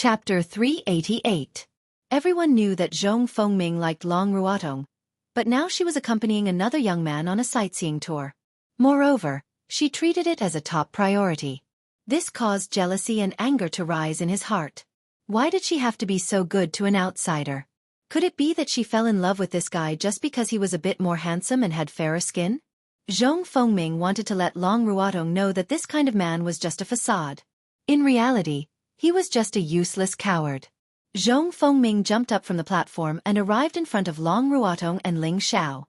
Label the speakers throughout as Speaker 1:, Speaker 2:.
Speaker 1: Chapter 388. Everyone knew that Zhong Fengming liked Long Ruotong, but now she was accompanying another young man on a sightseeing tour. Moreover, she treated it as a top priority. This caused jealousy and anger to rise in his heart. Why did she have to be so good to an outsider? Could it be that she fell in love with this guy just because he was a bit more handsome and had fairer skin? Zhong Fengming wanted to let Long Ruotong know that this kind of man was just a facade. In reality, he was just a useless coward. Zhong Fengming jumped up from the platform and arrived in front of Long Ruotong and Ling Xiao.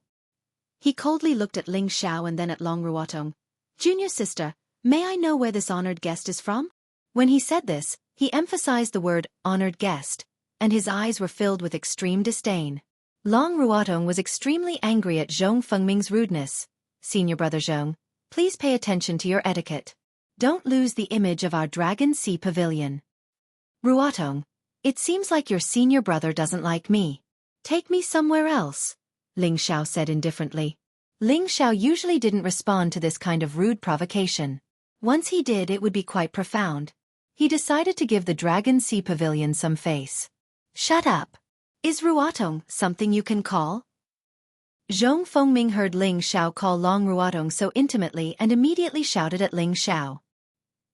Speaker 1: He coldly looked at Ling Xiao and then at Long Ruotong. "Junior sister, may I know where this honored guest is from?" When he said this, he emphasized the word honored guest, and his eyes were filled with extreme disdain. Long Ruotong was extremely angry at Zhong Fengming's rudeness. "Senior brother Zhong, please pay attention to your etiquette. Don't lose the image of our Dragon Sea Pavilion." "Ruotong, it seems like your senior brother doesn't like me. Take me somewhere else," Ling Xiao said indifferently. Ling Xiao usually didn't respond to this kind of rude provocation. Once he did, it would be quite profound. He decided to give the Dragon Sea Pavilion some face. "Shut up. Is Ruotong something you can call?" Zhong Fengming heard Ling Xiao call Long Ruotong so intimately and immediately shouted at Ling Xiao.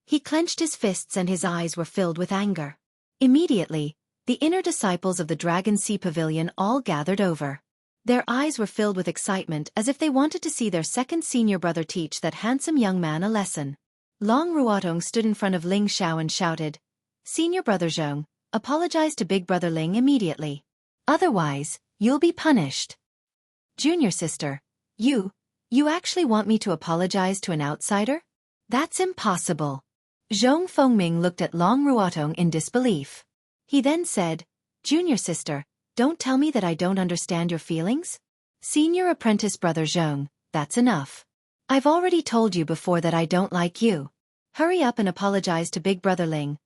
Speaker 1: He clenched his fists and his eyes were filled with anger. Immediately, the inner disciples of the Dragon Sea Pavilion all gathered over. Their eyes were filled with excitement as if they wanted to see their second senior brother teach that handsome young man a lesson. Long Ruotong stood in front of Ling Xiao and shouted, "Senior brother Zhong, apologize to big brother Ling immediately. Otherwise, you'll be punished." "Junior sister, you actually want me to apologize to an outsider? That's impossible." Zhong Fengming looked at Long Ruotong in disbelief. He then said, "Junior sister, don't tell me that I don't understand your feelings. Senior apprentice brother Zhong, that's enough. I've already told you before that I don't like you. Hurry up and apologize to big brother Ling."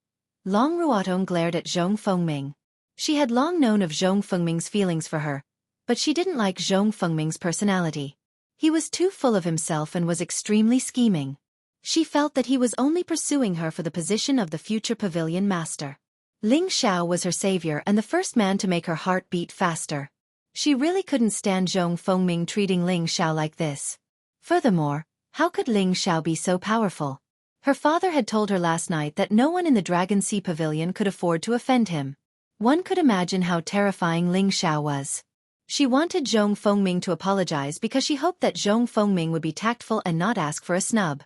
Speaker 1: Long Ruotong glared at Zhong Fengming. She had long known of Zhong Fengming's feelings for her, but she didn't like Zhong Fengming's personality. He was too full of himself and was extremely scheming. She felt that he was only pursuing her for the position of the future pavilion master. Ling Xiao was her savior and the first man to make her heart beat faster. She really couldn't stand Zhong Fengming treating Ling Xiao like this. Furthermore, how could Ling Xiao be so powerful? Her father had told her last night that no one in the Dragon Sea Pavilion could afford to offend him. One could imagine how terrifying Ling Xiao was. She wanted Zhong Fengming to apologize because she hoped that Zhong Fengming would be tactful and not ask for a snub.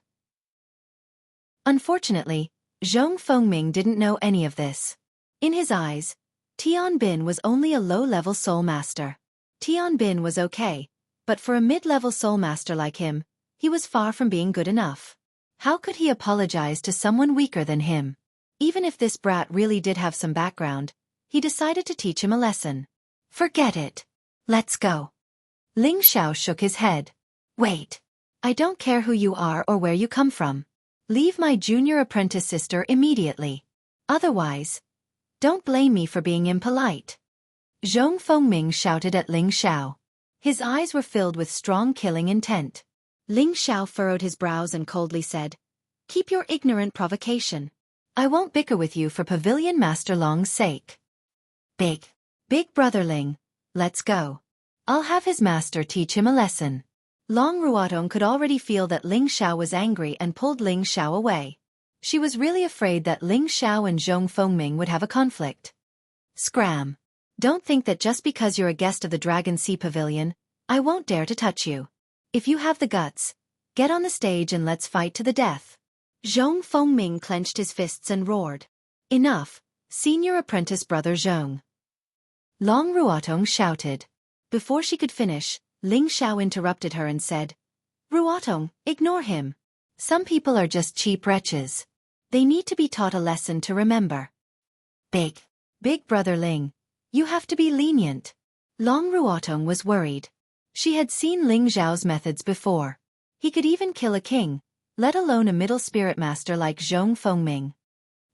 Speaker 1: Unfortunately, Zhong Fengming didn't know any of this. In his eyes, Tian Bin was only a low-level soul master. Tian Bin was okay, but for a mid-level soul master like him, he was far from being good enough. How could he apologize to someone weaker than him? Even if this brat really did have some background, he decided to teach him a lesson. "Forget it. Let's go." Ling Xiao shook his head. "Wait. I don't care who you are or where you come from. Leave my junior apprentice sister immediately. Otherwise, don't blame me for being impolite." Zhong Fengming shouted at Ling Xiao. His eyes were filled with strong killing intent. Ling Xiao furrowed his brows and coldly said, "Keep your ignorant provocation. I won't bicker with you for Pavilion Master Long's sake. Big brother Ling, let's go. I'll have his master teach him a lesson." Long Ruotong could already feel that Ling Xiao was angry and pulled Ling Xiao away. She was really afraid that Ling Xiao and Zhong Fengming would have a conflict. "Scram. Don't think that just because you're a guest of the Dragon Sea Pavilion, I won't dare to touch you. If you have the guts, get on the stage and let's fight to the death." Zhong Fengming clenched his fists and roared. "Enough, senior apprentice brother Zhong." Long Ruotong shouted. Before she could finish, Ling Xiao interrupted her and said, "Ruotong, ignore him. Some people are just cheap wretches. They need to be taught a lesson to remember." Big brother Ling, you have to be lenient." Long Ruotong was worried. She had seen Ling Xiao's methods before. He could even kill a king, let alone a middle spirit master like Zhong Fengming.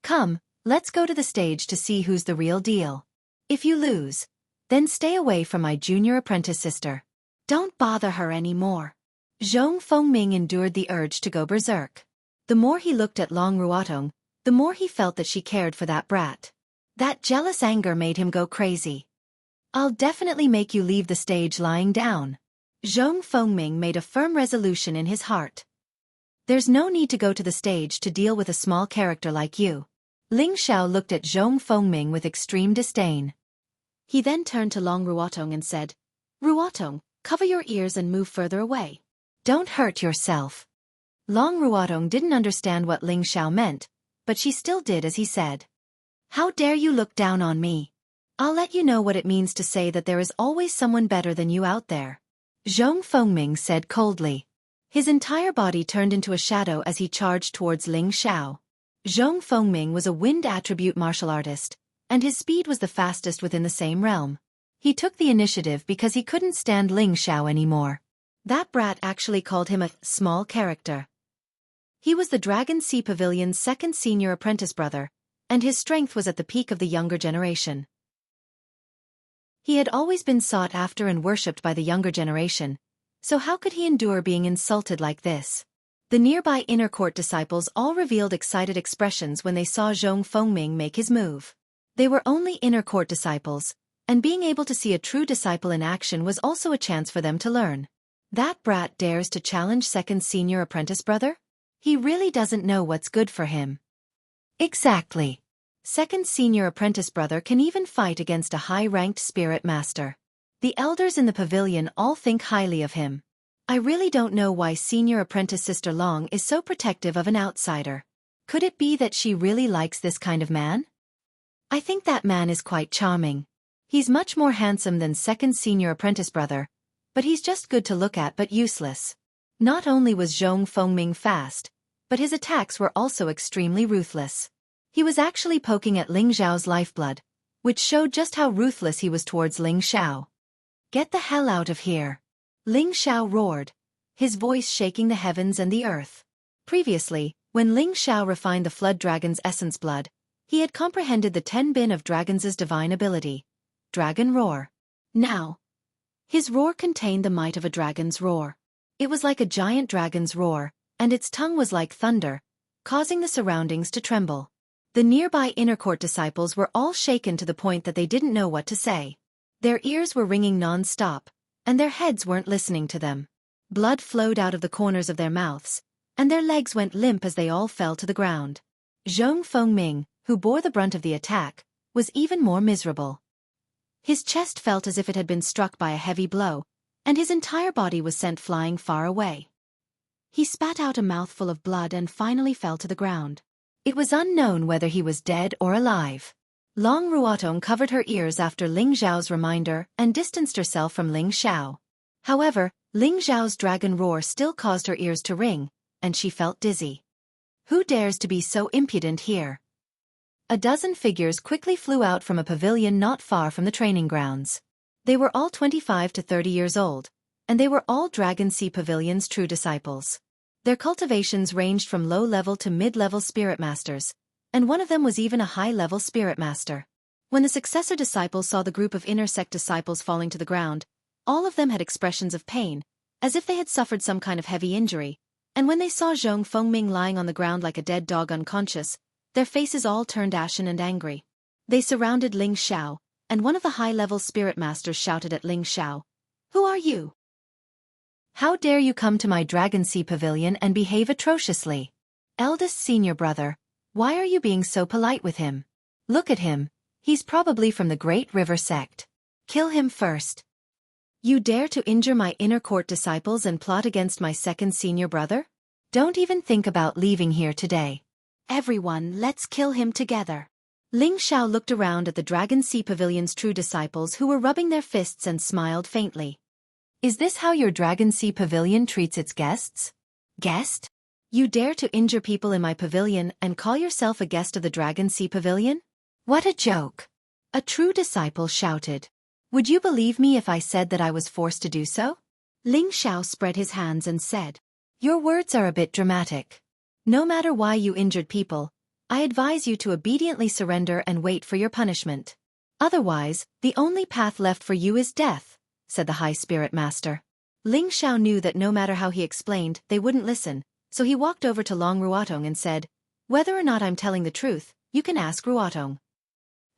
Speaker 1: "Come, let's go to the stage to see who's the real deal. If you lose, then stay away from my junior apprentice sister. Don't bother her anymore." Zhong Fengming endured the urge to go berserk. The more he looked at Long Ruotong, the more he felt that she cared for that brat. That jealous anger made him go crazy. I'll definitely make you leave the stage lying down. Zhong Fengming made a firm resolution in his heart. There's no need to go to the stage to deal with a small character like you. Ling Xiao looked at Zhong Fengming with extreme disdain. He then turned to Long Ruotong and said, Ruotong, cover your ears and move further away. Don't hurt yourself. Long Ruotong didn't understand what Ling Xiao meant, but she still did as he said. How dare you look down on me? I'll let you know what it means to say that there is always someone better than you out there. Zhong Fengming said coldly. His entire body turned into a shadow as he charged towards Ling Xiao. Zhong Fengming was a wind attribute martial artist, and his speed was the fastest within the same realm. He took the initiative because he couldn't stand Ling Xiao anymore. That brat actually called him a small character. He was the Dragon Sea Pavilion's second senior apprentice brother, and his strength was at the peak of the younger generation. He had always been sought after and worshipped by the younger generation, so how could he endure being insulted like this? The nearby inner court disciples all revealed excited expressions when they saw Zhong Fengming make his move. They were only inner court disciples, and being able to see a true disciple in action was also a chance for them to learn. That brat dares to challenge second senior apprentice brother? He really doesn't know what's good for him. Exactly. Second senior apprentice brother can even fight against a high-ranked spirit master. The elders in the pavilion all think highly of him. I really don't know why senior apprentice Sister Long is so protective of an outsider. Could it be that she really likes this kind of man? I think that man is quite charming. He's much more handsome than second senior apprentice brother, but he's just good to look at but useless. Not only was Zhong Fengming fast, but his attacks were also extremely ruthless. He was actually poking at Ling Xiao's lifeblood, which showed just how ruthless he was towards Ling Xiao. Get the hell out of here! Ling Xiao roared, his voice shaking the heavens and the earth. Previously, when Ling Xiao refined the flood dragon's essence blood, he had comprehended the 10 bin of Dragon's divine ability, Dragon Roar. Now, his roar contained the might of a dragon's roar. It was like a giant dragon's roar, and its tongue was like thunder, causing the surroundings to tremble. The nearby inner court disciples were all shaken to the point that they didn't know what to say. Their ears were ringing non-stop, and their heads weren't listening to them. Blood flowed out of the corners of their mouths, and their legs went limp as they all fell to the ground. Zhong Fengming, who bore the brunt of the attack, was even more miserable. His chest felt as if it had been struck by a heavy blow, and his entire body was sent flying far away. He spat out a mouthful of blood and finally fell to the ground. It was unknown whether he was dead or alive. Long Ruotong covered her ears after Ling Xiao's reminder and distanced herself from Ling Xiao. However, Ling Xiao's dragon roar still caused her ears to ring, and she felt dizzy. Who dares to be so impudent here? A dozen figures quickly flew out from a pavilion not far from the training grounds. They were all 25 to 30 years old, and they were all Dragon Sea Pavilion's true disciples. Their cultivations ranged from low-level to mid-level spirit masters, and one of them was even a high-level spirit master. When the successor disciples saw the group of inner sect disciples falling to the ground, all of them had expressions of pain, as if they had suffered some kind of heavy injury, and when they saw Zhong Fengming lying on the ground like a dead dog unconscious, their faces all turned ashen and angry. They surrounded Ling Xiao, and one of the high-level spirit masters shouted at Ling Xiao, "Who are you? How dare you come to my Dragon Sea Pavilion and behave atrociously? Eldest senior brother, why are you being so polite with him? Look at him, he's probably from the Great River sect. Kill him first. You dare to injure my inner court disciples and plot against my second senior brother? Don't even think about leaving here today. Everyone, let's kill him together." Ling Xiao looked around at the Dragon Sea Pavilion's true disciples who were rubbing their fists and smiled faintly. Is this how your Dragon Sea Pavilion treats its guests? Guest? You dare to injure people in my pavilion and call yourself a guest of the Dragon Sea Pavilion? What a joke! A true disciple shouted. Would you believe me if I said that I was forced to do so? Ling Xiao spread his hands and said, Your words are a bit dramatic. No matter why you injured people, I advise you to obediently surrender and wait for your punishment. Otherwise, the only path left for you is death, said the High Spirit Master. Ling Xiao knew that no matter how he explained, they wouldn't listen, so he walked over to Long Ruotong and said, Whether or not I'm telling the truth, you can ask Ruotong.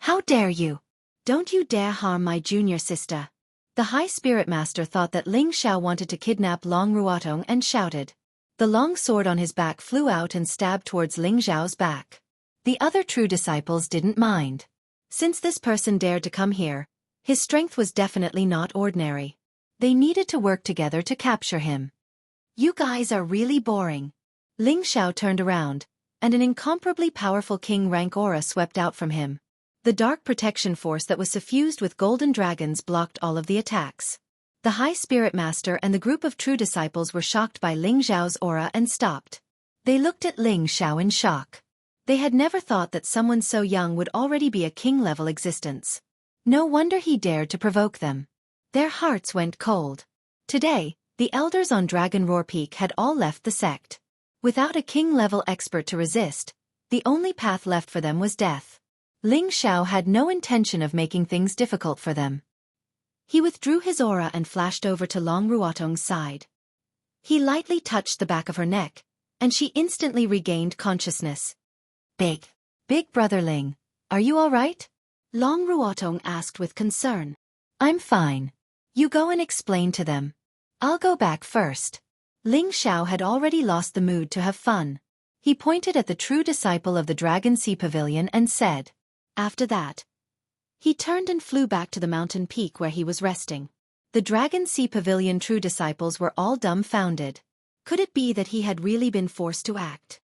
Speaker 1: How dare you? Don't you dare harm my junior sister. The High Spirit Master thought that Ling Xiao wanted to kidnap Long Ruotong and shouted. The long sword on his back flew out and stabbed towards Ling Xiao's back. The other true disciples didn't mind. Since this person dared to come here, his strength was definitely not ordinary. They needed to work together to capture him. You guys are really boring. Ling Xiao turned around, and an incomparably powerful king rank aura swept out from him. The dark protection force that was suffused with golden dragons blocked all of the attacks. The High Spirit Master and the group of true disciples were shocked by Ling Xiao's aura and stopped. They looked at Ling Xiao in shock. They had never thought that someone so young would already be a king-level existence. No wonder he dared to provoke them. Their hearts went cold. Today, the elders on Dragon Roar Peak had all left the sect. Without a king-level expert to resist, the only path left for them was death. Ling Xiao had no intention of making things difficult for them. He withdrew his aura and flashed over to Long Ruotong's side. He lightly touched the back of her neck, and she instantly regained consciousness. Big brother Ling, are you all right? Long Ruotong asked with concern. I'm fine. You go and explain to them. I'll go back first. Ling Xiao had already lost the mood to have fun. He pointed at the true disciple of the Dragon Sea Pavilion and said. After that, he turned and flew back to the mountain peak where he was resting. The Dragon Sea Pavilion true disciples were all dumbfounded. Could it be that he had really been forced to act?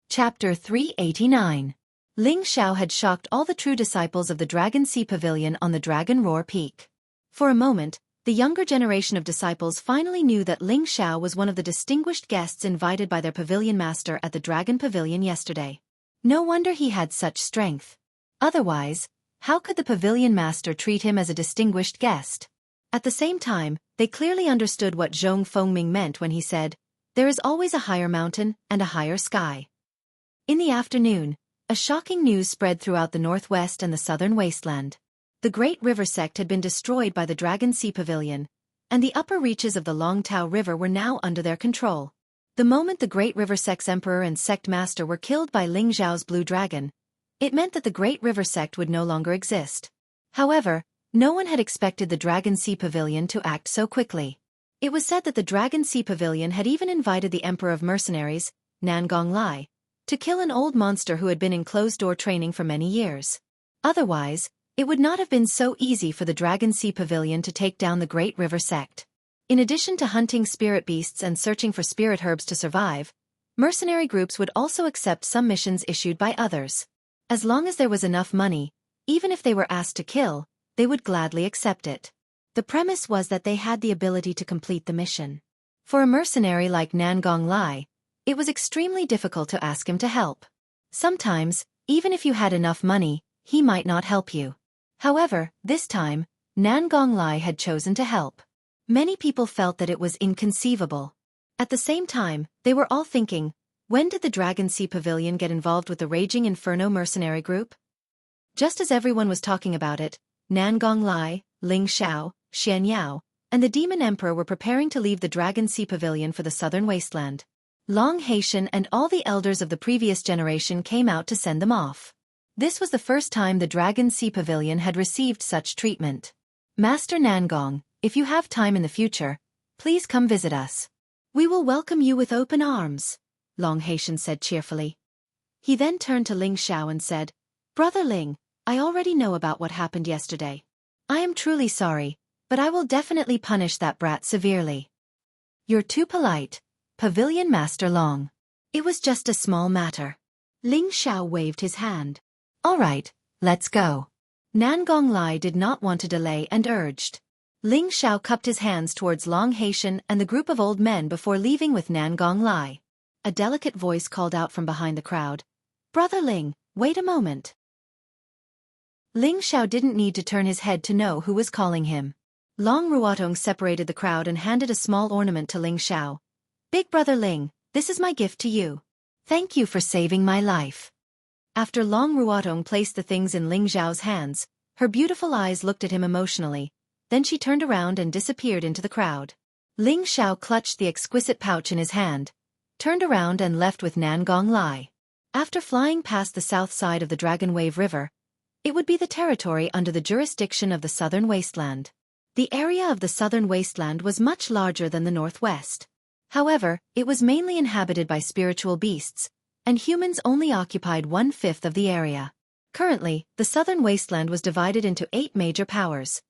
Speaker 1: Chapter 389. Ling Xiao had shocked all the true disciples of the Dragon Sea Pavilion on the Dragon Roar Peak. For a moment, the younger generation of disciples finally knew that Ling Xiao was one of the distinguished guests invited by their pavilion master at the Dragon Pavilion yesterday. No wonder he had such strength. Otherwise, how could the pavilion master treat him as a distinguished guest? At the same time, they clearly understood what Zhong Fengming meant when he said, there is always a higher mountain and a higher sky. In the afternoon, a shocking news spread throughout the northwest and the southern wasteland. The Great River sect had been destroyed by the Dragon Sea Pavilion, and the upper reaches of the Longtao River were now under their control. The moment the Great River sect's emperor and sect master were killed by Ling Xiao's blue dragon, it meant that the Great River sect would no longer exist. However, no one had expected the Dragon Sea Pavilion to act so quickly. It was said that the Dragon Sea Pavilion had even invited the Emperor of Mercenaries, Nangong Lai, to kill an old monster who had been in closed-door training for many years. Otherwise, it would not have been so easy for the Dragon Sea Pavilion to take down the Great River sect. In addition to hunting spirit beasts and searching for spirit herbs to survive, mercenary groups would also accept some missions issued by others. As long as there was enough money, even if they were asked to kill, they would gladly accept it. The premise was that they had the ability to complete the mission. For a mercenary like Nangong Lai, it was extremely difficult to ask him to help. Sometimes, even if you had enough money, he might not help you. However, this time, Nangong Lai had chosen to help. Many people felt that it was inconceivable. At the same time, they were all thinking, when did the Dragon Sea Pavilion get involved with the Raging Inferno mercenary group? Just as everyone was talking about it, Nangong Lai, Ling Xiao, Xianxia, and the Demon Emperor were preparing to leave the Dragon Sea Pavilion for the southern wasteland. Long Haitian and all the elders of the previous generation came out to send them off. This was the first time the Dragon Sea Pavilion had received such treatment. Master Nangong, if you have time in the future, please come visit us. We will welcome you with open arms, Long Haitian said cheerfully. He then turned to Ling Xiao and said, Brother Ling, I already know about what happened yesterday. I am truly sorry, but I will definitely punish that brat severely. You're too polite, Pavilion Master Long. It was just a small matter. Ling Xiao waved his hand. All right, let's go. Nangong Lai did not want to delay and urged. Ling Xiao cupped his hands towards Long Haitian and the group of old men before leaving with Nangong Lai. A delicate voice called out from behind the crowd. Brother Ling, wait a moment. Ling Xiao didn't need to turn his head to know who was calling him. Long Ruotong separated the crowd and handed a small ornament to Ling Xiao. Big brother Ling, this is my gift to you. Thank you for saving my life. After Long Ruotong placed the things in Ling Xiao's hands, her beautiful eyes looked at him emotionally. Then she turned around and disappeared into the crowd. Ling Xiao clutched the exquisite pouch in his hand, turned around and left with Nangong Lai. After flying past the south side of the Dragon Wave River, it would be the territory under the jurisdiction of the Southern Wasteland. The area of the Southern Wasteland was much larger than the Northwest. However, it was mainly inhabited by spiritual beasts, and humans only occupied 1/5 of the area. Currently, the Southern Wasteland was divided into 8 major powers: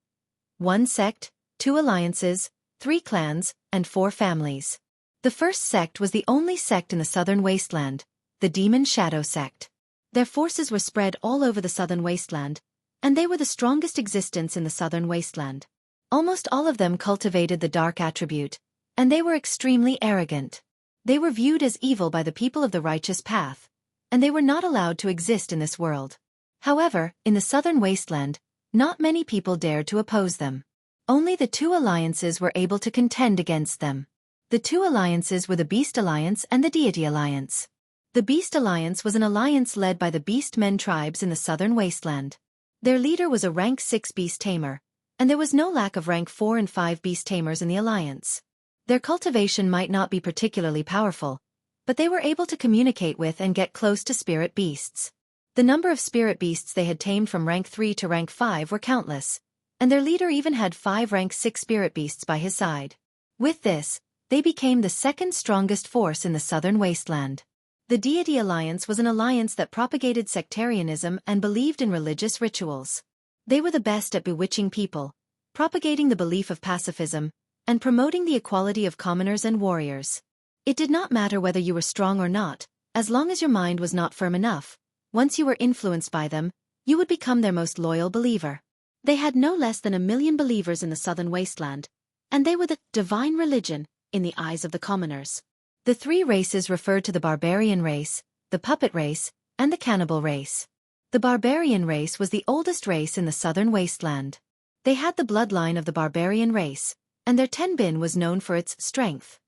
Speaker 1: 1 sect, 2 alliances, 3 clans, and 4 families. The first sect was the only sect in the Southern Wasteland, the Demon Shadow Sect. Their forces were spread all over the Southern Wasteland, and they were the strongest existence in the Southern Wasteland. Almost all of them cultivated the dark attribute, and they were extremely arrogant. They were viewed as evil by the people of the righteous path, and they were not allowed to exist in this world. However, in the Southern Wasteland, not many people dared to oppose them. Only the 2 alliances were able to contend against them. The 2 alliances were the Beast Alliance and the Deity Alliance. The Beast Alliance was an alliance led by the Beastmen tribes in the Southern Wasteland. Their leader was a rank 6 beast tamer, and there was no lack of rank 4 and 5 beast tamers in the alliance. Their cultivation might not be particularly powerful, but they were able to communicate with and get close to spirit beasts. The number of spirit beasts they had tamed from rank 3 to rank 5 were countless, and their leader even had 5 rank 6 spirit beasts by his side. With this, they became the second strongest force in the Southern Wasteland. The Deity Alliance was an alliance that propagated sectarianism and believed in religious rituals. They were the best at bewitching people, propagating the belief of pacifism, and promoting the equality of commoners and warriors. It did not matter whether you were strong or not, as long as your mind was not firm enough. Once you were influenced by them, you would become their most loyal believer. They had no less than 1 million believers in the Southern Wasteland, and they were the divine religion in the eyes of the commoners. The 3 races referred to the barbarian race, the puppet race, and the cannibal race. The barbarian race was the oldest race in the Southern Wasteland. They had the bloodline of the barbarian race, and their tenbin was known for its strength.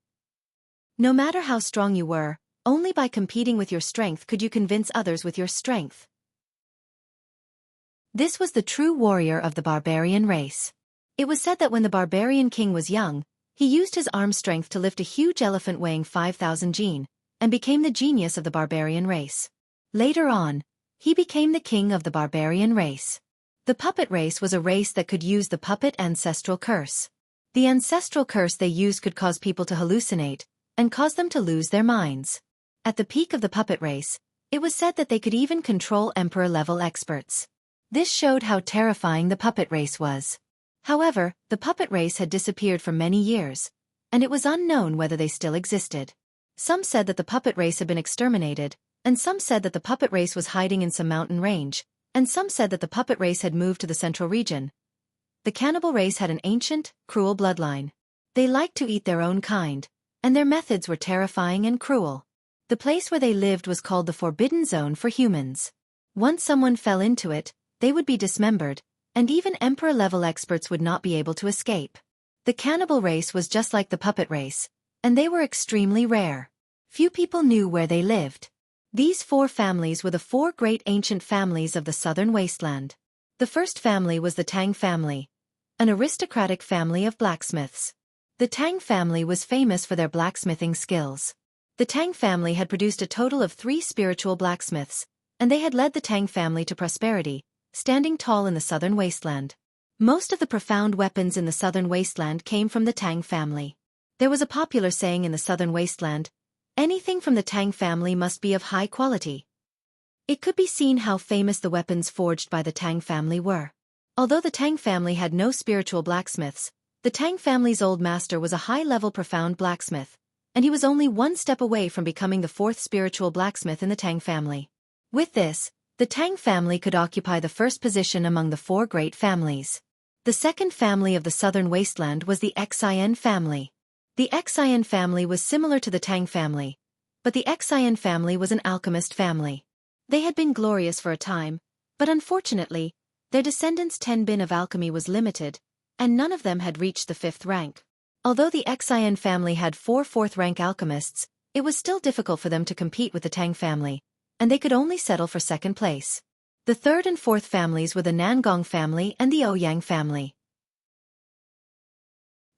Speaker 1: No matter how strong you were, only by competing with your strength could you convince others with your strength. This was the true warrior of the barbarian race. It was said that when the barbarian king was young, he used his arm strength to lift a huge elephant weighing 5,000 jin, and became the genius of the barbarian race. Later on, he became the king of the barbarian race. The puppet race was a race that could use the puppet ancestral curse. The ancestral curse they used could cause people to hallucinate, and cause them to lose their minds. At the peak of the puppet race, it was said that they could even control emperor-level experts. This showed how terrifying the puppet race was. However, the puppet race had disappeared for many years, and it was unknown whether they still existed. Some said that the puppet race had been exterminated, and some said that the puppet race was hiding in some mountain range, and some said that the puppet race had moved to the central region. The cannibal race had an ancient, cruel bloodline. They liked to eat their own kind, and their methods were terrifying and cruel. The place where they lived was called the Forbidden Zone for humans. Once someone fell into it, they would be dismembered, and even emperor-level experts would not be able to escape. The cannibal race was just like the puppet race, and they were extremely rare. Few people knew where they lived. These 4 families were the 4 great ancient families of the Southern Wasteland. The first family was the Tang family, an aristocratic family of blacksmiths. The Tang family was famous for their blacksmithing skills. The Tang family had produced a total of 3 spiritual blacksmiths, and they had led the Tang family to prosperity, standing tall in the Southern Wasteland. Most of the profound weapons in the Southern Wasteland came from the Tang family. There was a popular saying in the Southern Wasteland, "Anything from the Tang family must be of high quality." It could be seen how famous the weapons forged by the Tang family were. Although the Tang family had no spiritual blacksmiths, the Tang family's old master was a high-level profound blacksmith, and he was only 1 step away from becoming the 4th spiritual blacksmith in the Tang family. With this, the Tang family could occupy the first position among the 4 great families. The second family of the Southern Wasteland was the Xian family. The Xian family was similar to the Tang family, but the Xian family was an alchemist family. They had been glorious for a time, but unfortunately, their descendants' tenbin of alchemy was limited, and none of them had reached the 5th rank. Although the Xian family had 4 4th-rank alchemists, it was still difficult for them to compete with the Tang family, and they could only settle for 2nd place. The 3rd and 4th families were the Nangong family and the Ouyang family.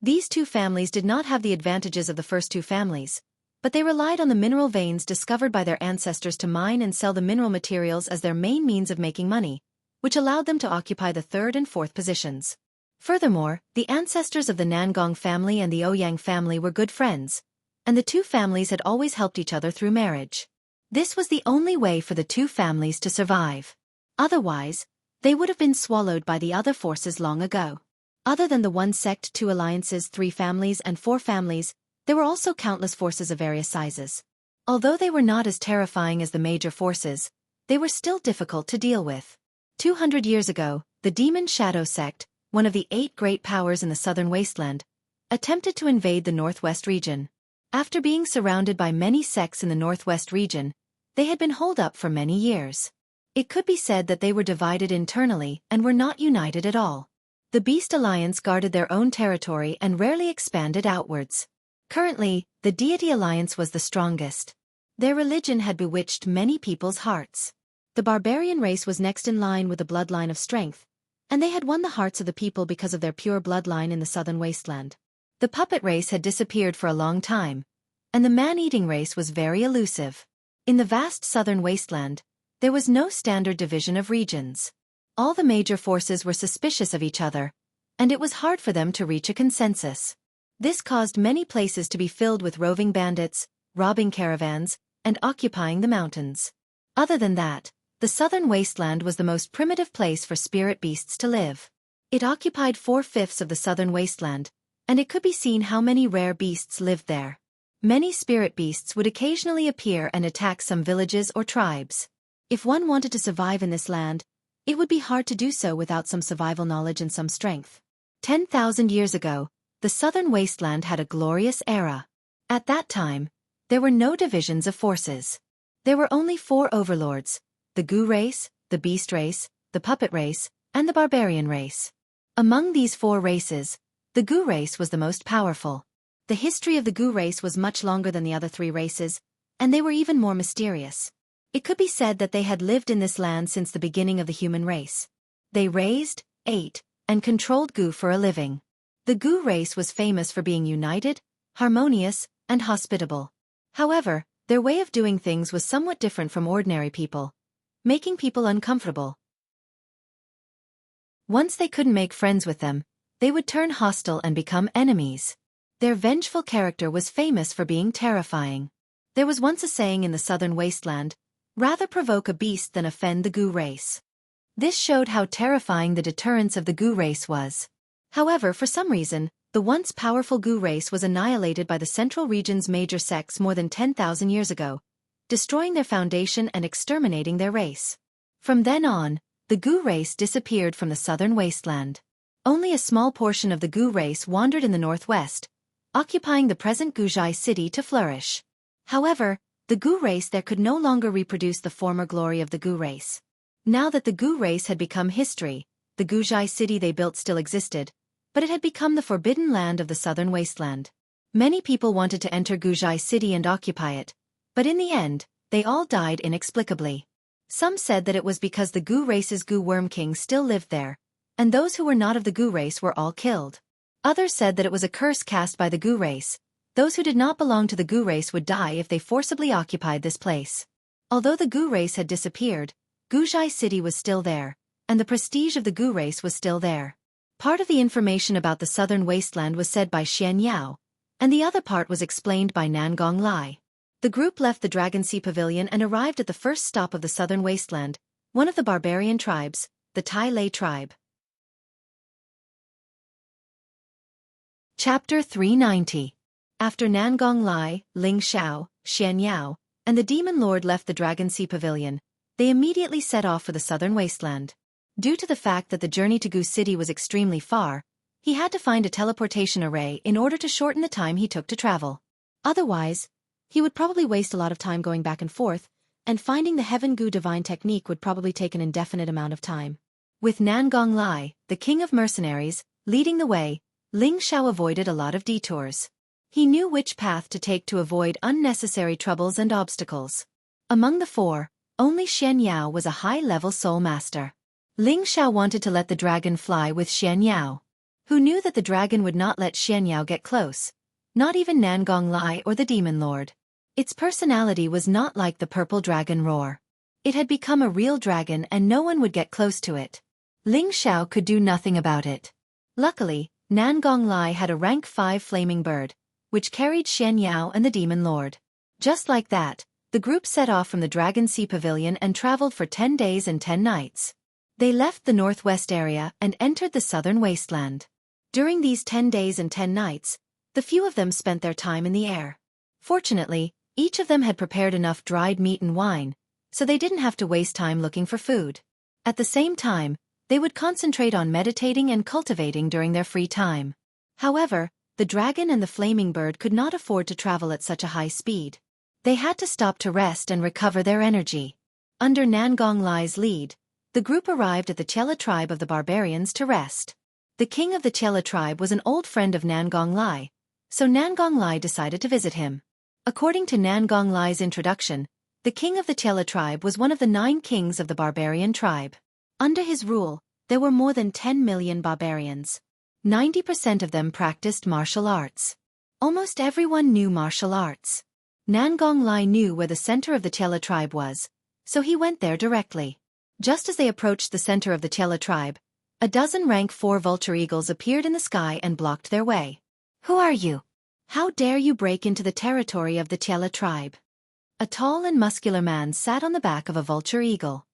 Speaker 1: These 2 families did not have the advantages of the first 2 families, but they relied on the mineral veins discovered by their ancestors to mine and sell the mineral materials as their main means of making money, which allowed them to occupy the third and fourth positions. Furthermore, the ancestors of the Nangong family and the Ouyang family were good friends, and the two families had always helped each other through marriage. This was the only way for the two families to survive. Otherwise, they would have been swallowed by the other forces long ago. Other than the one sect, two alliances, three families, and four families, there were also countless forces of various sizes. Although they were not as terrifying as the major forces, they were still difficult to deal with. 200 years ago, the Demon Shadow sect, one of the 8 great powers in the southern wasteland, attempted to invade the northwest region. After being surrounded by many sects in the northwest region, they had been holed up for many years. It could be said that they were divided internally and were not united at all. The Beast Alliance guarded their own territory and rarely expanded outwards. Currently, the Deity Alliance was the strongest. Their religion had bewitched many people's hearts. The barbarian race was next in line with the bloodline of strength, and they had won the hearts of the people because of their pure bloodline in the southern wasteland. The puppet race had disappeared for a long time, and the man-eating race was very elusive. In the vast southern wasteland, there was no standard division of regions. All the major forces were suspicious of each other, and it was hard for them to reach a consensus. This caused many places to be filled with roving bandits, robbing caravans, and occupying the mountains. Other than that, the southern wasteland was the most primitive place for spirit beasts to live. It occupied 4/5 of the southern wasteland, and it could be seen how many rare beasts lived there. Many spirit beasts would occasionally appear and attack some villages or tribes. If one wanted to survive in this land, it would be hard to do so without some survival knowledge and some strength. 10,000 years ago, the southern wasteland had a glorious era. At that time, there were no divisions of forces. There were only 4 overlords: the Gu race, the Beast race, the Puppet race, and the Barbarian race. Among these 4 races, the Gu race was the most powerful. The history of the Gu race was much longer than the other 3 races, and they were even more mysterious. It could be said that they had lived in this land since the beginning of the human race. They raised, ate, and controlled Gu for a living. The Gu race was famous for being united, harmonious, and hospitable. However, their way of doing things was somewhat different from ordinary people, making people uncomfortable. Once they couldn't make friends with them, they would turn hostile and become enemies. Their vengeful character was famous for being terrifying. There was once a saying in the southern wasteland, "Rather provoke a beast than offend the Gu race." This showed how terrifying the deterrence of the Gu race was. However, for some reason, the once powerful Gu race was annihilated by the central region's major sects more than 10,000 years ago, destroying their foundation and exterminating their race. From then on, the Gu race disappeared from the southern wasteland. Only a small portion of the Gu race wandered in the northwest, occupying the present Guzhai city to flourish. However, the Gu race there could no longer reproduce the former glory of the Gu race. Now that the Gu race had become history, the Guzhai city they built still existed, but it had become the forbidden land of the southern wasteland. Many people wanted to enter Guzhai city and occupy it, but in the end, they all died inexplicably. Some said that it was because the Gu race's Gu Worm King still lived there, and those who were not of the Gu race were all killed. Others said that it was a curse cast by the Gu race. Those who did not belong to the Gu race would die if they forcibly occupied this place. Although the Gu race had disappeared, Guzhai city was still there, and the prestige of the Gu race was still there. Part of the information about the southern wasteland was said by Xianxia, and the other part was explained by Nangong Lai. The group left the Dragon Sea Pavilion and arrived at the first stop of the southern wasteland, one of the barbarian tribes, the Tai Lei tribe. Chapter 390. After Nangong Lai, Ling Xiao, Xianxia, and the Demon Lord left the Dragon Sea Pavilion, they immediately set off for the southern wasteland. Due to the fact that the journey to Gu City was extremely far, he had to find a teleportation array in order to shorten the time he took to travel. Otherwise, he would probably waste a lot of time going back and forth, and finding the Heaven Gu divine technique would probably take an indefinite amount of time. With Nangong Lai, the king of mercenaries, leading the way, Ling Xiao avoided a lot of detours. He knew which path to take to avoid unnecessary troubles and obstacles. Among the 4, only Xianxia was a high-level soul master. Ling Xiao wanted to let the dragon fly with Xianxia, who knew that the dragon would not let Xianxia get close, not even Nangong Lai or the Demon Lord. Its personality was not like the purple dragon roar. It had become a real dragon and no one would get close to it. Ling Xiao could do nothing about it. Luckily, Nangong Lai had a rank 5 flaming bird, which carried Xianxia and the demon lord. Just like that, the group set off from the Dragon Sea Pavilion and traveled for 10 days and 10 nights. They left the northwest area and entered the southern wasteland. During these 10 days and 10 nights, the few of them spent their time in the air. Fortunately, each of them had prepared enough dried meat and wine, so they didn't have to waste time looking for food. At the same time, they would concentrate on meditating and cultivating during their free time. However, the dragon and the flaming bird could not afford to travel at such a high speed. They had to stop to rest and recover their energy. Under Nangong Lai's lead, the group arrived at the Chela tribe of the barbarians to rest. The king of the Chela tribe was an old friend of Nangong Lai, so Nangong Lai decided to visit him. According to Nangong Lai's introduction, the king of the Chela tribe was one of the 9 kings of the barbarian tribe. Under his rule, there were more than 10 million barbarians. 90% of them practiced martial arts. Almost everyone knew martial arts. Nangong Lai knew where the center of the Chela tribe was, so he went there directly. Just as they approached the center of the Chela tribe, a dozen rank 4 vulture eagles appeared in the sky and blocked their way. "Who are you? How dare you break into the territory of the Chela tribe?" A tall and muscular man sat on the back of a vulture eagle.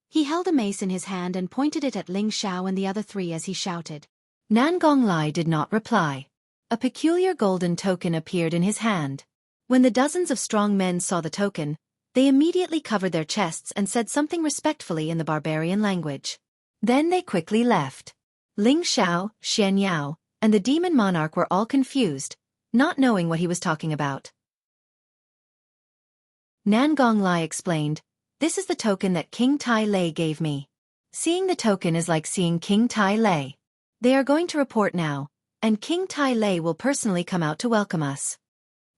Speaker 1: He held a mace in his hand and pointed it at Ling Xiao and the other 3 as he shouted. Nangong Lai did not reply. A peculiar golden token appeared in his hand. When the dozens of strong men saw the token, they immediately covered their chests and said something respectfully in the barbarian language. Then they quickly left. Ling Xiao, Xianxia, and the demon monarch were all confused, not knowing what he was talking about. Nangong Lai explained, "This is the token that King Tai Lei gave me. Seeing the token is like seeing King Tai Lei. They are going to report now, and King Tai Lei will personally come out to welcome us."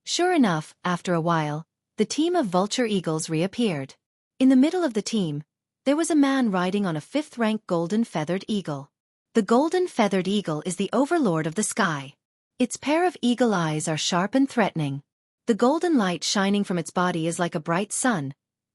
Speaker 1: Sure enough, after a while, the team of vulture eagles reappeared. In the middle of the team, there was a man riding on a 5th-rank golden feathered eagle. The golden feathered eagle is the overlord of the sky. Its pair of eagle eyes are sharp and threatening. The golden light shining from its body is like a bright sun,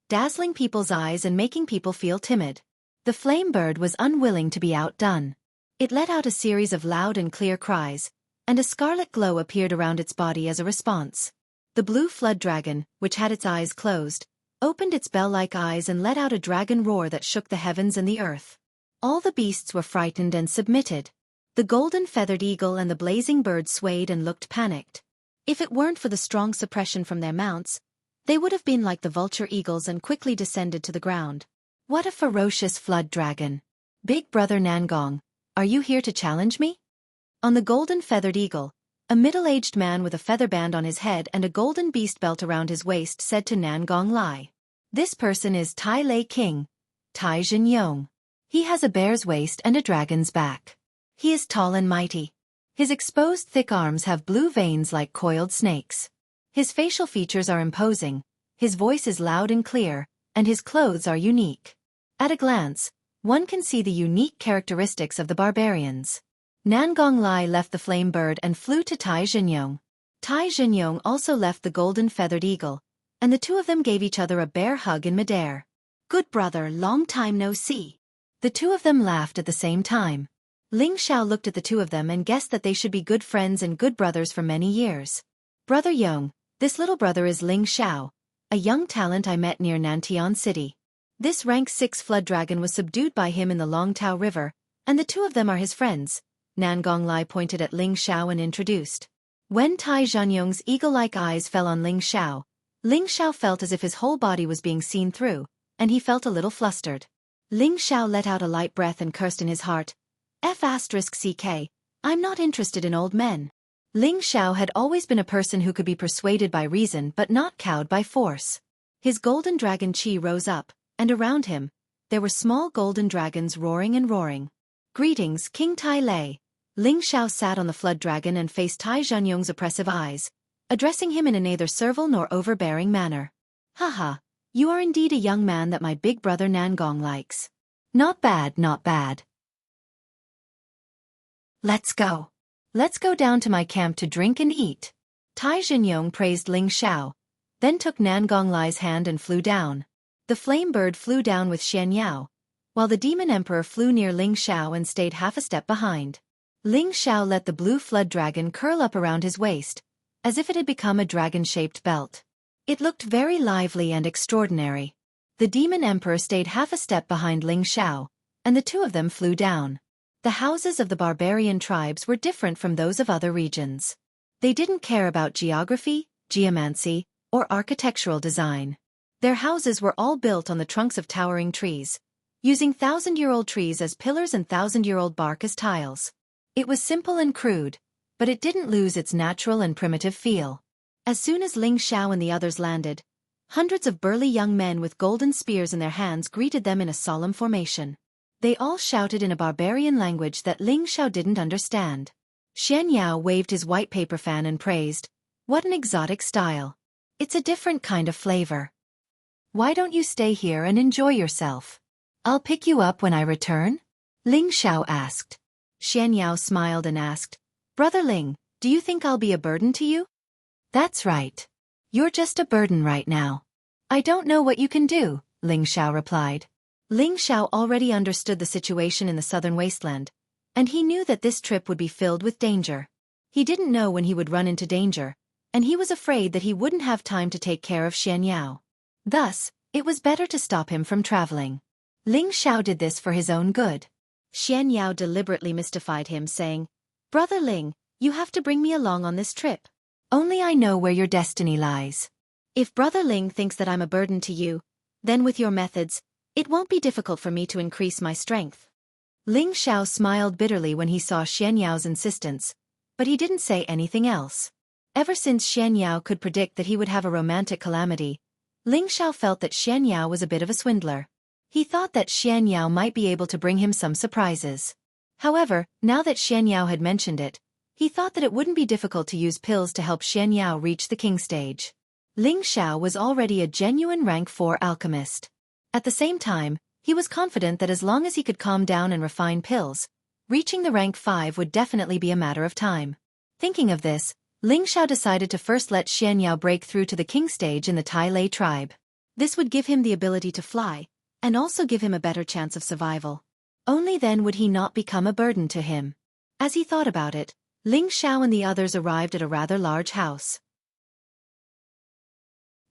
Speaker 1: dazzling people's eyes and making people feel timid. The flame bird was unwilling to be outdone. It let out a series of loud and clear cries, and a scarlet glow appeared around its body as a response. The blue flood dragon, which had its eyes closed, opened its bell-like eyes and let out a dragon roar that shook the heavens and the earth. All the beasts were frightened and submitted. The golden feathered eagle and the blazing bird swayed and looked panicked. If it weren't for the strong suppression from their mounts, they would have been like the vulture eagles and quickly descended to the ground. What a ferocious flood dragon! Big brother Nangong, are you here to challenge me? On the golden feathered eagle, a middle-aged man with a feather band on his head and a golden beast belt around his waist said to Nangong Lai, "This person is Tai Lei King, Tai Jinyong. He has a bear's waist and a dragon's back. He is tall and mighty. His exposed thick arms have blue veins like coiled snakes. His facial features are imposing, his voice is loud and clear, and his clothes are unique. At a glance, one can see the unique characteristics of the barbarians." Nangong Lai left the flame bird and flew to Tai Jinyong. Tai Jinyong also left the golden feathered eagle, and the 2 of them gave each other a bear hug in midair. "Good brother, long time no see." The 2 of them laughed at the same time. Ling Xiao looked at the 2 of them and guessed that they should be good friends and good brothers for many years. "Brother Yong, this little brother is Ling Xiao, a young talent I met near Nantian City. This rank 6 flood dragon was subdued by him in the Longtao River, and the 2 of them are his friends." Nangong Lai pointed at Ling Xiao and introduced. When Tai Jianyong's eagle-like eyes fell on Ling Xiao felt as if his whole body was being seen through, and he felt a little flustered. Ling Xiao let out a light breath and cursed in his heart, "F***ck, I'm not interested in old men." Ling Xiao had always been a person who could be persuaded by reason but not cowed by force. His golden dragon chi rose up, and around him, there were small golden dragons roaring and roaring. "Greetings, King Tai Lei." Ling Xiao sat on the flood dragon and faced Tai Jianyong's oppressive eyes, addressing him in a neither servile nor overbearing manner. "Haha, you are indeed a young man that my big brother Nangong likes. Not bad, not bad. Let's go. Let's go down to my camp to drink and eat." Tai Jianyong praised Ling Xiao, then took Nangong Lai's hand and flew down. The flame bird flew down with Xianxia, while the demon emperor flew near Ling Xiao and stayed half a step behind. Ling Xiao let the blue flood dragon curl up around his waist, as if it had become a dragon-shaped belt. It looked very lively and extraordinary. The demon emperor stayed half a step behind Ling Xiao, and the two of them flew down. The houses of the barbarian tribes were different from those of other regions. They didn't care about geography, geomancy, or architectural design. Their houses were all built on the trunks of towering trees, using thousand-year-old trees as pillars and thousand-year-old bark as tiles. It was simple and crude, but it didn't lose its natural and primitive feel. As soon as Ling Xiao and the others landed, hundreds of burly young men with golden spears in their hands greeted them in a solemn formation. They all shouted in a barbarian language that Ling Xiao didn't understand. Xianxia waved his white paper fan and praised, "What an exotic style. It's a different kind of flavor. Why don't you stay here and enjoy yourself? I'll pick you up when I return?" Ling Xiao asked. Xianxia smiled and asked, "Brother Ling, do you think I'll be a burden to you?" "That's right. You're just a burden right now. I don't know what you can do," Ling Xiao replied. Ling Xiao already understood the situation in the southern wasteland, and he knew that this trip would be filled with danger. He didn't know when he would run into danger, and he was afraid that he wouldn't have time to take care of Xianxia. Thus, it was better to stop him from traveling. Ling Xiao did this for his own good. Xianxia deliberately mystified him, saying, "Brother Ling, you have to bring me along on this trip. Only I know where your destiny lies. If Brother Ling thinks that I'm a burden to you, then with your methods, it won't be difficult for me to increase my strength." Ling Xiao smiled bitterly when he saw Xianyao's insistence, but he didn't say anything else. Ever since Xianyao could predict that he would have a romantic calamity, Ling Xiao felt that Xianyao was a bit of a swindler. He thought that Xianyao might be able to bring him some surprises. However, now that Xianyao had mentioned it, he thought that it wouldn't be difficult to use pills to help Xianyao reach the king stage. Ling Xiao was already a genuine rank 4 alchemist. At the same time, he was confident that as long as he could calm down and refine pills, reaching the rank 5 would definitely be a matter of time. Thinking of this, Ling Xiao decided to first let Xianyao break through to the king stage in the Tai Lei tribe. This would give him the ability to fly, and also give him a better chance of survival. Only then would he not become a burden to him. As he thought about it, Ling Xiao and the others arrived at a rather large house.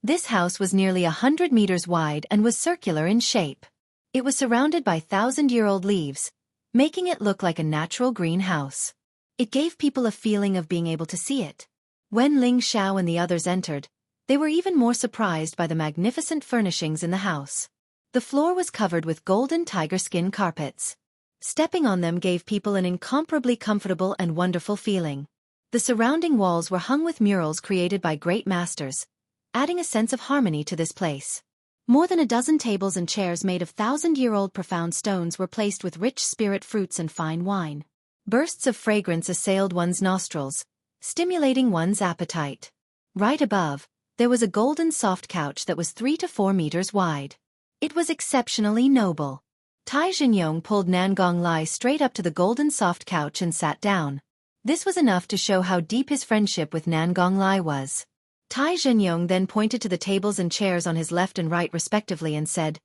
Speaker 1: This house was nearly 100 meters wide and was circular in shape. It was surrounded by thousand-year-old leaves, making it look like a natural greenhouse. It gave people a feeling of being able to see it. When Ling Xiao and the others entered, they were even more surprised by the magnificent furnishings in the house. The floor was covered with golden tiger skin carpets. Stepping on them gave people an incomparably comfortable and wonderful feeling. The surrounding walls were hung with murals created by great masters, adding a sense of harmony to this place. More than a dozen tables and chairs made of thousand-year-old profound stones were placed with rich spirit fruits and fine wine. Bursts of fragrance assailed one's nostrils, stimulating one's appetite. Right above, there was a golden soft couch that was 3 to 4 meters wide. It was exceptionally noble. Tai Zhenyong pulled Nangong Lai straight up to the golden soft couch and sat down. This was enough to show how deep his friendship with Nangong Lai was. Tai Zhenyong then pointed to the tables and chairs on his left and right respectively and said,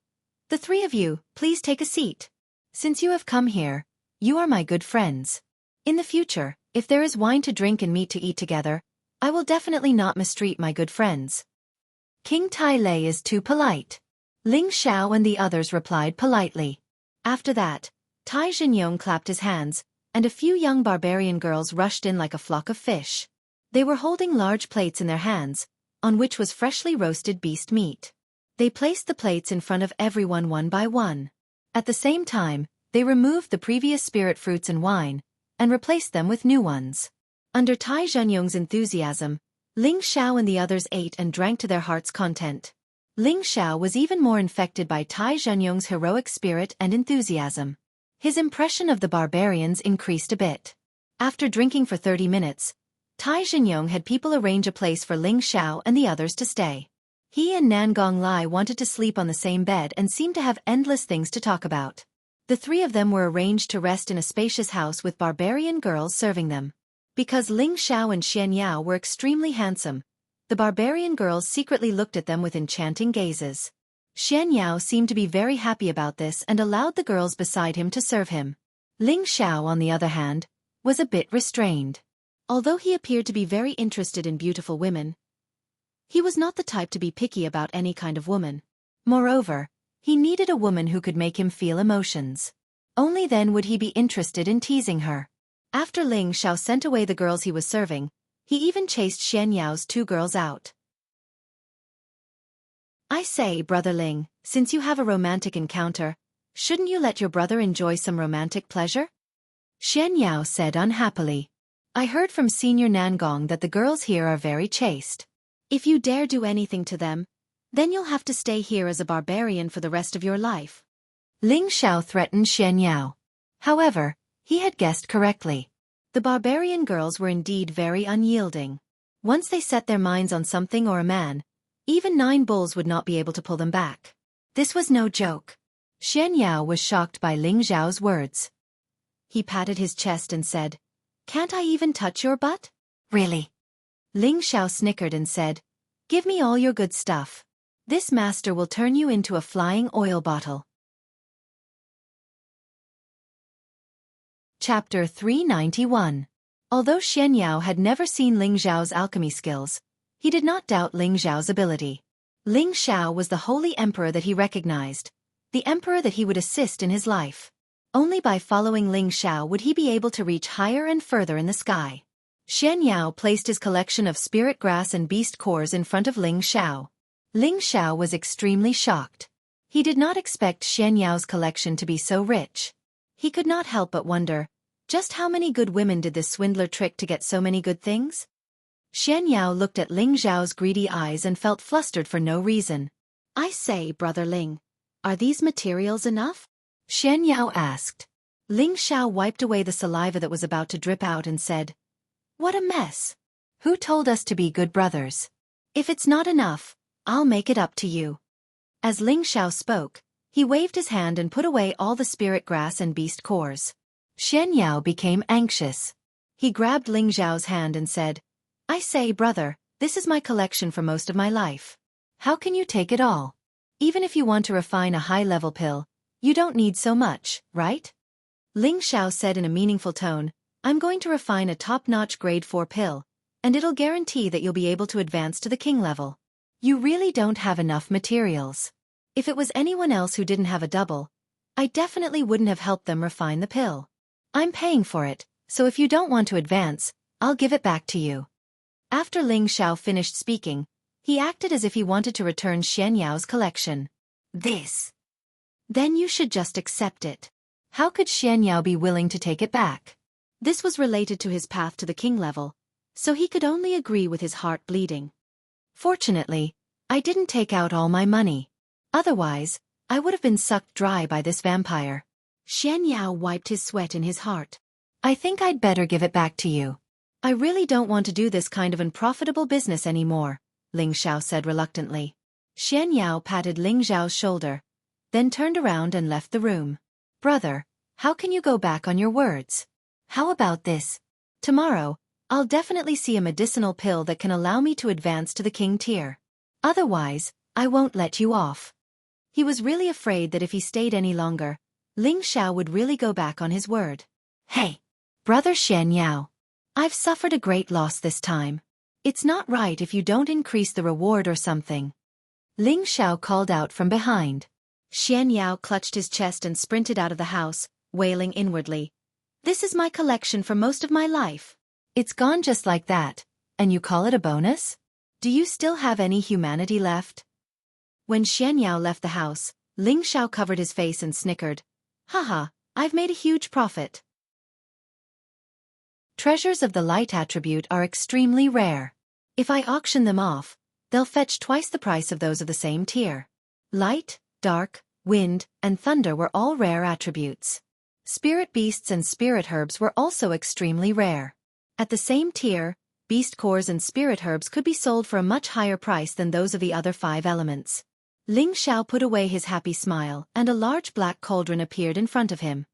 Speaker 1: "The three of you, please take a seat. Since you have come here, you are my good friends. In the future, if there is wine to drink and meat to eat together, I will definitely not mistreat my good friends." "King Tai Lei is too polite." Ling Xiao and the others replied politely. After that, Tai Zhenyong clapped his hands, and a few young barbarian girls rushed in like a flock of fish. They were holding large plates in their hands, on which was freshly roasted beast meat. They placed the plates in front of everyone one by one. At the same time, they removed the previous spirit fruits and wine, and replaced them with new ones. Under Tai Zhenyong's enthusiasm, Ling Xiao and the others ate and drank to their heart's content. Ling Xiao was even more infected by Tai Zhenyong's heroic spirit and enthusiasm. His impression of the barbarians increased a bit. After drinking for 30 minutes, Tai Zhenyong had people arrange a place for Ling Xiao and the others to stay. He and Nangong Lai wanted to sleep on the same bed and seemed to have endless things to talk about. The three of them were arranged to rest in a spacious house with barbarian girls serving them. Because Ling Xiao and Xianyao were extremely handsome, The barbarian girls secretly looked at them with enchanting gazes. Xianxia seemed to be very happy about this and allowed the girls beside him to serve him. Ling Xiao, on the other hand, was a bit restrained. Although he appeared to be very interested in beautiful women, he was not the type to be picky about any kind of woman. Moreover, he needed a woman who could make him feel emotions. Only then would he be interested in teasing her. After Ling Xiao sent away the girls he was serving, he even chased Xianyao's 2 girls out. I say, Brother Ling, since you have a romantic encounter, shouldn't you let your brother enjoy some romantic pleasure? Xianyao said unhappily. I heard from Senior Nangong that the girls here are very chaste. If you dare do anything to them, then you'll have to stay here as a barbarian for the rest of your life. Ling Xiao threatened Xianyao. However, he had guessed correctly. The barbarian girls were indeed very unyielding. Once they set their minds on something or a man, even 9 bulls would not be able to pull them back. This was no joke. Xianyao was shocked by Ling Xiao's words. He patted his chest and said, "Can't I even touch your butt?" "Really?" Ling Xiao snickered and said, "Give me all your good stuff. This master will turn you into a flying oil bottle." Chapter 391. Although Xianyao had never seen Ling Xiao's alchemy skills, he did not doubt Ling Xiao's ability. Ling Xiao was the holy emperor that he recognized, the emperor that he would assist in his life. Only by following Ling Xiao would he be able to reach higher and further in the sky. Xianyao placed his collection of spirit grass and beast cores in front of Ling Xiao. Ling Xiao was extremely shocked. He did not expect Xianyao's collection to be so rich. He could not help but wonder, just how many good women did this swindler trick to get so many good things? Xianyao looked at Ling Xiao's greedy eyes and felt flustered for no reason. I say, Brother Ling, are these materials enough? Xianyao asked. Ling Xiao wiped away the saliva that was about to drip out and said, "What a mess. Who told us to be good brothers? If it's not enough, I'll make it up to you." As Ling Xiao spoke, he waved his hand and put away all the spirit grass and beast cores. Xianyao became anxious. He grabbed Ling Xiao's hand and said, I say, brother, this is my collection for most of my life. How can you take it all? Even if you want to refine a high-level pill, you don't need so much, right? Ling Xiao said in a meaningful tone, I'm going to refine a top-notch grade 4 pill, and it'll guarantee that you'll be able to advance to the king level. You really don't have enough materials. If it was anyone else who didn't have a double, I definitely wouldn't have helped them refine the pill. I'm paying for it, so if you don't want to advance, I'll give it back to you. After Ling Xiao finished speaking, he acted as if he wanted to return Xianyao's collection. This. Then you should just accept it. How could Xianyao be willing to take it back? This was related to his path to the king level, so he could only agree with his heart bleeding. Fortunately, I didn't take out all my money. Otherwise, I would have been sucked dry by this vampire. Xianyao wiped his sweat in his heart. I think I'd better give it back to you. I really don't want to do this kind of unprofitable business anymore, Ling Xiao said reluctantly. Xianyao patted Ling Xiao's shoulder, then turned around and left the room. Brother, how can you go back on your words? How about this? Tomorrow, I'll definitely see a medicinal pill that can allow me to advance to the king tier. Otherwise, I won't let you off. He was really afraid that if he stayed any longer, Ling Xiao would really go back on his word. Hey, brother Xianyao. I've suffered a great loss this time. It's not right if you don't increase the reward or something. Ling Xiao called out from behind. Xianyao clutched his chest and sprinted out of the house, wailing inwardly. This is my collection for most of my life. It's gone just like that, and you call it a bonus? Do you still have any humanity left? When Xianyao left the house, Ling Xiao covered his face and snickered. Haha, I've made a huge profit. Treasures of the light attribute are extremely rare. If I auction them off, they'll fetch twice the price of those of the same tier. Light, dark, wind, and thunder were all rare attributes. Spirit beasts and spirit herbs were also extremely rare. At the same tier, beast cores and spirit herbs could be sold for a much higher price than those of the other 5 elements. Ling Xiao put away his happy smile, and a large black cauldron appeared in front of him.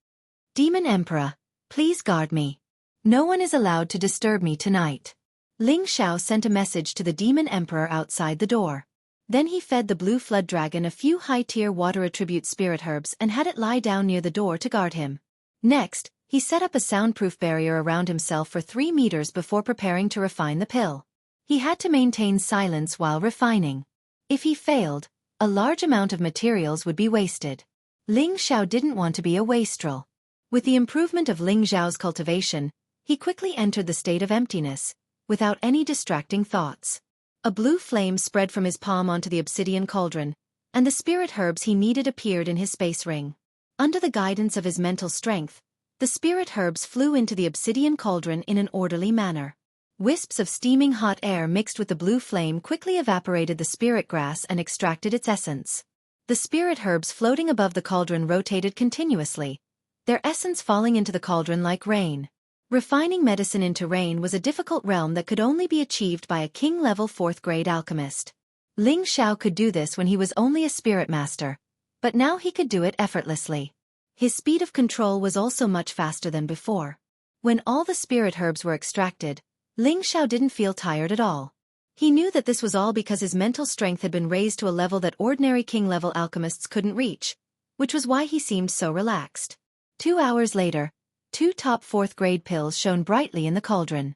Speaker 1: Demon Emperor, please guard me. No one is allowed to disturb me tonight. Ling Xiao sent a message to the demon emperor outside the door. Then he fed the blue flood dragon a few high-tier water attribute spirit herbs and had it lie down near the door to guard him. Next, he set up a soundproof barrier around himself for 3 meters before preparing to refine the pill. He had to maintain silence while refining. If he failed, a large amount of materials would be wasted. Ling Xiao didn't want to be a wastrel. With the improvement of Ling Xiao's cultivation, he quickly entered the state of emptiness, without any distracting thoughts. A blue flame spread from his palm onto the obsidian cauldron, and the spirit herbs he needed appeared in his space ring. Under the guidance of his mental strength, the spirit herbs flew into the obsidian cauldron in an orderly manner. Wisps of steaming hot air mixed with the blue flame quickly evaporated the spirit grass and extracted its essence. The spirit herbs floating above the cauldron rotated continuously, their essence falling into the cauldron like rain. Refining medicine into rain was a difficult realm that could only be achieved by a king-level 4th-grade alchemist. Ling Xiao could do this when he was only a spirit master, but now he could do it effortlessly. His speed of control was also much faster than before. When all the spirit herbs were extracted, Ling Xiao didn't feel tired at all. He knew that this was all because his mental strength had been raised to a level that ordinary king-level alchemists couldn't reach, which was why he seemed so relaxed. 2 hours later, 2 top 4th-grade pills shone brightly in the cauldron.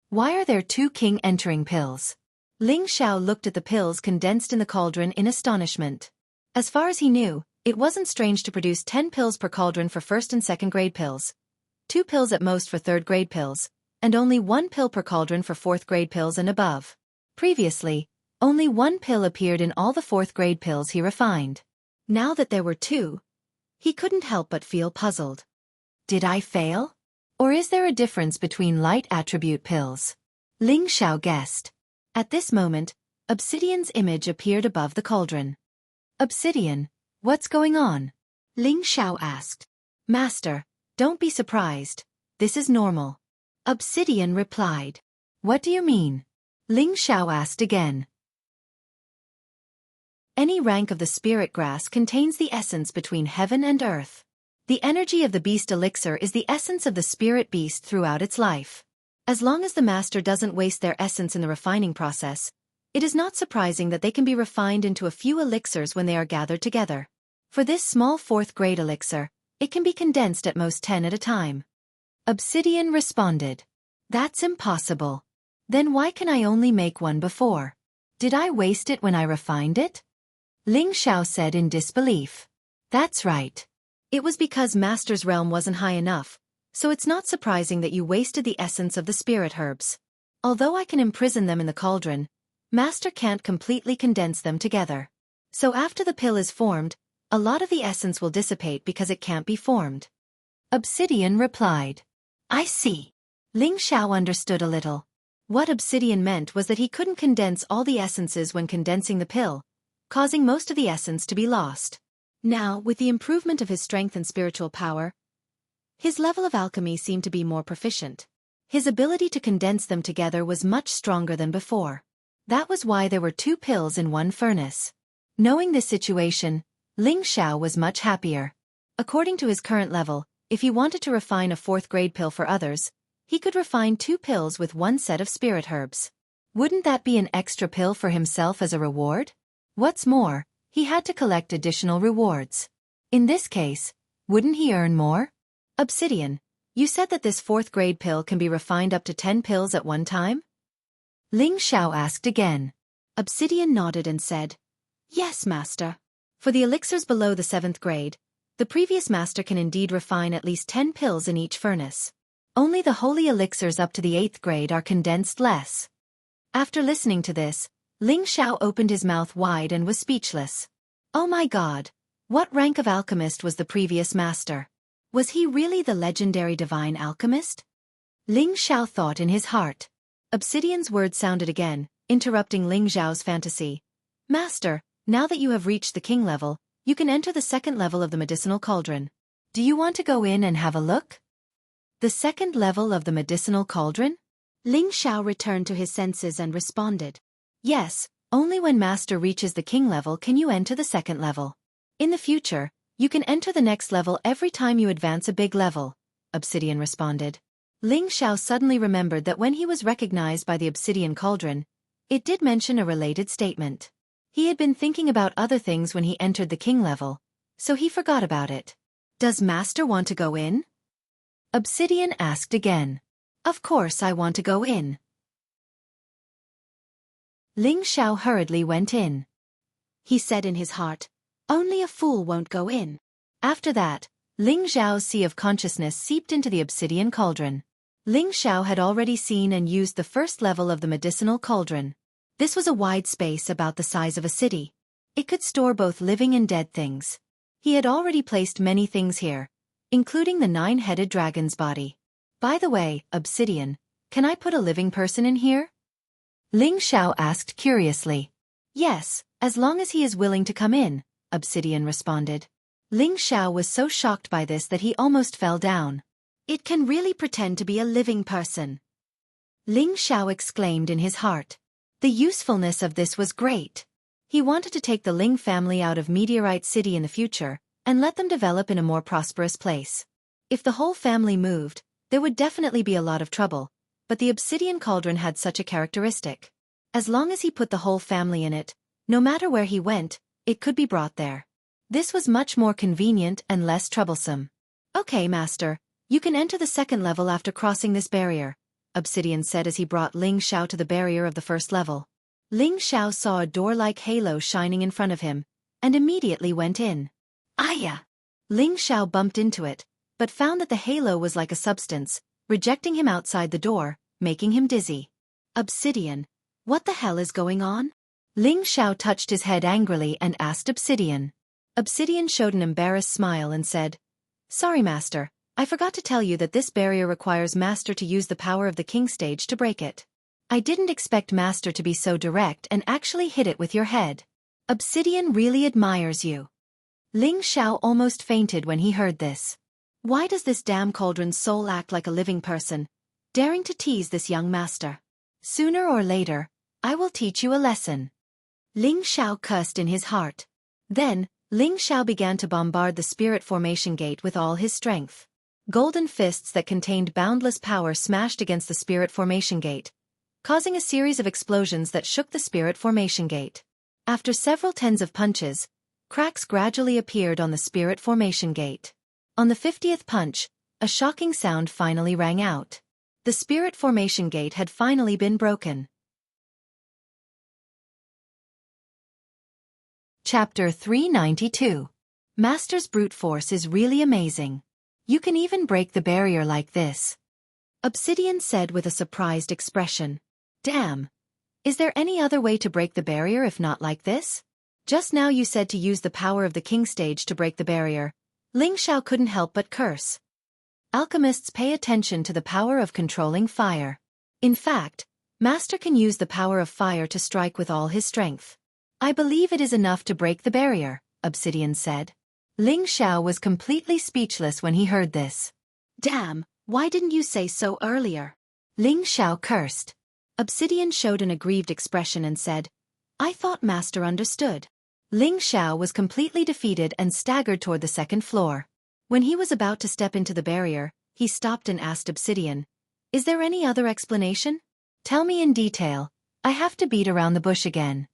Speaker 1: Why are there 2 king-entering pills? Ling Xiao looked at the pills condensed in the cauldron in astonishment. As far as he knew, it wasn't strange to produce 10 pills per cauldron for 1st and 2nd-grade pills, 2 pills at most for 3rd-grade pills, and only 1 pill per cauldron for 4th-grade pills and above. Previously, only 1 pill appeared in all the 4th-grade pills he refined. Now that there were 2, he couldn't help but feel puzzled. Did I fail? Or is there a difference between light attribute pills? Ling Xiao guessed. At this moment, Obsidian's image appeared above the cauldron. Obsidian, what's going on? Ling Xiao asked. Master, don't be surprised. This is normal. Obsidian replied. What do you mean? Ling Xiao asked again. Any rank of the spirit grass contains the essence between heaven and earth. The energy of the beast elixir is the essence of the spirit beast throughout its life. As long as the master doesn't waste their essence in the refining process, it is not surprising that they can be refined into a few elixirs when they are gathered together. For this small 4th-grade elixir, it can be condensed at most 10 at a time. Obsidian responded. That's impossible. Then why can I only make 1 before? Did I waste it when I refined it? Ling Xiao said in disbelief. That's right. It was because Master's realm wasn't high enough, so it's not surprising that you wasted the essence of the spirit herbs. Although I can imprison them in the cauldron, Master can't completely condense them together. So after the pill is formed, a lot of the essence will dissipate because it can't be formed. Obsidian replied. I see. Ling Xiao understood a little. What Obsidian meant was that he couldn't condense all the essences when condensing the pill, causing most of the essence to be lost. Now, with the improvement of his strength and spiritual power, his level of alchemy seemed to be more proficient. His ability to condense them together was much stronger than before. That was why there were 2 pills in 1 furnace. Knowing this situation, Ling Xiao was much happier. According to his current level, if he wanted to refine a 4th-grade pill for others, he could refine 2 pills with 1 set of spirit herbs. Wouldn't that be an extra pill for himself as a reward? What's more, he had to collect additional rewards. In this case, wouldn't he earn more? Obsidian, you said that this 4th-grade pill can be refined up to 10 pills at one time? Ling Xiao asked again. Obsidian nodded and said, Yes, Master. For the elixirs below the 7th grade, the previous master can indeed refine at least 10 pills in each furnace. Only the holy elixirs up to the 8th grade are condensed less. After listening to this, Ling Xiao opened his mouth wide and was speechless. Oh my God! What rank of alchemist was the previous master? Was he really the legendary divine alchemist? Ling Xiao thought in his heart. Obsidian's words sounded again, interrupting Ling Xiao's fantasy. Master, now that you have reached the king level, you can enter the 2nd level of the medicinal cauldron. Do you want to go in and have a look? The 2nd level of the medicinal cauldron? Ling Xiao returned to his senses and responded. Yes, only when Master reaches the king level can you enter the 2nd level. In the future, you can enter the next level every time you advance a big level, Obsidian responded. Ling Xiao suddenly remembered that when he was recognized by the obsidian cauldron, it did mention a related statement. He had been thinking about other things when he entered the king level, so he forgot about it. Does Master want to go in? Obsidian asked again. Of course I want to go in. Ling Xiao hurriedly went in. He said in his heart, only a fool won't go in. After that, Ling Xiao's sea of consciousness seeped into the obsidian cauldron. Ling Xiao had already seen and used the first level of the medicinal cauldron. This was a wide space about the size of a city. It could store both living and dead things. He had already placed many things here, including the 9-headed dragon's body. By the way, Obsidian, can I put a living person in here? Ling Xiao asked curiously. Yes, as long as he is willing to come in, Obsidian responded. Ling Xiao was so shocked by this that he almost fell down. It can really pretend to be a living person. Ling Xiao exclaimed in his heart. The usefulness of this was great. He wanted to take the Ling family out of Meteorite City in the future, and let them develop in a more prosperous place. If the whole family moved, there would definitely be a lot of trouble, but the obsidian cauldron had such a characteristic. As long as he put the whole family in it, no matter where he went, it could be brought there. This was much more convenient and less troublesome. Okay, Master, you can enter the second level after crossing this barrier, Obsidian said as he brought Ling Xiao to the barrier of the first level. Ling Xiao saw a door-like halo shining in front of him, and immediately went in. Aya! Ling Xiao bumped into it, but found that the halo was like a substance, rejecting him outside the door, making him dizzy. Obsidian, what the hell is going on? Ling Xiao touched his head angrily and asked Obsidian. Obsidian showed an embarrassed smile and said, Sorry, Master, I forgot to tell you that this barrier requires Master to use the power of the king stage to break it. I didn't expect Master to be so direct and actually hit it with your head. Obsidian really admires you. Ling Xiao almost fainted when he heard this. Why does this damn cauldron's soul act like a living person, daring to tease this young master? Sooner or later, I will teach you a lesson. Ling Xiao cursed in his heart. Then, Ling Xiao began to bombard the spirit formation gate with all his strength. Golden fists that contained boundless power smashed against the spirit formation gate, causing a series of explosions that shook the spirit formation gate. After several tens of punches, cracks gradually appeared on the spirit formation gate. On the 50th punch, a shocking sound finally rang out. The spirit formation gate had finally been broken. Chapter 392. Master's brute force is really amazing. You can even break the barrier like this. Obsidian said with a surprised expression. Damn. Is there any other way to break the barrier if not like this? Just now you said to use the power of the king stage to break the barrier. Ling Xiao couldn't help but curse. Alchemists pay attention to the power of controlling fire. In fact, Master can use the power of fire to strike with all his strength. I believe it is enough to break the barrier, Obsidian said. Ling Xiao was completely speechless when he heard this. Damn, why didn't you say so earlier? Ling Xiao cursed. Obsidian showed an aggrieved expression and said, I thought Master understood. Ling Xiao was completely defeated and staggered toward the second floor. When he was about to step into the barrier, he stopped and asked Obsidian, Is there any other explanation? Tell me in detail. I have to beat around the bush again.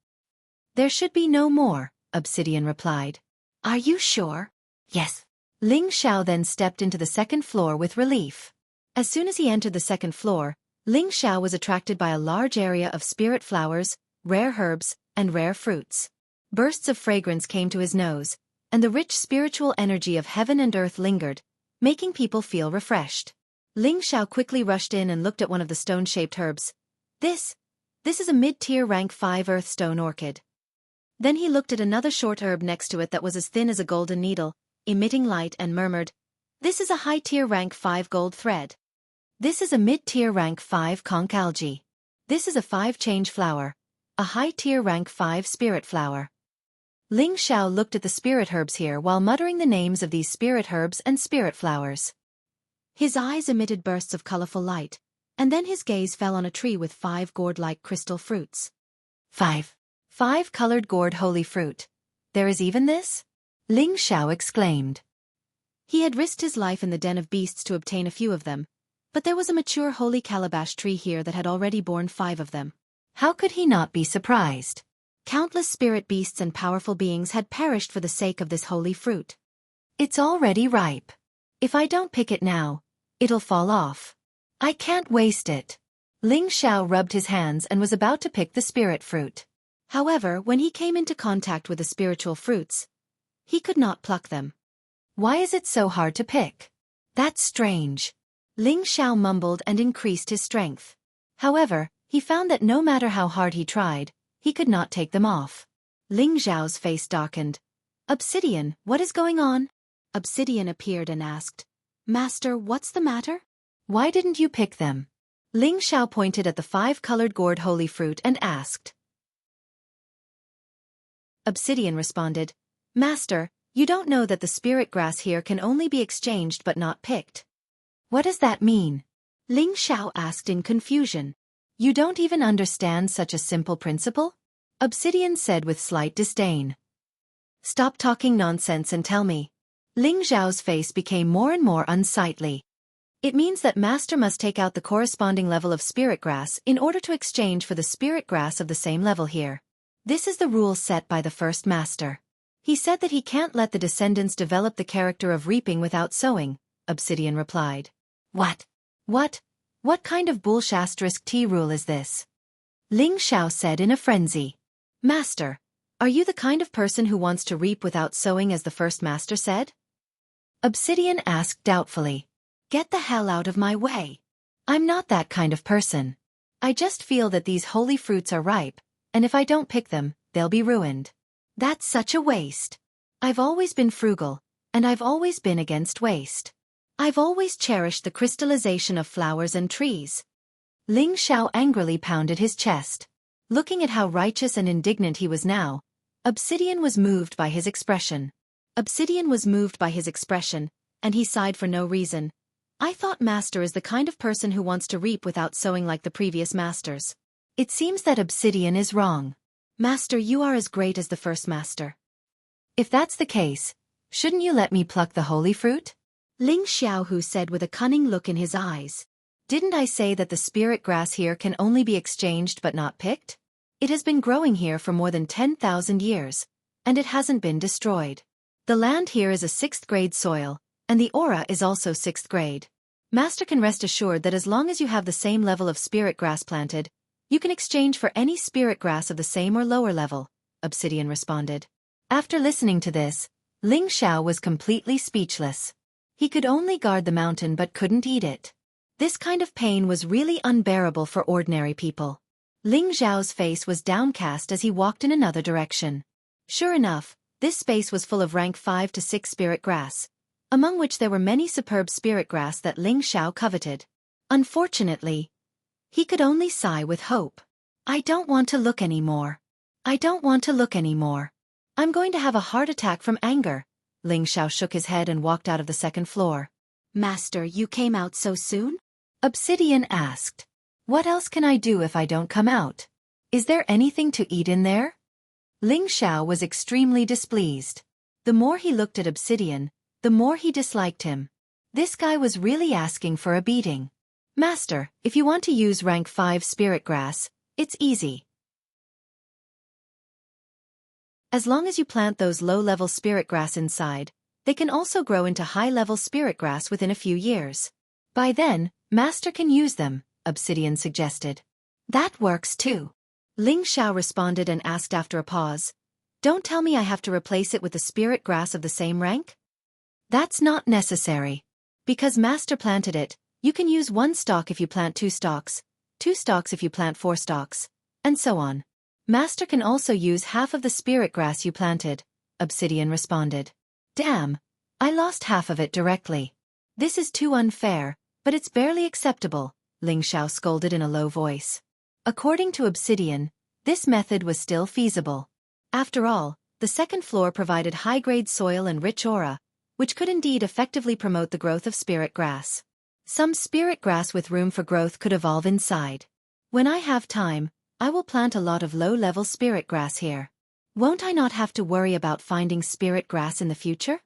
Speaker 1: There should be no more, Obsidian replied. Are you sure? Yes. Ling Xiao then stepped into the second floor with relief. As soon as he entered the second floor, Ling Xiao was attracted by a large area of spirit flowers, rare herbs, and rare fruits. Bursts of fragrance came to his nose, and the rich spiritual energy of heaven and earth lingered, making people feel refreshed. Ling Xiao quickly rushed in and looked at one of the stone-shaped herbs. This is a mid-tier rank 5 earth stone orchid. Then he looked at another short herb next to it that was as thin as a golden needle, emitting light, and murmured, This is a high-tier rank 5 gold thread. This is a mid-tier rank 5 conch algae. This is a 5 change flower, a high-tier rank 5 spirit flower. Ling Xiao looked at the spirit herbs here while muttering the names of these spirit herbs and spirit flowers. His eyes emitted bursts of colorful light, and then his gaze fell on a tree with 5 gourd-like crystal fruits. 5 colored gourd holy fruit. There is even this? Ling Xiao exclaimed. He had risked his life in the den of beasts to obtain a few of them, But there was a mature holy calabash tree here that had already borne 5 of them. How could he not be surprised? Countless spirit beasts and powerful beings had perished for the sake of this holy fruit. It's already ripe. If I don't pick it now, it'll fall off. I can't waste it. Ling Xiao rubbed his hands and was about to pick the spirit fruit. However, when he came into contact with the spiritual fruits, he could not pluck them. Why is it so hard to pick? That's strange. Ling Xiao mumbled and increased his strength. However, he found that no matter how hard he tried, he could not take them off. Ling Xiao's face darkened. Obsidian, what is going on? Obsidian appeared and asked, Master, what's the matter? Why didn't you pick them? Ling Xiao pointed at the 5-colored gourd holy fruit and asked. Obsidian responded, Master, you don't know that the spirit grass here can only be exchanged but not picked. What does that mean? Ling Xiao asked in confusion. You don't even understand such a simple principle? Obsidian said with slight disdain. Stop talking nonsense and tell me. Ling Xiao's face became more and more unsightly. It means that Master must take out the corresponding level of spirit grass in order to exchange for the spirit grass of the same level here. This is the rule set by the first Master. He said that he can't let the descendants develop the character of reaping without sowing, Obsidian replied. What? What kind of bullshit rule is this? Ling Xiao said in a frenzy. Master, are you the kind of person who wants to reap without sowing as the first Master said? Obsidian asked doubtfully. Get the hell out of my way. I'm not that kind of person. I just feel that these holy fruits are ripe, and if I don't pick them, they'll be ruined. That's such a waste. I've always been frugal, and I've always been against waste. I've always cherished the crystallization of flowers and trees. Ling Xiao angrily pounded his chest. Looking at how righteous and indignant he was now, Obsidian was moved by his expression. And he sighed for no reason. I thought Master is the kind of person who wants to reap without sowing like the previous Masters. It seems that Obsidian is wrong. Master, you are as great as the first Master. If that's the case, shouldn't you let me pluck the holy fruit? Ling Xiaohu said with a cunning look in his eyes. Didn't I say that the spirit grass here can only be exchanged but not picked? It has been growing here for more than 10,000 years, and it hasn't been destroyed. The land here is a 6th grade soil, and the aura is also 6th grade. Master can rest assured that as long as you have the same level of spirit grass planted, you can exchange for any spirit grass of the same or lower level, Obsidian responded. After listening to this, Ling Xiao was completely speechless. He could only guard the mountain but couldn't eat it. This kind of pain was really unbearable for ordinary people. Ling Xiao's face was downcast as he walked in another direction. Sure enough, this space was full of rank 5 to 6 spirit grass, among which there were many superb spirit grass that Ling Xiao coveted. Unfortunately, he could only sigh with hope. I don't want to look anymore. I'm going to have a heart attack from anger. Ling Xiao shook his head and walked out of the 2nd floor. Master, you came out so soon? Obsidian asked. What else can I do if I don't come out? Is there anything to eat in there? Ling Xiao was extremely displeased. The more he looked at Obsidian, the more he disliked him. This guy was really asking for a beating. Master, if you want to use rank 5 spirit grass, it's easy. As long as you plant those low-level spirit grass inside, they can also grow into high-level spirit grass within a few years. By then, Master can use them, Obsidian suggested. That works too. Ling Xiao responded and asked after a pause. Don't tell me I have to replace it with the spirit grass of the same rank? That's not necessary. Because Master planted it, you can use 1 stalk if you plant 2 stalks, 2 stalks if you plant 4 stalks, and so on. Master can also use half of the spirit grass you planted, Obsidian responded. Damn, I lost half of it directly. This is too unfair, but it's barely acceptable, Ling Xiao scolded in a low voice. According to Obsidian, this method was still feasible. After all, the 2nd floor provided high-grade soil and rich aura, which could indeed effectively promote the growth of spirit grass. Some spirit grass with room for growth could evolve inside. When I have time, I will plant a lot of low-level spirit grass here. Won't I not have to worry about finding spirit grass in the future?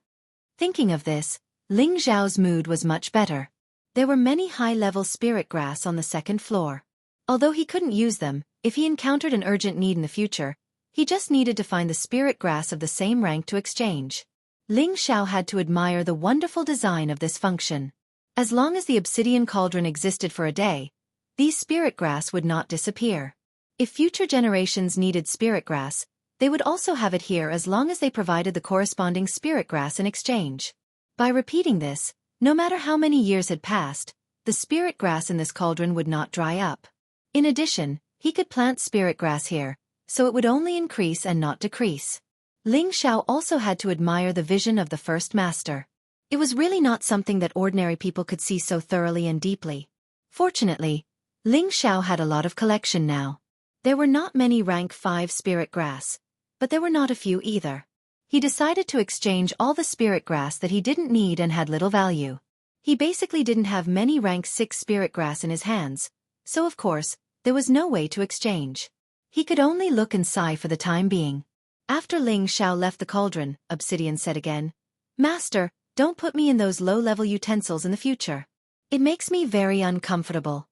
Speaker 1: Thinking of this, Ling Xiao's mood was much better. There were many high-level spirit grass on the second floor. Although he couldn't use them, if he encountered an urgent need in the future, he just needed to find the spirit grass of the same rank to exchange. Ling Xiao had to admire the wonderful design of this function. As long as the obsidian cauldron existed for a day, these spirit grass would not disappear. If future generations needed spirit grass, they would also have it here as long as they provided the corresponding spirit grass in exchange. By repeating this, no matter how many years had passed, the spirit grass in this cauldron would not dry up. In addition, he could plant spirit grass here, so it would only increase and not decrease. Ling Xiao also had to admire the vision of the first master. It was really not something that ordinary people could see so thoroughly and deeply. Fortunately, Ling Xiao had a lot of collection now. There were not many rank 5 spirit grass, but there were not a few either. He decided to exchange all the spirit grass that he didn't need and had little value. He basically didn't have many rank 6 spirit grass in his hands, so of course, there was no way to exchange. He could only look and sigh for the time being. After Ling Xiao left the cauldron, Obsidian said again, "Master, don't put me in those low-level utensils in the future. It makes me very uncomfortable."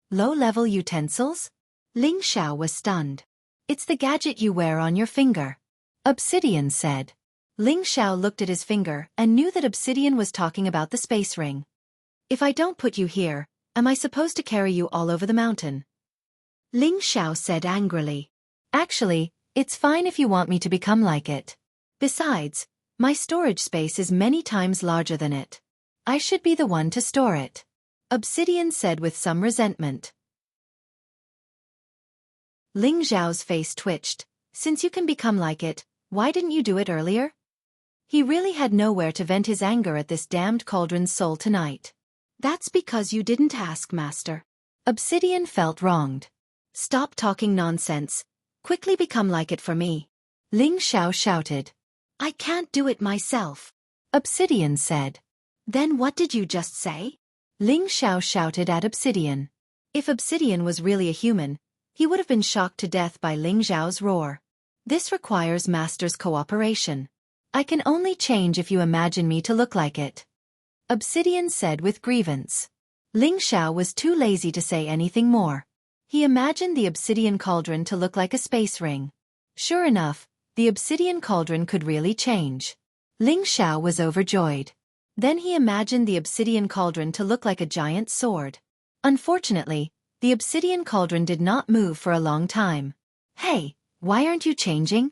Speaker 1: Low-level utensils? Ling Xiao was stunned. "It's the gadget you wear on your finger," Obsidian said. Ling Xiao looked at his finger and knew that Obsidian was talking about the space ring. "If I don't put you here, am I supposed to carry you all over the mountain?" Ling Xiao said angrily. "Actually, it's fine if you want me to become like it. Besides, my storage space is many times larger than it. I should be the one to store it," Obsidian said with some resentment. Ling Xiao's face twitched. "Since you can become like it, why didn't you do it earlier?" He really had nowhere to vent his anger at this damned cauldron's soul tonight. "That's because you didn't ask, Master." Obsidian felt wronged. "Stop talking nonsense. Quickly become like it for me," Ling Xiao shouted. "I can't do it myself," Obsidian said. "Then what did you just say?" Ling Xiao shouted at Obsidian. If Obsidian was really a human, he would have been shocked to death by Ling Xiao's roar. "This requires Master's cooperation. I can only change if you imagine me to look like it," Obsidian said with grievance. Ling Xiao was too lazy to say anything more. He imagined the obsidian cauldron to look like a space ring. Sure enough, the obsidian cauldron could really change. Ling Xiao was overjoyed. Then he imagined the obsidian cauldron to look like a giant sword. Unfortunately, the obsidian cauldron did not move for a long time. "Hey, why aren't you changing?"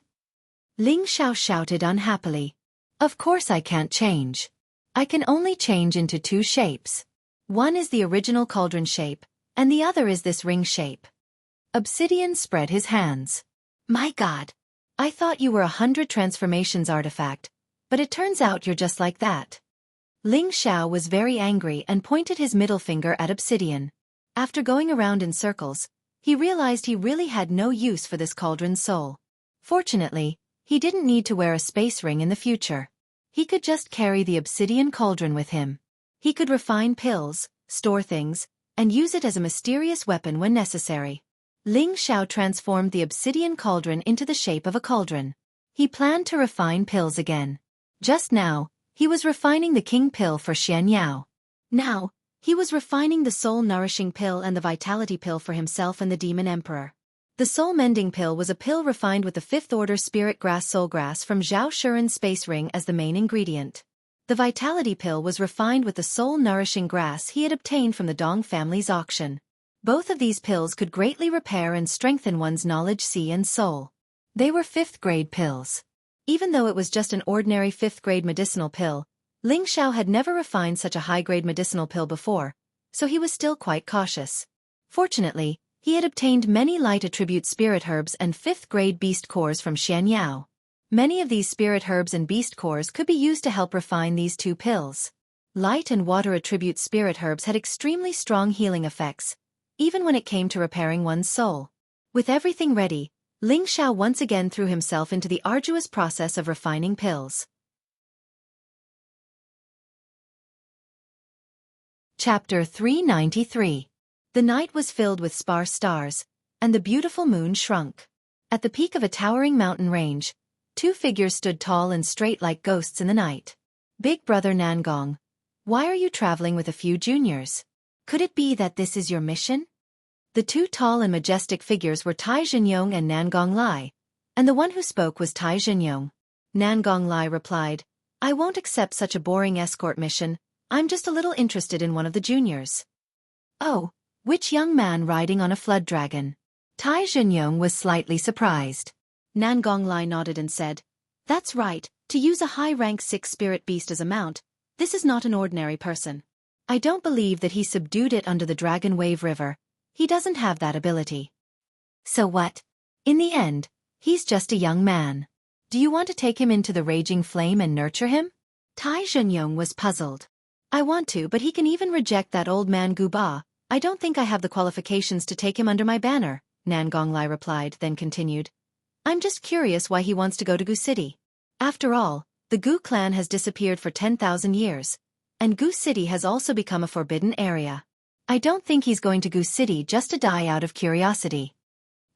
Speaker 1: Ling Xiao shouted unhappily. "Of course I can't change. I can only change into 2 shapes. One is the original cauldron shape, and the other is this ring shape." Obsidian spread his hands. "My God! I thought you were 100 transformations artifact, but it turns out you're just like that." Ling Xiao was very angry and pointed his middle finger at Obsidian. After going around in circles, he realized he really had no use for this cauldron's soul. Fortunately, he didn't need to wear a space ring in the future. He could just carry the obsidian cauldron with him. He could refine pills, store things, and use it as a mysterious weapon when necessary. Ling Xiao transformed the obsidian cauldron into the shape of a cauldron. He planned to refine pills again. Just now, he was refining the king pill for Xianxia. Now, he was refining the soul-nourishing pill and the vitality pill for himself and the demon emperor. The soul-mending pill was a pill refined with the 5th-order spirit grass soulgrass from Zhao Shuren's space ring as the main ingredient. The vitality pill was refined with the soul-nourishing grass he had obtained from the Dong family's auction. Both of these pills could greatly repair and strengthen one's knowledge, sea and soul. They were 5th-grade pills. Even though it was just an ordinary 5th-grade medicinal pill, Ling Xiao had never refined such a high-grade medicinal pill before, so he was still quite cautious. Fortunately, he had obtained many light attribute spirit herbs and 5th-grade beast cores from Xianxia. Many of these spirit herbs and beast cores could be used to help refine these 2 pills. Light and water attribute spirit herbs had extremely strong healing effects, even when it came to repairing one's soul. With everything ready, Ling Xiao once again threw himself into the arduous process of refining pills. Chapter 393. The night was filled with sparse stars, and the beautiful moon shrunk. At the peak of a towering mountain range, 2 figures stood tall and straight like ghosts in the night. Big Brother Nangong, Why are you traveling with a few juniors? Could it be that this is your mission? The two tall and majestic figures were Tai Zhenyong and Nan Gonglai, and the one who spoke was Tai Zhenyong. Nan Gonglai replied, I won't accept such a boring escort mission, I'm just a little interested in one of the juniors. Oh, which young man riding on a flood dragon? Tai Zhenyong was slightly surprised. Nan Gonglai nodded and said, That's right, to use a high-rank 6-spirit beast as a mount, this is not an ordinary person. I don't believe that he subdued it under the Dragon Wave River. He doesn't have that ability. So what? In the end, he's just a young man. Do you want to take him into the raging flame and nurture him? Tai Zhenyong was puzzled. I want to, but he can even reject that old man Gu Ba. I don't think I have the qualifications to take him under my banner, Nan Gonglai replied, then continued. I'm just curious why he wants to go to Gu City. After all, the Gu clan has disappeared for 10,000 years, and Gu City has also become a forbidden area. I don't think he's going to Gu City just to die out of curiosity.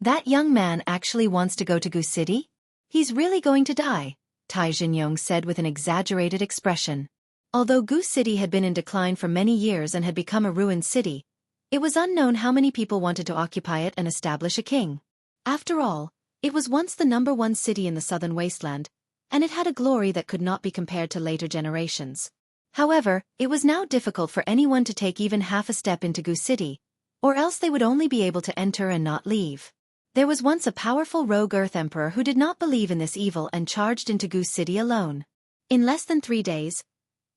Speaker 1: That young man actually wants to go to Gu City? He's really going to die, Tai Zhenyong said with an exaggerated expression. Although Gu City had been in decline for many years and had become a ruined city, it was unknown how many people wanted to occupy it and establish a king. After all, it was once the #1 city in the southern wasteland, and it had a glory that could not be compared to later generations. However, it was now difficult for anyone to take even half a step into Gu City, or else they would only be able to enter and not leave. There was once a powerful rogue Earth Emperor who did not believe in this evil and charged into Gu City alone. In less than 3 days,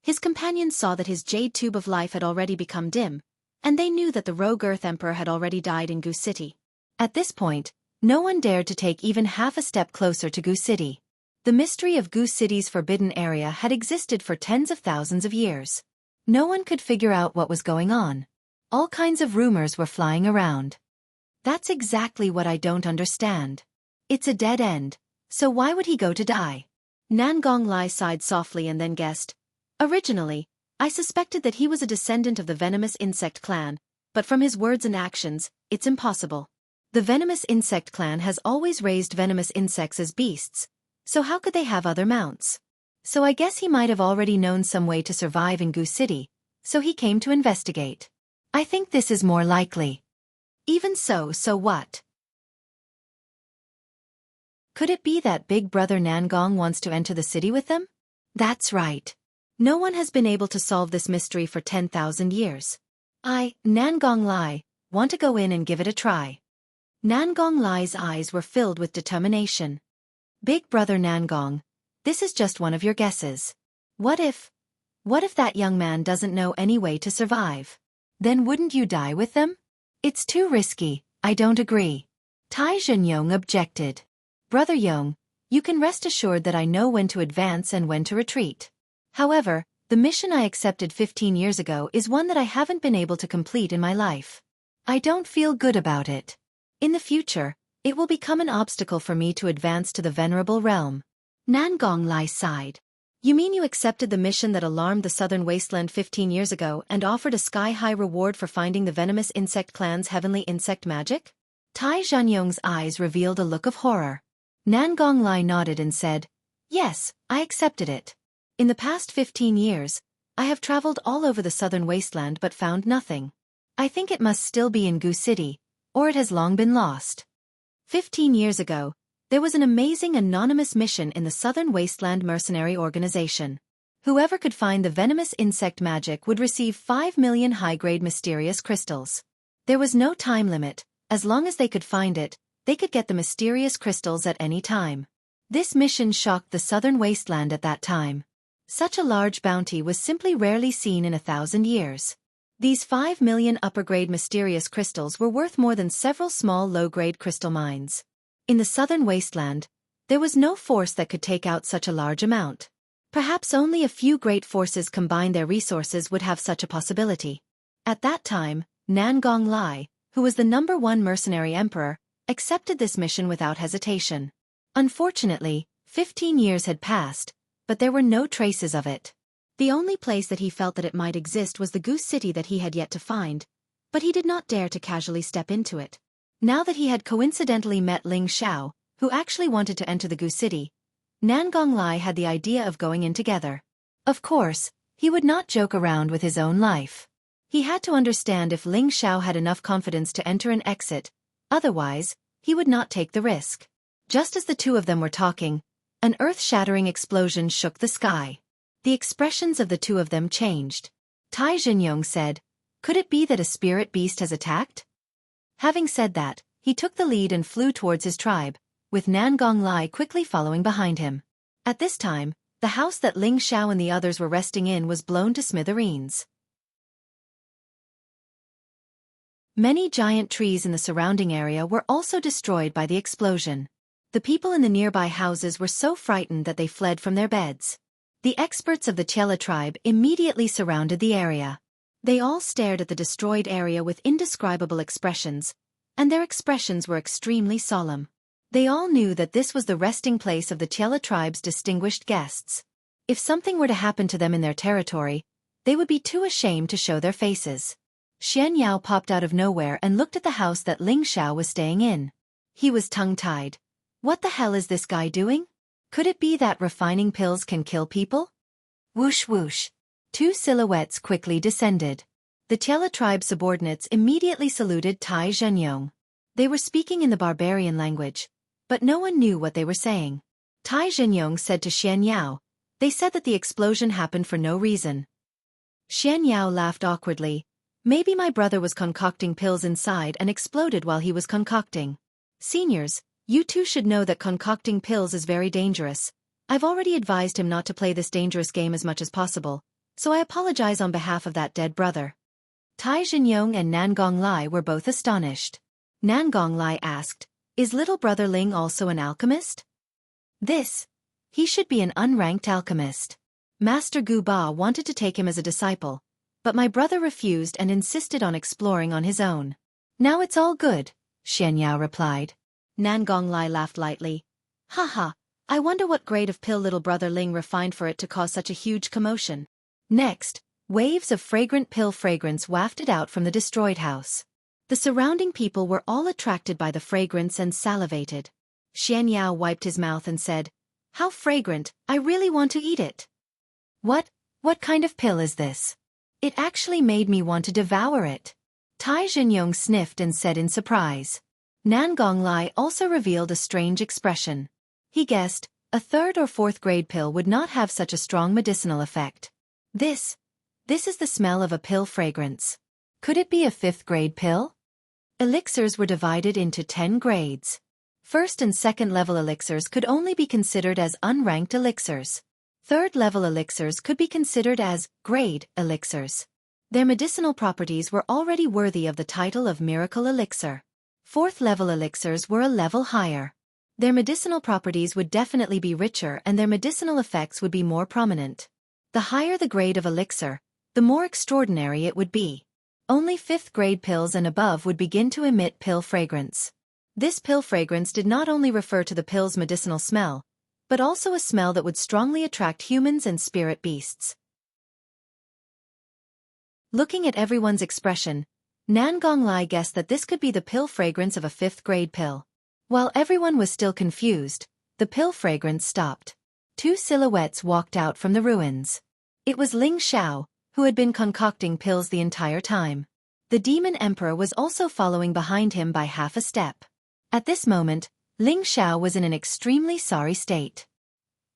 Speaker 1: his companions saw that his jade tube of life had already become dim, and they knew that the rogue Earth Emperor had already died in Gu City. At this point, no one dared to take even half a step closer to Gu City. The mystery of Gu City's forbidden area had existed for tens of thousands of years. No one could figure out what was going on. All kinds of rumors were flying around. That's exactly what I don't understand. It's a dead end, so why would he go to die? Nan Gonglai sighed softly and then guessed. Originally, I suspected that he was a descendant of the venomous insect clan, but from his words and actions, it's impossible. The venomous insect clan has always raised venomous insects as beasts, so how could they have other mounts? So I guess he might have already known some way to survive in Gu City, so he came to investigate. I think this is more likely. Even so what? Could it be that big brother Nangong wants to enter the city with them? That's right. No one has been able to solve this mystery for 10,000 years. I, Nan Gonglai, want to go in and give it a try. Nan Gonglai's eyes were filled with determination. Big brother Nangong, this is just one of your guesses. What if that young man doesn't know any way to survive? Then wouldn't you die with them? It's too risky, I don't agree. Tai Zhenyong objected. Brother Yong, you can rest assured that I know when to advance and when to retreat. However, the mission I accepted 15 years ago is one that I haven't been able to complete in my life. I don't feel good about it. In the future, it will become an obstacle for me to advance to the venerable realm. Nan Gonglai sighed. You mean you accepted the mission that alarmed the southern wasteland 15 years ago and offered a sky-high reward for finding the venomous insect clan's heavenly insect magic? Tai Zhenyong's eyes revealed a look of horror. Nan Gonglai nodded and said, Yes, I accepted it. In the past 15 years, I have traveled all over the southern wasteland but found nothing. I think it must still be in Gu City, or it has long been lost. 15 years ago, there was an amazing anonymous mission in the Southern Wasteland Mercenary Organization. Whoever could find the venomous insect magic would receive 5 million high-grade mysterious crystals. There was no time limit. As long as they could find it, they could get the mysterious crystals at any time. This mission shocked the Southern Wasteland at that time. Such a large bounty was simply rarely seen in 1,000 years. These 5 million upper-grade mysterious crystals were worth more than several small low-grade crystal mines. In the southern wasteland, there was no force that could take out such a large amount. Perhaps only a few great forces combined their resources would have such a possibility. At that time, Nan Gonglai, who was the #1 mercenary emperor, accepted this mission without hesitation. Unfortunately, 15 years had passed, but there were no traces of it. The only place that he felt that it might exist was the Gu City that he had yet to find, but he did not dare to casually step into it. Now that he had coincidentally met Ling Xiao, who actually wanted to enter the Gu City, Nan Gonglai had the idea of going in together. Of course, He would not joke around with his own life. He had to understand if Ling Xiao had enough confidence to enter and exit, otherwise, he would not take the risk. Just as the two of them were talking, an earth-shattering explosion shook the sky. The expressions of the two of them changed. Tai Jianyong said, "Could it be that a spirit beast has attacked?" Having said that, he took the lead and flew towards his tribe, with Nan Gonglai quickly following behind him. At this time, the house that Ling Xiao and the others were resting in was blown to smithereens. Many giant trees in the surrounding area were also destroyed by the explosion. The people in the nearby houses were so frightened that they fled from their beds. The experts of the Chela tribe immediately surrounded the area. They all stared at the destroyed area with indescribable expressions, and their expressions were extremely solemn. They all knew that this was the resting place of the Chela tribe's distinguished guests. If something were to happen to them in their territory, they would be too ashamed to show their faces. Xianxia popped out of nowhere and looked at the house that Ling Xiao was staying in. He was tongue-tied. What the hell is this guy doing? Could it be that refining pills can kill people? Whoosh whoosh. Two silhouettes quickly descended. The Chela tribe subordinates immediately saluted Tai Jianyong. They were speaking in the barbarian language, but no one knew what they were saying. Tai Jianyong said to Xianxia, "They said that the explosion happened for no reason." Xianxia laughed awkwardly. "Maybe my brother was concocting pills inside and exploded while he was concocting. Seniors, you two should know that concocting pills is very dangerous. I've already advised him not to play this dangerous game as much as possible, so I apologize on behalf of that dead brother." Tai Jianyong and Nan Gonglai were both astonished. Nan Gonglai asked, "Is little brother Ling also an alchemist?" He should be an unranked alchemist. Master Gu Ba wanted to take him as a disciple, but my brother refused and insisted on exploring on his own. "Now it's all good," Xianxia replied. Nan Gonglai laughed lightly. "Haha, I wonder what grade of pill little brother Ling refined for it to cause such a huge commotion." Next, waves of fragrant pill fragrance wafted out from the destroyed house. The surrounding people were all attracted by the fragrance and salivated. Xianxia wiped his mouth and said, "How fragrant, I really want to eat it." What kind of pill is this? It actually made me want to devour it." Tai Jianyong sniffed and said in surprise. Nan Gonglai also revealed a strange expression. He guessed, a 3rd or 4th grade pill would not have such a strong medicinal effect. This is the smell of a pill fragrance. Could it be a 5th grade pill? Elixirs were divided into 10 grades. 1st and 2nd level elixirs could only be considered as unranked elixirs. 3rd level elixirs could be considered as grade elixirs. Their medicinal properties were already worthy of the title of miracle elixir. 4th level elixirs were a level higher. Their medicinal properties would definitely be richer and their medicinal effects would be more prominent. The higher the grade of elixir, the more extraordinary it would be. Only 5th grade pills and above would begin to emit pill fragrance. This pill fragrance did not only refer to the pill's medicinal smell, but also a smell that would strongly attract humans and spirit beasts. Looking at everyone's expression, Nan Gonglai guessed that this could be the pill fragrance of a 5th grade pill. While everyone was still confused, the pill fragrance stopped. Two silhouettes walked out from the ruins. It was Ling Xiao, who had been concocting pills the entire time. The demon emperor was also following behind him by half a step. At this moment, Ling Xiao was in an extremely sorry state.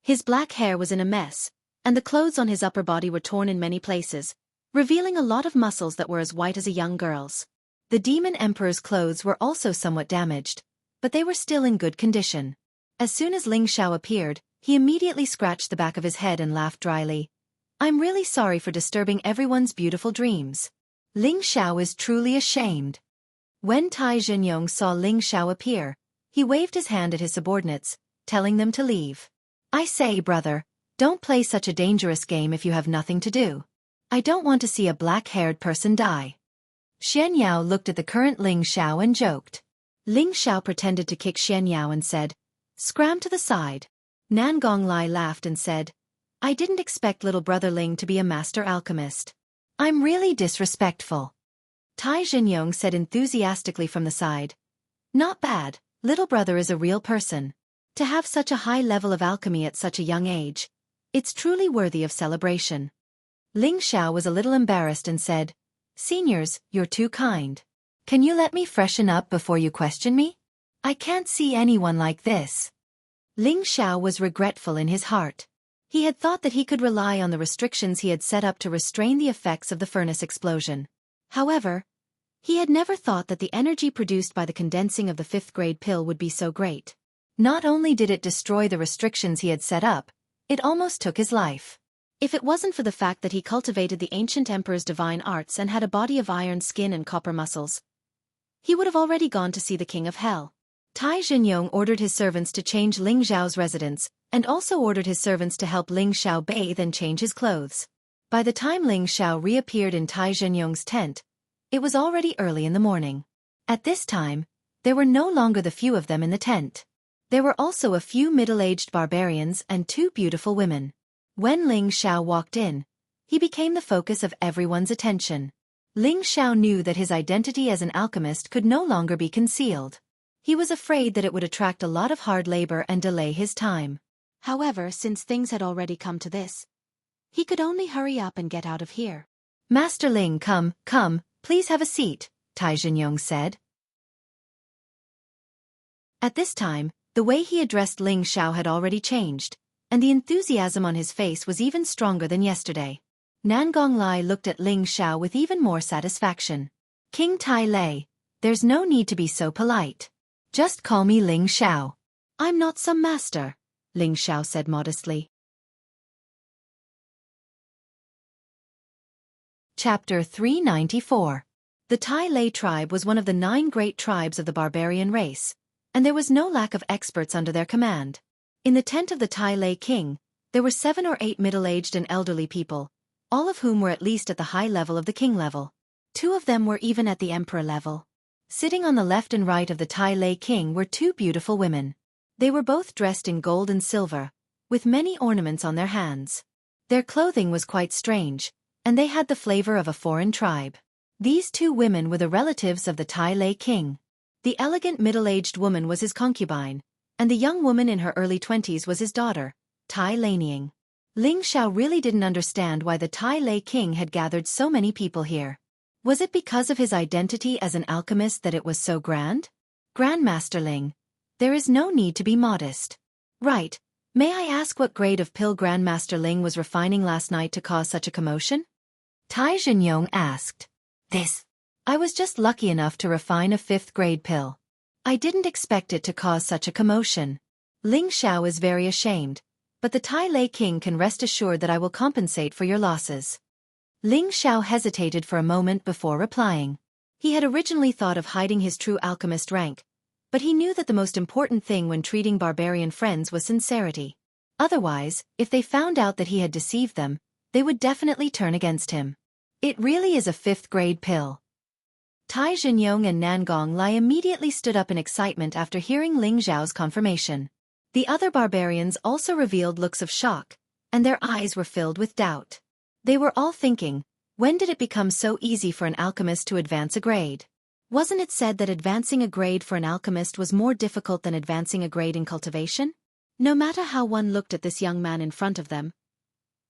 Speaker 1: His black hair was in a mess, and the clothes on his upper body were torn in many places, revealing a lot of muscles that were as white as a young girl's. The demon emperor's clothes were also somewhat damaged, but they were still in good condition. As soon as Ling Xiao appeared, he immediately scratched the back of his head and laughed dryly. "I'm really sorry for disturbing everyone's beautiful dreams." Ling Xiao is truly ashamed. When Tai Jianyong saw Ling Xiao appear, he waved his hand at his subordinates, telling them to leave. "I say, brother, don't play such a dangerous game if you have nothing to do. I don't want to see a black-haired person die." Xianxia looked at the current Ling Xiao and joked. Ling Xiao pretended to kick Xianxia and said, "Scram to the side." Nan Gonglai laughed and said, "I didn't expect little brother Ling to be a master alchemist. I'm really disrespectful." Tai Jianyong said enthusiastically from the side, "Not bad, little brother is a real person. To have such a high level of alchemy at such a young age, it's truly worthy of celebration." Ling Xiao was a little embarrassed and said, "Seniors, you're too kind. Can you let me freshen up before you question me? I can't see anyone like this." Ling Xiao was regretful in his heart. He had thought that he could rely on the restrictions he had set up to restrain the effects of the furnace explosion. However, he had never thought that the energy produced by the condensing of the fifth-grade pill would be so great. Not only did it destroy the restrictions he had set up, it almost took his life. If it wasn't for the fact that he cultivated the ancient emperor's divine arts and had a body of iron skin and copper muscles, he would have already gone to see the king of hell. Tai Jianyong ordered his servants to change Ling Xiao's residence, and also ordered his servants to help Ling Xiao bathe and change his clothes. By the time Ling Xiao reappeared in Tai Jianyong's tent, it was already early in the morning. At this time, there were no longer the few of them in the tent. There were also a few middle-aged barbarians and 2 beautiful women. When Ling Xiao walked in, he became the focus of everyone's attention. Ling Xiao knew that his identity as an alchemist could no longer be concealed. He was afraid that it would attract a lot of hard labor and delay his time. However, since things had already come to this, he could only hurry up and get out of here. "Master Ling, come, please have a seat," Tai Jianyong said. At this time, the way he addressed Ling Xiao had already changed, and the enthusiasm on his face was even stronger than yesterday. Nangong Lai looked at Ling Xiao with even more satisfaction. "King Tai Lei, there's no need to be so polite. Just call me Ling Xiao." "I'm not some master," Ling Xiao said modestly. Chapter 394. The Tai Lei tribe was one of the 9 great tribes of the barbarian race, and there was no lack of experts under their command. In the tent of the Tai Lei king, there were 7 or 8 middle-aged and elderly people, all of whom were at least at the high level of the king level. 2 of them were even at the emperor level. Sitting on the left and right of the Tai Lei king were 2 beautiful women. They were both dressed in gold and silver, with many ornaments on their hands. Their clothing was quite strange, and they had the flavor of a foreign tribe. These 2 women were the relatives of the Tai Lei king. The elegant middle-aged woman was his concubine, and the young woman in her early 20s was his daughter, Tai Leining. Ling Xiao really didn't understand why the Tai Lei king had gathered so many people here. Was it because of his identity as an alchemist that it was so grand? "Grandmaster Ling, there is no need to be modest." "Right, may I ask what grade of pill Grandmaster Ling was refining last night to cause such a commotion?" Tai Jianyong asked. "This. I was just lucky enough to refine a 5th-grade pill. I didn't expect it to cause such a commotion. Ling Xiao is very ashamed, but the Tai Lei king can rest assured that I will compensate for your losses." Ling Xiao hesitated for a moment before replying. He had originally thought of hiding his true alchemist rank, but he knew that the most important thing when treating barbarian friends was sincerity. Otherwise, if they found out that he had deceived them, they would definitely turn against him. "It really is a 5th-grade pill." Tai Jianyong and Nangong Lai immediately stood up in excitement after hearing Ling Xiao's confirmation. The other barbarians also revealed looks of shock, and their eyes were filled with doubt. They were all thinking, when did it become so easy for an alchemist to advance a grade? Wasn't it said that advancing a grade for an alchemist was more difficult than advancing a grade in cultivation? No matter how one looked at this young man in front of them,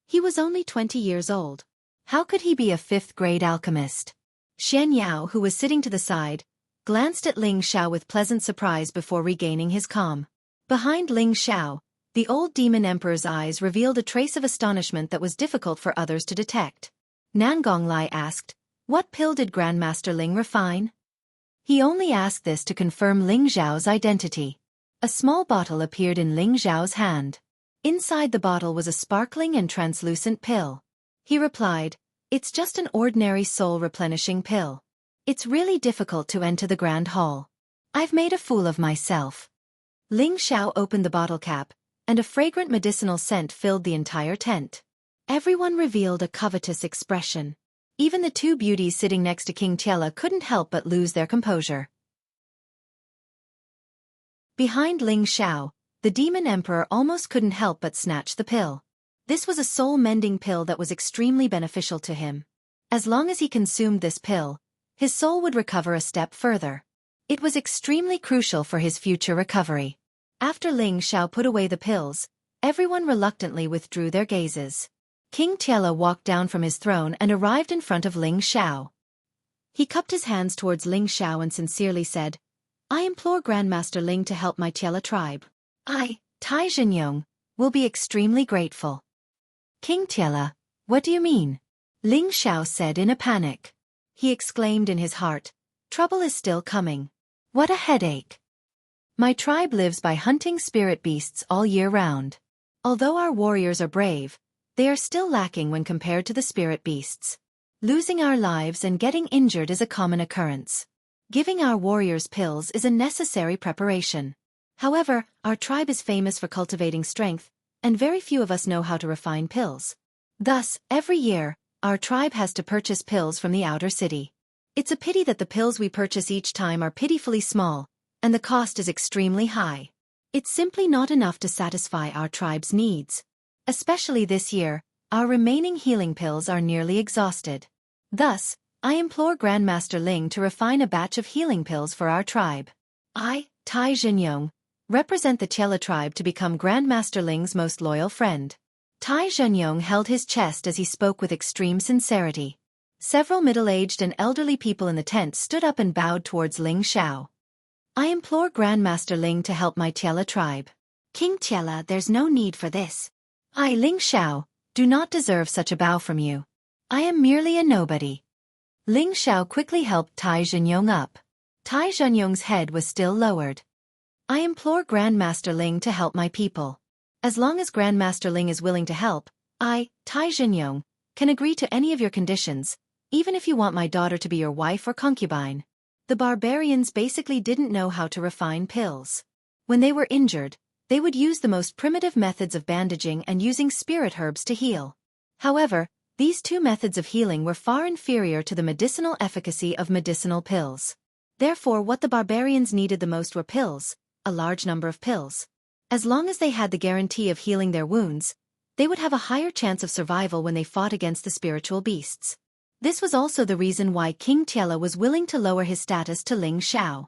Speaker 1: he was only 20 years old. How could he be a 5th-grade alchemist? Xianxia, who was sitting to the side, glanced at Ling Xiao with pleasant surprise before regaining his calm. Behind Ling Xiao, the old demon emperor's eyes revealed a trace of astonishment that was difficult for others to detect. Nangong Lai asked, "What pill did Grandmaster Ling refine?" He only asked this to confirm Ling Xiao's identity. A small bottle appeared in Ling Xiao's hand. Inside the bottle was a sparkling and translucent pill. He replied, "It's just an ordinary soul-replenishing pill. It's really difficult to enter the Grand Hall. I've made a fool of myself." Ling Xiao opened the bottle cap, and a fragrant medicinal scent filled the entire tent. Everyone revealed a covetous expression. Even the 2 beauties sitting next to King Tiela couldn't help but lose their composure. Behind Ling Xiao, the demon emperor almost couldn't help but snatch the pill. This was a soul-mending pill that was extremely beneficial to him. As long as he consumed this pill, his soul would recover a step further. It was extremely crucial for his future recovery. After Ling Xiao put away the pills, everyone reluctantly withdrew their gazes. King Tiela walked down from his throne and arrived in front of Ling Xiao. He cupped his hands towards Ling Xiao and sincerely said, I implore Grandmaster Ling to help my Tiela tribe. I, Tai Zhenyong, will be extremely grateful. King Tiela, what do you mean? Ling Xiao said in a panic. He exclaimed in his heart, trouble is still coming. What a headache. My tribe lives by hunting spirit beasts all year round. Although our warriors are brave, they are still lacking when compared to the spirit beasts. Losing our lives and getting injured is a common occurrence. Giving our warriors pills is a necessary preparation. However, our tribe is famous for cultivating strength, and very few of us know how to refine pills. Thus, every year, our tribe has to purchase pills from the outer city. It's a pity that the pills we purchase each time are pitifully small, and the cost is extremely high. It's simply not enough to satisfy our tribe's needs. Especially this year, our remaining healing pills are nearly exhausted. Thus, I implore Grandmaster Ling to refine a batch of healing pills for our tribe. I, Tai Zhenyong, represent the Tiela tribe to become Grandmaster Ling's most loyal friend. Tai Zhenyong held his chest as he spoke with extreme sincerity. Several middle-aged and elderly people in the tent stood up and bowed towards Ling Xiao. I implore Grandmaster Ling to help my Tiela tribe. King Tiela, there's no need for this. I, Ling Xiao, do not deserve such a bow from you. I am merely a nobody. Ling Xiao quickly helped Tai Zhenyong up. Tai Zhenyong's head was still lowered. I implore Grandmaster Ling to help my people. As long as Grandmaster Ling is willing to help, I, Tai Zhenyong, can agree to any of your conditions, even if you want my daughter to be your wife or concubine. The barbarians basically didn't know how to refine pills. When they were injured, they would use the most primitive methods of bandaging and using spirit herbs to heal. However, these two methods of healing were far inferior to the medicinal efficacy of medicinal pills. Therefore, what the barbarians needed the most were pills, a large number of pills. As long as they had the guarantee of healing their wounds, they would have a higher chance of survival when they fought against the spiritual beasts. This was also the reason why King Tiela was willing to lower his status to Ling Xiao.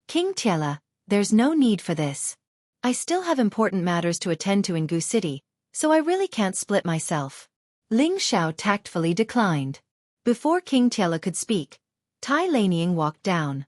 Speaker 1: King Tiela, there's no need for this. I still have important matters to attend to in Gu City, so I really can't split myself. Ling Xiao tactfully declined. Before King Tiela could speak, Tai Lanying walked down.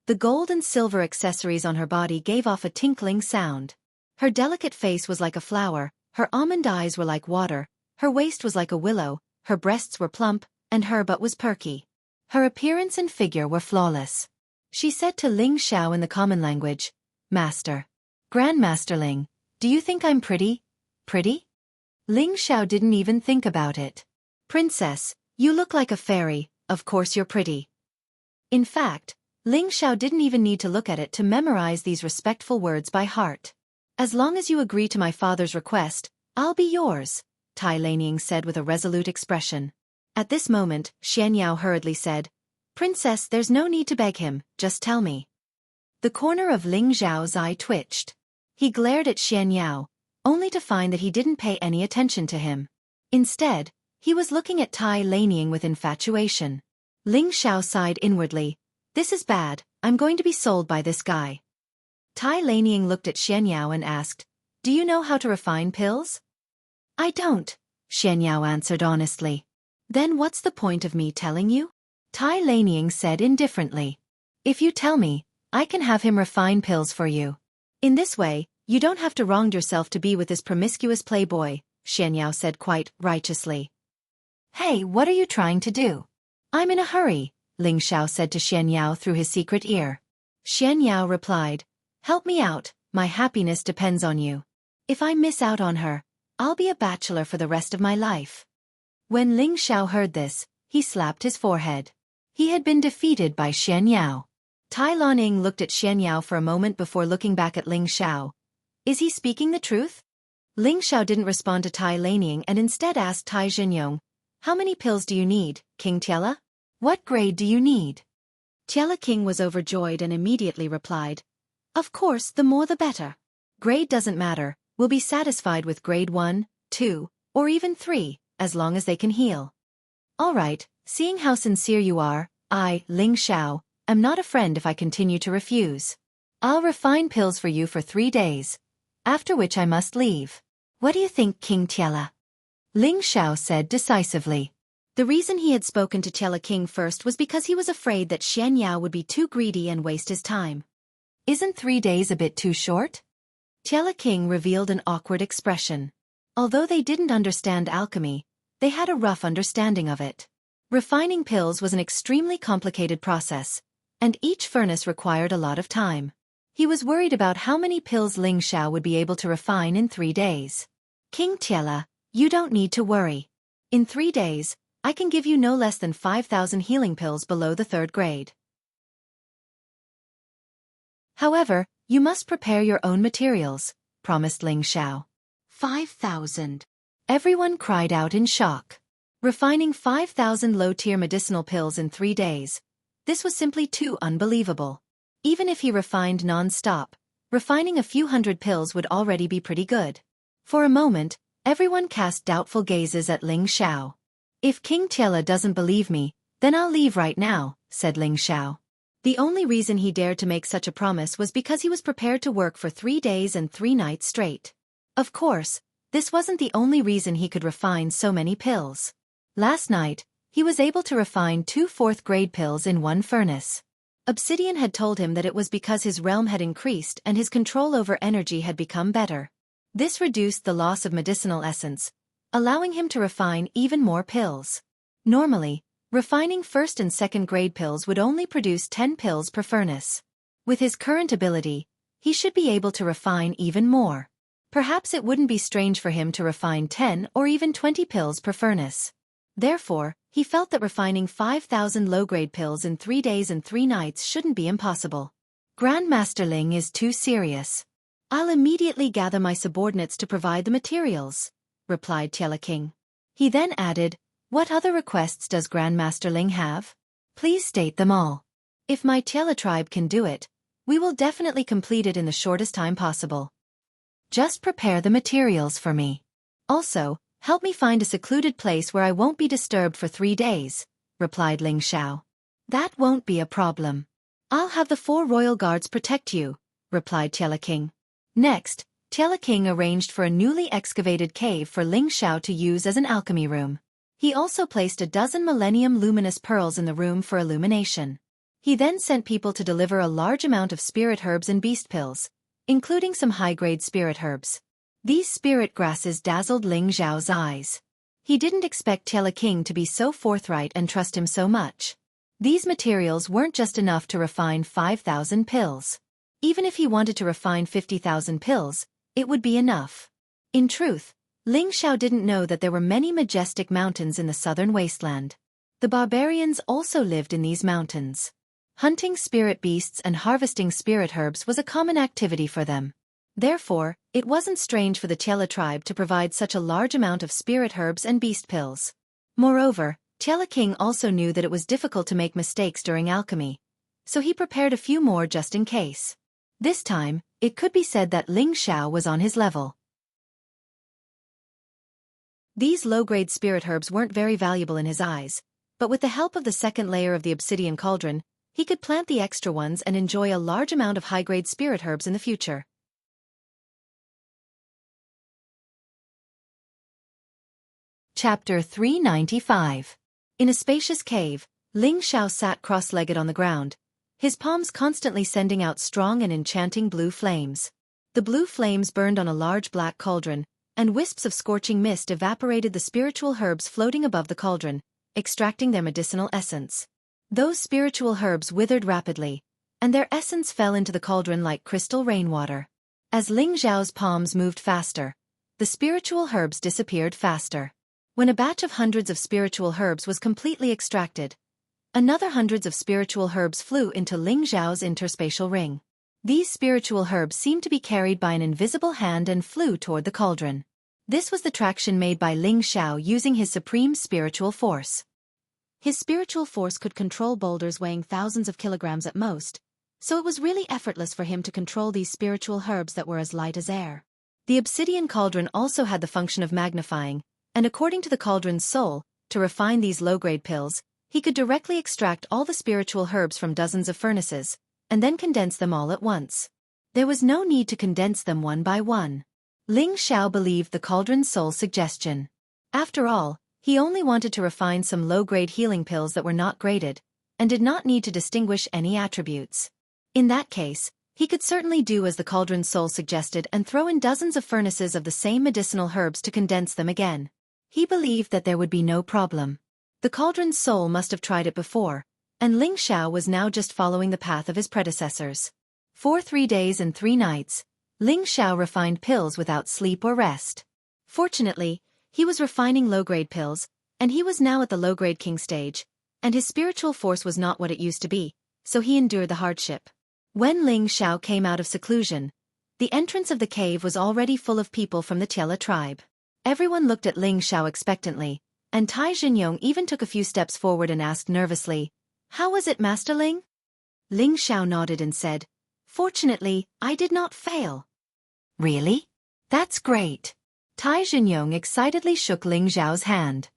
Speaker 1: The gold and silver accessories on her body gave off a tinkling sound. Her delicate face was like a flower, her almond eyes were like water, her waist was like a willow, her breasts were plump, and her butt was perky. Her appearance and figure were flawless. She said to Ling Xiao in the common language, Master. Grandmaster Ling, do you think I'm pretty? Pretty? Ling Xiao didn't even think about it. Princess, you look like a fairy, of course you're pretty. In fact, Ling Xiao didn't even need to look at it to memorize these respectful words by heart. As long as you agree to my father's request, I'll be yours, Tai Lanying said with a resolute expression. At this moment, Xianxia hurriedly said, Princess, there's no need to beg him, just tell me. The corner of Ling Xiao's eye twitched. He glared at Xianxia, only to find that he didn't pay any attention to him. Instead, he was looking at Tai Lanying with infatuation. Ling Xiao sighed inwardly, this is bad, I'm going to be sold by this guy. Tai Lanying looked at Xianxia and asked, do you know how to refine pills? I don't, Xianxia answered honestly. Then what's the point of me telling you? Tai Lanying said indifferently. If you tell me, I can have him refine pills for you. In this way, you don't have to wrong yourself to be with this promiscuous playboy, Xianxia said quite righteously. Hey, what are you trying to do? I'm in a hurry, Ling Xiao said to Xianxia through his secret ear. Xianxia replied, help me out, my happiness depends on you. If I miss out on her, I'll be a bachelor for the rest of my life. When Ling Xiao heard this, he slapped his forehead. He had been defeated by Xianxia. Tai Lanying looked at Xianxia for a moment before looking back at Ling Xiao. Is he speaking the truth? Ling Xiao didn't respond to Tai Lanying and instead asked Tai Zhenyong, how many pills do you need, King Tiela? What grade do you need? Tiela King was overjoyed and immediately replied, of course, the more the better. Grade doesn't matter, we'll be satisfied with grade 1, 2, or even 3, as long as they can heal. All right, seeing how sincere you are, I, Ling Xiao, am not a friend if I continue to refuse. I'll refine pills for you for 3 days, after which I must leave. What do you think, King Tiela? Ling Xiao said decisively. The reason he had spoken to Tiela King first was because he was afraid that Xianxia would be too greedy and waste his time. Isn't 3 days a bit too short? Tiela King revealed an awkward expression. Although they didn't understand alchemy, they had a rough understanding of it. Refining pills was an extremely complicated process, and each furnace required a lot of time. He was worried about how many pills Ling Xiao would be able to refine in 3 days. King Tiela, you don't need to worry. In 3 days, I can give you no less than 5,000 healing pills below the 3rd grade. However, you must prepare your own materials, promised Ling Xiao. 5,000. Everyone cried out in shock. Refining 5,000 low-tier medicinal pills in 3 days. This was simply too unbelievable. Even if he refined non-stop, refining a few hundred pills would already be pretty good. For a moment, everyone cast doubtful gazes at Ling Xiao. If King Tiela doesn't believe me, then I'll leave right now, said Ling Xiao. The only reason he dared to make such a promise was because he was prepared to work for 3 days and 3 nights straight. Of course, this wasn't the only reason he could refine so many pills. Last night, he was able to refine 2 4th-grade pills in 1 furnace. Obsidian had told him that it was because his realm had increased and his control over energy had become better. This reduced the loss of medicinal essence, allowing him to refine even more pills. Normally, refining 1st and 2nd-grade pills would only produce 10 pills per furnace. With his current ability, he should be able to refine even more. Perhaps it wouldn't be strange for him to refine 10 or even 20 pills per furnace. Therefore, he felt that refining 5,000 low-grade pills in 3 days and 3 nights shouldn't be impossible. Grandmaster Ling is too serious. I'll immediately gather my subordinates to provide the materials, replied Tiela King. He then added, what other requests does Grandmaster Ling have? Please state them all. If my Tiela tribe can do it, we will definitely complete it in the shortest time possible. Just prepare the materials for me. Also, help me find a secluded place where I won't be disturbed for 3 days, replied Ling Xiao. That won't be a problem. I'll have the 4 royal guards protect you, replied Tiela King. Next, Tiela King arranged for a newly excavated cave for Ling Xiao to use as an alchemy room. He also placed a dozen millennium luminous pearls in the room for illumination. He then sent people to deliver a large amount of spirit herbs and beast pills, including some high-grade spirit herbs. These spirit grasses dazzled Ling Xiao's eyes. He didn't expect Tiela King to be so forthright and trust him so much. These materials weren't just enough to refine 5,000 pills. Even if he wanted to refine 50,000 pills, it would be enough. In truth, Ling Xiao didn't know that there were many majestic mountains in the southern wasteland. The barbarians also lived in these mountains. Hunting spirit beasts and harvesting spirit herbs was a common activity for them. Therefore, it wasn't strange for the Tiela tribe to provide such a large amount of spirit herbs and beast pills. Moreover, Tiela King also knew that it was difficult to make mistakes during alchemy, so he prepared a few more just in case. This time, it could be said that Ling Xiao was on his level. These low-grade spirit herbs weren't very valuable in his eyes, but with the help of the 2nd layer of the obsidian cauldron, he could plant the extra ones and enjoy a large amount of high-grade spirit herbs in the future. Chapter 395. In a spacious cave, Ling Xiao sat cross-legged on the ground, his palms constantly sending out strong and enchanting blue flames. The blue flames burned on a large black cauldron, and wisps of scorching mist evaporated the spiritual herbs floating above the cauldron, extracting their medicinal essence. Those spiritual herbs withered rapidly, and their essence fell into the cauldron like crystal rainwater. As Ling Xiao's palms moved faster, the spiritual herbs disappeared faster. When a batch of hundreds of spiritual herbs was completely extracted, another hundreds of spiritual herbs flew into Ling Xiao's interspatial ring. These spiritual herbs seemed to be carried by an invisible hand and flew toward the cauldron. This was the traction made by Ling Xiao using his supreme spiritual force. His spiritual force could control boulders weighing thousands of kilograms at most, so it was really effortless for him to control these spiritual herbs that were as light as air. The obsidian cauldron also had the function of magnifying, and according to the cauldron's soul, to refine these low-grade pills, he could directly extract all the spiritual herbs from dozens of furnaces, and then condense them all at once. There was no need to condense them one by one. Ling Xiao believed the cauldron soul's suggestion. After all, he only wanted to refine some low-grade healing pills that were not graded, and did not need to distinguish any attributes. In that case, he could certainly do as the cauldron soul suggested and throw in dozens of furnaces of the same medicinal herbs to condense them again. He believed that there would be no problem. The cauldron soul must have tried it before, and Ling Xiao was now just following the path of his predecessors. For 3 days and 3 nights, Ling Xiao refined pills without sleep or rest. Fortunately, he was refining low-grade pills, and he was now at the low-grade king stage, and his spiritual force was not what it used to be, so he endured the hardship. When Ling Xiao came out of seclusion, the entrance of the cave was already full of people from the Tiela tribe. Everyone looked at Ling Xiao expectantly, and Tai Xingyong even took a few steps forward and asked nervously, "How was it, Master Ling?" Ling Xiao nodded and said, "Fortunately, I did not fail." "Really? That's great." Tai Xingyong excitedly shook Ling Xiao's hand.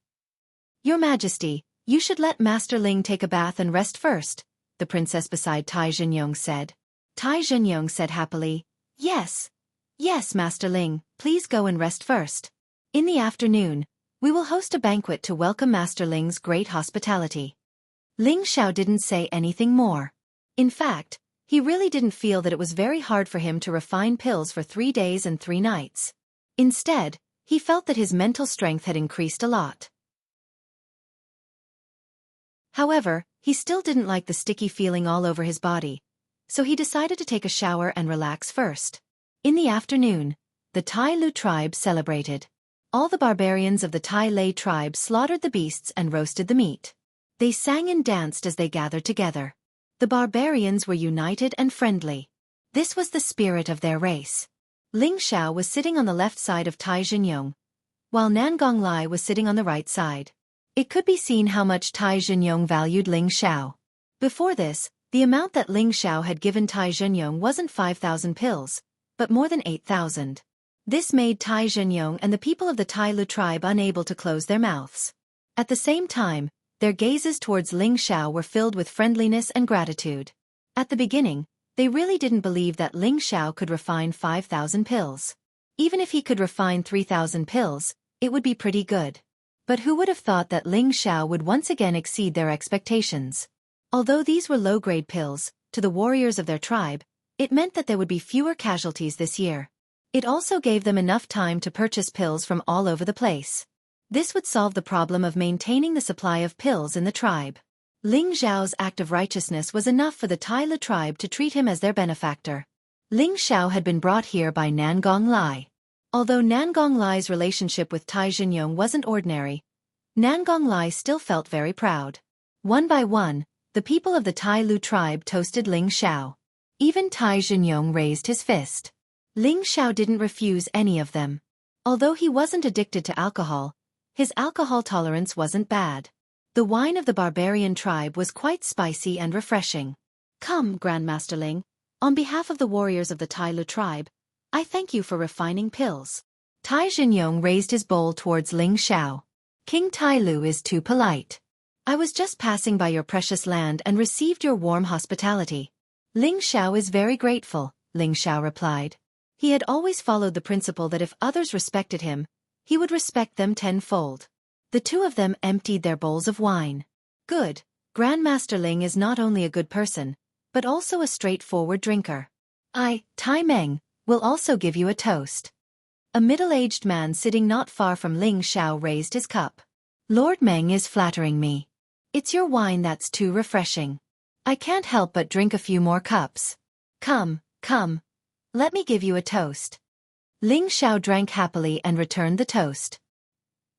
Speaker 1: "Your Majesty, you should let Master Ling take a bath and rest first," the princess beside Tai Xingyong said. Tai Xingyong said happily, Yes, Master Ling, please go and rest first. In the afternoon, we will host a banquet to welcome Master Ling's great hospitality." Ling Xiao didn't say anything more. In fact, he really didn't feel that it was very hard for him to refine pills for 3 days and 3 nights. Instead, he felt that his mental strength had increased a lot. However, he still didn't like the sticky feeling all over his body, so he decided to take a shower and relax first. In the afternoon, the Tai Lu tribe celebrated. All the barbarians of the Tai Lei tribe slaughtered the beasts and roasted the meat. They sang and danced as they gathered together. The barbarians were united and friendly. This was the spirit of their race. Ling Xiao was sitting on the left side of Tai Xingyong, while Nangong Lai was sitting on the right side. It could be seen how much Tai Xingyong valued Ling Xiao. Before this, the amount that Ling Xiao had given Tai Xingyong wasn't 5,000 pills, but more than 8,000. This made Tai Xingyong and the people of the Tai Lu tribe unable to close their mouths. At the same time, their gazes towards Ling Xiao were filled with friendliness and gratitude. At the beginning, they really didn't believe that Ling Xiao could refine 5,000 pills. Even if he could refine 3,000 pills, it would be pretty good. But who would have thought that Ling Xiao would once again exceed their expectations? Although these were low-grade pills, to the warriors of their tribe, it meant that there would be fewer casualties this year. It also gave them enough time to purchase pills from all over the place. This would solve the problem of maintaining the supply of pills in the tribe. Ling Xiao's act of righteousness was enough for the Tai Lu tribe to treat him as their benefactor. Ling Xiao had been brought here by Nangong Lai. Although Nangong Lai's relationship with Tai Xingyong wasn't ordinary, Nangong Lai still felt very proud. One by one, the people of the Tai Lu tribe toasted Ling Xiao. Even Tai Xingyong raised his fist. Ling Xiao didn't refuse any of them. Although he wasn't addicted to alcohol, his alcohol tolerance wasn't bad. The wine of the barbarian tribe was quite spicy and refreshing. "Come, Grandmaster Ling, on behalf of the warriors of the Tai Lu tribe, I thank you for refining pills." Tai Xingyong raised his bowl towards Ling Xiao. "King Tai Lu is too polite. I was just passing by your precious land and received your warm hospitality." "Ling Xiao is very grateful," Ling Xiao replied. He had always followed the principle that if others respected him, he would respect them tenfold. The two of them emptied their bowls of wine. "Good, Grandmaster Ling is not only a good person, but also a straightforward drinker. I, Tai Meng, will also give you a toast." A middle-aged man sitting not far from Ling Xiao raised his cup. "Lord Meng is flattering me. It's your wine that's too refreshing. I can't help but drink a few more cups. Come, let me give you a toast." Ling Xiao drank happily and returned the toast.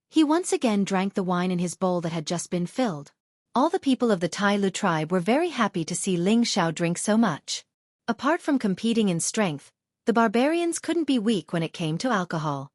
Speaker 1: He once again drank the wine in his bowl that had just been filled. All the people of the Tai Lu tribe were very happy to see Ling Xiao drink so much. Apart from competing in strength, the barbarians couldn't be weak when it came to alcohol.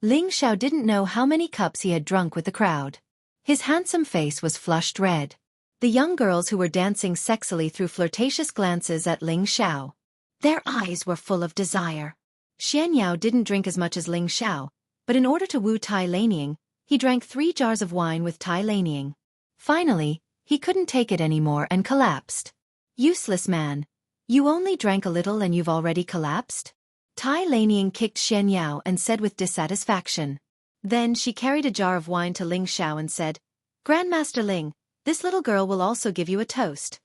Speaker 1: Ling Xiao didn't know how many cups he had drunk with the crowd. His handsome face was flushed red. The young girls who were dancing sexily threw flirtatious glances at Ling Xiao. Their eyes were full of desire. Xianxia didn't drink as much as Ling Xiao, but in order to woo Tai Lanying, he drank 3 jars of wine with Tai Lanying. Finally, he couldn't take it anymore and collapsed. "Useless man. You only drank a little and you've already collapsed? Tai Laniying kicked Xianxia and said with dissatisfaction. Then she carried a jar of wine to Ling Xiao and said, Grandmaster Ling, this little girl will also give you a toast.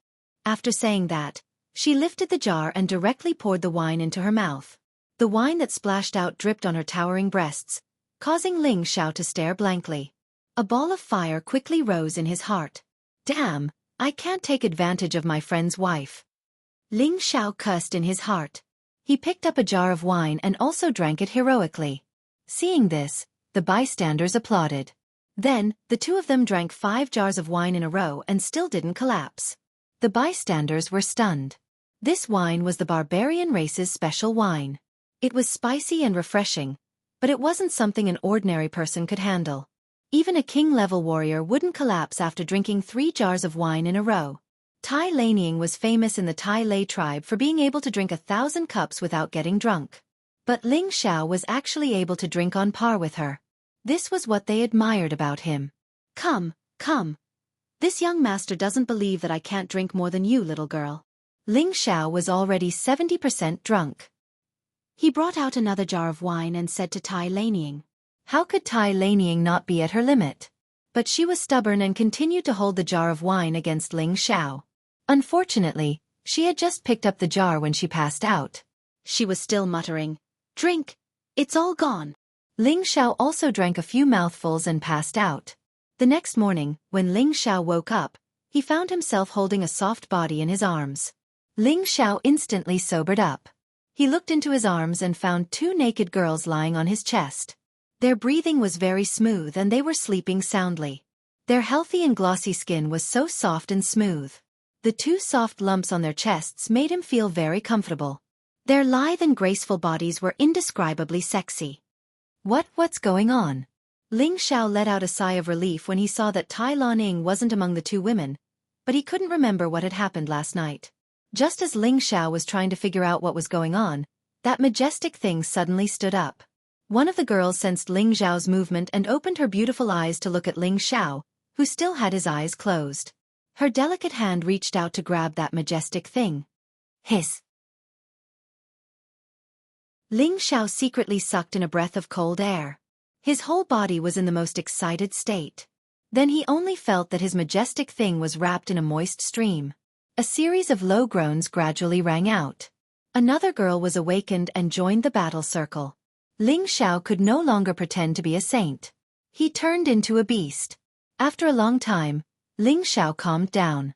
Speaker 1: After saying that, she lifted the jar and directly poured the wine into her mouth. The wine that splashed out dripped on her towering breasts, causing Ling Xiao to stare blankly. A ball of fire quickly rose in his heart. Damn, I can't take advantage of my friend's wife. Ling Xiao cursed in his heart. He picked up a jar of wine and also drank it heroically. Seeing this, the bystanders applauded. Then, the two of them drank 5 jars of wine in a row and still didn't collapse. The bystanders were stunned. This wine was the barbarian race's special wine. It was spicy and refreshing, but it wasn't something an ordinary person could handle. Even a king-level warrior wouldn't collapse after drinking 3 jars of wine in a row. Tai Laniying was famous in the Tai Lei tribe for being able to drink 1,000 cups without getting drunk. But Ling Xiao was actually able to drink on par with her. This was what they admired about him. Come. This young master doesn't believe that I can't drink more than you, little girl. Ling Xiao was already 70% drunk. He brought out another jar of wine and said to Tai Laniying. How could Tai Laniying not be at her limit? But she was stubborn and continued to hold the jar of wine against Ling Xiao. Unfortunately, she had just picked up the jar when she passed out. She was still muttering, Drink! It's all gone! Ling Xiao also drank a few mouthfuls and passed out. The next morning, when Ling Xiao woke up, he found himself holding a soft body in his arms. Ling Xiao instantly sobered up. He looked into his arms and found 2 naked girls lying on his chest. Their breathing was very smooth and they were sleeping soundly. Their healthy and glossy skin was so soft and smooth. The 2 soft lumps on their chests made him feel very comfortable. Their lithe and graceful bodies were indescribably sexy. What's going on? Ling Xiao let out a sigh of relief when he saw that Tai Laniying wasn't among the 2 women, but he couldn't remember what had happened last night. Just as Ling Xiao was trying to figure out what was going on, that majestic thing suddenly stood up. One of the girls sensed Ling Xiao's movement and opened her beautiful eyes to look at Ling Xiao, who still had his eyes closed. Her delicate hand reached out to grab that majestic thing. Hiss! Ling Xiao secretly sucked in a breath of cold air. His whole body was in the most excited state. Then he only felt that his majestic thing was wrapped in a moist stream. A series of low groans gradually rang out. Another girl was awakened and joined the battle circle. Ling Xiao could no longer pretend to be a saint. He turned into a beast. After a long time, Ling Xiao calmed down.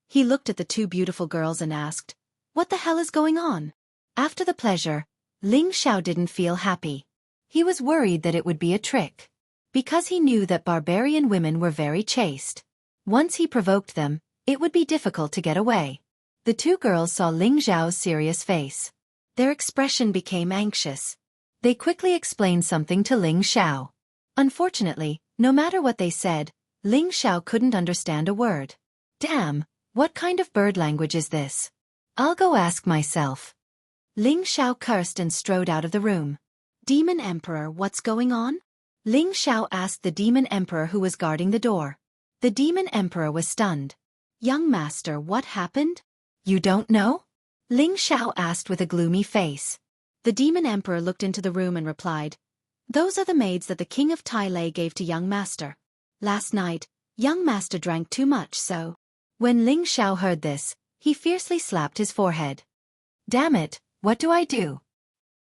Speaker 1: He looked at the 2 beautiful girls and asked, What the hell is going on? After the pleasure, Ling Xiao didn't feel happy. He was worried that it would be a trick. Because he knew that barbarian women were very chaste. Once he provoked them, it would be difficult to get away. The 2 girls saw Ling Xiao's serious face. Their expression became anxious. They quickly explained something to Ling Xiao. Unfortunately, no matter what they said, Ling Xiao couldn't understand a word. Damn, what kind of bird language is this? I'll go ask myself. Ling Xiao cursed and strode out of the room. Demon Emperor, what's going on? Ling Xiao asked the Demon Emperor who was guarding the door. The Demon Emperor was stunned. Young master, what happened? You don't know? Ling Xiao asked with a gloomy face. The Demon Emperor looked into the room and replied, Those are the maids that the king of Tai Lei gave to young master. Last night, young master drank too much so. When Ling Xiao heard this, he fiercely slapped his forehead. Damn it, what do I do?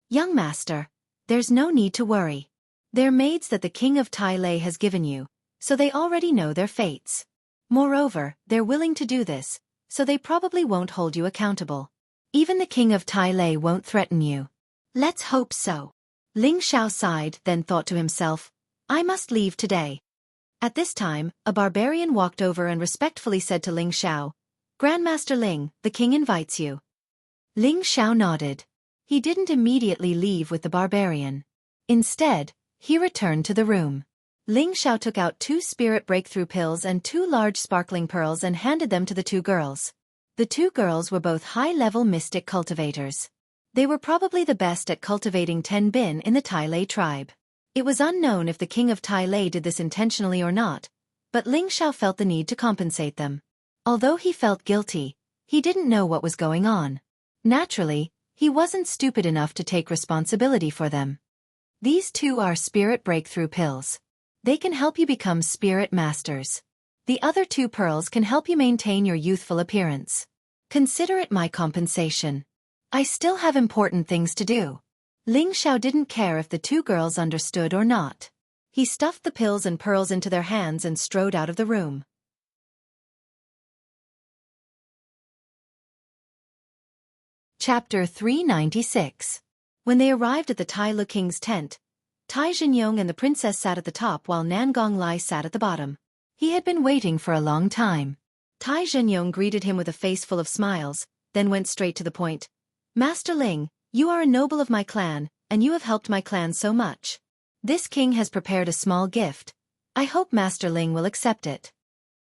Speaker 1: Young master, there's no need to worry. They're maids that the king of Tai Lei has given you, so they already know their fates. Moreover, they're willing to do this, so they probably won't hold you accountable. Even the king of Tai Lei won't threaten you. Let's hope so. Ling Xiao sighed, then thought to himself, I must leave today. At this time, a barbarian walked over and respectfully said to Ling Xiao, Grandmaster Ling, the king invites you. Ling Xiao nodded. He didn't immediately leave with the barbarian. Instead, he returned to the room. Ling Xiao took out 2 spirit breakthrough pills and 2 large sparkling pearls and handed them to the 2 girls. The 2 girls were both high-level mystic cultivators. They were probably the best at cultivating 10 bin in the Tai Lei tribe. It was unknown if the king of Tai Lei did this intentionally or not, but Ling Xiao felt the need to compensate them. Although he felt guilty, He didn't know what was going on. Naturally, he wasn't stupid enough to take responsibility for them. These two are spirit breakthrough pills. They can help you become spirit masters. The other two pearls can help you maintain your youthful appearance. Consider it my compensation. I still have important things to do. Ling Xiao didn't care if the two girls understood or not. He stuffed the pills and pearls into their hands and strode out of the room. Chapter 396. When they arrived at the Tai Lu King's tent, Tai Zhenyong and the princess sat at the top while Nan Gonglai sat at the bottom. He had been waiting for a long time. Tai Zhenyong greeted him with a face full of smiles, then went straight to the point. Master Ling, you are a noble of my clan, and you have helped my clan so much. This king has prepared a small gift. I hope Master Ling will accept it.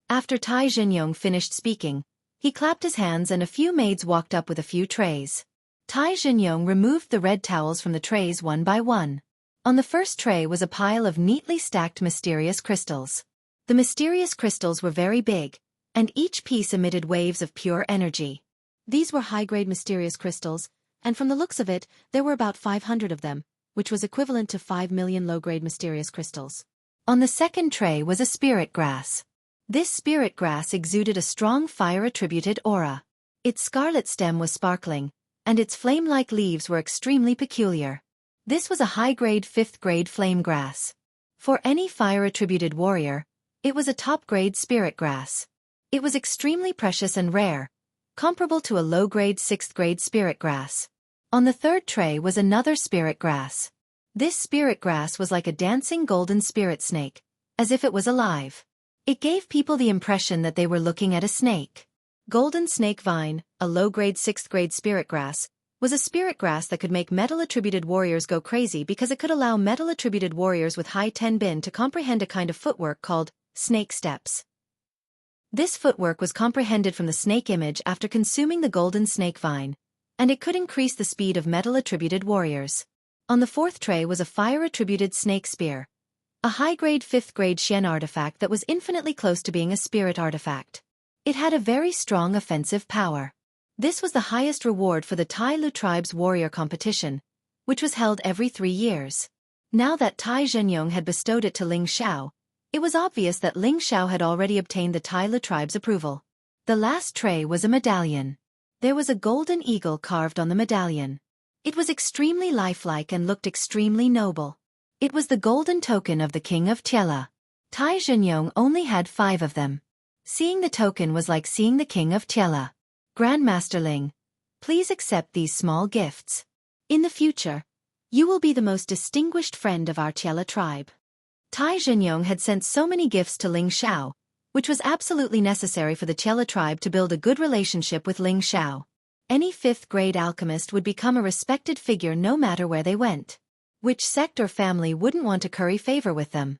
Speaker 1: After Tai Zhenyong finished speaking, he clapped his hands and a few maids walked up with a few trays. Tai Zhenyong removed the red towels from the trays one by one. On the first tray was a pile of neatly stacked mysterious crystals. The mysterious crystals were very big, and each piece emitted waves of pure energy. These were high-grade mysterious crystals, and from the looks of it, there were about 500 of them, which was equivalent to 5 million low-grade mysterious crystals. On the second tray was a spirit grass. This spirit grass exuded a strong fire-attributed aura. Its scarlet stem was sparkling, and its flame-like leaves were extremely peculiar. This was a high-grade 5th-grade flame grass. For any fire-attributed warrior, it was a top-grade spirit grass. It was extremely precious and rare, comparable to a low-grade 6th-grade spirit grass. On the third tray was another spirit grass. This spirit grass was like a dancing golden spirit snake, as if it was alive. It gave people the impression that they were looking at a snake. Golden snake vine, a low-grade 6th-grade spirit grass, was a spirit grass that could make metal-attributed warriors go crazy because it could allow metal-attributed warriors with high Tenbin to comprehend a kind of footwork called snake steps. This footwork was comprehended from the snake image after consuming the golden snake vine, and it could increase the speed of metal-attributed warriors. On the fourth tray was a fire-attributed snake spear, a high-grade 5th-grade Xian artifact that was infinitely close to being a spirit artifact. It had a very strong offensive power. This was the highest reward for the Tai Lu tribe's warrior competition, which was held every 3 years. Now that Tai Zhenyong had bestowed it to Ling Xiao, it was obvious that Ling Xiao had already obtained the Tai Lu tribe's approval. The last tray was a medallion. There was a golden eagle carved on the medallion. It was extremely lifelike and looked extremely noble. It was the golden token of the king of Tiela. Tai Zhenyong only had 5 of them. Seeing the token was like seeing the king of Tiela. Grandmaster Ling, please accept these small gifts. In the future, you will be the most distinguished friend of our Tiela tribe. Tai Zhenyong had sent so many gifts to Ling Xiao, which was absolutely necessary for the Tiela tribe to build a good relationship with Ling Xiao. Any 5th-grade alchemist would become a respected figure no matter where they went. Which sect or family wouldn't want to curry favor with them?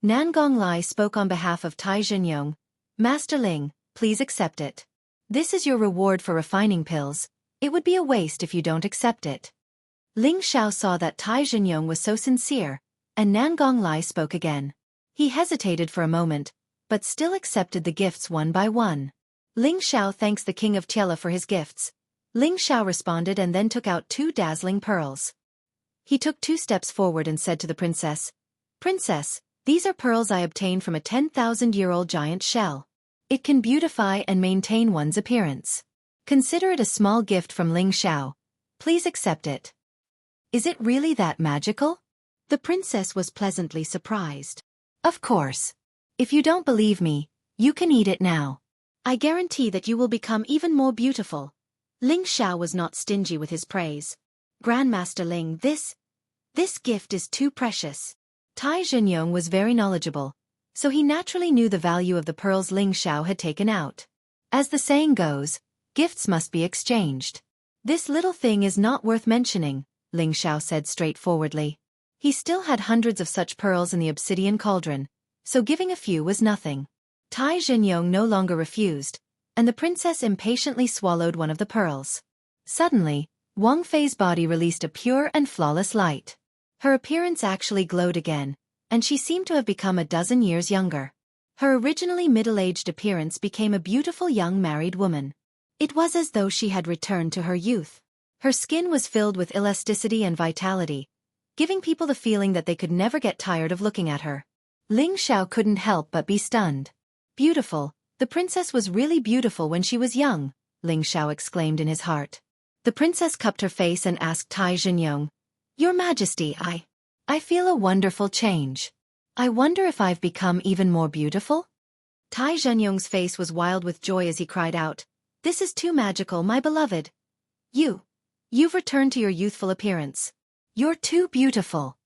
Speaker 1: Nan Gonglai spoke on behalf of Tai Zhenyong. Master Ling, please accept it. This is your reward for refining pills. It would be a waste if you don't accept it. Ling Xiao saw that Tai Zhenyong was so sincere, and Nan Gonglai spoke again. He hesitated for a moment, but still accepted the gifts one by one. Ling Xiao thanks the king of Tiela for his gifts. Ling Xiao responded and then took out 2 dazzling pearls. He took 2 steps forward and said to the princess, Princess, these are pearls I obtained from a 10,000-year-old giant shell. It can beautify and maintain one's appearance. Consider it a small gift from Ling Xiao. Please accept it. Is it really that magical? The princess was pleasantly surprised. Of course. If you don't believe me, you can eat it now. I guarantee that you will become even more beautiful. Ling Xiao was not stingy with his praise. Grandmaster Ling, this gift is too precious. Tai Zhenyong was very knowledgeable, so he naturally knew the value of the pearls Ling Xiao had taken out. As the saying goes, gifts must be exchanged. This little thing is not worth mentioning, Ling Xiao said straightforwardly. He still had hundreds of such pearls in the obsidian cauldron, so giving a few was nothing. Tai Zhenyong no longer refused, and the princess impatiently swallowed one of the pearls. Suddenly, Wang Fei's body released a pure and flawless light. Her appearance actually glowed again, and she seemed to have become a dozen years younger. Her originally middle-aged appearance became a beautiful young married woman. It was as though she had returned to her youth. Her skin was filled with elasticity and vitality, giving people the feeling that they could never get tired of looking at her. Ling Xiao couldn't help but be stunned. Beautiful, the princess was really beautiful when she was young, Ling Xiao exclaimed in his heart. The princess cupped her face and asked Tai Zhenyong, Your Majesty, I feel a wonderful change. I wonder if I've become even more beautiful? Tai Zhenyong's face was wild with joy as he cried out, This is too magical, my beloved. You've returned to your youthful appearance. You're too beautiful.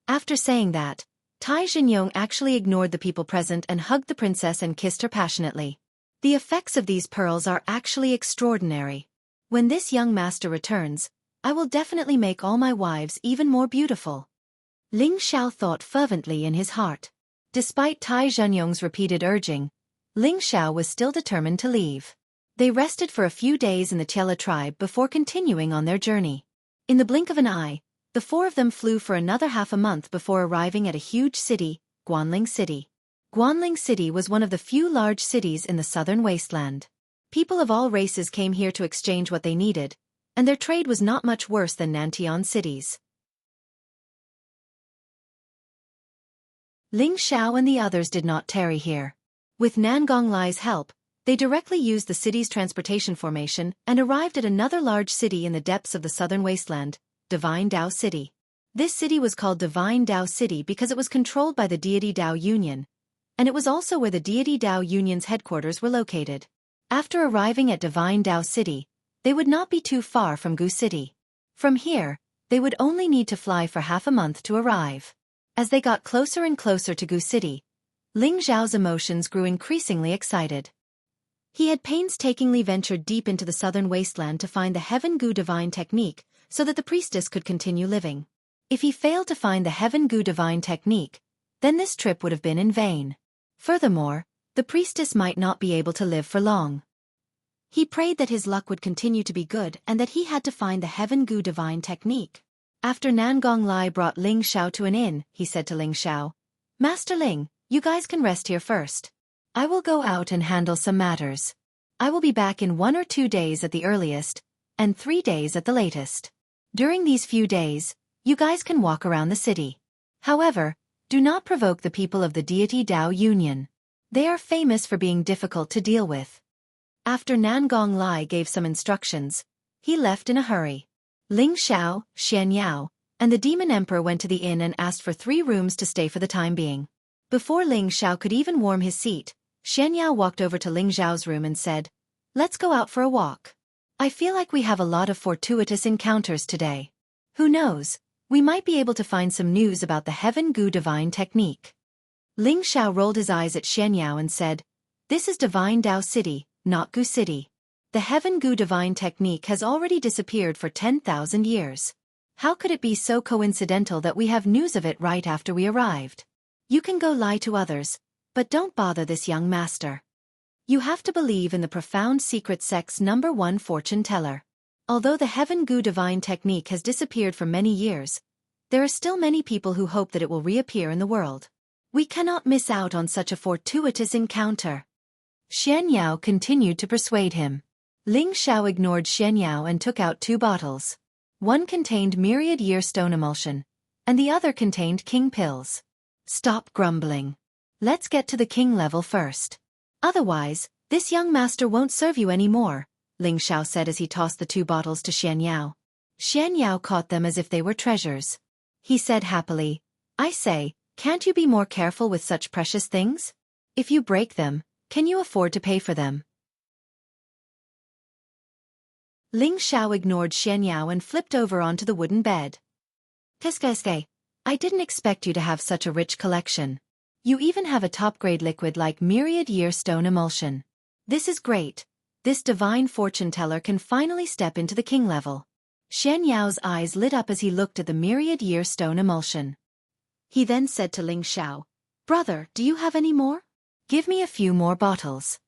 Speaker 1: After saying that, Tai Zhenyong actually ignored the people present and hugged the princess and kissed her passionately. The effects of these pearls are actually extraordinary. When this young master returns, I will definitely make all my wives even more beautiful. Ling Xiao thought fervently in his heart. Despite Tai Zhenyong's repeated urging, Ling Xiao was still determined to leave. They rested for a few days in the Tiela tribe before continuing on their journey. In the blink of an eye, the four of them flew for another half a month before arriving at a huge city, Guanling City. Guanling City was one of the few large cities in the southern wasteland. People of all races came here to exchange what they needed, and their trade was not much worse than Nantian cities. Ling Xiao and the others did not tarry here. With Nangong Lai's help, they directly used the city's transportation formation and arrived at another large city in the depths of the southern wasteland, Divine Dao City. This city was called Divine Dao City because it was controlled by the deity Dao Union, and it was also where the deity Dao Union's headquarters were located. After arriving at Divine Dao City, they would not be too far from Gu City. From here, they would only need to fly for half a month to arrive. As they got closer and closer to Gu City, Ling Xiao's emotions grew increasingly excited. He had painstakingly ventured deep into the southern wasteland to find the Heaven Gu divine technique so that the priestess could continue living. If he failed to find the Heaven Gu divine technique, then this trip would have been in vain. Furthermore, the priestess might not be able to live for long. He prayed that his luck would continue to be good and that he had to find the Heaven Gu divine technique. After Nangong Lai brought Ling Xiao to an inn, he said to Ling Xiao, Master Ling, you guys can rest here first. I will go out and handle some matters. I will be back in 1 or 2 days at the earliest, and 3 days at the latest. During these few days, you guys can walk around the city. However, do not provoke the people of the deity Dao Union. They are famous for being difficult to deal with. After Nangong Lai gave some instructions, he left in a hurry. Ling Xiao, Xianxia, and the Demon Emperor went to the inn and asked for 3 rooms to stay for the time being. Before Ling Xiao could even warm his seat, Xianxia walked over to Ling Xiao's room and said, Let's go out for a walk. I feel like we have a lot of fortuitous encounters today. Who knows, we might be able to find some news about the Heaven Gu divine technique. Ling Xiao rolled his eyes at Xianxia and said, This is Divine Dao City, not Gu City. The Heaven Gu divine technique has already disappeared for 10,000 years. How could it be so coincidental that we have news of it right after we arrived? You can go lie to others, but don't bother this young master. You have to believe in the profound secret sect's #1 fortune teller. Although the Heaven Gu divine technique has disappeared for many years, there are still many people who hope that it will reappear in the world. We cannot miss out on such a fortuitous encounter. Xianxia continued to persuade him. Ling Xiao ignored Xianxia and took out 2 bottles. One contained myriad year stone emulsion, and the other contained king pills. Stop grumbling. Let's get to the king level first. Otherwise, this young master won't serve you anymore, Ling Xiao said as he tossed the 2 bottles to Xianxia. Xianxia caught them as if they were treasures. He said happily, I say, can't you be more careful with such precious things? If you break them, can you afford to pay for them? Ling Xiao ignored Xianxia and flipped over onto the wooden bed. Qu'est-ce, I didn't expect you to have such a rich collection. You even have a top-grade liquid like myriad year stone emulsion. This is great. This divine fortune teller can finally step into the king level. Xianxiao's eyes lit up as he looked at the myriad year stone emulsion. He then said to Ling Xiao, Brother, do you have any more? Give me a few more bottles.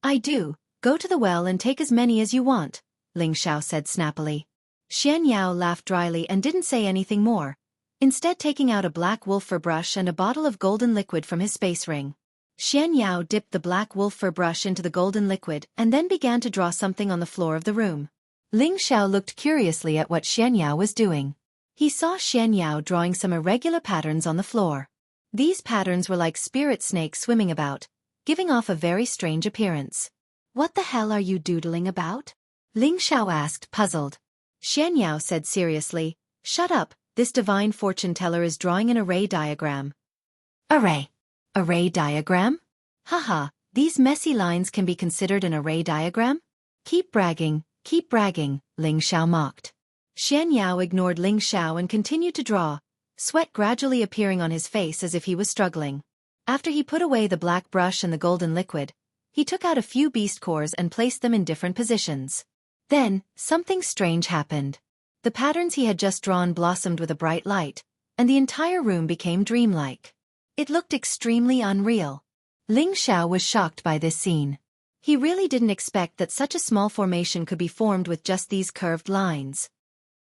Speaker 1: I do, go to the well and take as many as you want, Ling Xiao said snappily. Xianxia laughed dryly and didn't say anything more, instead taking out a black wolf fur brush and a bottle of golden liquid from his space ring. Xianxia dipped the black wolf fur brush into the golden liquid and then began to draw something on the floor of the room. Ling Xiao looked curiously at what Xianxia was doing. He saw Xianxia drawing some irregular patterns on the floor. These patterns were like spirit snakes swimming about, giving off a very strange appearance. "What the hell are you doodling about?" Ling Xiao asked, puzzled. Xianxia said seriously, "Shut up, this divine fortune teller is drawing an array diagram." "Array? Array diagram? Haha, these messy lines can be considered an array diagram? Keep bragging, Ling Xiao mocked. Xianxia ignored Ling Xiao and continued to draw, sweat gradually appearing on his face as if he was struggling. After he put away the black brush and the golden liquid, he took out a few beast cores and placed them in different positions. Then, something strange happened. The patterns he had just drawn blossomed with a bright light, and the entire room became dreamlike. It looked extremely unreal. Ling Xiao was shocked by this scene. He really didn't expect that such a small formation could be formed with just these curved lines.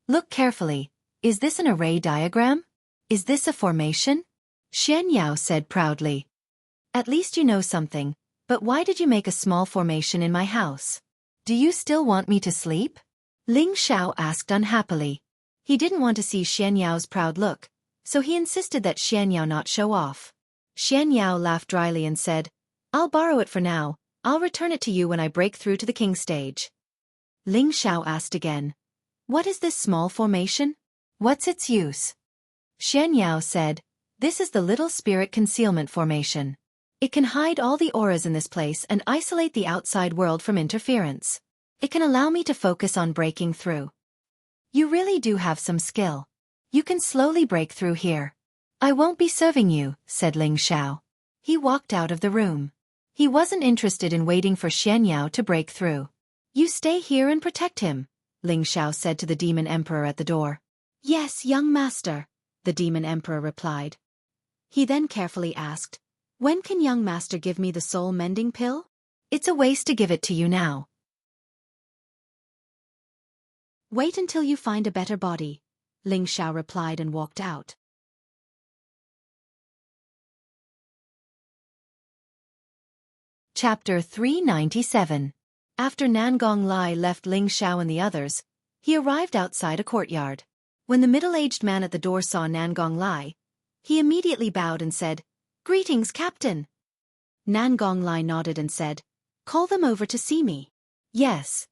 Speaker 1: "Look carefully. Is this an array diagram? Is this a formation?" Xianxia said proudly. "At least you know something, but why did you make a small formation in my house? Do you still want me to sleep?" Ling Xiao asked unhappily. He didn't want to see Xianxiao's proud look, so he insisted that Xianxiao not show off. Xianxiao laughed dryly and said, "I'll borrow it for now. I'll return it to you when I break through to the king stage." Ling Xiao asked again, "What is this small formation? What's its use?" Xianxiao said, "This is the little spirit concealment formation. It can hide all the auras in this place and isolate the outside world from interference. It can allow me to focus on breaking through." "You really do have some skill. You can slowly break through here." "I won't be serving you," said Ling Xiao. He walked out of the room. He wasn't interested in waiting for Xianxiao to break through. "You stay here and protect him," Ling Xiao said to the demon emperor at the door. "Yes, young master," the demon emperor replied. He then carefully asked, "When can young master give me the soul-mending pill?" "It's a waste to give it to you now. Wait until you find a better body," Ling Xiao replied and walked out. Chapter 397. After Nangong Lai left Ling Xiao and the others, he arrived outside a courtyard. When the middle-aged man at the door saw Nangong Lai, he immediately bowed and said, "Greetings, Captain." Nangong Lai nodded and said, "Call them over to see me." "Yes,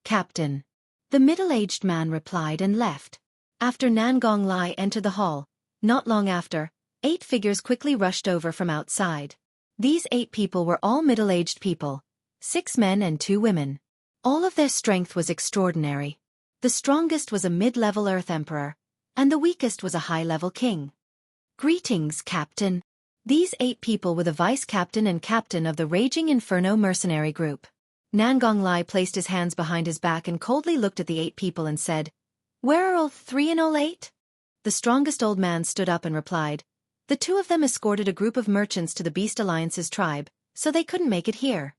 Speaker 1: Captain." The middle-aged man replied and left. After Nangong Lai entered the hall, not long after, 8 figures quickly rushed over from outside. These 8 people were all middle-aged people, 6 men and 2 women. All of their strength was extraordinary. The strongest was a mid-level Earth Emperor, and the weakest was a high-level king. "Greetings, Captain." These 8 people were the vice-captain and captain of the Raging Inferno mercenary group. Nangong Lai placed his hands behind his back and coldly looked at the 8 people and said, "Where are all 3 and all 8? The strongest old man stood up and replied, "The 2 of them escorted a group of merchants to the Beast Alliance's tribe, so they couldn't make it here."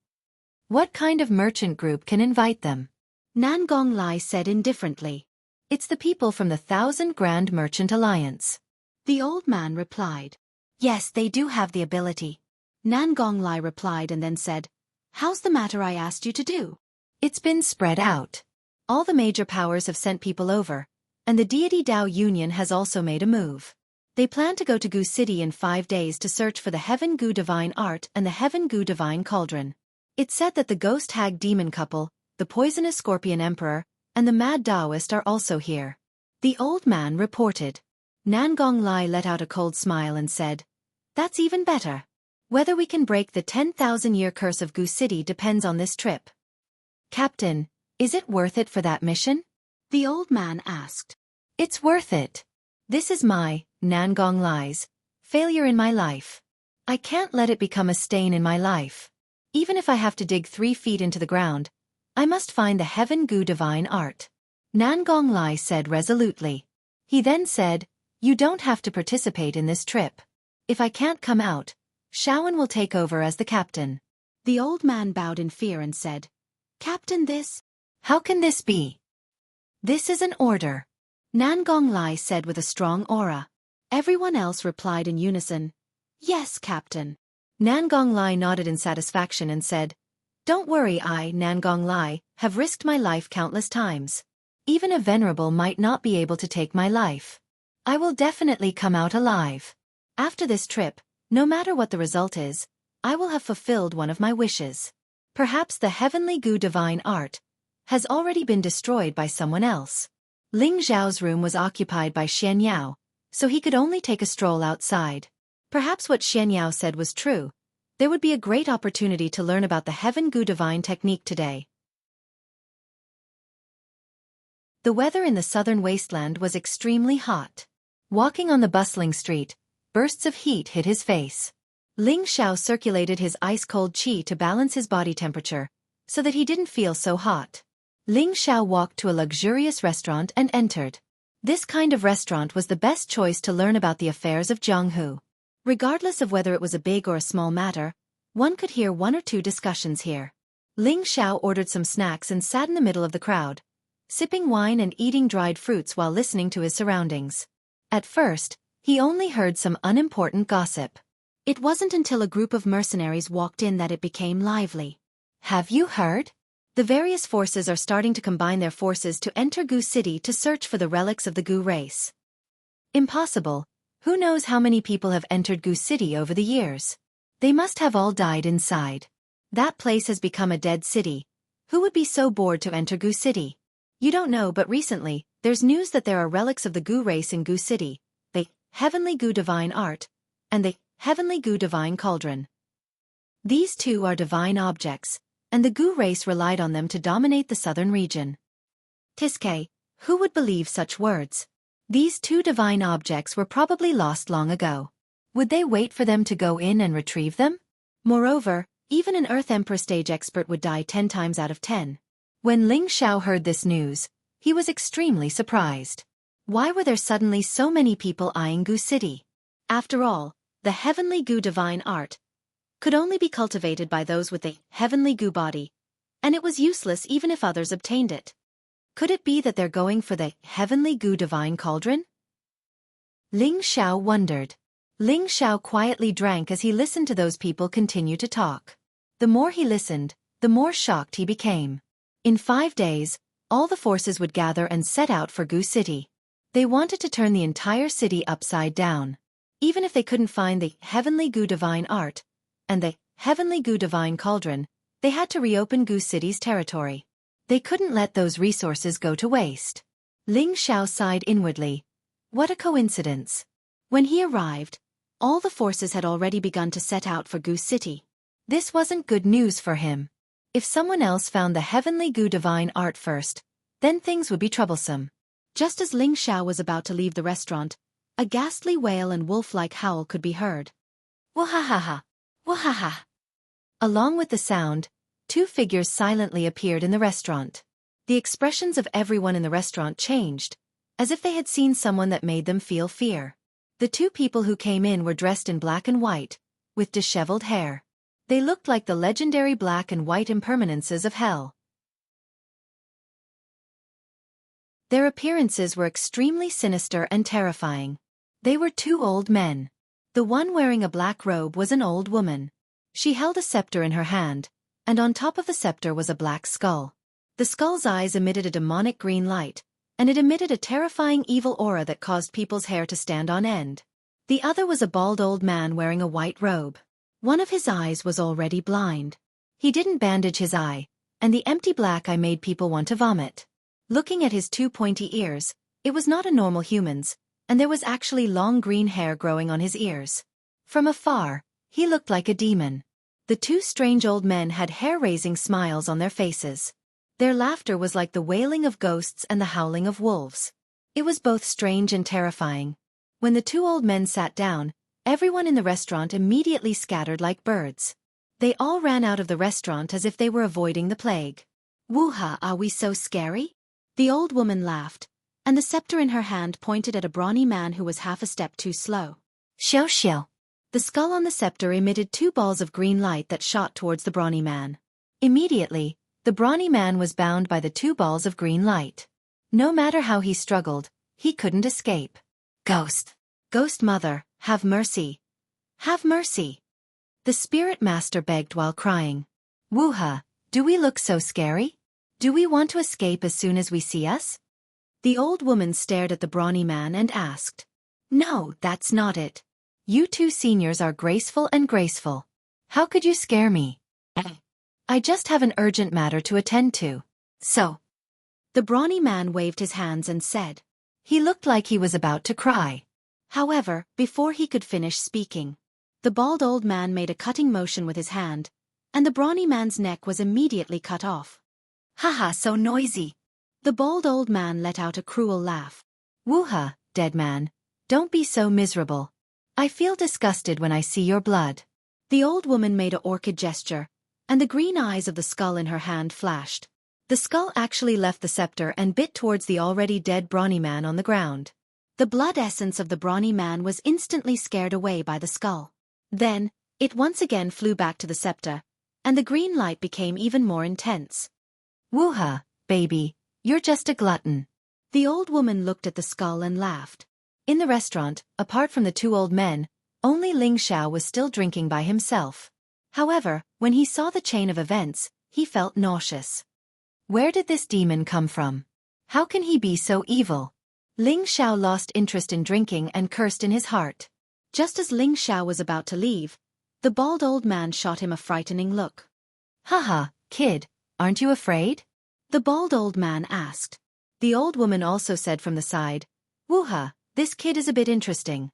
Speaker 1: "What kind of merchant group can invite them?" Nangong Lai said indifferently. "It's the people from the 1,000 Grand Merchant Alliance." The old man replied, "Yes, they do have the ability." Nangong Lai replied and then said, "How's the matter I asked you to do?" "It's been spread out. All the major powers have sent people over, and the deity Dao Union has also made a move. They plan to go to Gu City in 5 days to search for the Heaven Gu Divine Art and the Heaven Gu Divine Cauldron. It's said that the Ghost Hag Demon couple, the Poisonous Scorpion Emperor, and the Mad Taoist are also here." The old man reported. Nangong Lai let out a cold smile and said, "That's even better. Whether we can break the 10,000-year curse of Gu City depends on this trip." "Captain, is it worth it for that mission?" the old man asked. "It's worth it. This is my, Nangong Lai's, failure in my life. I can't let it become a stain in my life. Even if I have to dig 3 feet into the ground, I must find the Heaven Gu Divine Art," Nangong Lai said resolutely. He then said, "You don't have to participate in this trip. If I can't come out, Shaowen will take over as the captain." The old man bowed in fear and said, "Captain, how can this be? This is an order," Nangong Lai said with a strong aura. Everyone else replied in unison, "Yes, Captain." Nangong Lai nodded in satisfaction and said, "Don't worry, I, Nangong Lai, have risked my life countless times. Even a venerable might not be able to take my life. I will definitely come out alive. After this trip, no matter what the result is, I will have fulfilled one of my wishes. Perhaps the heavenly Gu divine art has already been destroyed by someone else." Ling Zhao's room was occupied by Xianxia, so he could only take a stroll outside. Perhaps what Xianxia said was true. There would be a great opportunity to learn about the Heaven Gu divine technique today. The weather in the southern wasteland was extremely hot. Walking on the bustling street, bursts of heat hit his face. Ling Xiao circulated his ice-cold qi to balance his body temperature, so that he didn't feel so hot. Ling Xiao walked to a luxurious restaurant and entered. This kind of restaurant was the best choice to learn about the affairs of Jianghu. Regardless of whether it was a big or a small matter, one could hear one or two discussions here. Ling Xiao ordered some snacks and sat in the middle of the crowd, sipping wine and eating dried fruits while listening to his surroundings. At first, he only heard some unimportant gossip. It wasn't until a group of mercenaries walked in that it became lively. "Have you heard? The various forces are starting to combine their forces to enter Gu City to search for the relics of the Gu race." "Impossible. Who knows how many people have entered Gu City over the years? They must have all died inside. That place has become a dead city. Who would be so bored to enter Gu City? You don't know, but recently, there's news that there are relics of the Gu race in Gu City, the Heavenly Gu Divine Art, and the Heavenly Gu Divine Cauldron. These two are divine objects, and the Gu race relied on them to dominate the southern region." Tiske, who would believe such words? These two divine objects were probably lost long ago. Would they wait for them to go in and retrieve them? Moreover, even an Earth Emperor stage expert would die 10 times out of 10. When Ling Xiao heard this news, he was extremely surprised. Why were there suddenly so many people eyeing Gu City? After all, the Heavenly Gu Divine Art could only be cultivated by those with the Heavenly Gu body, and it was useless even if others obtained it. Could it be that they're going for the Heavenly Gu Divine Cauldron? Ling Xiao wondered. Ling Xiao quietly drank as he listened to those people continue to talk. The more he listened, the more shocked he became. In 5 days, all the forces would gather and set out for Gu City. They wanted to turn the entire city upside down. Even if they couldn't find the Heavenly Gu Divine Art and the Heavenly Gu Divine Cauldron, they had to reopen Gu City's territory. They couldn't let those resources go to waste. Ling Xiao sighed inwardly. What a coincidence. When he arrived, all the forces had already begun to set out for Gu City. This wasn't good news for him. If someone else found the Heavenly Gu Divine Art first, then things would be troublesome. Just as Ling Xiao was about to leave the restaurant, a ghastly wail and wolf-like howl could be heard. Wahahaha! Wahaha! Along with the sound, 2 figures silently appeared in the restaurant. The expressions of everyone in the restaurant changed, as if they had seen someone that made them feel fear. The 2 people who came in were dressed in black and white, with disheveled hair. They looked like the legendary black and white impermanences of hell. Their appearances were extremely sinister and terrifying. They were 2 old men. The one wearing a black robe was an old woman. She held a scepter in her hand, and on top of the scepter was a black skull. The skull's eyes emitted a demonic green light, and it emitted a terrifying evil aura that caused people's hair to stand on end. The other was a bald old man wearing a white robe. One of his eyes was already blind. He didn't bandage his eye, and the empty black eye made people want to vomit. Looking at his 2 pointy ears, it was not a normal human's, and there was actually long green hair growing on his ears. From afar, he looked like a demon. The 2 strange old men had hair-raising smiles on their faces. Their laughter was like the wailing of ghosts and the howling of wolves. It was both strange and terrifying. When the 2 old men sat down, everyone in the restaurant immediately scattered like birds. They all ran out of the restaurant as if they were avoiding the plague. "Woo-ha, are we so scary?" The old woman laughed, and the scepter in her hand pointed at a brawny man who was half a step too slow. "Xiao xiao." The skull on the scepter emitted 2 balls of green light that shot towards the brawny man. Immediately, the brawny man was bound by the 2 balls of green light. No matter how he struggled, he couldn't escape. "Ghost! Ghost mother, have mercy! Have mercy!" The spirit master begged while crying. Wuha, do we look so scary? Do we want to escape as soon as we see us? The old woman stared at the brawny man and asked. No, that's not it. You two seniors are graceful and graceful. How could you scare me? I just have an urgent matter to attend to. So. The brawny man waved his hands and said. He looked like he was about to cry. However, before he could finish speaking, the bald old man made a cutting motion with his hand, and the brawny man's neck was immediately cut off. Haha, so noisy. The bald old man let out a cruel laugh. Woo-ha, dead man, don't be so miserable. I feel disgusted when I see your blood. The old woman made a orchid gesture, and the green eyes of the skull in her hand flashed. The skull actually left the scepter and bit towards the already dead brawny man on the ground. The blood essence of the brawny man was instantly scared away by the skull. Then, it once again flew back to the scepter, and the green light became even more intense. Woo-ha, baby, you're just a glutton. The old woman looked at the skull and laughed. In the restaurant, apart from the two old men, only Ling Xiao was still drinking by himself. However, when he saw the chain of events, he felt nauseous. Where did this demon come from? How can he be so evil? Ling Xiao lost interest in drinking and cursed in his heart. Just as Ling Xiao was about to leave, the bald old man shot him a frightening look. Haha, kid, aren't you afraid? The bald old man asked. The old woman also said from the side, Woo-ha, this kid is a bit interesting.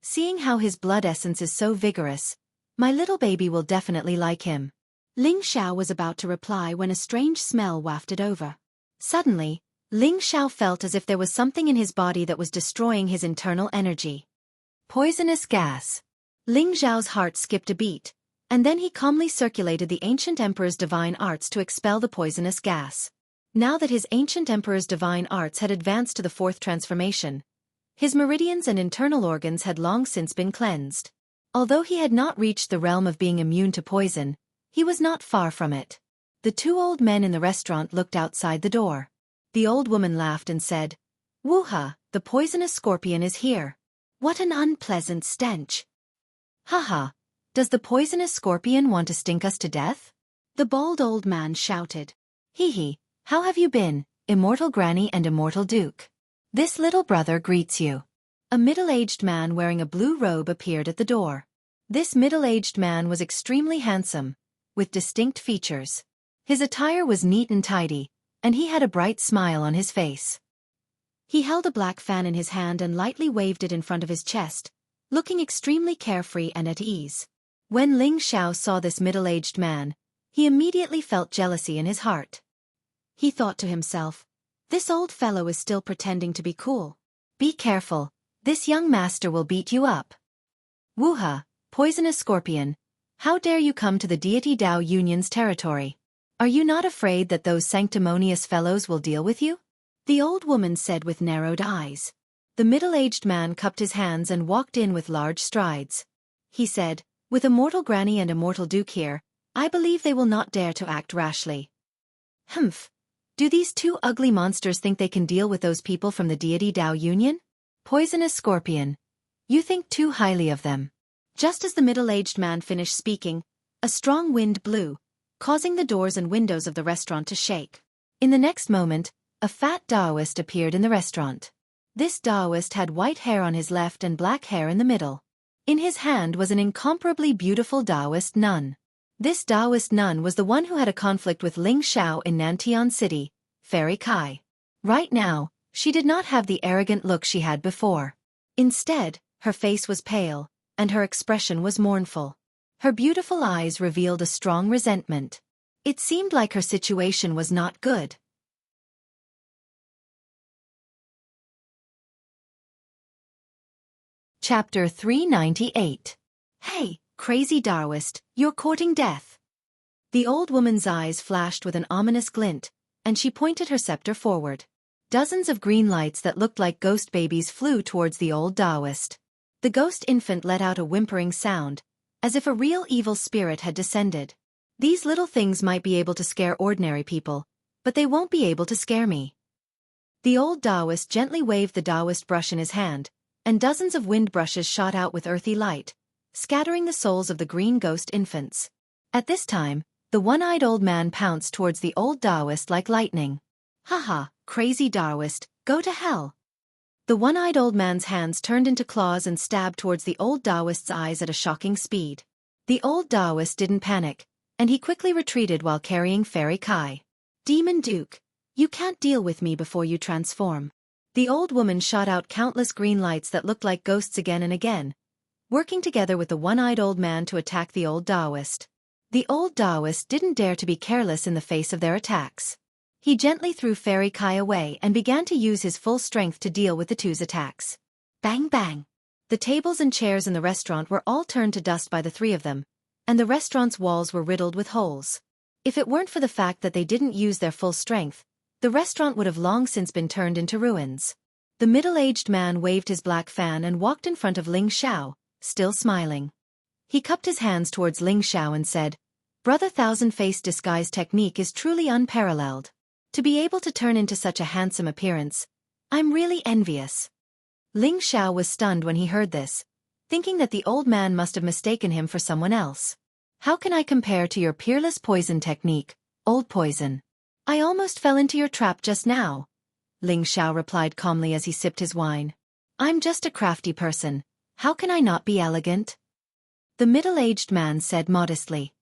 Speaker 1: Seeing how his blood essence is so vigorous, my little baby will definitely like him. Ling Xiao was about to reply when a strange smell wafted over. Suddenly, Ling Xiao felt as if there was something in his body that was destroying his internal energy. Poisonous gas. Ling Xiao's heart skipped a beat, and then he calmly circulated the ancient emperor's divine arts to expel the poisonous gas. Now that his ancient emperor's divine arts had advanced to the fourth transformation, his meridians and internal organs had long since been cleansed. Although he had not reached the realm of being immune to poison, he was not far from it. The two old men in the restaurant looked outside the door. The old woman laughed and said, Woo-ha, the poisonous scorpion is here. What an unpleasant stench. Haha, does the poisonous scorpion want to stink us to death? The bald old man shouted. Hee, how have you been, immortal granny and immortal duke? This little brother greets you. A middle-aged man wearing a blue robe appeared at the door. This middle-aged man was extremely handsome, with distinct features. His attire was neat and tidy, and he had a bright smile on his face. He held a black fan in his hand and lightly waved it in front of his chest, looking extremely carefree and at ease. When Ling Xiao saw this middle-aged man, he immediately felt jealousy in his heart. He thought to himself, this old fellow is still pretending to be cool. Be careful, this young master will beat you up. Woo-ha, poisonous scorpion, how dare you come to the deity Dao Union's territory? Are you not afraid that those sanctimonious fellows will deal with you? The old woman said with narrowed eyes. The middle-aged man cupped his hands and walked in with large strides. He said, with immortal granny and immortal duke here, I believe they will not dare to act rashly. Humph. Do these two ugly monsters think they can deal with those people from the deity Dao Union? Poisonous scorpion. You think too highly of them. Just as the middle-aged man finished speaking, a strong wind blew, causing the doors and windows of the restaurant to shake. In the next moment, a fat Taoist appeared in the restaurant. This Taoist had white hair on his left and black hair in the middle. In his hand was an incomparably beautiful Taoist nun. This Taoist nun was the one who had a conflict with Ling Xiao in Nantian City, Fairy Kai. Right now, she did not have the arrogant look she had before. Instead, her face was pale, and her expression was mournful. Her beautiful eyes revealed a strong resentment. It seemed like her situation was not good. Chapter 398. Hey, crazy Taoist, you're courting death. The old woman's eyes flashed with an ominous glint, and she pointed her scepter forward. Dozens of green lights that looked like ghost babies flew towards the old Taoist. The ghost infant let out a whimpering sound, as if a real evil spirit had descended. These little things might be able to scare ordinary people, but they won't be able to scare me. The old Taoist gently waved the Taoist brush in his hand, and dozens of wind brushes shot out with earthy light, scattering the souls of the green ghost infants. At this time, the one-eyed old man pounced towards the old Taoist like lightning. Haha, crazy Taoist, go to hell. The one-eyed old man's hands turned into claws and stabbed towards the old Taoist's eyes at a shocking speed. The old Taoist didn't panic, and he quickly retreated while carrying Fairy Kai. Demon Duke, you can't deal with me before you transform. The old woman shot out countless green lights that looked like ghosts again and again, working together with the one-eyed old man to attack the old Taoist. The old Taoist didn't dare to be careless in the face of their attacks. He gently threw Fairy Kai away and began to use his full strength to deal with the two's attacks. Bang bang! The tables and chairs in the restaurant were all turned to dust by the three of them, and the restaurant's walls were riddled with holes. If it weren't for the fact that they didn't use their full strength, the restaurant would have long since been turned into ruins. The middle-aged man waved his black fan and walked in front of Ling Xiao, still smiling. He cupped his hands towards Ling Xiao and said, "Brother Thousand-Faced disguise technique is truly unparalleled. To be able to turn into such a handsome appearance, I'm really envious." Ling Xiao was stunned when he heard this, thinking that the old man must have mistaken him for someone else. "How can I compare to your peerless poison technique, old poison? I almost fell into your trap just now," Ling Xiao replied calmly as he sipped his wine. "I'm just a crafty person. How can I not be elegant?" The middle-aged man said modestly.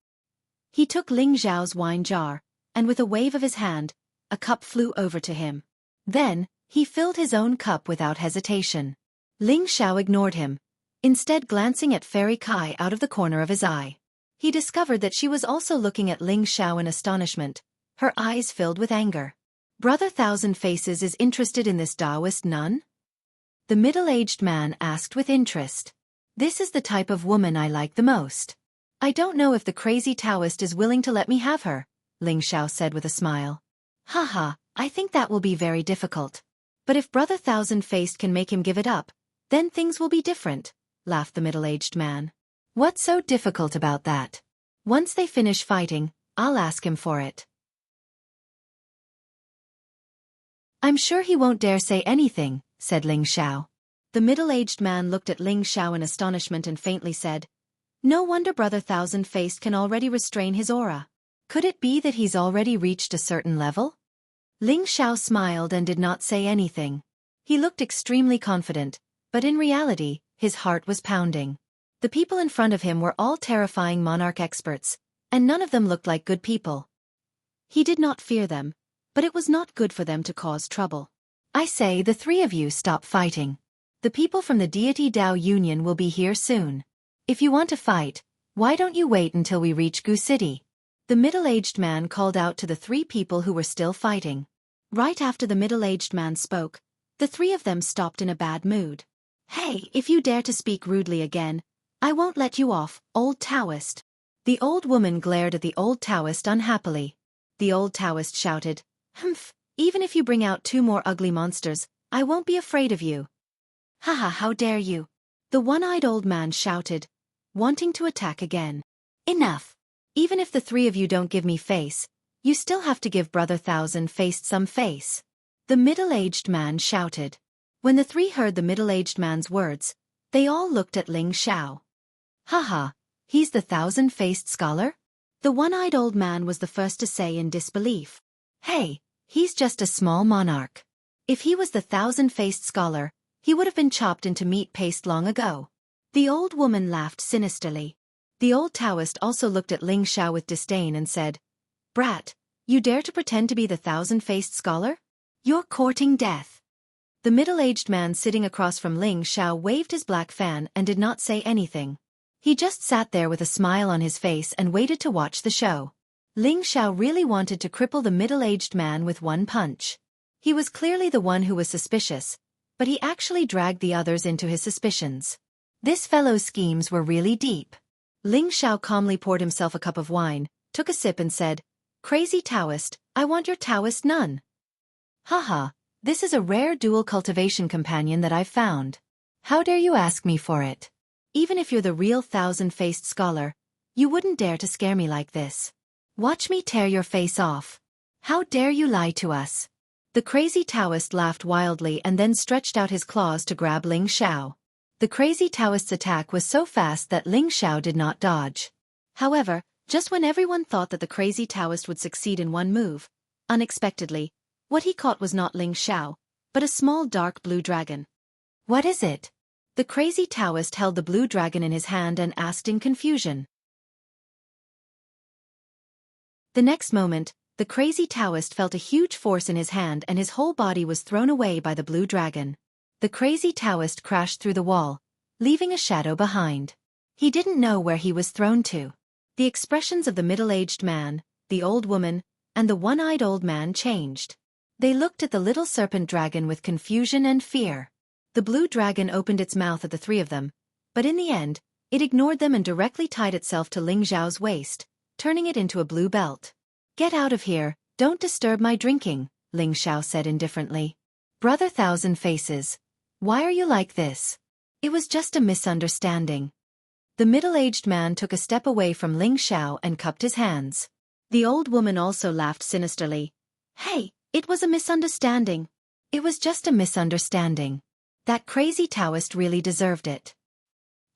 Speaker 1: He took Ling Xiao's wine jar, and with a wave of his hand, a cup flew over to him. Then, he filled his own cup without hesitation. Ling Xiao ignored him, instead glancing at Fairy Kai out of the corner of his eye. He discovered that she was also looking at Ling Xiao in astonishment, her eyes filled with anger. "Brother Thousand Faces is interested in this Taoist nun?" The middle-aged man asked with interest. "This is the type of woman I like the most. I don't know if the crazy Taoist is willing to let me have her," Ling Xiao said with a smile. "Haha, I think that will be very difficult. But if Brother Thousand-Faced can make him give it up, then things will be different," laughed the middle-aged man. "What's so difficult about that? Once they finish fighting, I'll ask him for it." "I'm sure he won't dare say anything," said Ling Xiao. The middle-aged man looked at Ling Xiao in astonishment and faintly said, "No wonder Brother Thousand-Faced can already restrain his aura. Could it be that he's already reached a certain level?" Ling Xiao smiled and did not say anything. He looked extremely confident, but in reality, his heart was pounding. The people in front of him were all terrifying monarch experts, and none of them looked like good people. He did not fear them, but it was not good for them to cause trouble. "I say, the three of you stop fighting. The people from the Deity Dao Union will be here soon. If you want to fight, why don't you wait until we reach Gu City?" The middle-aged man called out to the three people who were still fighting. Right after the middle-aged man spoke, the three of them stopped in a bad mood. "Hey, if you dare to speak rudely again, I won't let you off, old Taoist." The old woman glared at the old Taoist unhappily. The old Taoist shouted, "Humph, even if you bring out 2 more ugly monsters, I won't be afraid of you." "Haha, how dare you!" The one-eyed old man shouted, wanting to attack again. "Enough! Even if the 3 of you don't give me face, you still have to give Brother Thousand-Faced some face." The middle-aged man shouted. When the 3 heard the middle-aged man's words, they all looked at Ling Xiao. "Haha, he's the Thousand-Faced scholar?" The one-eyed old man was the first to say in disbelief. "Hey, he's just a small monarch. If he was the Thousand-Faced scholar, he would have been chopped into meat paste long ago." The old woman laughed sinisterly. The old Taoist also looked at Ling Xiao with disdain and said, "Brat, you dare to pretend to be the Thousand-Faced scholar? You're courting death." The middle-aged man sitting across from Ling Xiao waved his black fan and did not say anything. He just sat there with a smile on his face and waited to watch the show. Ling Xiao really wanted to cripple the middle-aged man with one punch. He was clearly the one who was suspicious, but he actually dragged the others into his suspicions. This fellow's schemes were really deep. Ling Xiao calmly poured himself a cup of wine, took a sip and said, "Crazy Taoist, I want your Taoist nun." "Haha, this is a rare dual cultivation companion that I've found. How dare you ask me for it? Even if you're the real Thousand-Faced scholar, you wouldn't dare to scare me like this. Watch me tear your face off. How dare you lie to us?" The crazy Taoist laughed wildly and then stretched out his claws to grab Ling Xiao. The crazy Taoist's attack was so fast that Ling Xiao did not dodge. However, just when everyone thought that the crazy Taoist would succeed in one move, unexpectedly, what he caught was not Ling Xiao, but a small dark blue dragon. What is it? The crazy Taoist held the blue dragon in his hand and asked in confusion. The next moment, the crazy Taoist felt a huge force in his hand and his whole body was thrown away by the blue dragon. The crazy Taoist crashed through the wall, leaving a shadow behind. He didn't know where he was thrown to. The expressions of the middle-aged man, the old woman, and the one-eyed old man changed. They looked at the little serpent dragon with confusion and fear. The blue dragon opened its mouth at the three of them, but in the end, it ignored them and directly tied itself to Ling Xiao's waist, turning it into a blue belt. "Get out of here, don't disturb my drinking," Ling Xiao said indifferently. "Brother Thousand Faces, why are you like this? It was just a misunderstanding." The middle-aged man took a step away from Ling Xiao and cupped his hands. The old woman also laughed sinisterly. "Hey, it was a misunderstanding. It was just a misunderstanding. That crazy Taoist really deserved it."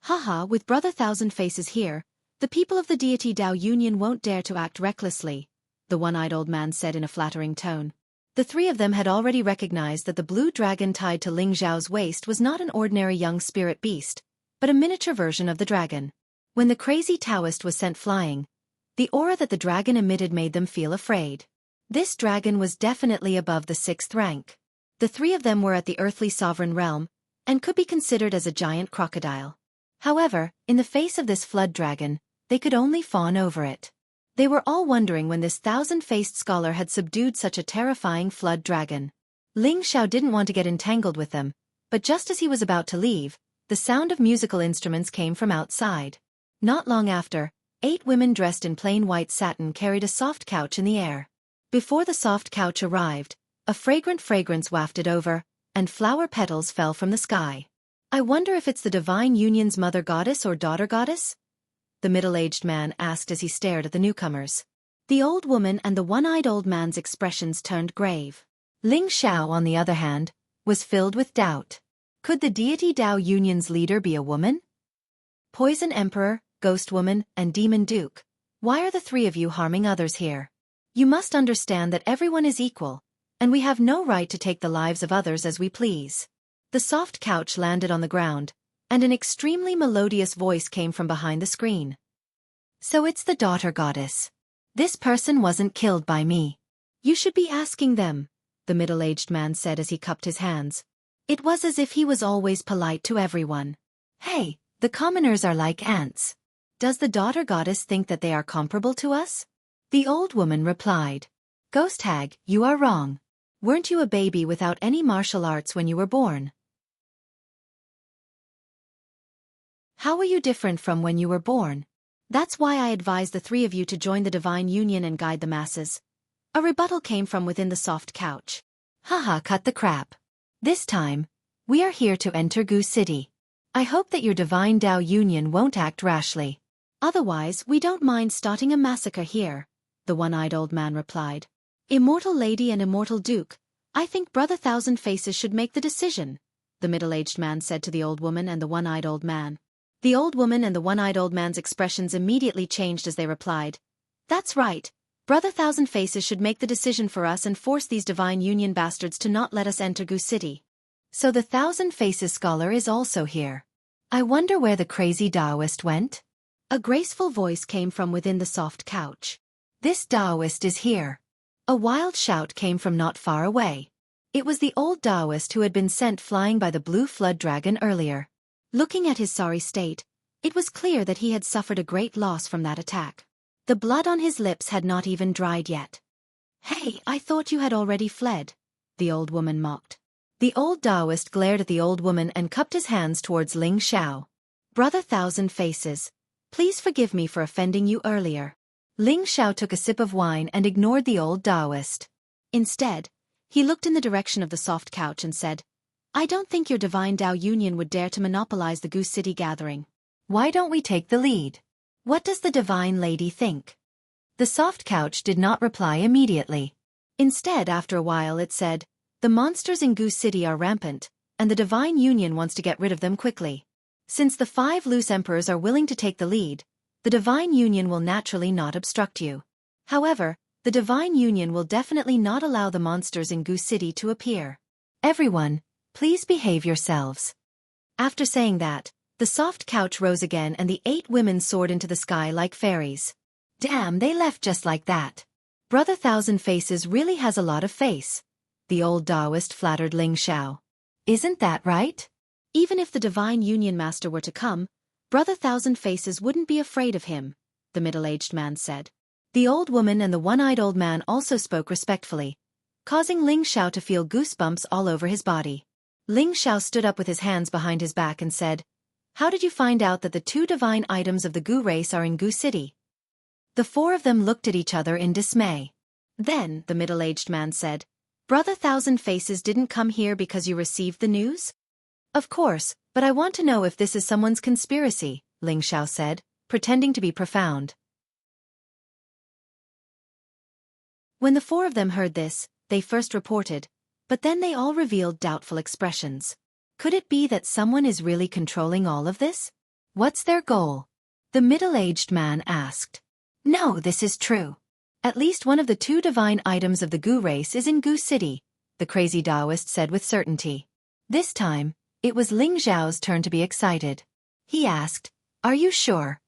Speaker 1: "Haha, with Brother Thousand Faces here, the people of the deity Dao Union won't dare to act recklessly," the one-eyed old man said in a flattering tone. The three of them had already recognized that the blue dragon tied to Ling Xiao's waist was not an ordinary young spirit beast, but a miniature version of the dragon. When the crazy Taoist was sent flying, the aura that the dragon emitted made them feel afraid. This dragon was definitely above the 6th rank. The three of them were at the earthly sovereign realm, and could be considered as a giant crocodile. However, in the face of this flood dragon, they could only fawn over it. They were all wondering when this thousand-faced scholar had subdued such a terrifying flood dragon. Ling Xiao didn't want to get entangled with them, but just as he was about to leave, the sound of musical instruments came from outside. Not long after, 8 women dressed in plain white satin carried a soft couch in the air. Before the soft couch arrived, a fragrant fragrance wafted over, and flower petals fell from the sky. "I wonder if it's the divine union's mother goddess or daughter goddess?" the middle-aged man asked as he stared at the newcomers. The old woman and the one-eyed old man's expressions turned grave. Ling Xiao, on the other hand, was filled with doubt. Could the deity Dao Union's leader be a woman? "Poison Emperor, Ghost Woman, and Demon Duke, why are the three of you harming others here? You must understand that everyone is equal, and we have no right to take the lives of others as we please." The soft couch landed on the ground, and an extremely melodious voice came from behind the screen. "So it's the daughter goddess. This person wasn't killed by me. You should be asking them," the middle-aged man said as he cupped his hands. It was as if he was always polite to everyone. "Hey, the commoners are like ants. Does the daughter goddess think that they are comparable to us?" The old woman replied. "Ghost hag, you are wrong. Weren't you a baby without any martial arts when you were born? How were you different from when you were born? That's why I advise the three of you to join the divine union and guide the masses." A rebuttal came from within the soft couch. "Haha, cut the crap. This time, we are here to enter Gu City. I hope that your divine Dao Union won't act rashly. Otherwise, we don't mind starting a massacre here," the one-eyed old man replied. "Immortal Lady and Immortal Duke, I think Brother Thousand Faces should make the decision," the middle-aged man said to the old woman and the one-eyed old man. The old woman and the one-eyed old man's expressions immediately changed as they replied. "That's right. Brother Thousand Faces should make the decision for us and force these divine union bastards to not let us enter Gu City." So the Thousand Faces scholar is also here. I wonder where the crazy Taoist went? A graceful voice came from within the soft couch. "This Taoist is here." A wild shout came from not far away. It was the old Taoist who had been sent flying by the blue flood dragon earlier. Looking at his sorry state, it was clear that he had suffered a great loss from that attack. The blood on his lips had not even dried yet. "Hey, I thought you had already fled," the old woman mocked. The old Taoist glared at the old woman and cupped his hands towards Ling Xiao. "Brother Thousand Faces, please forgive me for offending you earlier." Ling Xiao took a sip of wine and ignored the old Taoist. Instead, he looked in the direction of the soft couch and said, "I don't think your divine Dao Union would dare to monopolize the Goose City gathering. Why don't we take the lead? What does the divine lady think?" The soft couch did not reply immediately. Instead, after a while it said, The monsters in Gu City are rampant, and the Divine Union wants to get rid of them quickly. Since the 5 loose emperors are willing to take the lead, the Divine Union will naturally not obstruct you. However, the Divine Union will definitely not allow the monsters in Gu City to appear. Everyone, please behave yourselves. After saying that, the soft couch rose again and the 8 women soared into the sky like fairies. Damn, they left just like that. Brother Thousand Faces really has a lot of face. The old Taoist flattered Ling Xiao. Isn't that right? Even if the Divine Union Master were to come, Brother Thousand Faces wouldn't be afraid of him, the middle-aged man said. The old woman and the one-eyed old man also spoke respectfully, causing Ling Xiao to feel goosebumps all over his body. Ling Xiao stood up with his hands behind his back and said, "How did you find out that the 2 divine items of the Gu race are in Gu City?" The 4 of them looked at each other in dismay. Then, the middle-aged man said, "Brother Thousand Faces didn't come here because you received the news?" "Of course, but I want to know if this is someone's conspiracy," Ling Xiao said, pretending to be profound. When the 4 of them heard this, they first reported, but then they all revealed doubtful expressions. Could it be that someone is really controlling all of this? What's their goal? The middle-aged man asked. No, this is true. At least one of the 2 divine items of the Gu race is in Gu City, the crazy Taoist said with certainty. This time, it was Ling Xiao's turn to be excited. He asked, "Are you sure?"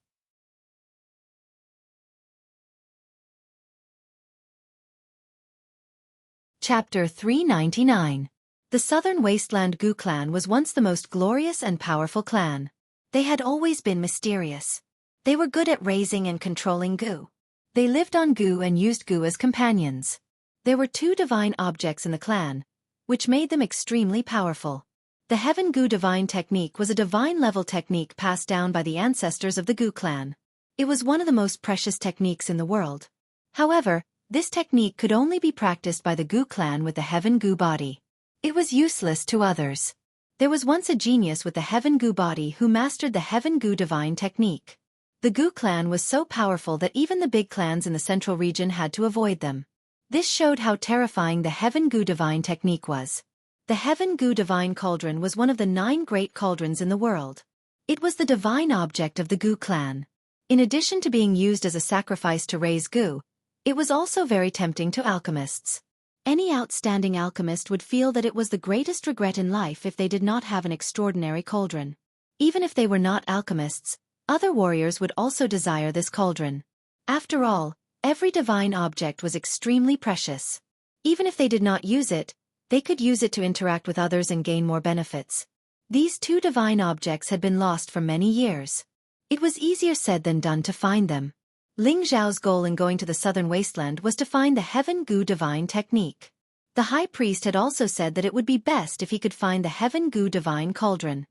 Speaker 1: Chapter 399. The Southern Wasteland Gu clan was once the most glorious and powerful clan. They had always been mysterious. They were good at raising and controlling Gu. They lived on Gu and used Gu as companions. There were 2 divine objects in the clan, which made them extremely powerful. The Heaven Gu divine technique was a divine-level technique passed down by the ancestors of the Gu clan. It was one of the most precious techniques in the world. However, this technique could only be practiced by the Gu clan with the Heaven Gu body. It was useless to others. There was once a genius with the Heaven Gu body who mastered the Heaven Gu divine technique. The Gu clan was so powerful that even the big clans in the central region had to avoid them. This showed how terrifying the Heaven Gu divine technique was. The Heaven Gu divine cauldron was one of the 9 great cauldrons in the world. It was the divine object of the Gu clan. In addition to being used as a sacrifice to raise Gu, it was also very tempting to alchemists. Any outstanding alchemist would feel that it was the greatest regret in life if they did not have an extraordinary cauldron. Even if they were not alchemists, other warriors would also desire this cauldron. After all, every divine object was extremely precious. Even if they did not use it, they could use it to interact with others and gain more benefits. These 2 divine objects had been lost for many years. It was easier said than done to find them. Ling Xiao's goal in going to the southern wasteland was to find the Heaven Gu divine technique. The high priest had also said that it would be best if he could find the Heaven Gu divine cauldron.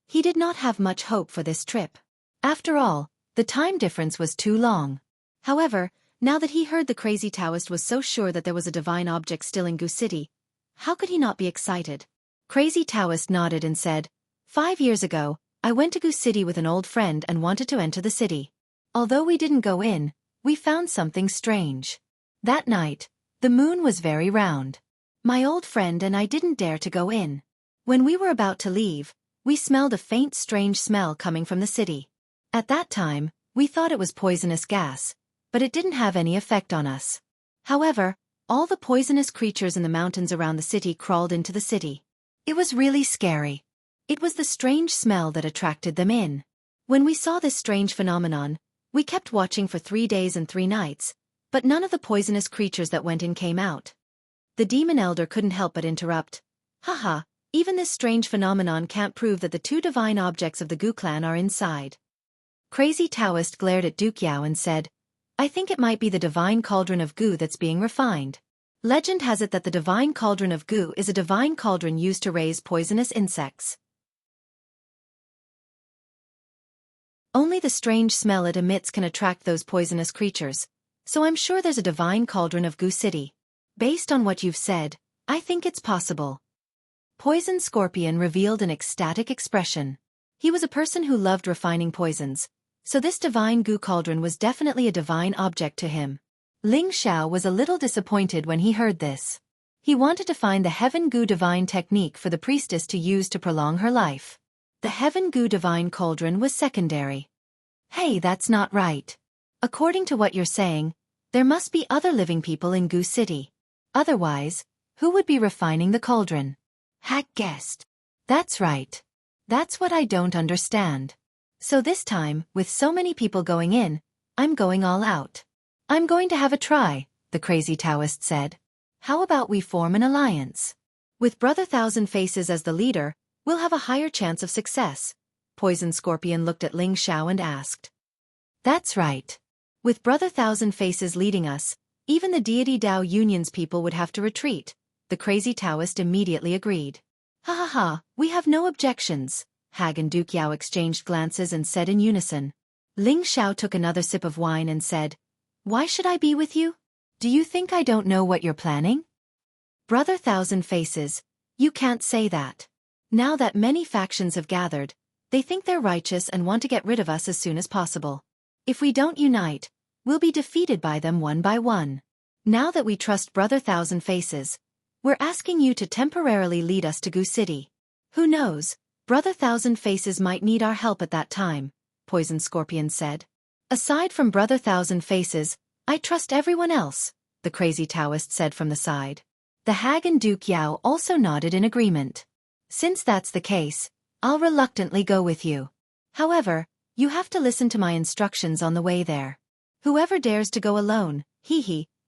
Speaker 1: He did not have much hope for this trip. After all, the time difference was too long. However, now that he heard the crazy Taoist was so sure that there was a divine object still in Gu City, how could he not be excited? Crazy Taoist nodded and said, 5 years ago, I went to Gu City with an old friend and wanted to enter the city. Although we didn't go in, we found something strange. That night, the moon was very round. My old friend and I didn't dare to go in. When we were about to leave, we smelled a faint strange smell coming from the city. At that time, we thought it was poisonous gas, but it didn't have any effect on us. However, all the poisonous creatures in the mountains around the city crawled into the city. It was really scary. It was the strange smell that attracted them in. When we saw this strange phenomenon, we kept watching for 3 days and 3 nights, but none of the poisonous creatures that went in came out. The demon elder couldn't help but interrupt. Haha, even this strange phenomenon can't prove that the 2 divine objects of the Gu clan are inside. Crazy Taoist glared at Duke Yao and said, I think it might be the divine cauldron of Gu that's being refined. Legend has it that the divine cauldron of Gu is a divine cauldron used to raise poisonous insects. Only the strange smell it emits can attract those poisonous creatures, so I'm sure there's a divine cauldron of Gu City. Based on what you've said, I think it's possible. Poison Scorpion revealed an ecstatic expression. He was a person who loved refining poisons, so this divine Gu cauldron was definitely a divine object to him. Ling Xiao was a little disappointed when he heard this. He wanted to find the Heaven Gu divine technique for the priestess to use to prolong her life. The Heaven Gu divine cauldron was secondary. Hey, that's not right. According to what you're saying, there must be other living people in Gu City. Otherwise, who would be refining the cauldron? Hack guessed. That's right. That's what I don't understand. So this time, with so many people going in, I'm going all out. I'm going to have a try, the crazy Taoist said. How about we form an alliance? With Brother Thousand Faces as the leader, we'll have a higher chance of success. Poison Scorpion looked at Ling Xiao and asked. That's right. With Brother Thousand Faces leading us, even the deity Dao Union's people would have to retreat, the crazy Taoist immediately agreed. Ha ha ha, we have no objections. Hag and Duke Yao exchanged glances and said in unison. Ling Xiao took another sip of wine and said, Why should I be with you? Do you think I don't know what you're planning? Brother Thousand Faces, you can't say that. Now that many factions have gathered, they think they're righteous and want to get rid of us as soon as possible. If we don't unite, we'll be defeated by them one by one. Now that we trust Brother Thousand Faces, we're asking you to temporarily lead us to Gu City. Who knows, Brother Thousand Faces might need our help at that time, Poison Scorpion said. Aside from Brother Thousand Faces, I trust everyone else, the crazy Taoist said from the side. The hag and Duke Yao also nodded in agreement. Since that's the case, I'll reluctantly go with you. However, you have to listen to my instructions on the way there. Whoever dares to go alone,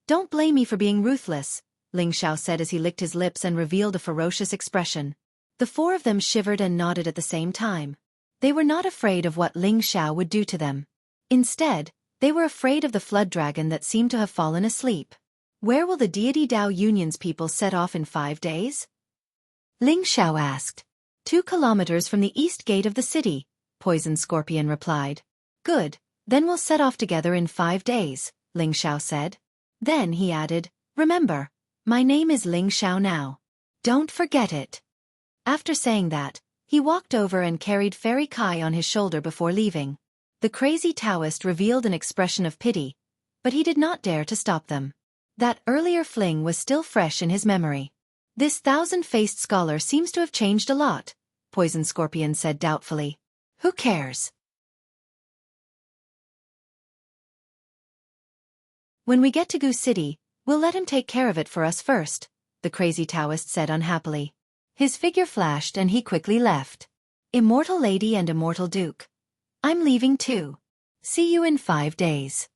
Speaker 1: don't blame me for being ruthless, Ling Xiao said as he licked his lips and revealed a ferocious expression. The four of them shivered and nodded at the same time. They were not afraid of what Ling Xiao would do to them. Instead, they were afraid of the flood dragon that seemed to have fallen asleep. Where will the deity Dao Union's people set off in 5 days? Ling Xiao asked. 2 kilometers from the east gate of the city, Poison Scorpion replied. Good, then we'll set off together in 5 days, Ling Xiao said. Then he added, Remember, my name is Ling Xiao now. Don't forget it. After saying that, he walked over and carried Fairy Kai on his shoulder before leaving. The crazy Taoist revealed an expression of pity, but he did not dare to stop them. That earlier fling was still fresh in his memory. This thousand-faced scholar seems to have changed a lot, Poison Scorpion said doubtfully. Who cares? When we get to Gu City, we'll let him take care of it for us first, the crazy Taoist said unhappily. His figure flashed and he quickly left. Immortal Lady and Immortal Duke. I'm leaving too. See you in 5 days.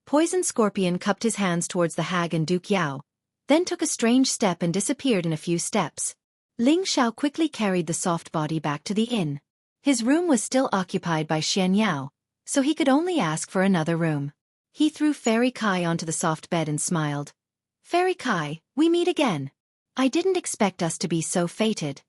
Speaker 1: Poison Scorpion cupped his hands towards the hag and Duke Yao, then took a strange step and disappeared in a few steps. Ling Xiao quickly carried the soft body back to the inn. His room was still occupied by Xianxia, so he could only ask for another room. He threw Fairy Kai onto the soft bed and smiled. Fairy Kai, we meet again. I didn't expect us to be so fated.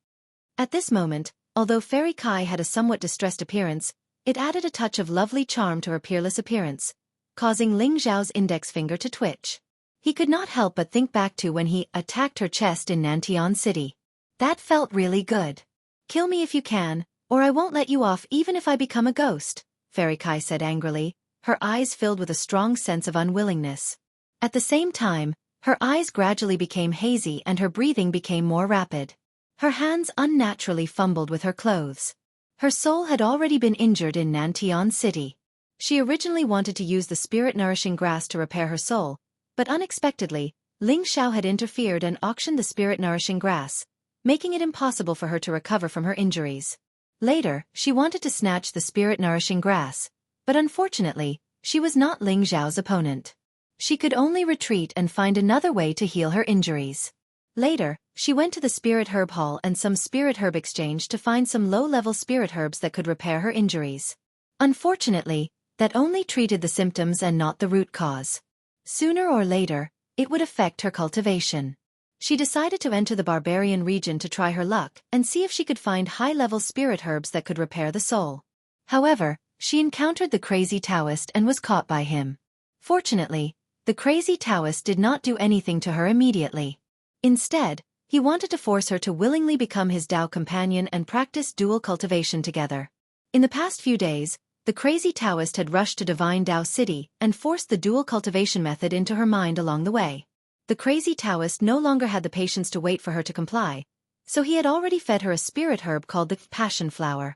Speaker 1: At this moment, although Fairy Kai had a somewhat distressed appearance, it added a touch of lovely charm to her peerless appearance, causing Ling Xiao's index finger to twitch. He could not help but think back to when he attacked her chest in Nantian City. That felt really good. Kill me if you can, or I won't let you off even if I become a ghost, Fairy Kai said angrily, her eyes filled with a strong sense of unwillingness. At the same time, her eyes gradually became hazy and her breathing became more rapid. Her hands unnaturally fumbled with her clothes. Her soul had already been injured in Nantian City. She originally wanted to use the spirit-nourishing grass to repair her soul, but unexpectedly, Ling Xiao had interfered and auctioned the spirit-nourishing grass, making it impossible for her to recover from her injuries. Later, she wanted to snatch the spirit-nourishing grass, but unfortunately, she was not Ling Xiao's opponent. She could only retreat and find another way to heal her injuries. Later, she went to the Spirit Herb Hall and some Spirit Herb Exchange to find some low-level spirit herbs that could repair her injuries. Unfortunately, that only treated the symptoms and not the root cause. Sooner or later, it would affect her cultivation. She decided to enter the barbarian region to try her luck and see if she could find high-level spirit herbs that could repair the soul. However, she encountered the crazy Taoist and was caught by him. Fortunately, the crazy Taoist did not do anything to her immediately. Instead, he wanted to force her to willingly become his Dao companion and practice dual cultivation together. In the past few days, the crazy Taoist had rushed to Divine Dao City and forced the dual cultivation method into her mind along the way. The crazy Taoist no longer had the patience to wait for her to comply, so he had already fed her a spirit herb called the passion flower.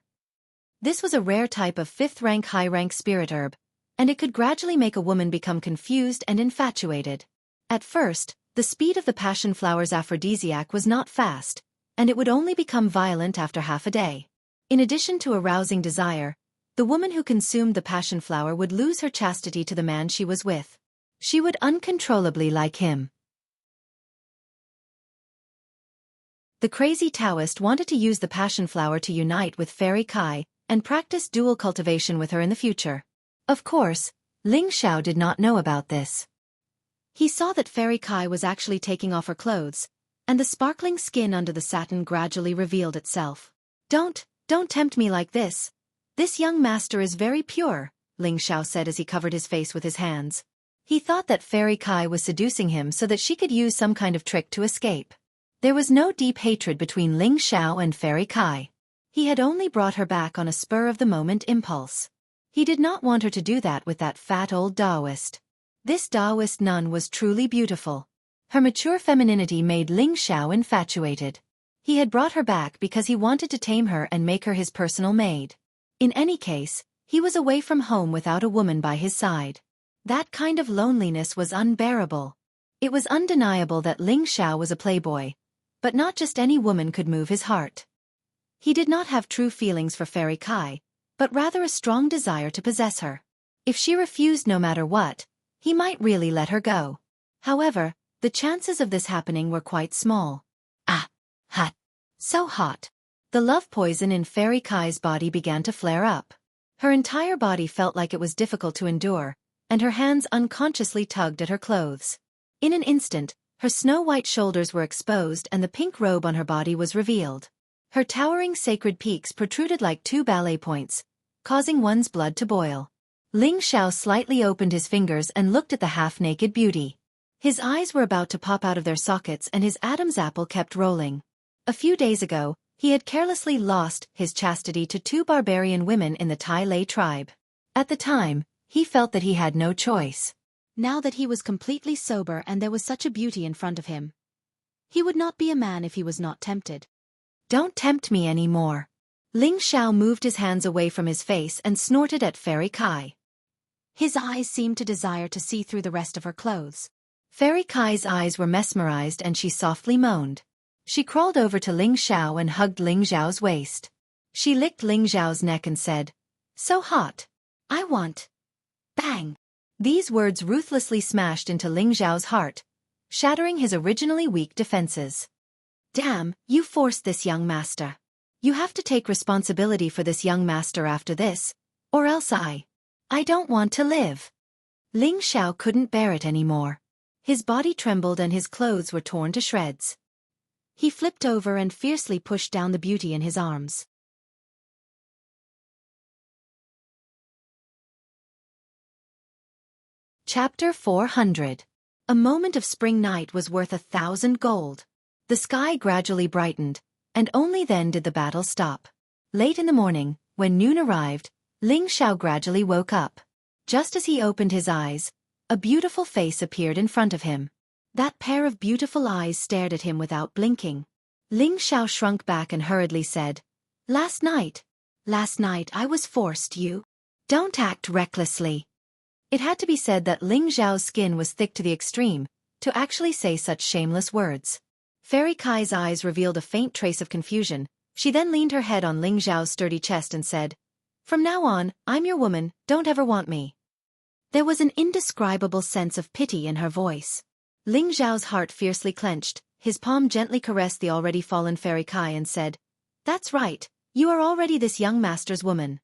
Speaker 1: This was a rare type of 5th-rank high-rank spirit herb, and it could gradually make a woman become confused and infatuated. At first, the speed of the passion flower's aphrodisiac was not fast, and it would only become violent after half a day. In addition to arousing desire, the woman who consumed the passion flower would lose her chastity to the man she was with. She would uncontrollably like him. The crazy Taoist wanted to use the passion flower to unite with Fairy Kai and practice dual cultivation with her in the future. Of course, Ling Xiao did not know about this. He saw that Fairy Kai was actually taking off her clothes, and the sparkling skin under the satin gradually revealed itself. Don't tempt me like this. This young master is very pure, Ling Xiao said as he covered his face with his hands. He thought that Fairy Kai was seducing him so that she could use some kind of trick to escape. There was no deep hatred between Ling Xiao and Fairy Kai. He had only brought her back on a spur-of-the-moment impulse. He did not want her to do that with that fat old Taoist. This Taoist nun was truly beautiful. Her mature femininity made Ling Xiao infatuated. He had brought her back because he wanted to tame her and make her his personal maid. In any case, he was away from home without a woman by his side. That kind of loneliness was unbearable. It was undeniable that Ling Xiao was a playboy, but not just any woman could move his heart. He did not have true feelings for Fairy Kai, but rather a strong desire to possess her. If she refused no matter what, he might really let her go. However, the chances of this happening were quite small. Ah! Hot! So hot! The love poison in Fairy Kai's body began to flare up. Her entire body felt like it was difficult to endure, and her hands unconsciously tugged at her clothes. In an instant, her snow-white shoulders were exposed and the pink robe on her body was revealed. Her towering sacred peaks protruded like 2 ballet points, causing one's blood to boil. Ling Xiao slightly opened his fingers and looked at the half-naked beauty. His eyes were about to pop out of their sockets and his Adam's apple kept rolling. A few days ago, he had carelessly lost his chastity to 2 barbarian women in the Tai Lei tribe. At the time, he felt that he had no choice. Now that he was completely sober and there was such a beauty in front of him, he would not be a man if he was not tempted. Don't tempt me anymore. Ling Xiao moved his hands away from his face and snorted at Fairy Kai. His eyes seemed to desire to see through the rest of her clothes. Fairy Kai's eyes were mesmerized and she softly moaned. She crawled over to Ling Xiao and hugged Ling Xiao's waist. She licked Ling Xiao's neck and said, "So hot. I want." Bang! These words ruthlessly smashed into Ling Xiao's heart, shattering his originally weak defenses. Damn, you forced this young master. You have to take responsibility for this young master after this, or else I don't want to live. Ling Xiao couldn't bear it anymore. His body trembled and his clothes were torn to shreds. He flipped over and fiercely pushed down the beauty in his arms. Chapter 400. A moment of spring night was worth 1,000 gold. The sky gradually brightened, and only then did the battle stop. Late in the morning, when noon arrived, Ling Xiao gradually woke up. Just as he opened his eyes, a beautiful face appeared in front of him. That pair of beautiful eyes stared at him without blinking. Ling Xiao shrunk back and hurriedly said, Last night I was forced you. Don't act recklessly." It had to be said that Ling Xiao's skin was thick to the extreme, to actually say such shameless words. Fairy Kai's eyes revealed a faint trace of confusion. She then leaned her head on Ling Xiao's sturdy chest and said, "From now on, I'm your woman, don't ever want me." There was an indescribable sense of pity in her voice. Ling Xiao's heart fiercely clenched, his palm gently caressed the already fallen Fairy Kai and said, "That's right, you are already this young master's woman."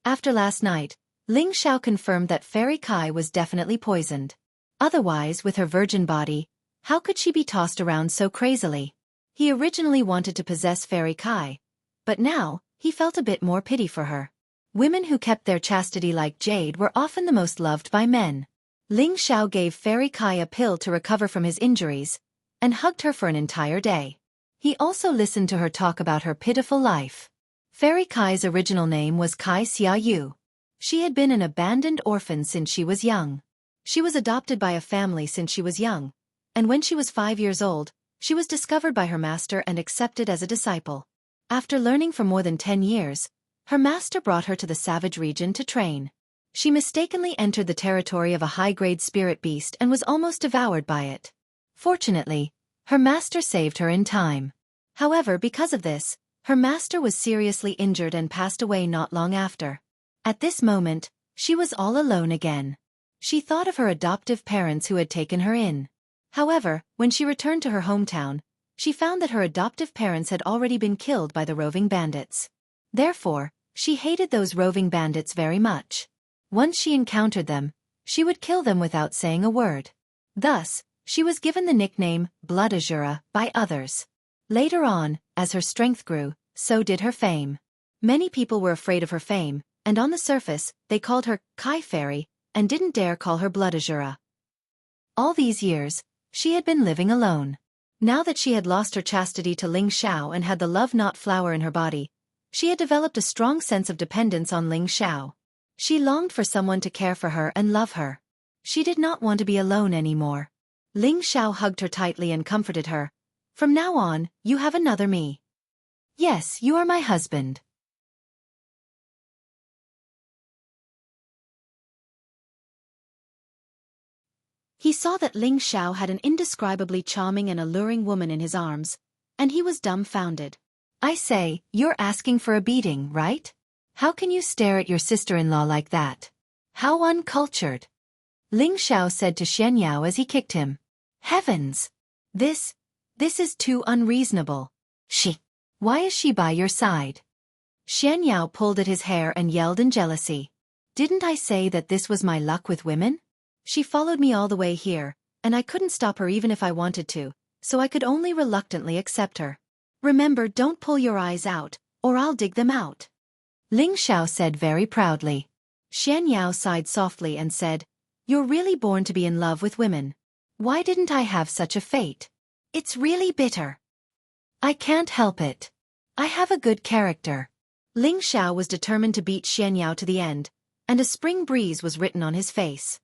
Speaker 1: After last night, Ling Xiao confirmed that Fairy Kai was definitely poisoned. Otherwise, with her virgin body, how could she be tossed around so crazily? He originally wanted to possess Fairy Kai, but now, he felt a bit more pity for her. Women who kept their chastity like jade were often the most loved by men. Ling Xiao gave Fairy Kai a pill to recover from his injuries, and hugged her for an entire day. He also listened to her talk about her pitiful life. Fairy Kai's original name was Kai Xiaoyu. She had been an abandoned orphan since she was young. She was adopted by a family since she was young, and when she was 5 years old, she was discovered by her master and accepted as a disciple. After learning for more than 10 years, her master brought her to the savage region to train. She mistakenly entered the territory of a high-grade spirit beast and was almost devoured by it. Fortunately, her master saved her in time. However, because of this, her master was seriously injured and passed away not long after. At this moment, she was all alone again. She thought of her adoptive parents who had taken her in. However, when she returned to her hometown, she found that her adoptive parents had already been killed by the roving bandits. Therefore, she hated those roving bandits very much. Once she encountered them, she would kill them without saying a word. Thus, she was given the nickname Blood Azura by others. Later on, as her strength grew, so did her fame. Many people were afraid of her fame, and on the surface, they called her Kai Fairy, and didn't dare call her Blood Azura. All these years, she had been living alone. Now that she had lost her chastity to Ling Xiao and had the love-knot flower in her body, she had developed a strong sense of dependence on Ling Xiao. She longed for someone to care for her and love her. She did not want to be alone anymore. Ling Xiao hugged her tightly and comforted her. "From now on, you have another me. Yes, you are my husband." He saw that Ling Xiao had an indescribably charming and alluring woman in his arms, and he was dumbfounded. "I say, you're asking for a beating, right? How can you stare at your sister-in-law like that? How uncultured!" Ling Xiao said to Xianxia as he kicked him. "Heavens! This is too unreasonable. Why is she by your side?" Xianxia pulled at his hair and yelled in jealousy. "Didn't I say that this was my luck with women? She followed me all the way here, and I couldn't stop her even if I wanted to, so I could only reluctantly accept her. Remember, don't pull your eyes out, or I'll dig them out," Ling Xiao said very proudly. Xianxia sighed softly and said, "You're really born to be in love with women. Why didn't I have such a fate? It's really bitter. I can't help it. I have a good character." Ling Xiao was determined to beat Xianxia to the end, and a spring breeze was written on his face.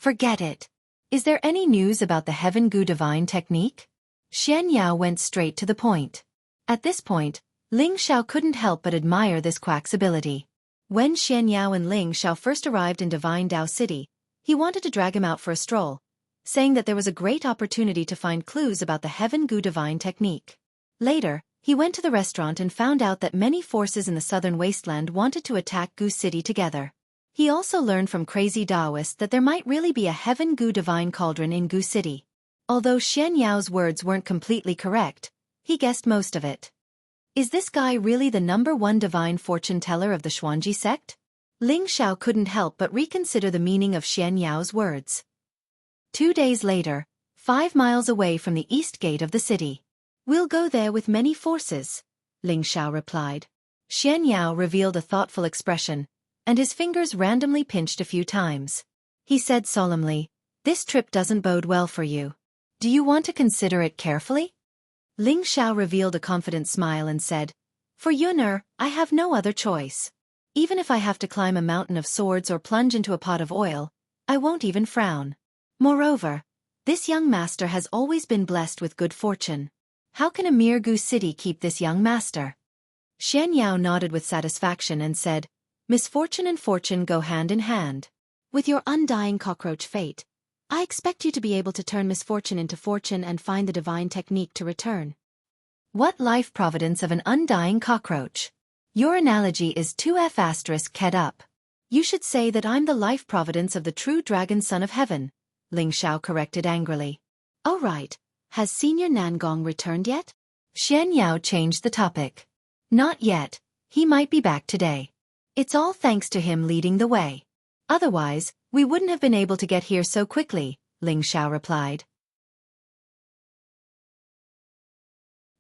Speaker 1: "Forget it. Is there any news about the Heaven Gu divine technique?" Xianxia went straight to the point. At this point, Ling Xiao couldn't help but admire this quack's ability. When Xianxia and Ling Xiao first arrived in Divine Dao City, he wanted to drag him out for a stroll, saying that there was a great opportunity to find clues about the Heaven Gu divine technique. Later, he went to the restaurant and found out that many forces in the southern wasteland wanted to attack Gu City together. He also learned from crazy Daoists that there might really be a Heaven Gu divine cauldron in Gu City. Although Xianxiao's words weren't completely correct, he guessed most of it. Is this guy really the #1 divine fortune teller of the Xuanji sect? Ling Xiao couldn't help but reconsider the meaning of Xianxiao's words. 2 days later, 5 miles away from the east gate of the city. "We'll go there with many forces," Ling Xiao replied. Xianxiao revealed a thoughtful expression, and his fingers randomly pinched a few times. He said solemnly, "This trip doesn't bode well for you. Do you want to consider it carefully?" Ling Xiao revealed a confident smile and said, "For Yun'er, I have no other choice. Even if I have to climb a mountain of swords or plunge into a pot of oil, I won't even frown. Moreover, this young master has always been blessed with good fortune. How can a mere Gu city keep this young master?" Xianxiao nodded with satisfaction and said, "Misfortune and fortune go hand in hand. With your undying cockroach fate, I expect you to be able to turn misfortune into fortune and find the divine technique to return." What life providence of an undying cockroach? Your analogy is too f***ed up. You should say that I'm the life providence of the true dragon son of heaven, Ling Xiao corrected angrily. "Oh right, has Senior Nangong returned yet?" Xianxiao changed the topic. "Not yet, he might be back today. It's all thanks to him leading the way. Otherwise, we wouldn't have been able to get here so quickly," Ling Xiao replied.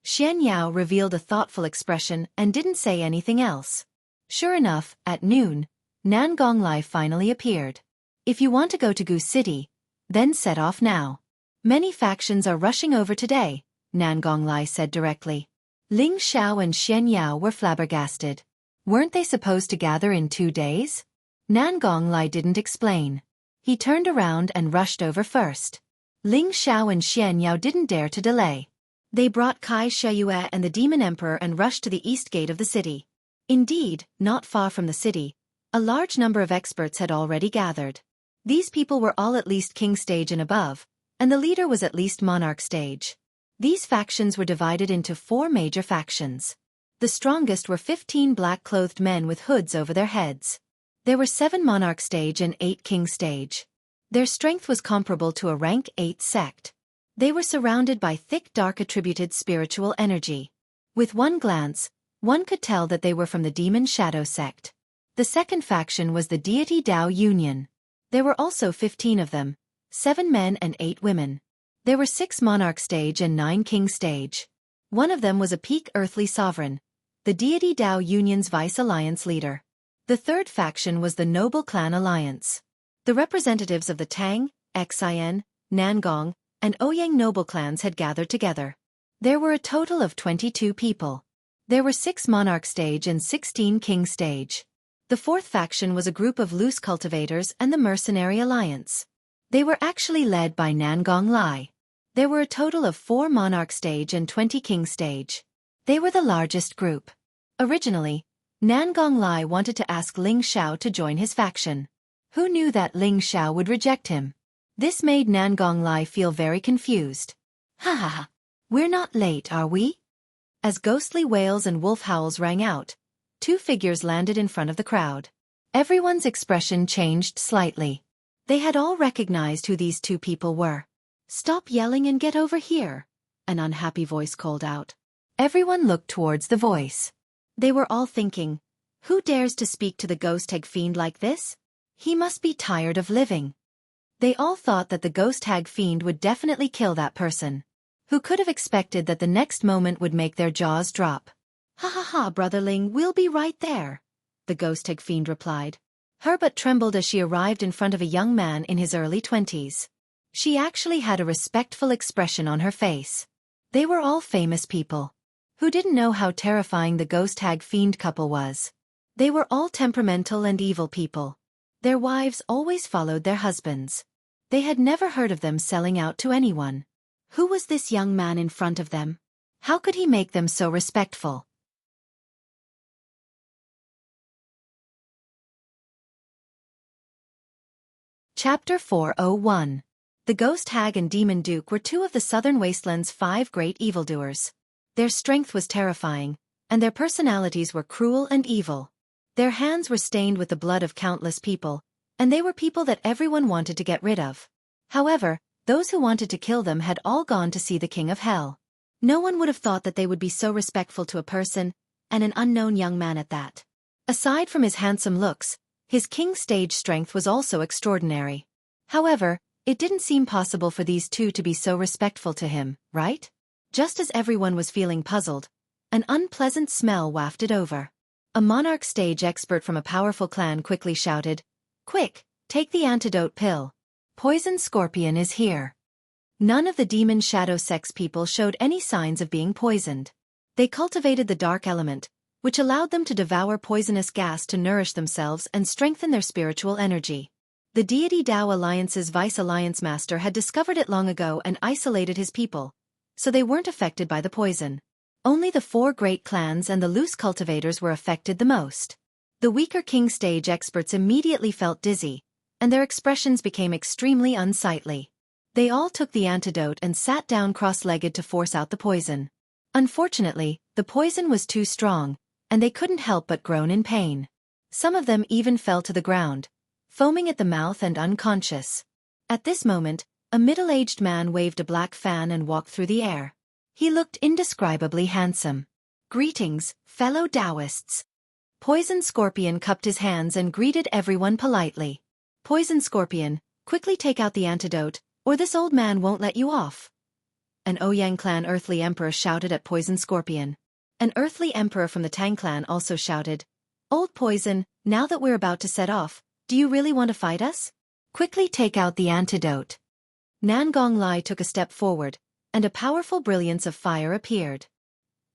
Speaker 1: Xianxiao revealed a thoughtful expression and didn't say anything else. Sure enough, at noon, Nangong Lai finally appeared. "If you want to go to Gu City, then set off now. Many factions are rushing over today," Nangong Lai said directly. Ling Xiao and Xianxiao were flabbergasted. Weren't they supposed to gather in 2 days? Nangong Lai didn't explain. He turned around and rushed over first. Ling Xiao and Xianxia didn't dare to delay. They brought Kai Shiyue and the Demon Emperor and rushed to the east gate of the city. Indeed, not far from the city, a large number of experts had already gathered. These people were all at least king stage and above, and the leader was at least monarch stage. These factions were divided into 4 major factions. The strongest were 15 black-clothed men with hoods over their heads. There were 7 monarch stage and 8 king stage. Their strength was comparable to a rank 8 sect. They were surrounded by thick dark attributed spiritual energy. With one glance, one could tell that they were from the Demon Shadow sect. The second faction was the Deity Dao Union. There were also 15 of them, 7 men and 8 women. There were 6 monarch stage and 9 king stage. One of them was a peak earthly sovereign, the Deity Dao Union's Vice Alliance leader. The third faction was the Noble Clan Alliance. The representatives of the Tang, Xian, Nangong, and Ouyang noble clans had gathered together. There were a total of 22 people. There were 6 monarch stage and 16 king stage. The fourth faction was a group of loose cultivators and the Mercenary Alliance. They were actually led by Nangong Lai. There were a total of 4 monarch stage and 20 king stage. They were the largest group. Originally, Nangong Lai wanted to ask Ling Xiao to join his faction. Who knew that Ling Xiao would reject him? This made Nangong Lai feel very confused. Ha ha ha. We're not late, are we? As ghostly wails and wolf howls rang out, 2 figures landed in front of the crowd. Everyone's expression changed slightly. They had all recognized who these 2 people were. Stop yelling and get over here, an unhappy voice called out. Everyone looked towards the voice. They were all thinking, who dares to speak to the ghost hag fiend like this? He must be tired of living. They all thought that the ghost hag fiend would definitely kill that person. Who could have expected that the next moment would make their jaws drop? Ha ha ha, Brother Ling, we'll be right there, the ghost hag fiend replied. Her butt trembled as she arrived in front of a young man in his early 20s. She actually had a respectful expression on her face. They were all famous people. Who didn't know how terrifying the ghost hag fiend couple was? They were all temperamental and evil people. Their wives always followed their husbands. They had never heard of them selling out to anyone. Who was this young man in front of them? How could he make them so respectful? Chapter 401. The Ghost Hag and Demon Duke were 2 of the Southern Wasteland's 5 great evildoers. Their strength was terrifying, and their personalities were cruel and evil. Their hands were stained with the blood of countless people, and they were people that everyone wanted to get rid of. However, those who wanted to kill them had all gone to see the King of Hell. No one would have thought that they would be so respectful to a person, and an unknown young man at that. Aside from his handsome looks, his king stage strength was also extraordinary. However, it didn't seem possible for these 2 to be so respectful to him, right? Just as everyone was feeling puzzled, an unpleasant smell wafted over. A monarch stage expert from a powerful clan quickly shouted, "Quick, take the antidote pill. Poison Scorpion is here." None of the Demon Shadow Sex people showed any signs of being poisoned. They cultivated the dark element, which allowed them to devour poisonous gas to nourish themselves and strengthen their spiritual energy. The Deity Dao Alliance's Vice Alliance Master had discovered it long ago and isolated his people, so they weren't affected by the poison. Only the 4 great clans and the loose cultivators were affected the most. The weaker king stage experts immediately felt dizzy, and their expressions became extremely unsightly. They all took the antidote and sat down cross-legged to force out the poison. Unfortunately, the poison was too strong, and they couldn't help but groan in pain. Some of them even fell to the ground, foaming at the mouth and unconscious. At this moment, a middle-aged man waved a black fan and walked through the air. He looked indescribably handsome. "Greetings, fellow Taoists." Poison Scorpion cupped his hands and greeted everyone politely. "Poison Scorpion, quickly take out the antidote, or this old man won't let you off." An Ouyang clan earthly emperor shouted at Poison Scorpion. An earthly emperor from the Tang clan also shouted, "Old Poison, now that we're about to set off, do you really want to fight us? Quickly take out the antidote." Nangong Lai took a step forward, and a powerful brilliance of fire appeared.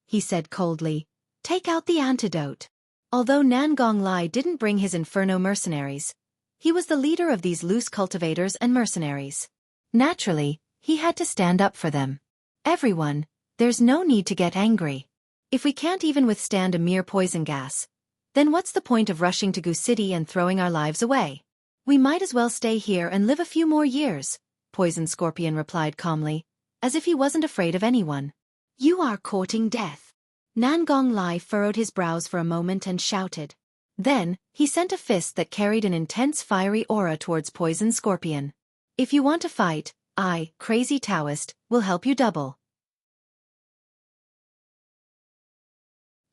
Speaker 1: He said coldly, "Take out the antidote." Although Nangong Lai didn't bring his Inferno mercenaries, he was the leader of these loose cultivators and mercenaries. Naturally, He had to stand up for them. Everyone, there's no need to get angry. If we can't even withstand a mere poison gas, then what's the point of rushing to Gu City and throwing our lives away? We might as well stay here and live a few more years, Poison Scorpion replied calmly, as if he wasn't afraid of anyone. You are courting death. Nangong Lai furrowed his brows for a moment and shouted. Then, he sent a fist that carried an intense fiery aura towards Poison Scorpion. If you want to fight, I, Crazy Taoist, will help you double.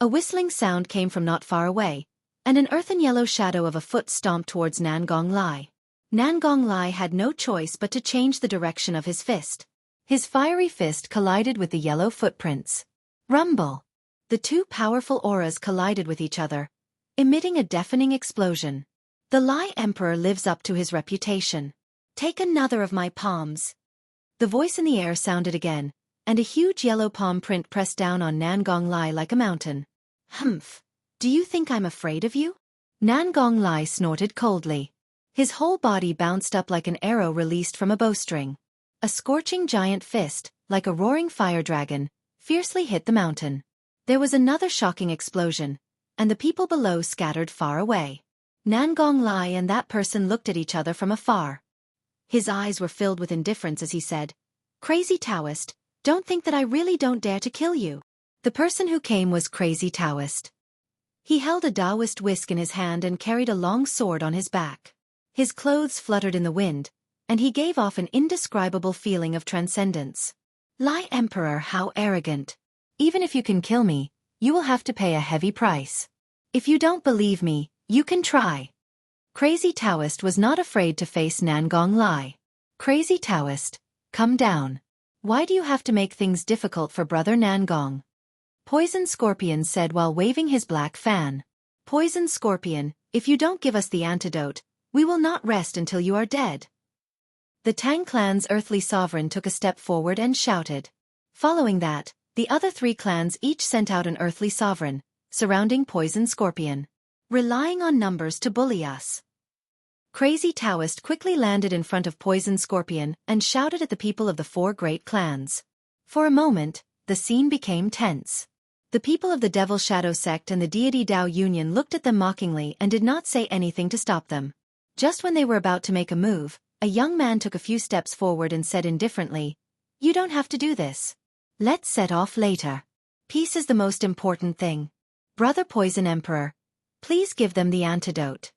Speaker 1: A whistling sound came from not far away, and an earthen yellow shadow of a foot stomped towards Nangong Lai. Nangong Lai had no choice but to change the direction of his fist. His fiery fist collided with the yellow footprints. Rumble! The two powerful auras collided with each other, emitting a deafening explosion. The Lai Emperor lives up to his reputation. Take another of my palms. The voice in the air sounded again, and a huge yellow palm print pressed down on Nangong Lai like a mountain. Humph! Do you think I'm afraid of you? Nangong Lai snorted coldly. His whole body bounced up like an arrow released from a bowstring. A scorching giant fist, like a roaring fire dragon, fiercely hit the mountain. There was another shocking explosion, and the people below scattered far away. Nangong Lai and that person looked at each other from afar. His eyes were filled with indifference as he said, Crazy Taoist, don't think that I really don't dare to kill you. The person who came was Crazy Taoist. He held a Taoist whisk in his hand and carried a long sword on his back. His clothes fluttered in the wind, and he gave off an indescribable feeling of transcendence. Lai Emperor, how arrogant! Even if you can kill me, you will have to pay a heavy price. If you don't believe me, you can try. Crazy Taoist was not afraid to face Nangong Lai. Crazy Taoist, come down. Why do you have to make things difficult for Brother Nangong? Poison Scorpion said while waving his black fan. Poison Scorpion, if you don't give us the antidote, we will not rest until you are dead. The Tang clan's earthly sovereign took a step forward and shouted. Following that, the other three clans each sent out an earthly sovereign, surrounding Poison Scorpion. Relying on numbers to bully us. Crazy Taoist quickly landed in front of Poison Scorpion and shouted at the people of the four great clans. For a moment, the scene became tense. The people of the Devil Shadow Sect and the Deity Dao Union looked at them mockingly and did not say anything to stop them. Just when they were about to make a move, a young man took a few steps forward and said indifferently, You don't have to do this. Let's set off later. Peace is the most important thing. Brother Poison Emperor, please give them the antidote.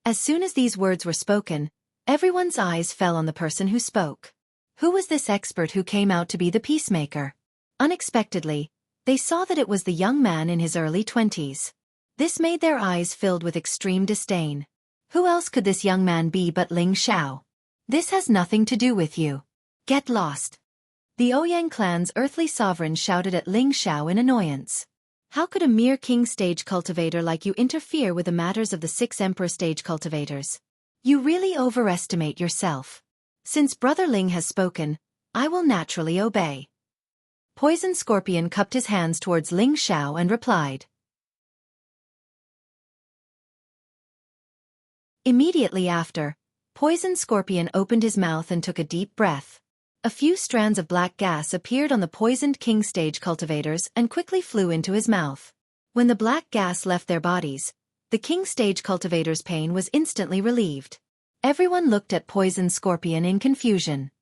Speaker 1: As soon as these words were spoken, everyone's eyes fell on the person who spoke. Who was this expert who came out to be the peacemaker? Unexpectedly, they saw that it was the young man in his early 20s. This made their eyes filled with extreme disdain. Who else could this young man be but Ling Xiao? This has nothing to do with you. Get lost. The Ouyang clan's earthly sovereign shouted at Ling Xiao in annoyance. How could a mere king stage cultivator like you interfere with the matters of the 6 emperor stage cultivators? You really overestimate yourself. Since Brother Ling has spoken, I will naturally obey. Poison Scorpion cupped his hands towards Ling Xiao and replied. Immediately after, Poison Scorpion opened his mouth and took a deep breath. A few strands of black gas appeared on the poisoned king stage cultivators and quickly flew into his mouth. When the black gas left their bodies, the king stage cultivators' pain was instantly relieved. Everyone looked at Poison Scorpion in confusion.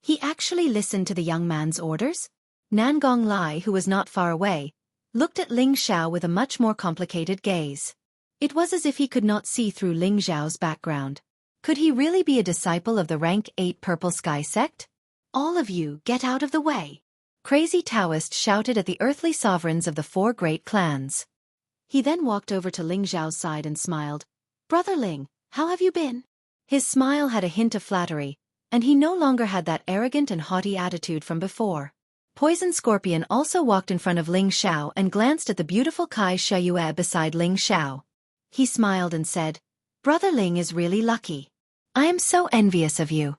Speaker 1: He actually listened to the young man's orders? Nangong Lai, who was not far away, looked at Ling Xiao with a much more complicated gaze. It was as if he could not see through Ling Xiao's background. Could he really be a disciple of the rank 8 Purple Sky sect? All of you, get out of the way. Crazy Taoist shouted at the earthly sovereigns of the 4 great clans. He then walked over to Ling Xiao's side and smiled. Brother Ling, how have you been? His smile had a hint of flattery, and he no longer had that arrogant and haughty attitude from before. Poison Scorpion also walked in front of Ling Xiao and glanced at the beautiful Kai Shuyue beside Ling Xiao. He smiled and said, Brother Ling is really lucky. I am so envious of you.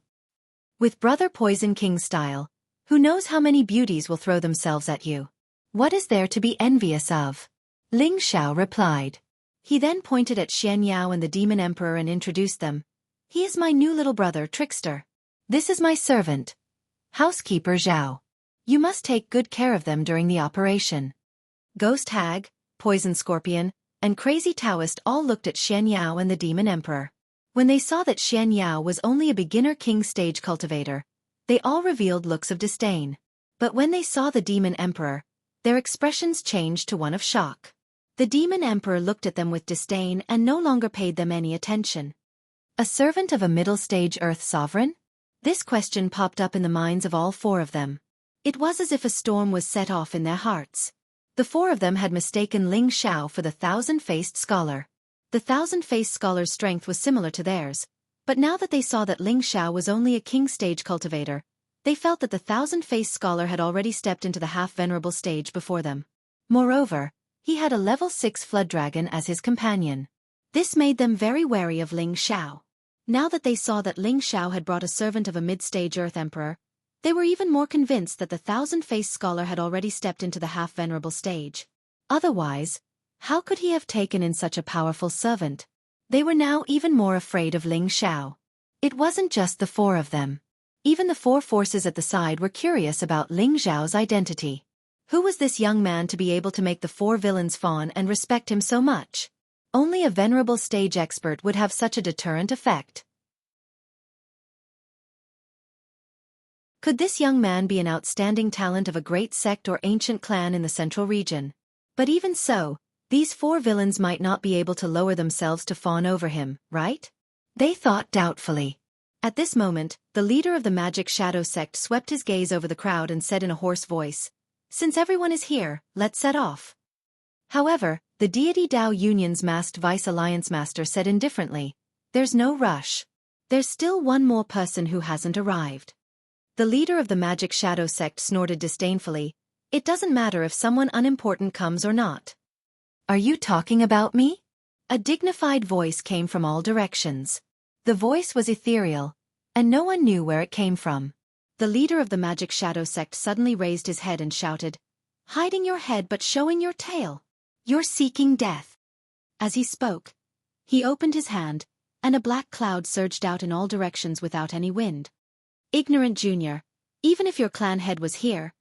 Speaker 1: With Brother Poison King style, who knows how many beauties will throw themselves at you? What is there to be envious of? Ling Xiao replied. He then pointed at Xianxia and the Demon Emperor and introduced them. He is my new little brother, Trickster. This is my servant, Housekeeper Zhao. You must take good care of them during the operation. Ghost Hag, Poison Scorpion, and Crazy Taoist all looked at Xianxia and the Demon Emperor. When they saw that Xianxia was only a beginner king stage cultivator, they all revealed looks of disdain. But when they saw the Demon Emperor, their expressions changed to one of shock. The Demon Emperor looked at them with disdain and no longer paid them any attention. A servant of a middle-stage Earth sovereign? This question popped up in the minds of all four of them. It was as if a storm was set off in their hearts. The four of them had mistaken Ling Xiao for the thousand-faced scholar. The thousand-faced scholar's strength was similar to theirs, but now that they saw that Ling Xiao was only a king-stage cultivator, they felt that the thousand-faced scholar had already stepped into the half-venerable stage before them. Moreover, he had a level 6 flood dragon as his companion. This made them very wary of Ling Xiao. Now that they saw that Ling Xiao had brought a servant of a mid-stage Earth Emperor, they were even more convinced that the thousand-faced scholar had already stepped into the half-venerable stage. Otherwise, how could he have taken in such a powerful servant? They were now even more afraid of Ling Xiao. It wasn't just the four of them. Even the four forces at the side were curious about Ling Xiao's identity. Who was this young man to be able to make the four villains fawn and respect him so much? Only a venerable stage expert would have such a deterrent effect. Could this young man be an outstanding talent of a great sect or ancient clan in the central region? But even so, these four villains might not be able to lower themselves to fawn over him, right? They thought doubtfully. At this moment, the leader of the Magic Shadow sect swept his gaze over the crowd and said in a hoarse voice, "Since everyone is here, let's set off." However, the Deity Dao Union's masked Vice Alliance Master said indifferently, "There's no rush. There's still one more person who hasn't arrived." The leader of the Magic Shadow sect snorted disdainfully, "It doesn't matter if someone unimportant comes or not." "Are you talking about me?" A dignified voice came from all directions. The voice was ethereal, and no one knew where it came from. The leader of the Magic Shadow sect suddenly raised his head and shouted, "Hiding your head but showing your tail. You're seeking death." As he spoke, he opened his hand, and a black cloud surged out in all directions without any wind. "Ignorant junior, even if your clan head was here,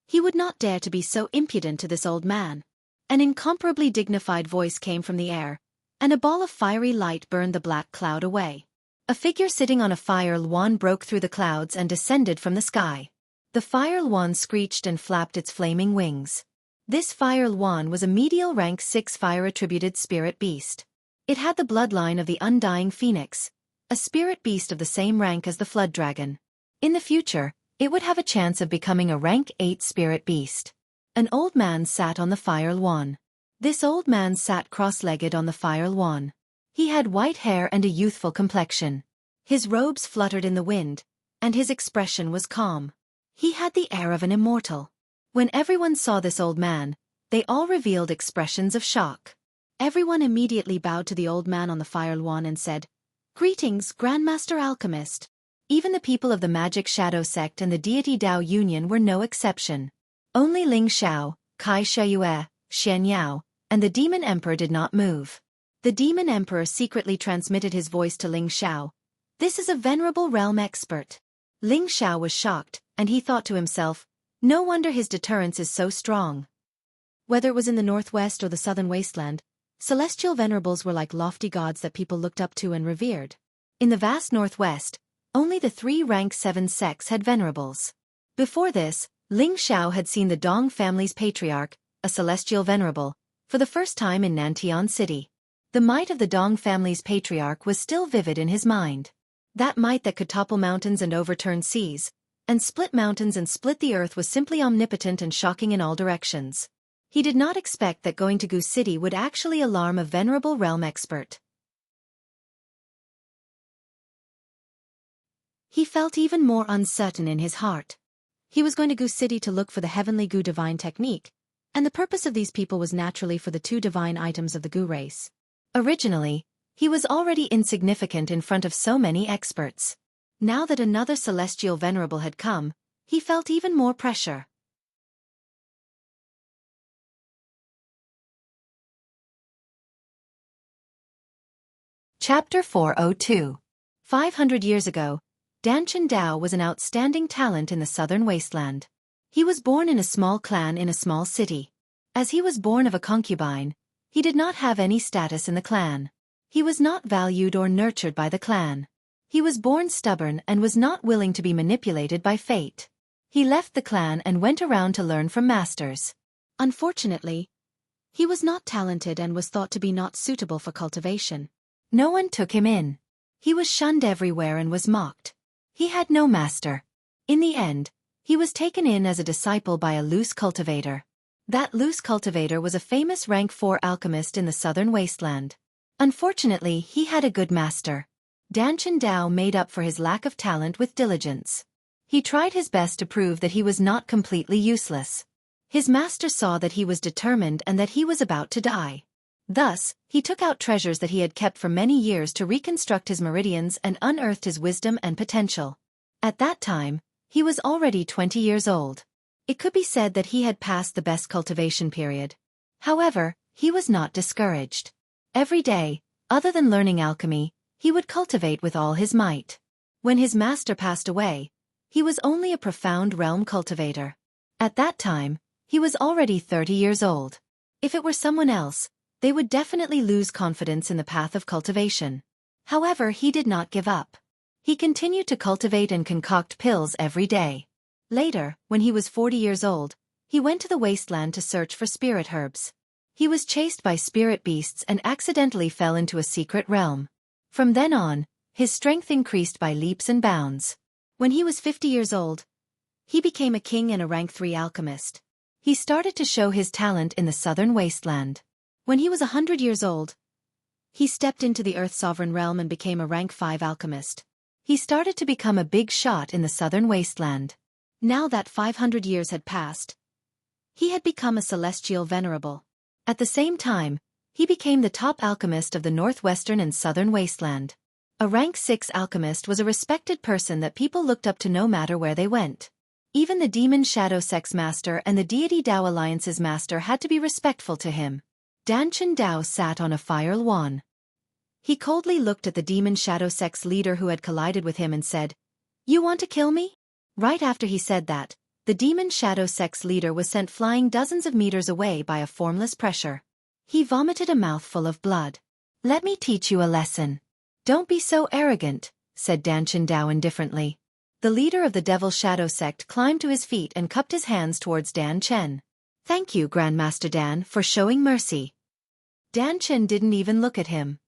Speaker 1: he would not dare to be so impudent to this old man." An incomparably dignified voice came from the air, and a ball of fiery light burned the black cloud away. A figure sitting on a fire wand broke through the clouds and descended from the sky. The fire wand screeched and flapped its flaming wings. This fire wand was a medial rank 6 fire-attributed spirit beast. It had the bloodline of the undying phoenix, a spirit beast of the same rank as the flood dragon. In the future, it would have a chance of becoming a rank 8 spirit beast. An old man sat on the fire wand. This old man sat cross-legged on the fire wand. He had white hair and a youthful complexion. His robes fluttered in the wind, and his expression was calm. He had the air of an immortal. When everyone saw this old man, they all revealed expressions of shock. Everyone immediately bowed to the old man on the fire wand and said, "Greetings, Grandmaster Alchemist." Even the people of the Magic Shadow sect and the Deity Dao Union were no exception. Only Ling Xiao, Kai Shuyue, Xianxia, and the Demon Emperor did not move. The Demon Emperor secretly transmitted his voice to Ling Xiao. "This is a venerable realm expert." Ling Xiao was shocked, and he thought to himself, no wonder his deterrence is so strong. Whether it was in the northwest or the southern wasteland, celestial venerables were like lofty gods that people looked up to and revered. In the vast northwest, only the 3 rank 7 sects had venerables. Before this, Ling Xiao had seen the Dong family's patriarch, a celestial venerable, for the first time in Nantian City. The might of the Dong family's patriarch was still vivid in his mind. That might that could topple mountains and overturn seas, and split mountains and split the earth was simply omnipotent and shocking in all directions. He did not expect that going to Gu City would actually alarm a venerable realm expert. He felt even more uncertain in his heart. He was going to Gu City to look for the heavenly Gu divine technique, and the purpose of these people was naturally for the 2 divine items of the Gu race. Originally, he was already insignificant in front of so many experts. Now that another celestial venerable had come, he felt even more pressure. Chapter 402. 500 years ago, Danchen Dao was an outstanding talent in the southern wasteland. He was born in a small clan in a small city. As he was born of a concubine, he did not have any status in the clan. He was not valued or nurtured by the clan. He was born stubborn and was not willing to be manipulated by fate. He left the clan and went around to learn from masters. Unfortunately, he was not talented and was thought to be not suitable for cultivation. No one took him in. He was shunned everywhere and was mocked. He had no master. In the end, he was taken in as a disciple by a loose cultivator. That loose cultivator was a famous rank 4 alchemist in the southern wasteland. Unfortunately, he had a good master. Danchen Dao made up for his lack of talent with diligence. He tried his best to prove that he was not completely useless. His master saw that he was determined and that he was about to die. Thus, he took out treasures that he had kept for many years to reconstruct his meridians and unearthed his wisdom and potential. At that time, he was already 20 years old. It could be said that he had passed the best cultivation period. However, he was not discouraged. Every day, other than learning alchemy, he would cultivate with all his might. When his master passed away, he was only a profound realm cultivator. At that time, he was already 30 years old. If it were someone else, they would definitely lose confidence in the path of cultivation. However, he did not give up. He continued to cultivate and concoct pills every day. Later, when he was 40 years old, he went to the wasteland to search for spirit herbs. He was chased by spirit beasts and accidentally fell into a secret realm. From then on, his strength increased by leaps and bounds. When he was 50 years old, he became a king and a rank 3 alchemist. He started to show his talent in the southern wasteland. When he was 100 years old, he stepped into the Earth Sovereign realm and became a rank 5 alchemist. He started to become a big shot in the southern wasteland. Now that 500 years had passed, he had become a celestial venerable. At the same time, he became the top alchemist of the northwestern and southern wasteland. A rank 6 alchemist was a respected person that people looked up to no matter where they went. Even the Demon Shadow Sect's master and the Deity Dao Alliance's master had to be respectful to him. Danchen Dao sat on a fire lawn. He coldly looked at the Demon Shadow Sect's leader who had collided with him and said, "You want to kill me?" Right after he said that, the Demon Shadow Sect's leader was sent flying dozens of meters away by a formless pressure. He vomited a mouthful of blood. "Let me teach you a lesson. Don't be so arrogant," said Danchen Dao indifferently. The leader of the Devil Shadow Sect climbed to his feet and cupped his hands towards Dan Chen. "Thank you, Grandmaster Dan, for showing mercy." Dan Chen didn't even look at him.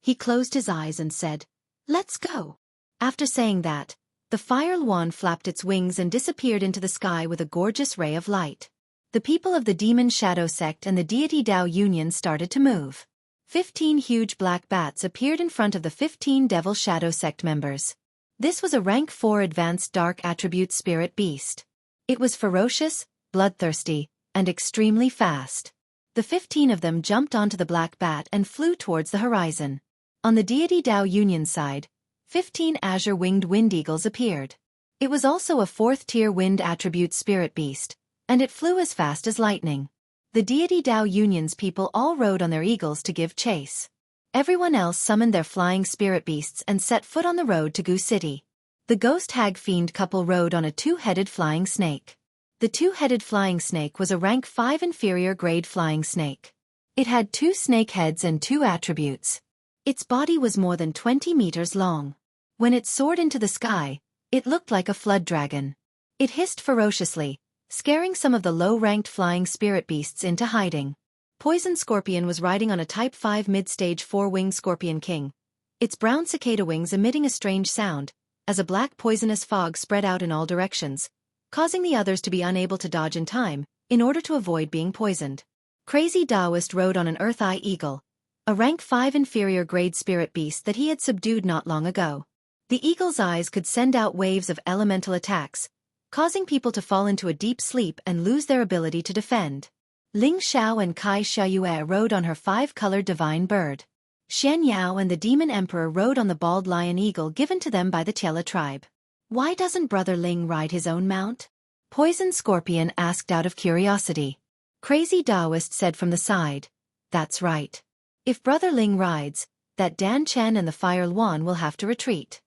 Speaker 1: He closed his eyes and said, "Let's go." After saying that, the fire wand flapped its wings and disappeared into the sky with a gorgeous ray of light. The people of the Demon Shadow Sect and the Deity Dao Union started to move. 15 huge black bats appeared in front of the 15 Devil Shadow Sect members. This was a rank 4 advanced dark attribute spirit beast. It was ferocious, bloodthirsty, and extremely fast. The 15 of them jumped onto the black bat and flew towards the horizon. On the Deity Dao Union side, 15 azure-winged wind eagles appeared. It was also a 4th-tier wind attribute spirit beast, and it flew as fast as lightning. The Deity Dao Union's people all rode on their eagles to give chase. Everyone else summoned their flying spirit beasts and set foot on the road to Gu City. The ghost hag fiend couple rode on a 2-headed flying snake. The 2-headed flying snake was a rank 5 inferior grade flying snake. It had 2 snake heads and 2 attributes. Its body was more than 20 meters long. When it soared into the sky, it looked like a flood dragon. It hissed ferociously, scaring some of the low-ranked flying spirit beasts into hiding. Poison Scorpion was riding on a Type 5 mid-stage 4-winged Scorpion King, its brown cicada wings emitting a strange sound, as a black poisonous fog spread out in all directions, causing the others to be unable to dodge in time, in order to avoid being poisoned. Crazy Taoist rode on an Earth-Eye Eagle, a rank 5 inferior grade spirit beast that he had subdued not long ago. The eagle's eyes could send out waves of elemental attacks, causing people to fall into a deep sleep and lose their ability to defend. Ling Xiao and Kai Xiaoyue rode on her 5-colored divine bird. Xianxia and the demon emperor rode on the bald lion eagle given to them by the Tiela tribe. "Why doesn't Brother Ling ride his own mount?" Poison Scorpion asked out of curiosity. Crazy Taoist said from the side, "That's right. If Brother Ling rides, that Dan Chen and the Fire Luan will have to retreat.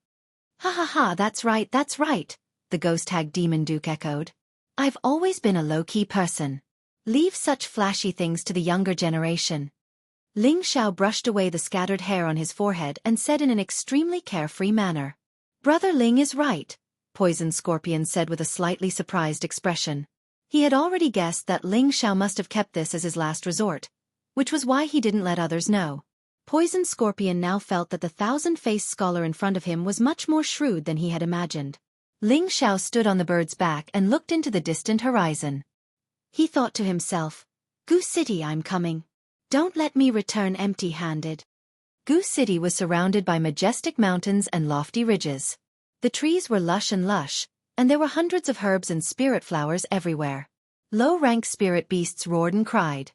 Speaker 1: Ha ha ha, that's right, the ghost hag demon duke echoed. I've always been a low-key person. Leave such flashy things to the younger generation. Ling Xiao brushed away the scattered hair on his forehead and said in an extremely carefree manner. Brother Ling is right, Poison Scorpion said with a slightly surprised expression. He had already guessed that Ling Xiao must have kept this as his last resort, which was why he didn't let others know. Poison Scorpion now felt that the thousand-faced scholar in front of him was much more shrewd than he had imagined. Ling Xiao stood on the bird's back and looked into the distant horizon. He thought to himself, Goose City, I'm coming. Don't let me return empty-handed. Goose City was surrounded by majestic mountains and lofty ridges. The trees were lush, and there were hundreds of herbs and spirit flowers everywhere. Low-rank spirit beasts roared and cried.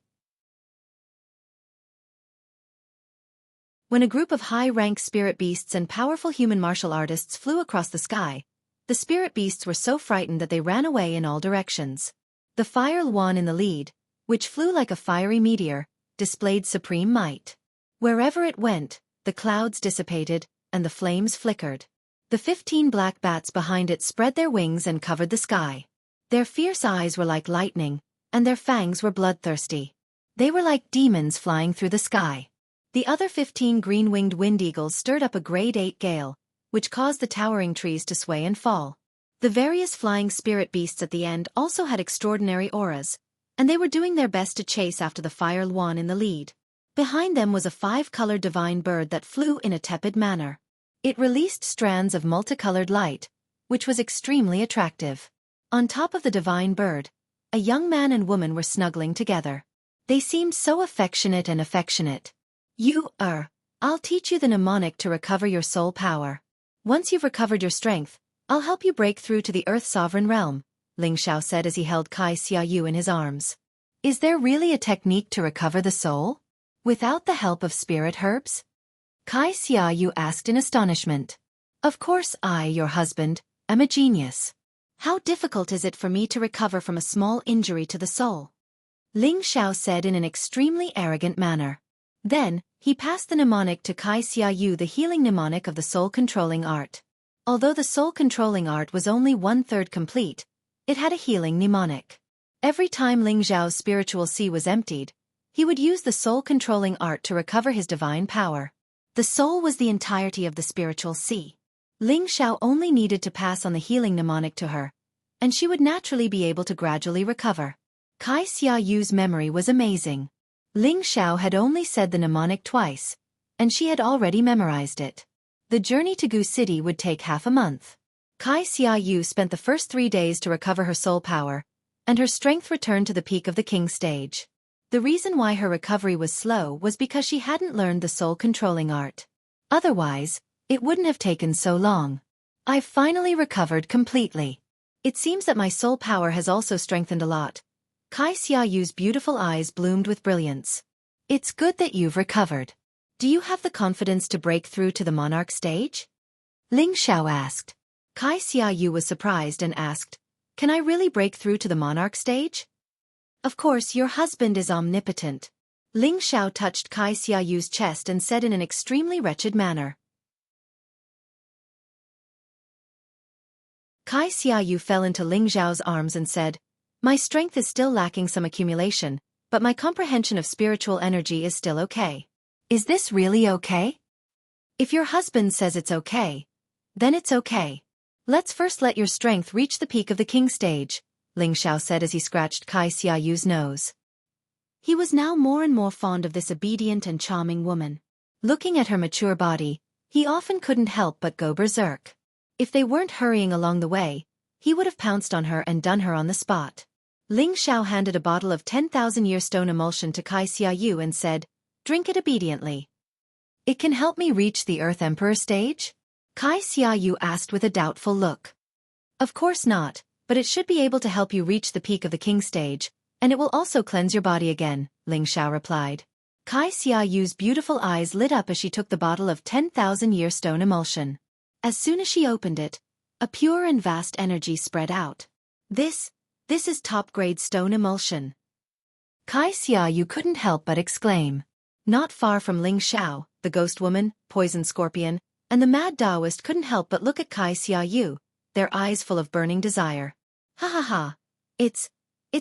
Speaker 1: When a group of high-rank spirit beasts and powerful human martial artists flew across the sky, the spirit beasts were so frightened that they ran away in all directions. The Fire Luan in the lead, which flew like a fiery meteor, displayed supreme might. Wherever it went, the clouds dissipated, and the flames flickered. The 15 black bats behind it spread their wings and covered the sky. Their fierce eyes were like lightning, and their fangs were bloodthirsty. They were like demons flying through the sky. The other 15 green-winged wind eagles stirred up a grade 8 gale, which caused the towering trees to sway and fall. The various flying spirit beasts at the end also had extraordinary auras, and they were doing their best to chase after the Fire Luan in the lead. Behind them was a 5-colored divine bird that flew in a tepid manner. It released strands of multicolored light, which was extremely attractive. On top of the divine bird, a young man and woman were snuggling together. They seemed so affectionate. I'll teach you the mnemonic to recover your soul power. Once you've recovered your strength, I'll help you break through to the Earth Sovereign Realm, Ling Xiao said as he held Xiayu in his arms. Is there really a technique to recover the soul? Without the help of spirit herbs? Xiayu asked in astonishment. Of course I, your husband, am a genius. How difficult is it for me to recover from a small injury to the soul? Ling Xiao said in an extremely arrogant manner. Then, he passed the mnemonic to Xiayu, the healing mnemonic of the soul-controlling art. Although the soul-controlling art was only 1/3 complete, it had a healing mnemonic. Every time Ling Xiao's spiritual sea was emptied, he would use the soul-controlling art to recover his divine power. The soul was the entirety of the spiritual sea. Ling Xiao only needed to pass on the healing mnemonic to her, and she would naturally be able to gradually recover. Xiayu's memory was amazing. Ling Xiao had only said the mnemonic twice, and she had already memorized it. The journey to Gu City would take half a month. Xiayu spent the first 3 days to recover her soul power, and her strength returned to the peak of the king stage. The reason why her recovery was slow was because she hadn't learned the soul-controlling art. Otherwise, it wouldn't have taken so long. I've finally recovered completely. It seems that my soul power has also strengthened a lot. Xiayu's beautiful eyes bloomed with brilliance. It's good that you've recovered. Do you have the confidence to break through to the monarch stage? Ling Xiao asked. Xiayu was surprised and asked, Can I really break through to the monarch stage? Of course, your husband is omnipotent. Ling Xiao touched Xiayu's chest and said in an extremely wretched manner. Xiayu fell into Ling Xiao's arms and said, My strength is still lacking some accumulation, but my comprehension of spiritual energy is still okay. Is this really okay? If your husband says it's okay, then it's okay. Let's first let your strength reach the peak of the king stage, Ling Xiao said as he scratched Xiayu's nose. He was now more and more fond of this obedient and charming woman. Looking at her mature body, he often couldn't help but go berserk. If they weren't hurrying along the way, he would have pounced on her and done her on the spot. Ling Xiao handed a bottle of 10,000-year stone emulsion to Xiayu and said, Drink it obediently. It can help me reach the Earth Emperor stage? Xiayu asked with a doubtful look. Of course not, but it should be able to help you reach the peak of the king stage, and it will also cleanse your body again, Ling Xiao replied. Xiayu's beautiful eyes lit up as she took the bottle of 10,000-year stone emulsion. As soon as she opened it, a pure and vast energy spread out. This is top-grade stone emulsion. Xiayu couldn't help but exclaim. Not far from Ling Xiao, the ghost woman, poison scorpion, and the mad Taoist couldn't help but look at Xiaoyu, their eyes full of burning desire. Ha ha ha. It's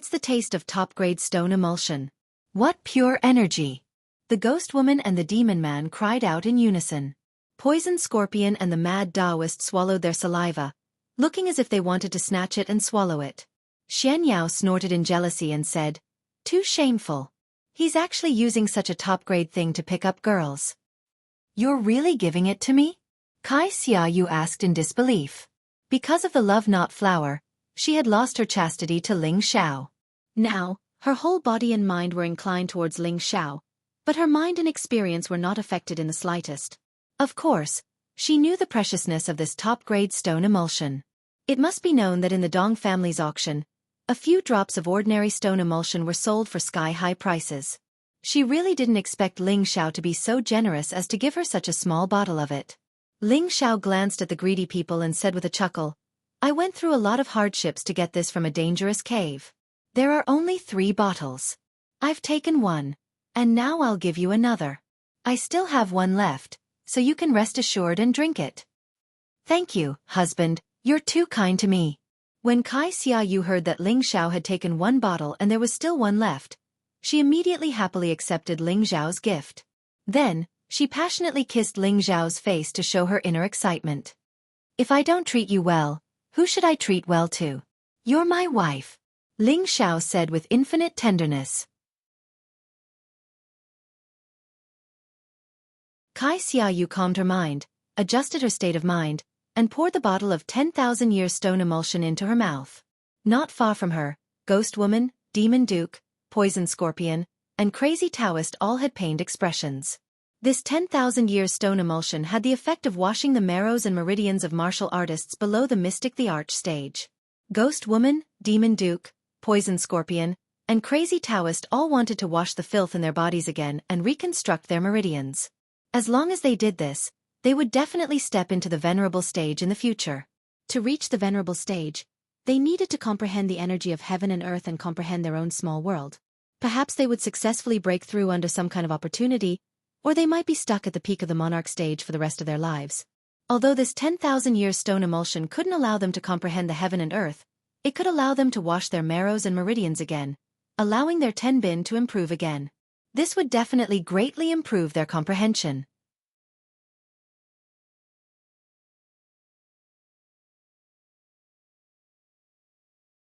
Speaker 1: the taste of top-grade stone emulsion. What pure energy! The ghost woman and the demon man cried out in unison. Poison scorpion and the mad Taoist swallowed their saliva, looking as if they wanted to snatch it and swallow it. Xianxia snorted in jealousy and said, "Too shameful. He's actually using such a top-grade thing to pick up girls." "You're really giving it to me?" Xiaoyu asked in disbelief. Because of the love-knot flower, she had lost her chastity to Ling Xiao. Now, her whole body and mind were inclined towards Ling Xiao, but her mind and experience were not affected in the slightest. Of course, she knew the preciousness of this top-grade stone emulsion. It must be known that in the Dong family's auction, a few drops of ordinary stone emulsion were sold for sky-high prices. She really didn't expect Ling Xiao to be so generous as to give her such a small bottle of it. Ling Xiao glanced at the greedy people and said with a chuckle, "I went through a lot of hardships to get this from a dangerous cave. There are only 3 bottles. I've taken one, and now I'll give you another. I still have one left, so you can rest assured and drink it." "Thank you, husband, you're too kind to me." When Xiaoyu heard that Ling Xiao had taken one bottle and there was still one left, she immediately happily accepted Ling Xiao's gift. Then, she passionately kissed Ling Xiao's face to show her inner excitement. "If I don't treat you well, who should I treat well to? You're my wife," Ling Xiao said with infinite tenderness. Xiaoyu calmed her mind, adjusted her state of mind, and poured the bottle of 10,000 years stone emulsion into her mouth. Not far from her, ghost woman, demon duke, poison scorpion, and crazy Taoist all had pained expressions. This 10,000 years stone emulsion had the effect of washing the marrows and meridians of martial artists below the mystic the arch stage. Ghost woman, demon duke, poison scorpion, and crazy Taoist all wanted to wash the filth in their bodies again and reconstruct their meridians. As long as they did this, they would definitely step into the venerable stage in the future. To reach the venerable stage, they needed to comprehend the energy of heaven and earth and comprehend their own small world. Perhaps they would successfully break through under some kind of opportunity, or they might be stuck at the peak of the monarch stage for the rest of their lives. Although this 10,000 years stone emulsion couldn't allow them to comprehend the heaven and earth, it could allow them to wash their marrows and meridians again, allowing their tenbin to improve again. This would definitely greatly improve their comprehension.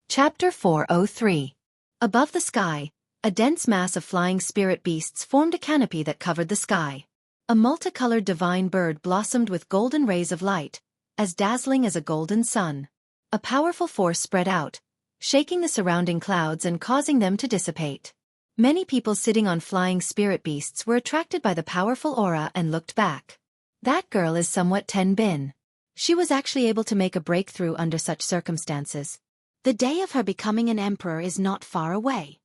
Speaker 1: Chapter 403. Above the sky, a dense mass of flying spirit beasts formed a canopy that covered the sky. A multicolored divine bird blossomed with golden rays of light, as dazzling as a golden sun. A powerful force spread out, shaking the surrounding clouds and causing them to dissipate. Many people sitting on flying spirit beasts were attracted by the powerful aura and looked back. That girl is somewhat tenbin. She was actually able to make a breakthrough under such circumstances. The day of her becoming an emperor is not far away.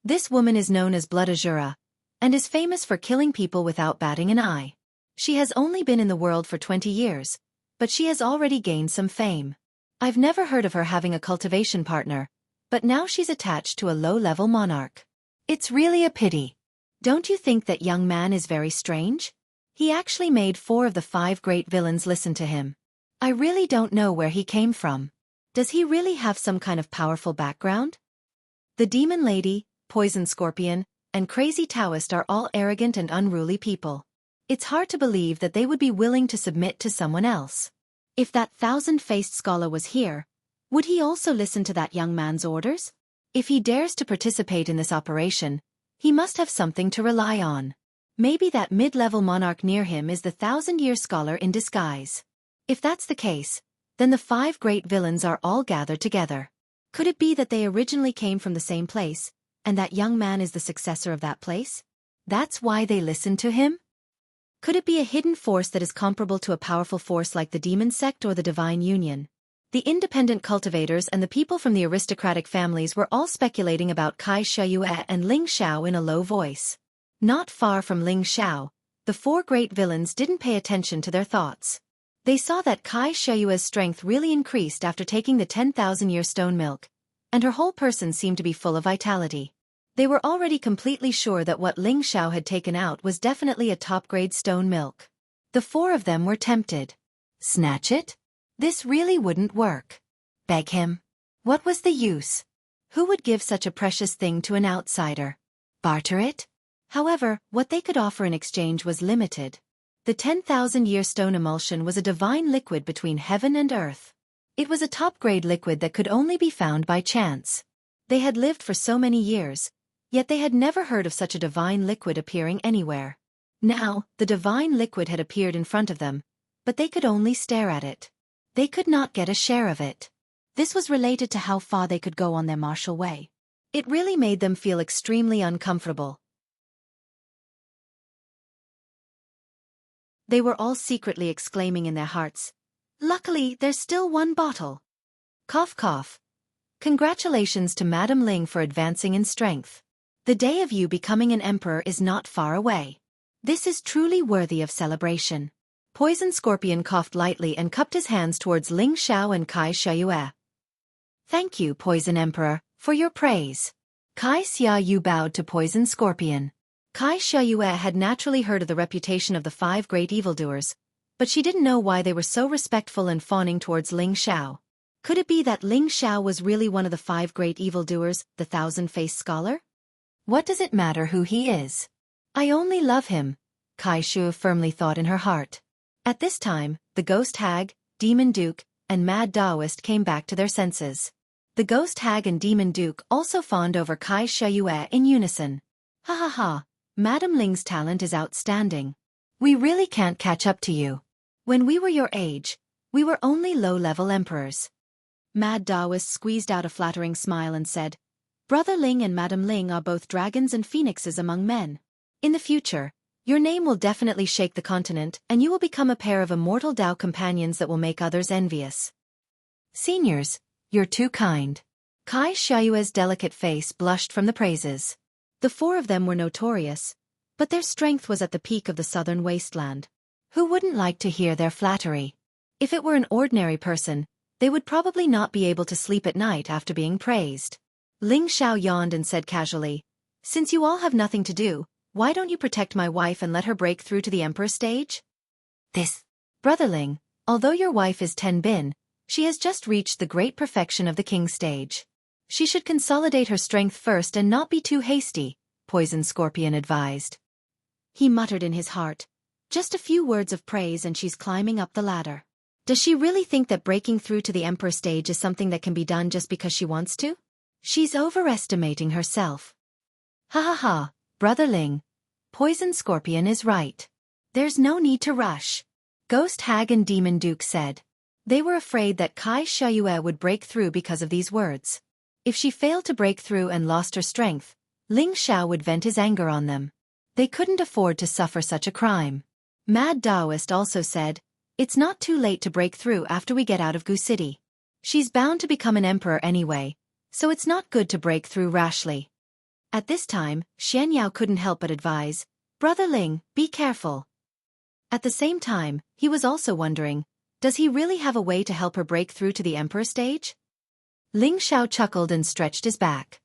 Speaker 1: This woman is known as Blood Azura, and is famous for killing people without batting an eye. She has only been in the world for 20 years, but she has already gained some fame. I've never heard of her having a cultivation partner, but now she's attached to a low-level monarch. It's really a pity. Don't you think that young man is very strange? He actually made 4 of the 5 great villains listen to him. I really don't know where he came from. Does he really have some kind of powerful background? The demon lady, poison scorpion, and crazy Taoist are all arrogant and unruly people. It's hard to believe that they would be willing to submit to someone else. If that thousand-faced scholar was here, would he also listen to that young man's orders? If he dares to participate in this operation, he must have something to rely on. Maybe that mid-level monarch near him is the 1,000-year scholar in disguise. If that's the case, then the 5 great villains are all gathered together. Could it be that they originally came from the same place, and that young man is the successor of that place? That's why they listened to him? Could it be a hidden force that is comparable to a powerful force like the demon sect or the divine union? The independent cultivators and the people from the aristocratic families were all speculating about Xiaoyu and Ling Xiao in a low voice. Not far from Ling Xiao, the 4 great villains didn't pay attention to their thoughts. They saw that Xiaoyu's strength really increased after taking the 10,000-year stone milk, and her whole person seemed to be full of vitality. They were already completely sure that what Ling Xiao had taken out was definitely a top-grade stone milk. The four of them were tempted. Snatch it? This really wouldn't work. Beg him? What was the use? Who would give such a precious thing to an outsider? Barter it? However, what they could offer in exchange was limited. The 10,000-year stone emulsion was a divine liquid between heaven and earth. It was a top-grade liquid that could only be found by chance. They had lived for so many years, yet they had never heard of such a divine liquid appearing anywhere. Now, the divine liquid had appeared in front of them, but they could only stare at it. They could not get a share of it. This was related to how far they could go on their martial way. It really made them feel extremely uncomfortable. They were all secretly exclaiming in their hearts, "Luckily, there's still one bottle." Cough cough. Congratulations to Madame Ling for advancing in strength. The day of you becoming an emperor is not far away. This is truly worthy of celebration. Poison Scorpion coughed lightly and cupped his hands towards Ling Xiao and Kai Xiaoyue. Thank you, Poison Emperor, for your praise. Kai Xiaoyu bowed to Poison Scorpion. Kai Xiaoyue had naturally heard of the reputation of the 5 great evildoers, but she didn't know why they were so respectful and fawning towards Ling Xiao. Could it be that Ling Xiao was really one of the 5 great evildoers, the thousand-faced scholar? What does it matter who he is? I only love him, Kai Shu firmly thought in her heart. At this time, the Ghost Hag, Demon Duke, and Mad Daoist came back to their senses. The Ghost Hag and Demon Duke also fawned over Kai Xiaoyue in unison. Ha ha ha, Madame Ling's talent is outstanding. We really can't catch up to you. When we were your age, we were only low-level emperors. Mad Daoist squeezed out a flattering smile and said, Brother Ling and Madame Ling are both dragons and phoenixes among men. In the future, your name will definitely shake the continent and you will become a pair of immortal Dao companions that will make others envious. Seniors, you're too kind. Kai Xiaoyue's delicate face blushed from the praises. The 4 of them were notorious, but their strength was at the peak of the southern wasteland. Who wouldn't like to hear their flattery? If it were an ordinary person, they would probably not be able to sleep at night after being praised. Ling Xiao yawned and said casually, Since you all have nothing to do, why don't you protect my wife and let her break through to the emperor stage? Brother Ling, although your wife is 10 bin, she has just reached the great perfection of the king stage. She should consolidate her strength first and not be too hasty, Poison Scorpion advised. He muttered in his heart, just a few words of praise and she's climbing up the ladder. Does she really think that breaking through to the emperor stage is something that can be done just because she wants to? She's overestimating herself. Ha ha ha, Brother Ling. Poison Scorpion is right. There's no need to rush. Ghost Hag and Demon Duke said. They were afraid that Kai Xiaoyue would break through because of these words. If she failed to break through and lost her strength, Ling Xiao would vent his anger on them. They couldn't afford to suffer such a crime. Mad Daoist also said, It's not too late to break through after we get out of Gu City. She's bound to become an emperor anyway, so it's not good to break through rashly. At this time, Xianxia couldn't help but advise, Brother Ling, be careful. At the same time, he was also wondering, does he really have a way to help her break through to the emperor stage? Ling Xiao chuckled and stretched his back.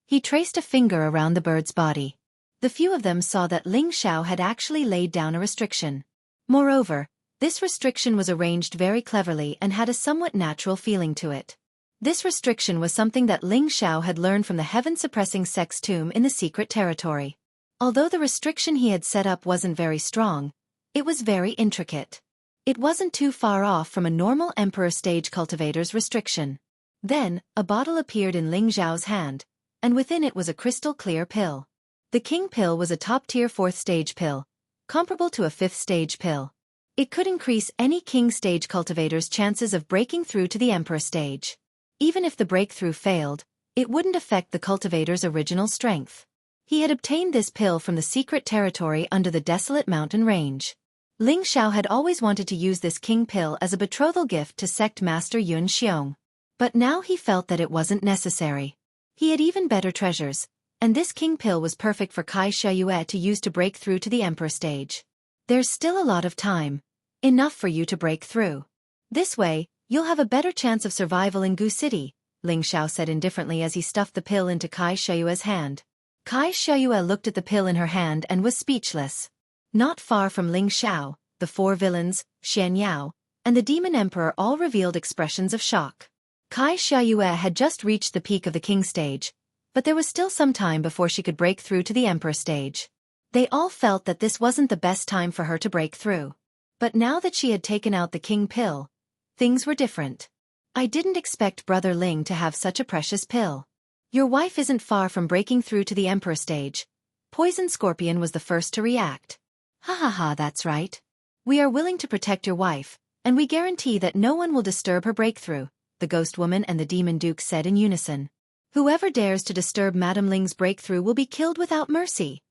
Speaker 1: He traced a finger around the bird's body. The few of them saw that Ling Xiao had actually laid down a restriction. Moreover, this restriction was arranged very cleverly and had a somewhat natural feeling to it. This restriction was something that Ling Xiao had learned from the heaven-suppressing sex tomb in the secret territory. Although the restriction he had set up wasn't very strong, it was very intricate. It wasn't too far off from a normal Emperor Stage cultivator's restriction. Then, a bottle appeared in Ling Xiao's hand, and within it was a crystal-clear pill. The King Pill was a top-tier 4th stage pill, comparable to a 5th stage pill. It could increase any King Stage cultivator's chances of breaking through to the Emperor Stage. Even if the breakthrough failed, it wouldn't affect the cultivator's original strength. He had obtained this pill from the secret territory under the desolate mountain range. Ling Xiao had always wanted to use this king pill as a betrothal gift to sect master Yun Xiong. But now he felt that it wasn't necessary. He had even better treasures, and this king pill was perfect for Kai Xiaoyue to use to break through to the emperor stage. There's still a lot of time. Enough for you to break through. This way, You'll have a better chance of survival in Gu City, Ling Xiao said indifferently as he stuffed the pill into Kai Shui's hand. Kai Shui looked at the pill in her hand and was speechless. Not far from Ling Xiao, the four villains, Xianxia, and the Demon Emperor all revealed expressions of shock. Kai Shui had just reached the peak of the king stage, but there was still some time before she could break through to the emperor stage. They all felt that this wasn't the best time for her to break through. But now that she had taken out the king pill, things were different. I didn't expect Brother Ling to have such a precious pill. Your wife isn't far from breaking through to the emperor stage. Poison Scorpion was the first to react. Ha ha ha, that's right. We are willing to protect your wife, and we guarantee that no one will disturb her breakthrough, the Ghost Woman and the Demon Duke said in unison. Whoever dares to disturb Madame Ling's breakthrough will be killed without mercy,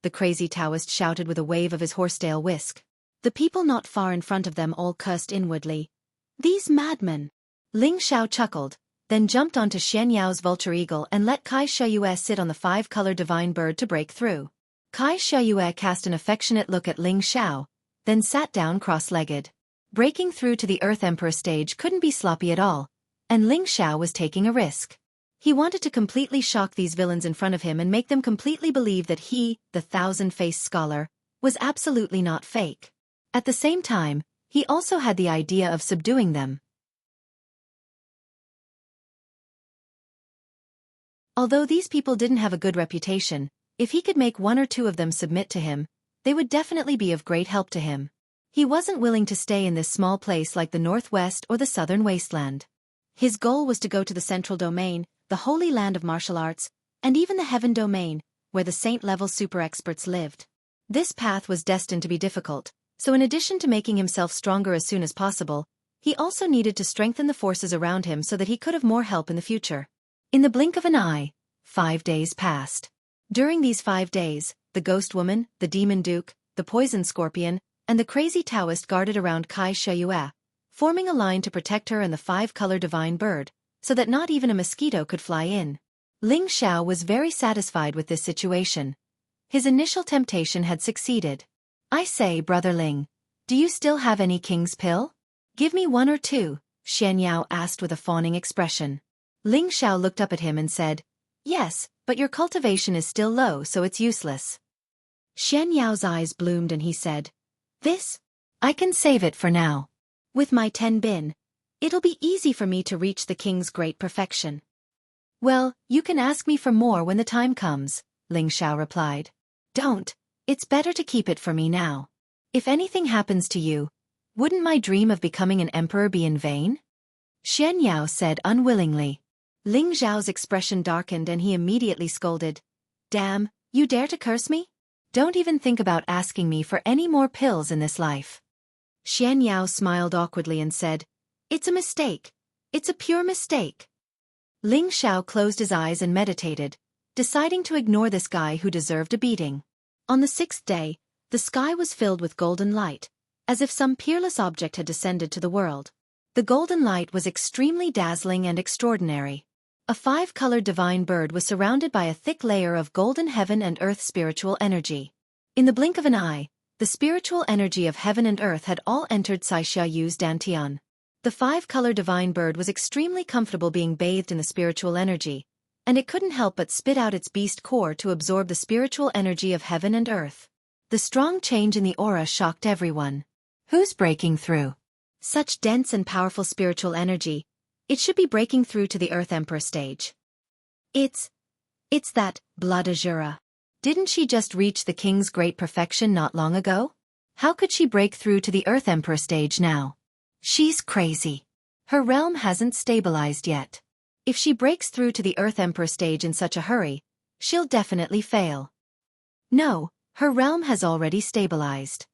Speaker 1: the crazy Taoist shouted with a wave of his horsetail whisk. The people not far in front of them all cursed inwardly. These madmen! Ling Xiao chuckled, then jumped onto Xianyao's vulture eagle and let Kai Shui sit on the five-color divine bird to break through. Kai Shui cast an affectionate look at Ling Xiao, then sat down cross-legged. Breaking through to the Earth Emperor stage couldn't be sloppy at all, and Ling Xiao was taking a risk. He wanted to completely shock these villains in front of him and make them completely believe that he, the thousand-faced scholar, was absolutely not fake. At the same time, he also had the idea of subduing them. Although these people didn't have a good reputation, if he could make one or two of them submit to him, they would definitely be of great help to him. He wasn't willing to stay in this small place like the Northwest or the Southern Wasteland. His goal was to go to the Central Domain, the Holy Land of Martial Arts, and even the Heaven Domain, where the Saint-level super-experts lived. This path was destined to be difficult, so in addition to making himself stronger as soon as possible, he also needed to strengthen the forces around him so that he could have more help in the future. In the blink of an eye, 5 days passed. During these 5 days, the Ghost Woman, the Demon Duke, the Poison Scorpion, and the crazy Taoist guarded around Kai Shui, forming a line to protect her and the five-color divine bird, so that not even a mosquito could fly in. Ling Xiao was very satisfied with this situation. His initial temptation had succeeded. I say, Brother Ling, do you still have any king's pill? Give me 1 or 2, Xianxia asked with a fawning expression. Ling Xiao looked up at him and said, Yes, but your cultivation is still low, so it's useless. Xianyao's eyes bloomed and he said, This? I can save it for now. With my 10 bin, it'll be easy for me to reach the king's great perfection. Well, you can ask me for more when the time comes, Ling Xiao replied. Don't. It's better to keep it for me now. If anything happens to you, wouldn't my dream of becoming an emperor be in vain? Xianxia said unwillingly. Ling Xiao's expression darkened and he immediately scolded. Damn, you dare to curse me? Don't even think about asking me for any more pills in this life. Xianxia smiled awkwardly and said, It's a mistake. It's a pure mistake. Ling Xiao closed his eyes and meditated, deciding to ignore this guy who deserved a beating. On the 6th day, the sky was filled with golden light, as if some peerless object had descended to the world. The golden light was extremely dazzling and extraordinary. A 5-colored divine bird was surrounded by a thick layer of golden heaven and earth spiritual energy. In the blink of an eye, the spiritual energy of heaven and earth had all entered Cai Xiaoyu's dantian. The 5-color divine bird was extremely comfortable being bathed in the spiritual energy, and it couldn't help but spit out its beast core to absorb the spiritual energy of heaven and earth. The strong change in the aura shocked everyone. Who's breaking through? Such dense and powerful spiritual energy. It should be breaking through to the Earth Emperor stage. It's that, Blood Azura. Didn't she just reach the king's great perfection not long ago? How could she break through to the Earth Emperor stage now? She's crazy. Her realm hasn't stabilized yet. If she breaks through to the Earth Emperor stage in such a hurry, she'll definitely fail. No, her realm has already stabilized.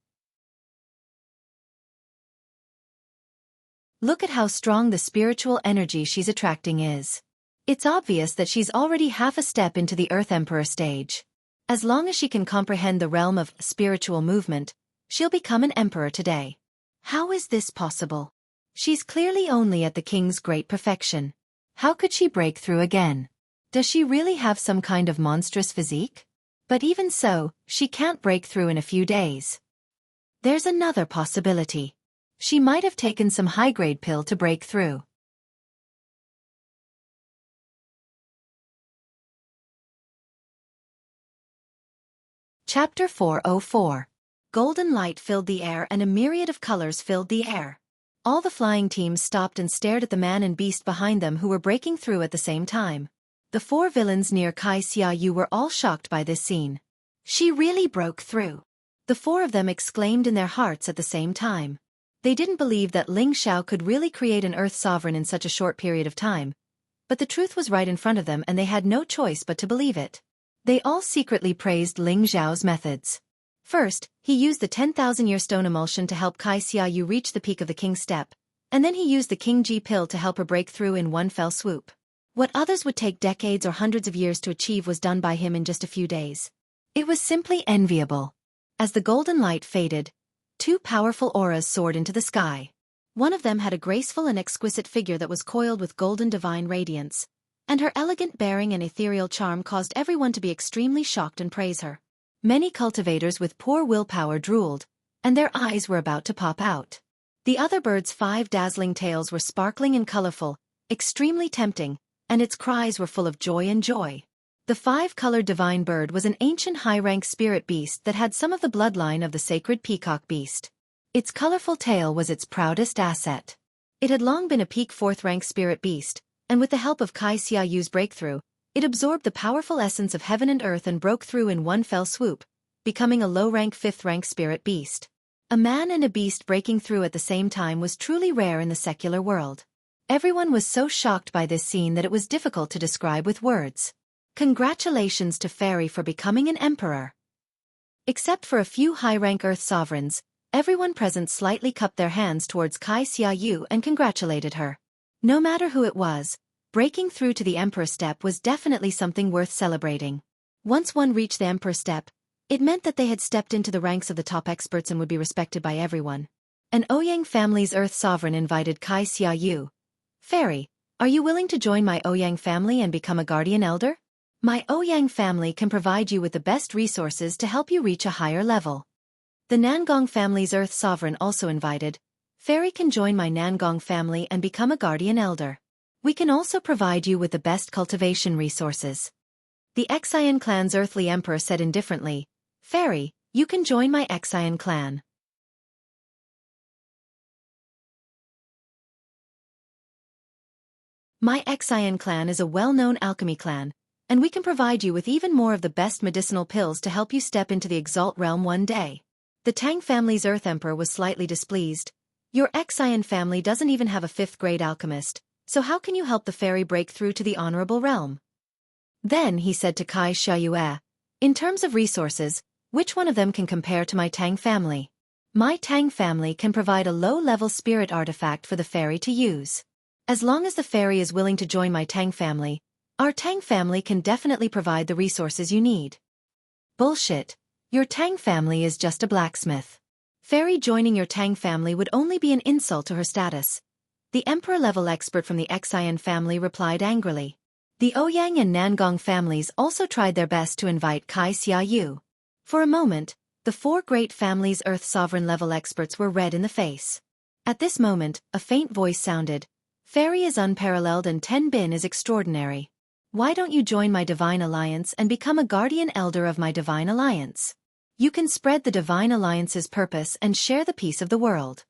Speaker 1: Look at how strong the spiritual energy she's attracting is. It's obvious that she's already half a step into the Earth Emperor stage. As long as she can comprehend the realm of spiritual movement, she'll become an emperor today. How is this possible? She's clearly only at the king's great perfection. How could she break through again? Does she really have some kind of monstrous physique? But even so, she can't break through in a few days. There's another possibility. She might have taken some high-grade pill to break through. Chapter 404. Golden light filled the air and a myriad of colors filled the air. All the flying teams stopped and stared at the man and beast behind them who were breaking through at the same time. The four villains near Xianxia were all shocked by this scene. She really broke through. The four of them exclaimed in their hearts at the same time. They didn't believe that Ling Xiao could really create an Earth sovereign in such a short period of time. But the truth was right in front of them and they had no choice but to believe it. They all secretly praised Ling Xiao's methods. First, he used the 10,000-year stone emulsion to help Xianxia reach the peak of the King's Step, and then he used the King Ji pill to help her break through in one fell swoop. What others would take decades or hundreds of years to achieve was done by him in just a few days. It was simply enviable. As the golden light faded, two powerful auras soared into the sky. One of them had a graceful and exquisite figure that was coiled with golden divine radiance, and her elegant bearing and ethereal charm caused everyone to be extremely shocked and praise her. Many cultivators with poor willpower drooled, and their eyes were about to pop out. The other bird's 5 dazzling tails were sparkling and colorful, extremely tempting, and its cries were full of joy and joy. The 5-colored divine bird was an ancient high-rank spirit beast that had some of the bloodline of the sacred peacock beast. Its colorful tail was its proudest asset. It had long been a peak 4th-rank spirit beast, and with the help of Xiaoyu's breakthrough, it absorbed the powerful essence of heaven and earth and broke through in one fell swoop, becoming a low-rank 5th-rank spirit beast. A man and a beast breaking through at the same time was truly rare in the secular world. Everyone was so shocked by this scene that it was difficult to describe with words. Congratulations to Fairy for becoming an emperor. Except for a few high-rank Earth sovereigns, everyone present slightly cupped their hands towards Xiaoyu and congratulated her. No matter who it was, breaking through to the Emperor Step was definitely something worth celebrating. Once one reached the Emperor Step, it meant that they had stepped into the ranks of the top experts and would be respected by everyone. An Ouyang family's Earth sovereign invited Xiaoyu. Fairy, are you willing to join my Ouyang family and become a guardian elder? My Ouyang family can provide you with the best resources to help you reach a higher level. The Nangong family's Earth sovereign also invited. Fairy can join my Nangong family and become a guardian elder. We can also provide you with the best cultivation resources. The Xian clan's earthly emperor said indifferently, Fairy, you can join my Xian clan. My Xian clan is a well-known alchemy clan, and we can provide you with even more of the best medicinal pills to help you step into the Exalt realm one day. The Tang family's Earth Emperor was slightly displeased. Your Xian family doesn't even have a 5th-grade alchemist, so how can you help the fairy break through to the honorable realm? Then he said to Xiaoyu, in terms of resources, which one of them can compare to my Tang family? My Tang family can provide a low-level spirit artifact for the fairy to use. As long as the fairy is willing to join my Tang family, our Tang family can definitely provide the resources you need. Bullshit. Your Tang family is just a blacksmith. Fairy joining your Tang family would only be an insult to her status. The emperor-level expert from the Xian family replied angrily. The Ouyang and Nangong families also tried their best to invite Xiaoyu. For a moment, the 4 great families' Earth sovereign-level experts were red in the face. At this moment, a faint voice sounded. Fairy is unparalleled and Ten Bin is extraordinary. Why don't you join my Divine Alliance and become a guardian elder of my Divine Alliance? You can spread the Divine Alliance's purpose and share the peace of the world.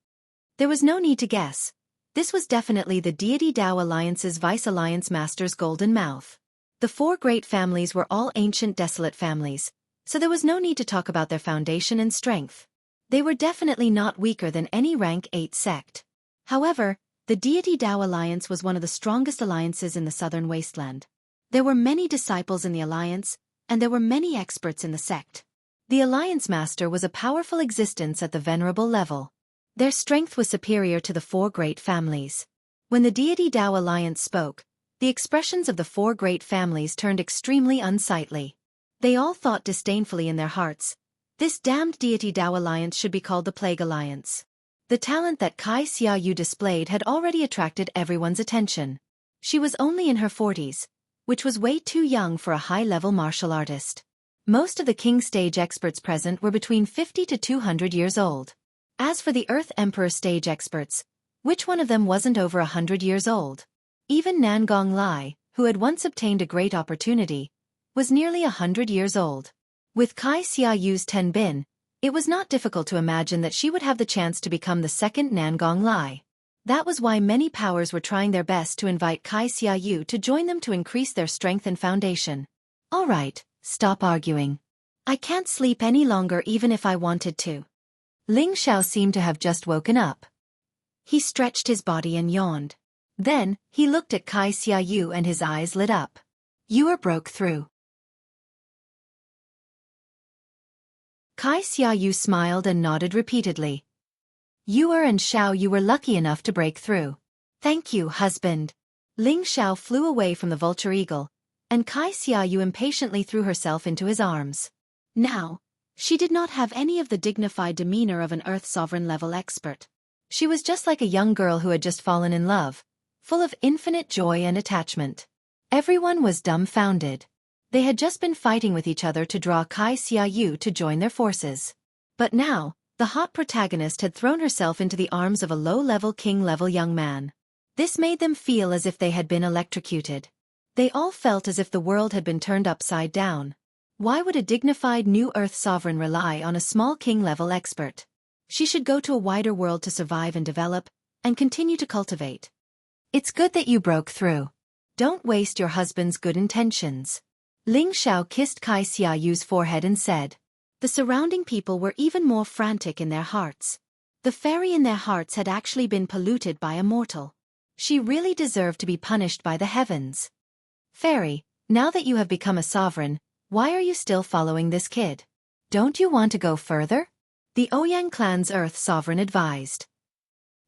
Speaker 1: There was no need to guess. This was definitely the Deity Dao Alliance's Vice Alliance Master's golden mouth. The 4 great families were all ancient desolate families, so there was no need to talk about their foundation and strength. They were definitely not weaker than any rank 8 sect. However, the Deity Dao Alliance was one of the strongest alliances in the southern wasteland. There were many disciples in the alliance, and there were many experts in the sect. The Alliance Master was a powerful existence at the venerable level. Their strength was superior to the 4 great families. When the Deity Dao Alliance spoke, the expressions of the 4 great families turned extremely unsightly. They all thought disdainfully in their hearts, this damned Deity Dao Alliance should be called the Plague Alliance. The talent that Xiaoyu displayed had already attracted everyone's attention. She was only in her 40s, which was way too young for a high-level martial artist. Most of the King stage experts present were between 50 to 200 years old. As for the Earth Emperor stage experts, which one of them wasn't over 100 years old? Even Nangong Lai, who had once obtained a great opportunity, was nearly 100 years old. With Kai Xiayu's Tenbin, it was not difficult to imagine that she would have the chance to become the second Nangong Lai. That was why many powers were trying their best to invite Kai Xiaoyu to join them to increase their strength and foundation. All right, stop arguing. I can't sleep any longer even if I wanted to. Ling Xiao seemed to have just woken up. He stretched his body and yawned. Then, he looked at Kai Xiaoyu and his eyes lit up. You are broke through. Kai Xiaoyu smiled and nodded repeatedly. You and Xiao you were lucky enough to break through. Thank you, husband. Ling Xiao flew away from the vulture eagle, and Kai Xiaoyu impatiently threw herself into his arms. Now, she did not have any of the dignified demeanor of an Earth Sovereign level expert. She was just like a young girl who had just fallen in love, full of infinite joy and attachment. Everyone was dumbfounded. They had just been fighting with each other to draw Kai Xiaoyu to join their forces. But now, the hot protagonist had thrown herself into the arms of a low-level king-level young man. This made them feel as if they had been electrocuted. They all felt as if the world had been turned upside down. Why would a dignified new Earth Sovereign rely on a small king-level expert? She should go to a wider world to survive and develop, and continue to cultivate. It's good that you broke through. Don't waste your husband's good intentions. Ling Xiao kissed Kai Xiaoyu's forehead and said. The surrounding people were even more frantic in their hearts. The fairy in their hearts had actually been polluted by a mortal. She really deserved to be punished by the heavens. Fairy, now that you have become a sovereign, why are you still following this kid? Don't you want to go further? The Ouyang clan's Earth Sovereign advised.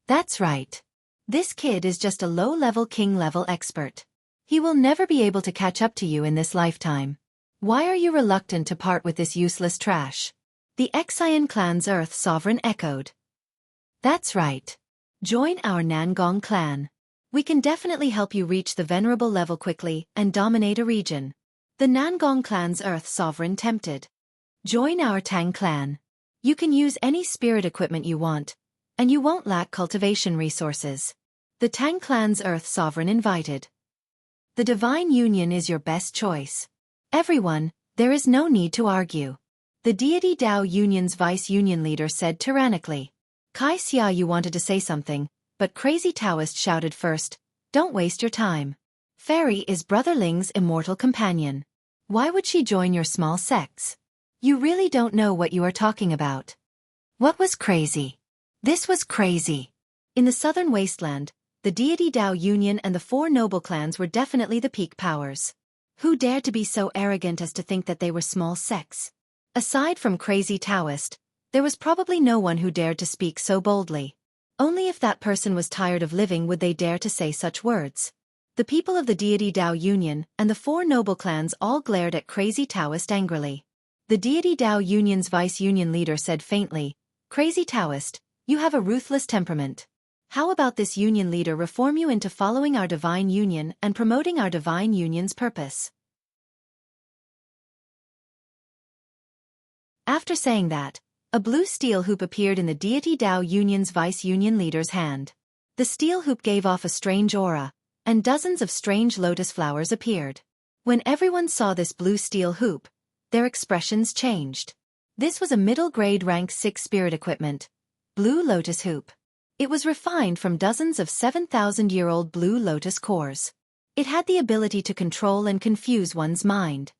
Speaker 1: That's right. This kid is just a low-level king-level expert. He will never be able to catch up to you in this lifetime. Why are you reluctant to part with this useless trash? The Xian clan's Earth Sovereign echoed. That's right. Join our Nangong clan. We can definitely help you reach the venerable level quickly and dominate a region. The Nangong clan's Earth Sovereign tempted. Join our Tang clan. You can use any spirit equipment you want, and you won't lack cultivation resources. The Tang clan's Earth Sovereign invited. The Divine Union is your best choice. Everyone, there is no need to argue. The Deity Dao Union's vice-union leader said tyrannically. Kai Xiaoyu wanted to say something, but Crazy Taoist shouted first, Don't waste your time. Fairy is Brother Ling's immortal companion. Why would she join your small sects? You really don't know what you are talking about. What was crazy? This was crazy. In the southern wasteland, the Deity Dao Union and the four noble clans were definitely the peak powers. Who dared to be so arrogant as to think that they were small sects? Aside from Crazy Taoist, there was probably no one who dared to speak so boldly. Only if that person was tired of living would they dare to say such words. The people of the Deity Dao Union and the four noble clans all glared at Crazy Taoist angrily. The Deity Dao Union's vice-union leader said faintly, Crazy Taoist, you have a ruthless temperament. How about this union leader reform you into following our divine union and promoting our divine union's purpose? After saying that, a blue steel hoop appeared in the Deity Dao Union's vice-union leader's hand. The steel hoop gave off a strange aura, and dozens of strange lotus flowers appeared. When everyone saw this blue steel hoop, their expressions changed. This was a middle-grade rank 6 spirit equipment, Blue Lotus Hoop. It was refined from dozens of 7,000-year-old Blue Lotus cores. It had the ability to control and confuse one's mind.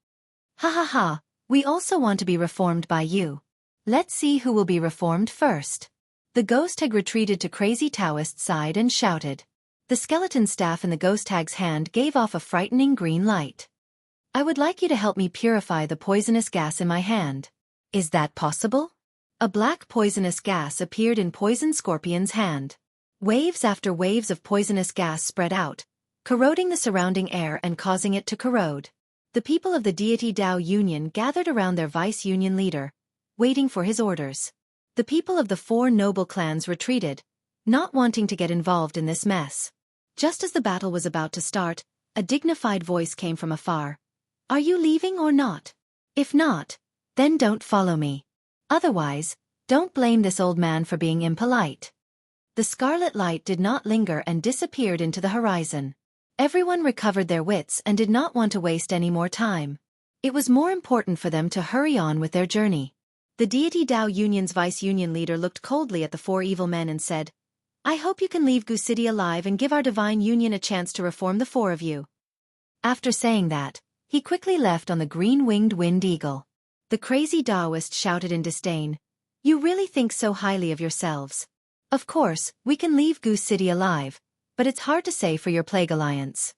Speaker 1: Ha ha ha, we also want to be reformed by you. Let's see who will be reformed first. The ghost hag retreated to Crazy Taoist's side and shouted. The skeleton staff in the ghost hag's hand gave off a frightening green light. I would like you to help me purify the poisonous gas in my hand. Is that possible? A black poisonous gas appeared in Poison Scorpion's hand. Waves after waves of poisonous gas spread out, corroding the surrounding air and causing it to corrode. The people of the Deity Dao Union gathered around their vice-union leader, waiting for his orders. The people of the four noble clans retreated, not wanting to get involved in this mess. Just as the battle was about to start, a dignified voice came from afar. Are you leaving or not? If not, then don't follow me. Otherwise, Don't blame this old man for being impolite. The scarlet light did not linger and disappeared into the horizon. Everyone recovered their wits and did not want to waste any more time. It was more important for them to hurry on with their journey. The deity Dao Union's vice-union leader looked coldly at the four evil men and said, "I hope you can leave Gu City alive and give our divine union a chance to reform the four of you." After saying that, he quickly left on the green-winged wind eagle. The crazy Taoist shouted in disdain, "You really think so highly of yourselves? Of course, we can leave Gu City alive, but it's hard to say for your Plague Alliance."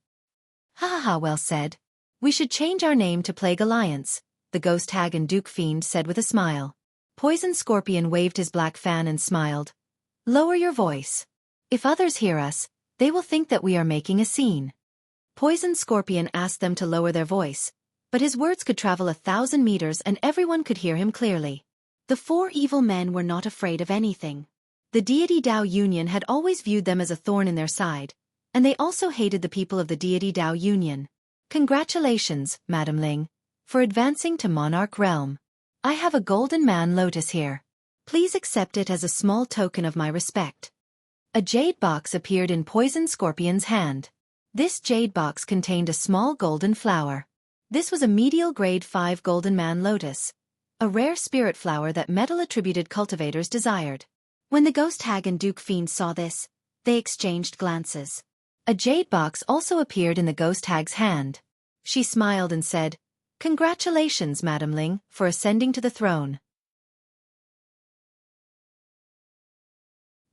Speaker 1: "Ha ha ha, well said. We should change our name to Plague Alliance," the Ghost Hag and Duke Fiend said with a smile. Poison Scorpion waved his black fan and smiled. "Lower your voice. If others hear us, they will think that we are making a scene." Poison Scorpion asked them to lower their voice, but his words could travel 1,000 meters and everyone could hear him clearly. The four evil men were not afraid of anything. The deity Dao Union had always viewed them as a thorn in their side, and they also hated the people of the deity Dao Union. "Congratulations, Madam Ling, for advancing to Monarch Realm. I have a golden man lotus here. Please accept it as a small token of my respect." A jade box appeared in Poison Scorpion's hand. This jade box contained a small golden flower. This was a medial grade 5 golden man lotus, a rare spirit flower that metal-attributed cultivators desired. When the Ghost Hag and Duke Fiend saw this, they exchanged glances. A jade box also appeared in the Ghost Hag's hand. She smiled and said, "Congratulations, Madam Ling, for ascending to the throne.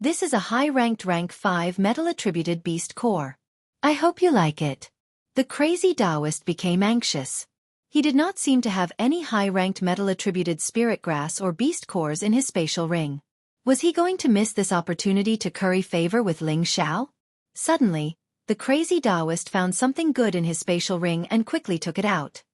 Speaker 1: This is a high-ranked rank 5 metal-attributed beast core. I hope you like it." The crazy Taoist became anxious. He did not seem to have any high-ranked metal-attributed spirit grass or beast cores in his spatial ring. Was he going to miss this opportunity to curry favor with Ling Xiao? Suddenly, the crazy Taoist found something good in his spatial ring and quickly took it out.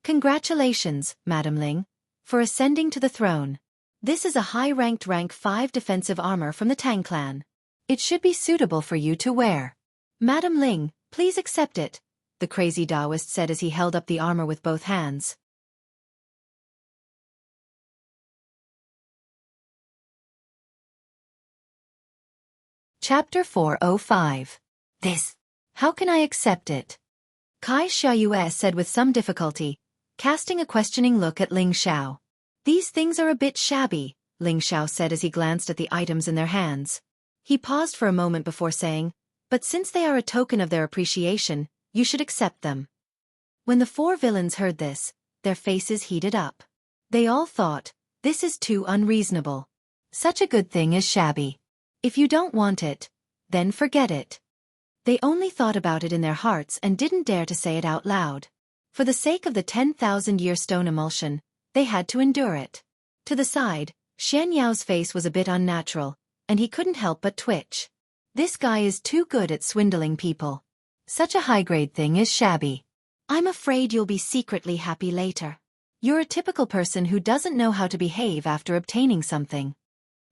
Speaker 1: "Congratulations, Madam Ling, for ascending to the throne. This is a high-ranked rank 5 defensive armor from the Tang clan. It should be suitable for you to wear. Madam Ling, please accept it," the crazy Taoist said as he held up the armor with both hands. Chapter 405. This. How can I accept it? Kai Xiaoyue said with some difficulty, casting a questioning look at Ling Xiao. "These things are a bit shabby," Ling Xiao said as he glanced at the items in their hands. He paused for a moment before saying, "But since they are a token of their appreciation, you should accept them." When the four villains heard this, their faces heated up. They all thought, "This is too unreasonable. Such a good thing is shabby. If you don't want it, then forget it." They only thought about it in their hearts and didn't dare to say it out loud. For the sake of the 10,000-year stone emulsion, they had to endure it. To the side, Xianyao's face was a bit unnatural, and he couldn't help but twitch. This guy is too good at swindling people. Such a high-grade thing is shabby. I'm afraid you'll be secretly happy later. You're a typical person who doesn't know how to behave after obtaining something.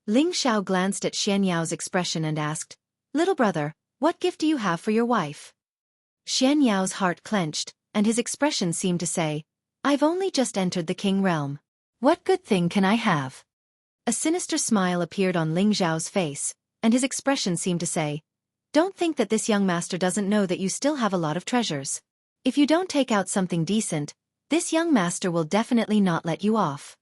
Speaker 1: Ling Xiao glanced at Xianyao's expression and asked, "Little brother, what gift do you have for your wife?" Xianyao's heart clenched, and his expression seemed to say, "I've only just entered the king realm. What good thing can I have?" A sinister smile appeared on Ling Xiao's face, and his expression seemed to say, "Don't think that this young master doesn't know that you still have a lot of treasures. If you don't take out something decent, this young master will definitely not let you off."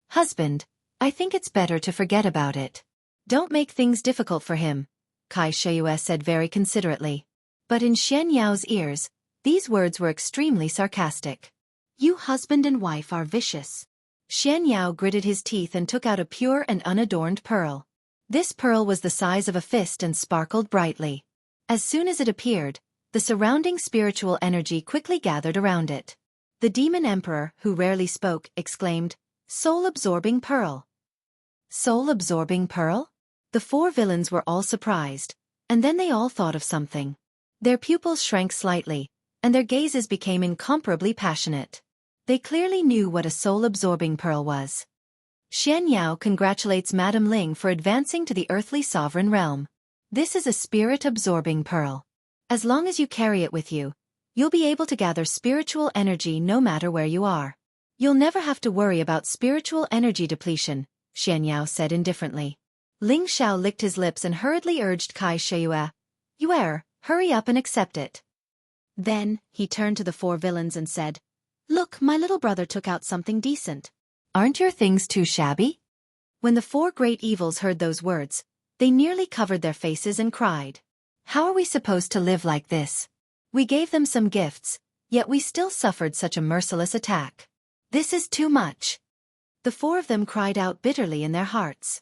Speaker 1: "Husband, I think it's better to forget about it. Don't make things difficult for him," Kai Xiaoyue said very considerately. But in Xianyao's ears, these words were extremely sarcastic. "You husband and wife are vicious." Xianyao gritted his teeth and took out a pure and unadorned pearl. This pearl was the size of a fist and sparkled brightly. As soon as it appeared, the surrounding spiritual energy quickly gathered around it. The demon emperor, who rarely spoke, exclaimed, "Soul-absorbing pearl." Soul-absorbing pearl? The four villains were all surprised, and then they all thought of something. Their pupils shrank slightly, and their gazes became incomparably passionate. They clearly knew what a soul-absorbing pearl was. Xianyao congratulates Madame Ling for advancing to the earthly sovereign realm. This is a spirit-absorbing pearl. As long as you carry it with you, you'll be able to gather spiritual energy no matter where you are. You'll never have to worry about spiritual energy depletion, Xianxia said indifferently. Ling Xiao licked his lips and hurriedly urged Kai Shiyue, "Yue, hurry up and accept it." Then, he turned to the four villains and said, "Look, my little brother took out something decent. Aren't your things too shabby?" When the four great evils heard those words, they nearly covered their faces and cried. "How are we supposed to live like this? We gave them some gifts, yet we still suffered such a merciless attack. This is too much." The four of them cried out bitterly in their hearts.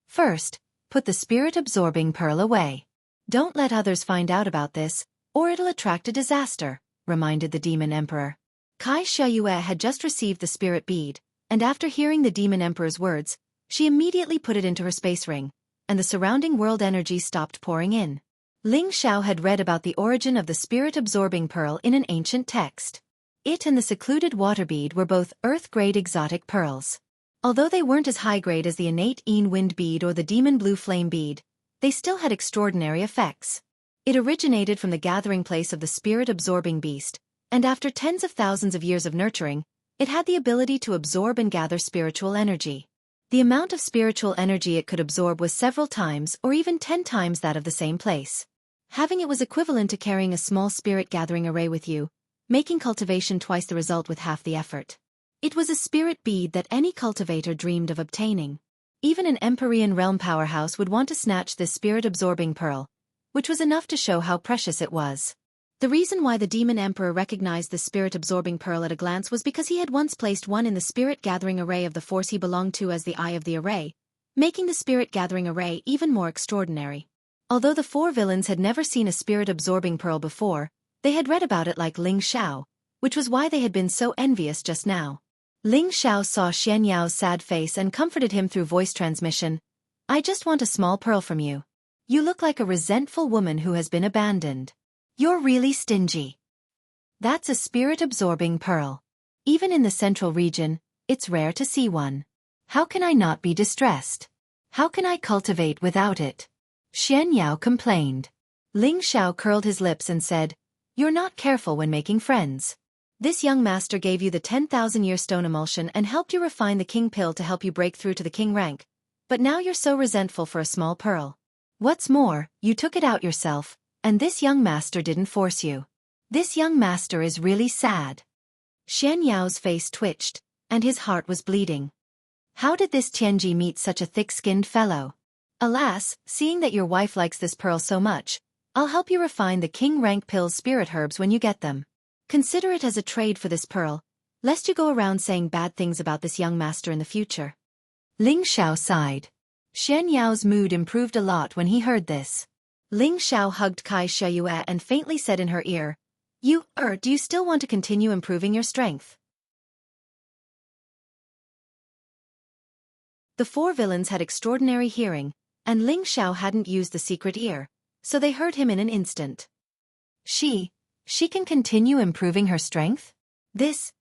Speaker 1: First, put the spirit-absorbing pearl away. Don't let others find out about this, or it'll attract a disaster, reminded the Demon Emperor. Kai Shiyue had just received the spirit bead, and after hearing the Demon Emperor's words, she immediately put it into her space ring, and the surrounding world energy stopped pouring in. Ling Xiao had read about the origin of the spirit-absorbing pearl in an ancient text. It and the secluded water bead were both earth-grade exotic pearls. Although they weren't as high-grade as the innate wind bead or the demon blue flame bead, they still had extraordinary effects. It originated from the gathering place of the spirit-absorbing beast, and after tens of thousands of years of nurturing, it had the ability to absorb and gather spiritual energy. The amount of spiritual energy it could absorb was several times or even 10 times that of the same place. Having it was equivalent to carrying a small spirit-gathering array with you, making cultivation twice the result with half the effort. It was a spirit bead that any cultivator dreamed of obtaining. Even an Empyrean realm powerhouse would want to snatch this spirit-absorbing pearl, which was enough to show how precious it was. The reason why the Demon Emperor recognized the spirit-absorbing pearl at a glance was because he had once placed one in the spirit-gathering array of the force he belonged to as the eye of the array, making the spirit-gathering array even more extraordinary. Although the four villains had never seen a spirit-absorbing pearl before, they had read about it like Ling Xiao, which was why they had been so envious just now. Ling Xiao saw Xianyao's sad face and comforted him through voice transmission. "I just want a small pearl from you. You look like a resentful woman who has been abandoned. You're really stingy." That's a spirit-absorbing pearl. Even in the central region, it's rare to see one. How can I not be distressed? How can I cultivate without it? Xianyao complained. Ling Xiao curled his lips and said, "You're not careful when making friends. This young master gave you the 10,000-year stone emulsion and helped you refine the king pill to help you break through to the king rank, but now you're so resentful for a small pearl. What's more, you took it out yourself, and this young master didn't force you. This young master is really sad." Xianyao's face twitched, and his heart was bleeding. How did this Tianji meet such a thick-skinned fellow? "Alas, seeing that your wife likes this pearl so much, I'll help you refine the king rank pill's spirit herbs when you get them. Consider it as a trade for this pearl, lest you go around saying bad things about this young master in the future." Ling Xiao sighed. Xianyao's mood improved a lot when he heard this. Ling Xiao hugged Kai Shiyue and faintly said in her ear, do you still want to continue improving your strength?" The four villains had extraordinary hearing, and Ling Xiao hadn't used the secret ear, so they heard him in an instant. She can continue improving her strength? This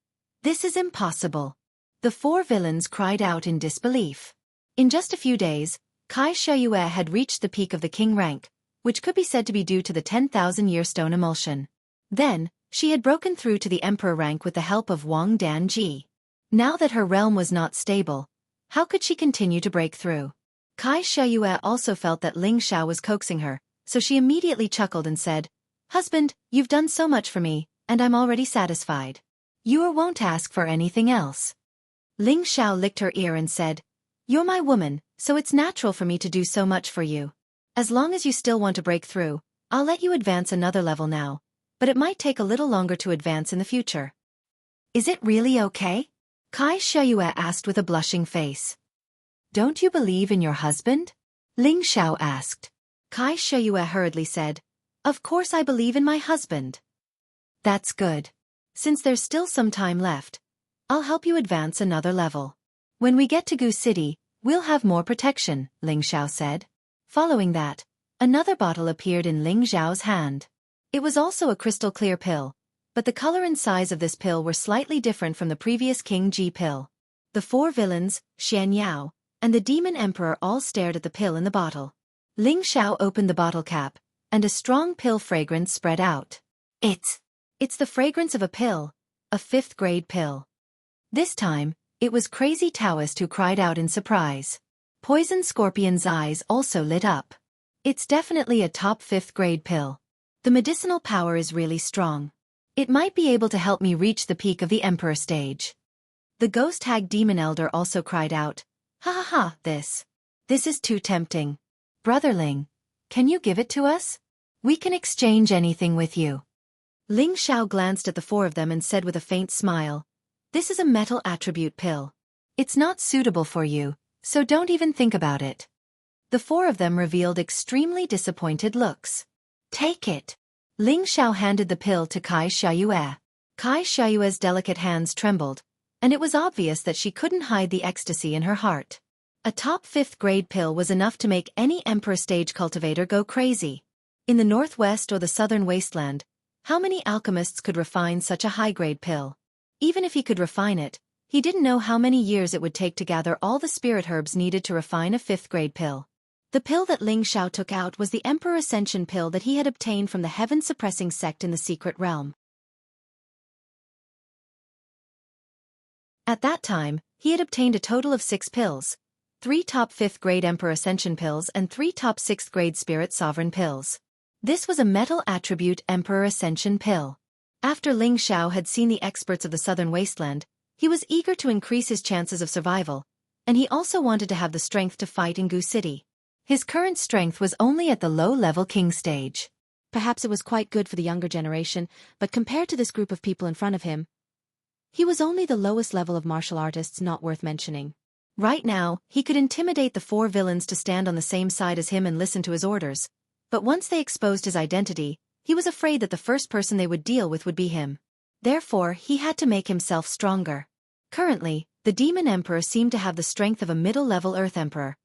Speaker 1: is impossible. The four villains cried out in disbelief. In just a few days, Kai Shiyue had reached the peak of the king rank, which could be said to be due to the 10,000-year stone emulsion. Then, she had broken through to the emperor rank with the help of Wang Danji. Now that her realm was not stable, how could she continue to break through? Kai Shiyue also felt that Ling Xiao was coaxing her, so she immediately chuckled and said, "Husband, you've done so much for me, and I'm already satisfied. You won't ask for anything else." Ling Xiao licked her ear and said, "You're my woman, so it's natural for me to do so much for you. As long as you still want to break through, I'll let you advance another level now, but it might take a little longer to advance in the future." "Is it really okay?" Kai Shiyue asked with a blushing face. "Don't you believe in your husband?" Ling Xiao asked. Kai Shiyue hurriedly said, "Of course I believe in my husband." "That's good. Since there's still some time left, I'll help you advance another level. When we get to Gu City, we'll have more protection," Ling Xiao said. Following that, another bottle appeared in Ling Xiao's hand. It was also a crystal-clear pill, but the color and size of this pill were slightly different from the previous King Ji pill. The four villains, Xianyao, and the Demon Emperor all stared at the pill in the bottle. Ling Xiao opened the bottle cap, and a strong pill fragrance spread out. It's the fragrance of a pill, A 5th grade pill. This time, it was Crazy Taoist who cried out in surprise. Poison Scorpion's eyes also lit up. It's definitely a top 5th grade pill. The medicinal power is really strong. It might be able to help me reach the peak of the Emperor stage. The Ghost Hag Demon Elder also cried out, "Ha ha ha, this is too tempting. Brother Ling, can you give it to us? We can exchange anything with you." Ling Xiao glanced at the 4 of them and said with a faint smile, "This is a metal attribute pill. It's not suitable for you, so don't even think about it." The 4 of them revealed extremely disappointed looks. "Take it." Ling Xiao handed the pill to Kai Xiayue. Kai Xiayue's delicate hands trembled, and it was obvious that she couldn't hide the ecstasy in her heart. A top 5th grade pill was enough to make any Emperor stage cultivator go crazy. In the northwest or the southern wasteland, how many alchemists could refine such a high-grade pill? Even if he could refine it, he didn't know how many years it would take to gather all the spirit herbs needed to refine a 5th grade pill. The pill that Ling Xiao took out was the Emperor Ascension pill that he had obtained from the heaven-suppressing sect in the secret realm. At that time, he had obtained a total of 6 pills, 3 top 5th grade Emperor Ascension pills and 3 top 6th grade Spirit Sovereign pills. This was a metal attribute Emperor Ascension pill. After Ling Xiao had seen the experts of the southern wasteland, he was eager to increase his chances of survival, and he also wanted to have the strength to fight in Gu City. His current strength was only at the low-level king stage. Perhaps it was quite good for the younger generation, but compared to this group of people in front of him, he was only the lowest level of martial artists not worth mentioning. Right now, he could intimidate the 4 villains to stand on the same side as him and listen to his orders, but once they exposed his identity, he was afraid that the first person they would deal with would be him. Therefore, he had to make himself stronger. Currently, the Demon Emperor seemed to have the strength of a middle-level Earth Emperor,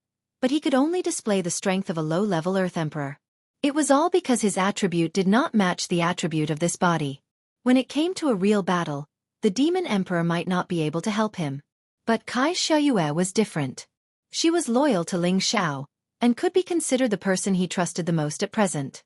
Speaker 1: but he could only display the strength of a low-level Earth Emperor. It was all because his attribute did not match the attribute of this body. When it came to a real battle, the Demon Emperor might not be able to help him. But Kai Xiayue was different. She was loyal to Ling Xiao, and could be considered the person he trusted the most at present.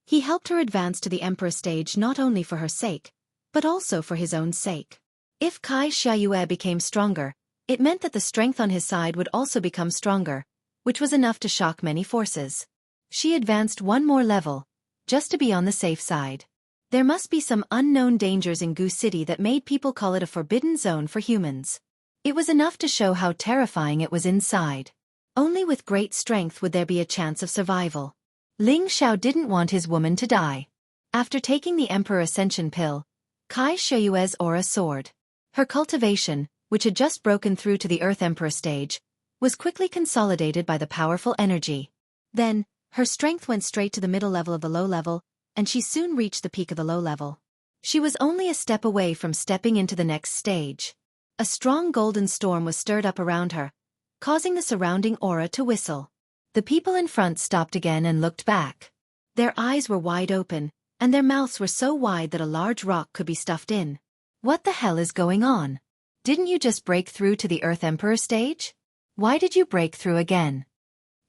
Speaker 1: He helped her advance to the Emperor stage not only for her sake, but also for his own sake. If Kai Xiayue became stronger, it meant that the strength on his side would also become stronger, which was enough to shock many forces. She advanced 1 more level, just to be on the safe side. There must be some unknown dangers in Gu City that made people call it a forbidden zone for humans. It was enough to show how terrifying it was inside. Only with great strength would there be a chance of survival. Ling Xiao didn't want his woman to die. After taking the Emperor Ascension pill, Kai Xiayue's aura soared. Her cultivation, which had just broken through to the Earth Emperor stage, was quickly consolidated by the powerful energy. Then, her strength went straight to the middle level of the low level, and she soon reached the peak of the low level. She was only a step away from stepping into the next stage. A strong golden storm was stirred up around her, causing the surrounding aura to whistle. The people in front stopped again and looked back. Their eyes were wide open, and their mouths were so wide that a large rock could be stuffed in. What the hell is going on? Didn't you just break through to the Earth Emperor stage? Why did you break through again?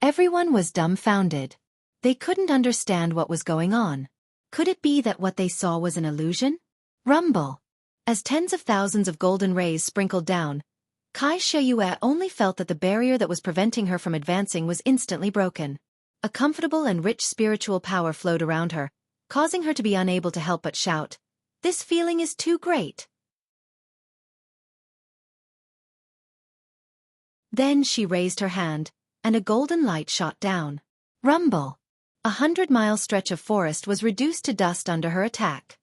Speaker 1: Everyone was dumbfounded. They couldn't understand what was going on. Could it be that what they saw was an illusion? Rumble. As tens of thousands of golden rays sprinkled down, Kai Xiayue only felt that the barrier that was preventing her from advancing was instantly broken. A comfortable and rich spiritual power flowed around her, causing her to be unable to help but shout, "This feeling is too great." Then she raised her hand, and a golden light shot down. Rumble. 100-mile stretch of forest was reduced to dust under her attack.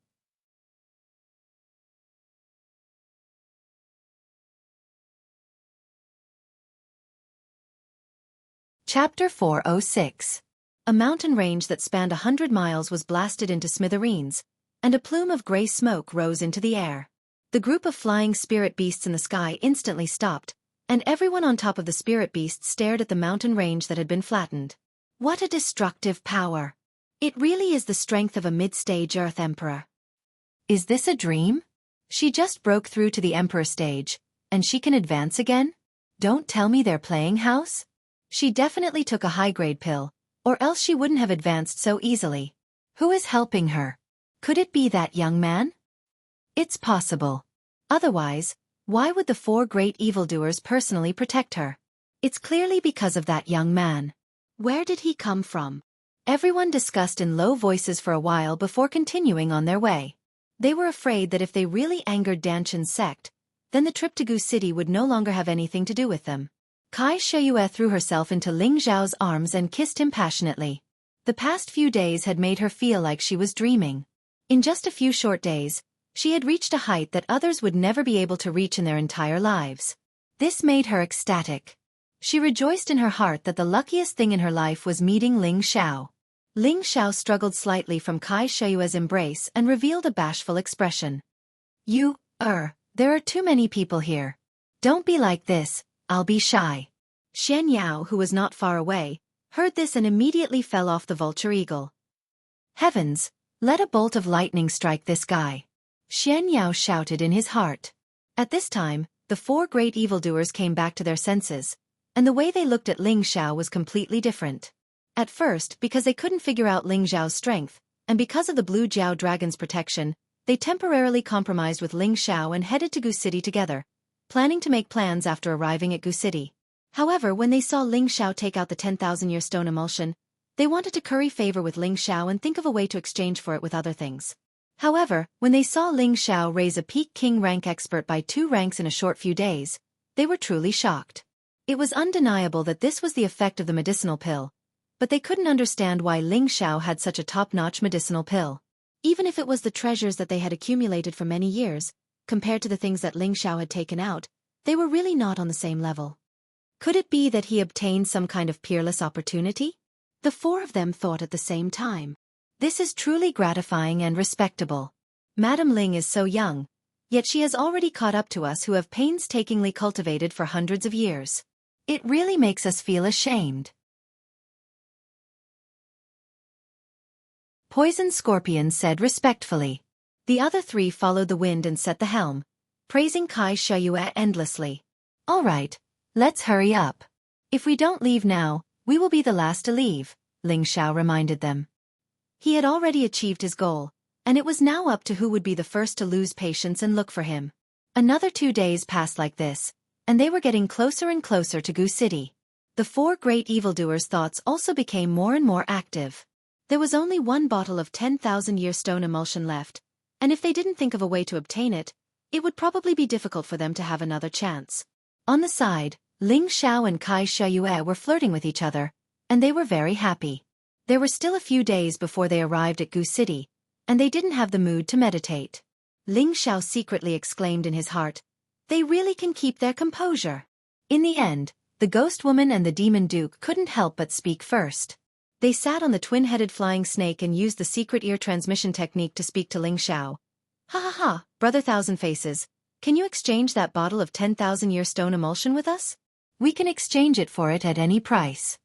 Speaker 1: Chapter 406. A mountain range that spanned 100 miles was blasted into smithereens, and a plume of gray smoke rose into the air. The group of flying spirit beasts in the sky instantly stopped, and everyone on top of the spirit beasts stared at the mountain range that had been flattened. What a destructive power! It really is the strength of a mid-stage Earth Emperor. Is this a dream? She just broke through to the Emperor stage, and she can advance again? Don't tell me they're playing house? She definitely took a high-grade pill, or else she wouldn't have advanced so easily. Who is helping her? Could it be that young man? It's possible. Otherwise, why would the four great evildoers personally protect her? It's clearly because of that young man. Where did he come from? Everyone discussed in low voices for a while before continuing on their way. They were afraid that if they really angered Danchen's sect, then the trip to Gu City would no longer have anything to do with them. Kai Shuiyue threw herself into Ling Zhao's arms and kissed him passionately. The past few days had made her feel like she was dreaming. In just a few short days, she had reached a height that others would never be able to reach in their entire lives. This made her ecstatic. She rejoiced in her heart that the luckiest thing in her life was meeting Ling Xiao. Ling Xiao struggled slightly from Kai Shuiyue's embrace and revealed a bashful expression. There are too many people here. Don't be like this, I'll be shy. Xianxia, who was not far away, heard this and immediately fell off the vulture eagle. Heavens, let a bolt of lightning strike this guy. Xianxia shouted in his heart. At this time, the four great evildoers came back to their senses, and the way they looked at Ling Xiao was completely different. At first, because they couldn't figure out Ling Xiao's strength, and because of the Blue Jiao Dragon's protection, they temporarily compromised with Ling Xiao and headed to Gu City together, planning to make plans after arriving at Gu City. However, when they saw Ling Xiao take out the 10,000-year stone emulsion, they wanted to curry favor with Ling Xiao and think of a way to exchange for it with other things. However, when they saw Ling Xiao raise a peak king rank expert by 2 ranks in a short few days, they were truly shocked. It was undeniable that this was the effect of the medicinal pill, but they couldn't understand why Ling Xiao had such a top-notch medicinal pill. Even if it was the treasures that they had accumulated for many years, compared to the things that Ling Xiao had taken out, they were really not on the same level. Could it be that he obtained some kind of peerless opportunity? The four of them thought at the same time. This is truly gratifying and respectable. Madame Ling is so young, yet she has already caught up to us who have painstakingly cultivated for hundreds of years. It really makes us feel ashamed. Poison Scorpion said respectfully. The other 3 followed the wind and set the helm, praising Kai Shuiyue endlessly. All right, let's hurry up. If we don't leave now, we will be the last to leave, Ling Xiao reminded them. He had already achieved his goal, and it was now up to who would be the first to lose patience and look for him. Another 2 days passed like this, and they were getting closer and closer to Gu City. The four great evildoers' thoughts also became more and more active. There was only 1 bottle of 10,000-year stone emulsion left, and if they didn't think of a way to obtain it, it would probably be difficult for them to have another chance. On the side, Ling Xiao and Kai Shuiyue were flirting with each other, and they were very happy. There were still a few days before they arrived at Gu City, and they didn't have the mood to meditate. Ling Xiao secretly exclaimed in his heart, "They really can keep their composure." In the end, the ghost woman and the demon duke couldn't help but speak first. They sat on the twin-headed flying snake and used the secret ear transmission technique to speak to Ling Xiao. "Ha ha ha, brother Thousand Faces, can you exchange that bottle of 10,000-year stone emulsion with us? We can exchange it for it at any price."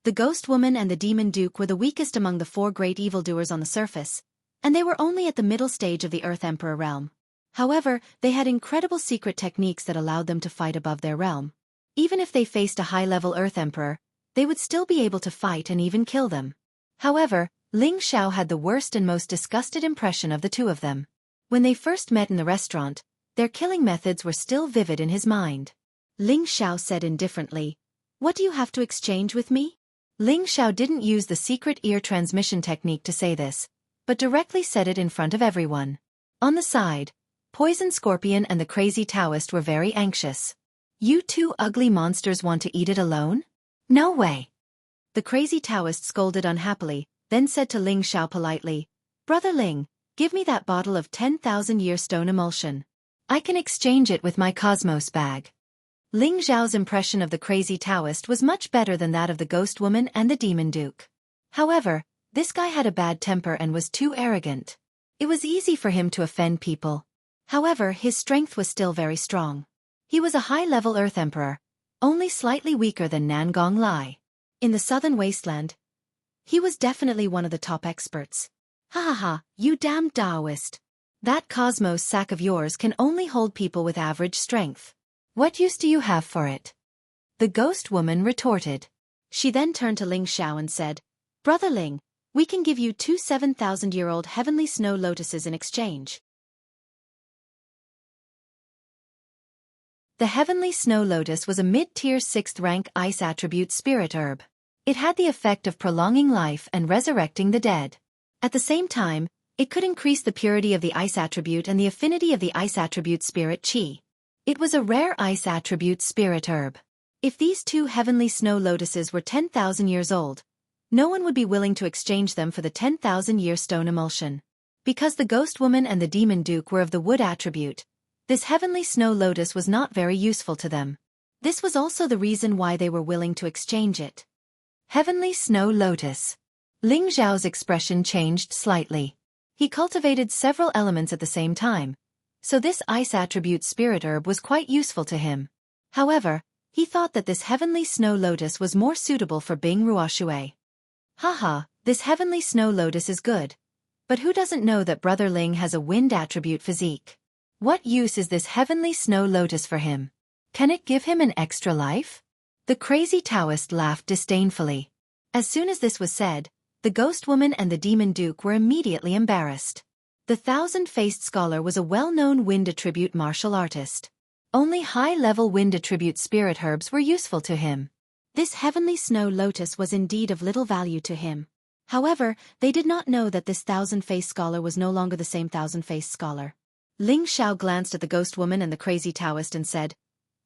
Speaker 1: The ghost woman and the demon duke were the weakest among the four great evildoers on the surface, and they were only at the middle stage of the Earth Emperor realm. However, they had incredible secret techniques that allowed them to fight above their realm. Even if they faced a high-level Earth Emperor, they would still be able to fight and even kill them. However, Ling Xiao had the worst and most disgusted impression of the 2 of them. When they first met in the restaurant, their killing methods were still vivid in his mind. Ling Xiao said indifferently, "What do you have to exchange with me?" Ling Xiao didn't use the secret ear transmission technique to say this, but directly said it in front of everyone. On the side, Poison Scorpion and the crazy Taoist were very anxious. "You 2 ugly monsters want to eat it alone? No way." The crazy Taoist scolded unhappily, then said to Ling Xiao politely, "Brother Ling, give me that bottle of 10,000-year stone emulsion. I can exchange it with my Cosmos bag." Ling Xiao's impression of the crazy Taoist was much better than that of the ghost woman and the demon duke. However, this guy had a bad temper and was too arrogant. It was easy for him to offend people. However, his strength was still very strong. He was a high-level Earth Emperor, only slightly weaker than Nangong Lai. In the southern wasteland, he was definitely one of the top experts. "Ha ha ha, you damned Taoist. That Cosmos sack of yours can only hold people with average strength. What use do you have for it?" The ghost woman retorted. She then turned to Ling Xiao and said, "Brother Ling, we can give you 2 7,000-year-old heavenly snow lotuses in exchange." The heavenly snow lotus was a mid-tier 6th rank ice attribute spirit herb. It had the effect of prolonging life and resurrecting the dead. At the same time, it could increase the purity of the ice attribute and the affinity of the ice attribute spirit chi. It was a rare ice attribute spirit herb. If these two heavenly snow lotuses were 10,000 years old, no one would be willing to exchange them for the 10,000-year stone emulsion. Because the ghost woman and the demon duke were of the wood attribute, this heavenly snow lotus was not very useful to them. This was also the reason why they were willing to exchange it. Heavenly snow lotus. Ling Xiao's expression changed slightly. He cultivated several elements at the same time, so this ice attribute spirit herb was quite useful to him. However, he thought that this heavenly snow lotus was more suitable for Bing Ruoshui. Haha, this heavenly snow lotus is good. But who doesn't know that Brother Ling has a wind attribute physique? What use is this heavenly snow lotus for him? Can it give him an extra life? The crazy Taoist laughed disdainfully. As soon as this was said, the ghost woman and the demon duke were immediately embarrassed. The thousand-faced scholar was a well-known wind attribute martial artist. Only high-level wind attribute spirit herbs were useful to him. This heavenly snow lotus was indeed of little value to him. However, they did not know that this thousand-faced scholar was no longer the same thousand-faced scholar. Ling Xiao glanced at the ghost woman and the crazy Taoist and said,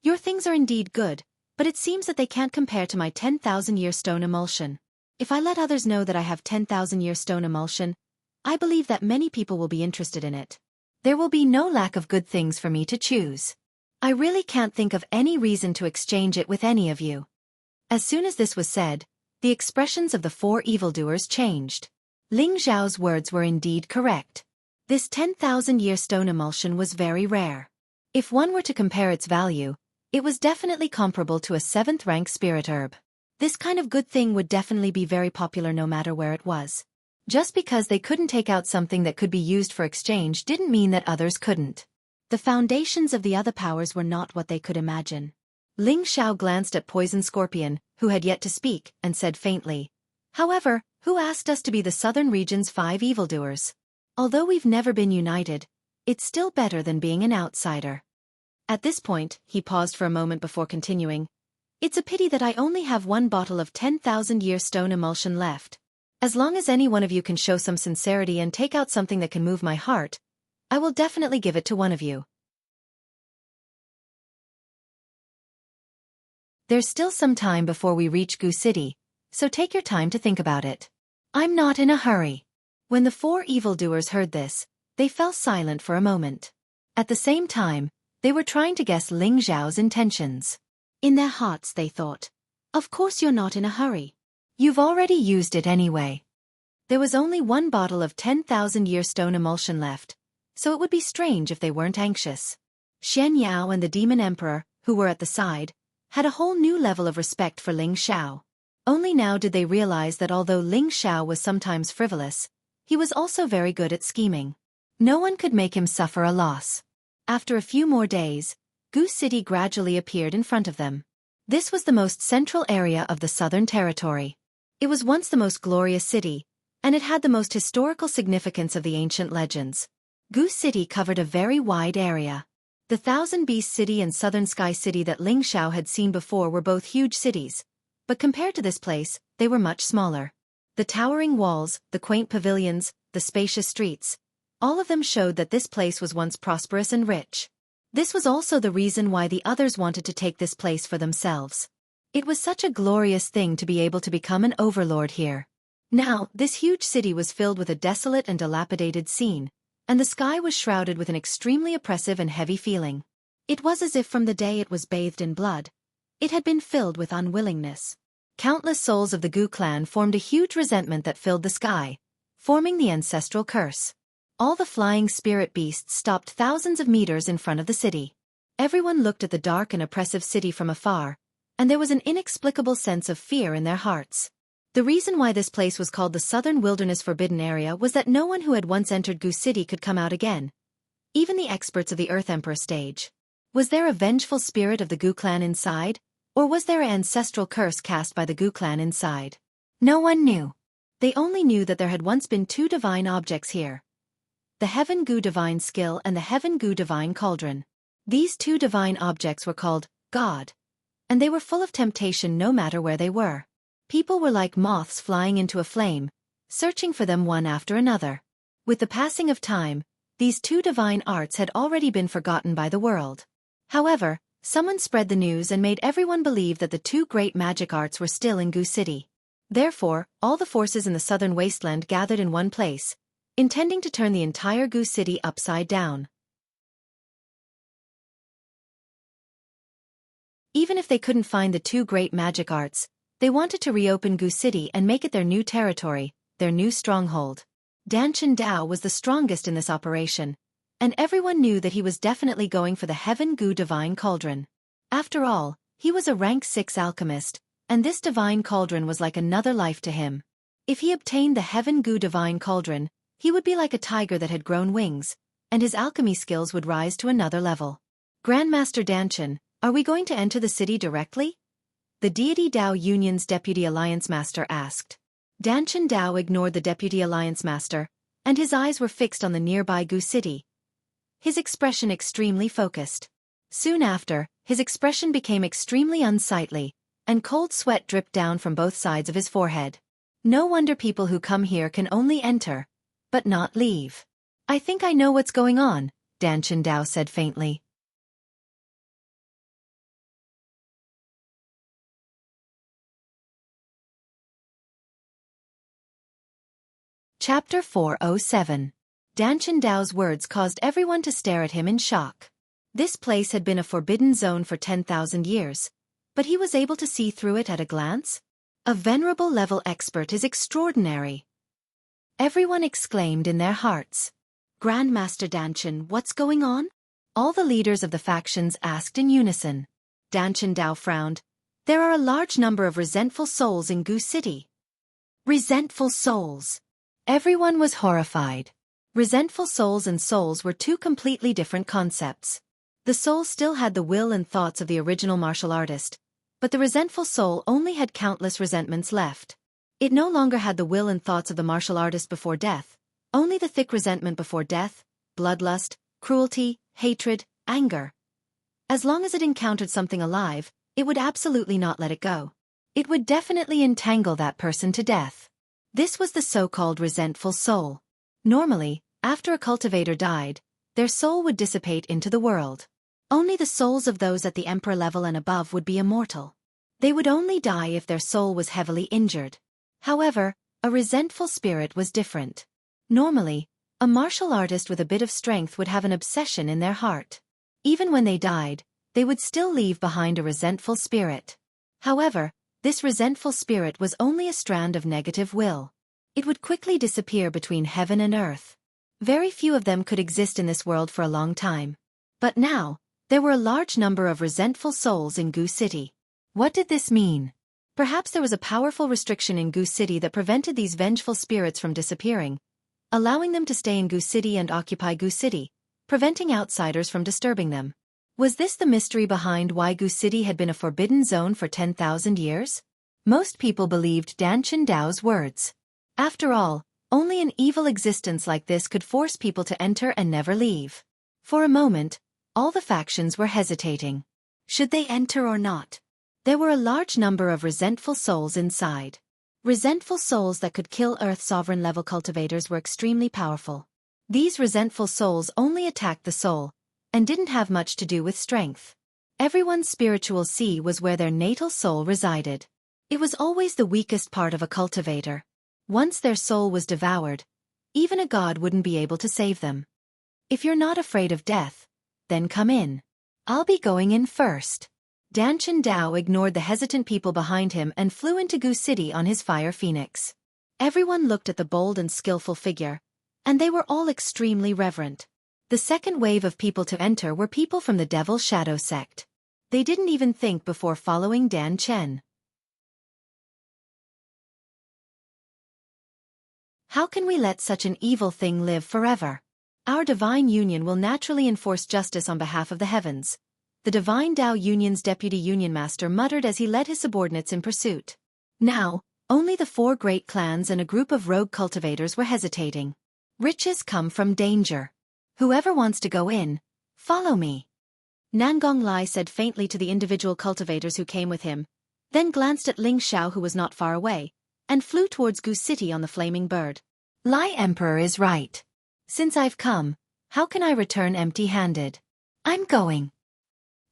Speaker 1: "Your things are indeed good, but it seems that they can't compare to my 10,000-year stone emulsion. If I let others know that I have 10,000-year stone emulsion, I believe that many people will be interested in it. There will be no lack of good things for me to choose. I really can't think of any reason to exchange it with any of you." As soon as this was said, the expressions of the four evildoers changed. Ling Xiao's words were indeed correct. This 10,000-year stone emulsion was very rare. If one were to compare its value, it was definitely comparable to a 7th-rank spirit herb. This kind of good thing would definitely be very popular no matter where it was. Just because they couldn't take out something that could be used for exchange didn't mean that others couldn't. The foundations of the other powers were not what they could imagine. Ling Xiao glanced at Poison Scorpion, who had yet to speak, and said faintly, "However, who asked us to be the southern region's 5 evildoers? Although we've never been united, it's still better than being an outsider." At this point, he paused for a moment before continuing, "It's a pity that I only have 1 bottle of 10,000-year stone emulsion left. As long as any one of you can show some sincerity and take out something that can move my heart, I will definitely give it to one of you." There's still some time before we reach Gu City, so take your time to think about it. I'm not in a hurry. When the 4 evildoers heard this, they fell silent for a moment. At the same time, they were trying to guess Ling Xiao's intentions. In their hearts they thought, "Of course you're not in a hurry. You've already used it anyway." There was only 1 bottle of 10,000-year stone emulsion left, so it would be strange if they weren't anxious. Xianxia and the Demon Emperor, who were at the side, had a whole new level of respect for Ling Xiao. Only now did they realize that although Ling Xiao was sometimes frivolous, he was also very good at scheming. No one could make him suffer a loss. After a few more days, Gu City gradually appeared in front of them. This was the most central area of the Southern Territory. It was once the most glorious city, and it had the most historical significance of the ancient legends. Gu City covered a very wide area. The Thousand Beast City and Southern Sky City that Ling Xiao had seen before were both huge cities, but compared to this place, they were much smaller. The towering walls, the quaint pavilions, the spacious streets, all of them showed that this place was once prosperous and rich. This was also the reason why the others wanted to take this place for themselves. It was such a glorious thing to be able to become an overlord here. Now, this huge city was filled with a desolate and dilapidated scene, and the sky was shrouded with an extremely oppressive and heavy feeling. It was as if from the day it was bathed in blood, it had been filled with unwillingness. Countless souls of the Gu clan formed a huge resentment that filled the sky, forming the ancestral curse. All the flying spirit beasts stopped thousands of meters in front of the city. Everyone looked at the dark and oppressive city from afar, and there was an inexplicable sense of fear in their hearts. The reason why this place was called the Southern Wilderness Forbidden Area was that no one who had once entered Gu City could come out again, even the experts of the Earth Emperor stage. Was there a vengeful spirit of the Gu clan inside, or was there an ancestral curse cast by the Gu clan inside? No one knew. They only knew that there had once been 2 divine objects here. The Heaven Gu Divine Skill and the Heaven Gu Divine Cauldron. These two divine objects were called God, and they were full of temptation no matter where they were. People were like moths flying into a flame, searching for them one after another. With the passing of time, these two divine arts had already been forgotten by the world. However, someone spread the news and made everyone believe that the two great magic arts were still in Gu City. Therefore, all the forces in the southern wasteland gathered in one place, intending to turn the entire Gu City upside down. Even if they couldn't find the two great magic arts, they wanted to reopen Gu City and make it their new territory, their new stronghold. Danchen Dao was the strongest in this operation, and everyone knew that he was definitely going for the Heaven Gu Divine Cauldron. After all, he was a rank 6 alchemist, and this Divine Cauldron was like another life to him. If he obtained the Heaven Gu Divine Cauldron, he would be like a tiger that had grown wings, and his alchemy skills would rise to another level. Grandmaster Danchen, are we going to enter the city directly? The Deity Dao Union's Deputy Alliance Master asked. Danchen Dao ignored the Deputy Alliance Master, and his eyes were fixed on the nearby Gu City, his expression extremely focused. Soon after, his expression became extremely unsightly, and cold sweat dripped down from both sides of his forehead. No wonder people who come here can only enter, but not leave. I think I know what's going on, Danchen Dao said faintly. Chapter 407. Danchen Dao's words caused everyone to stare at him in shock. This place had been a forbidden zone for 10,000 years, but he was able to see through it at a glance? A venerable level expert is extraordinary. Everyone exclaimed in their hearts. Grandmaster Danchen, what's going on? All the leaders of the factions asked in unison. Danchen Dao frowned. There are a large number of resentful souls in Gu City. Resentful souls. Everyone was horrified. Resentful souls and souls were two completely different concepts. The soul still had the will and thoughts of the original martial artist, but the resentful soul only had countless resentments left. It no longer had the will and thoughts of the martial artist before death, only the thick resentment before death, bloodlust, cruelty, hatred, anger. As long as it encountered something alive, it would absolutely not let it go. It would definitely entangle that person to death. This was the so-called resentful soul. Normally, after a cultivator died, their soul would dissipate into the world. Only the souls of those at the emperor level and above would be immortal. They would only die if their soul was heavily injured. However, a resentful spirit was different. Normally, a martial artist with a bit of strength would have an obsession in their heart. Even when they died, they would still leave behind a resentful spirit. However, this resentful spirit was only a strand of negative will. It would quickly disappear between heaven and earth. Very few of them could exist in this world for a long time. But now, there were a large number of resentful souls in Gu City. What did this mean? Perhaps there was a powerful restriction in Gu City that prevented these vengeful spirits from disappearing, allowing them to stay in Gu City and occupy Gu City, preventing outsiders from disturbing them. Was this the mystery behind why Gu City had been a forbidden zone for 10,000 years? Most people believed Danchen Dao's words. After all, only an evil existence like this could force people to enter and never leave. For a moment, all the factions were hesitating. Should they enter or not? There were a large number of resentful souls inside. Resentful souls that could kill Earth sovereign level cultivators were extremely powerful. These resentful souls only attacked the soul, and didn't have much to do with strength. Everyone's spiritual sea was where their natal soul resided. It was always the weakest part of a cultivator. Once their soul was devoured, even a god wouldn't be able to save them. If you're not afraid of death, then come in. I'll be going in first. Danchen Dao ignored the hesitant people behind him and flew into Gu City on his fire phoenix. Everyone looked at the bold and skillful figure, and they were all extremely reverent. The second wave of people to enter were people from the Devil Shadow sect. They didn't even think before following Dan Chen. How can we let such an evil thing live forever? Our divine union will naturally enforce justice on behalf of the heavens. The Divine Dao Union's Deputy Union Master muttered as he led his subordinates in pursuit. Now, only the 4 great clans and a group of rogue cultivators were hesitating. Riches come from danger. Whoever wants to go in, follow me. Nangong Lai said faintly to the individual cultivators who came with him, then glanced at Ling Xiao who was not far away, and flew towards Gu City on the flaming bird. Lai Emperor is right. Since I've come, how can I return empty-handed? I'm going.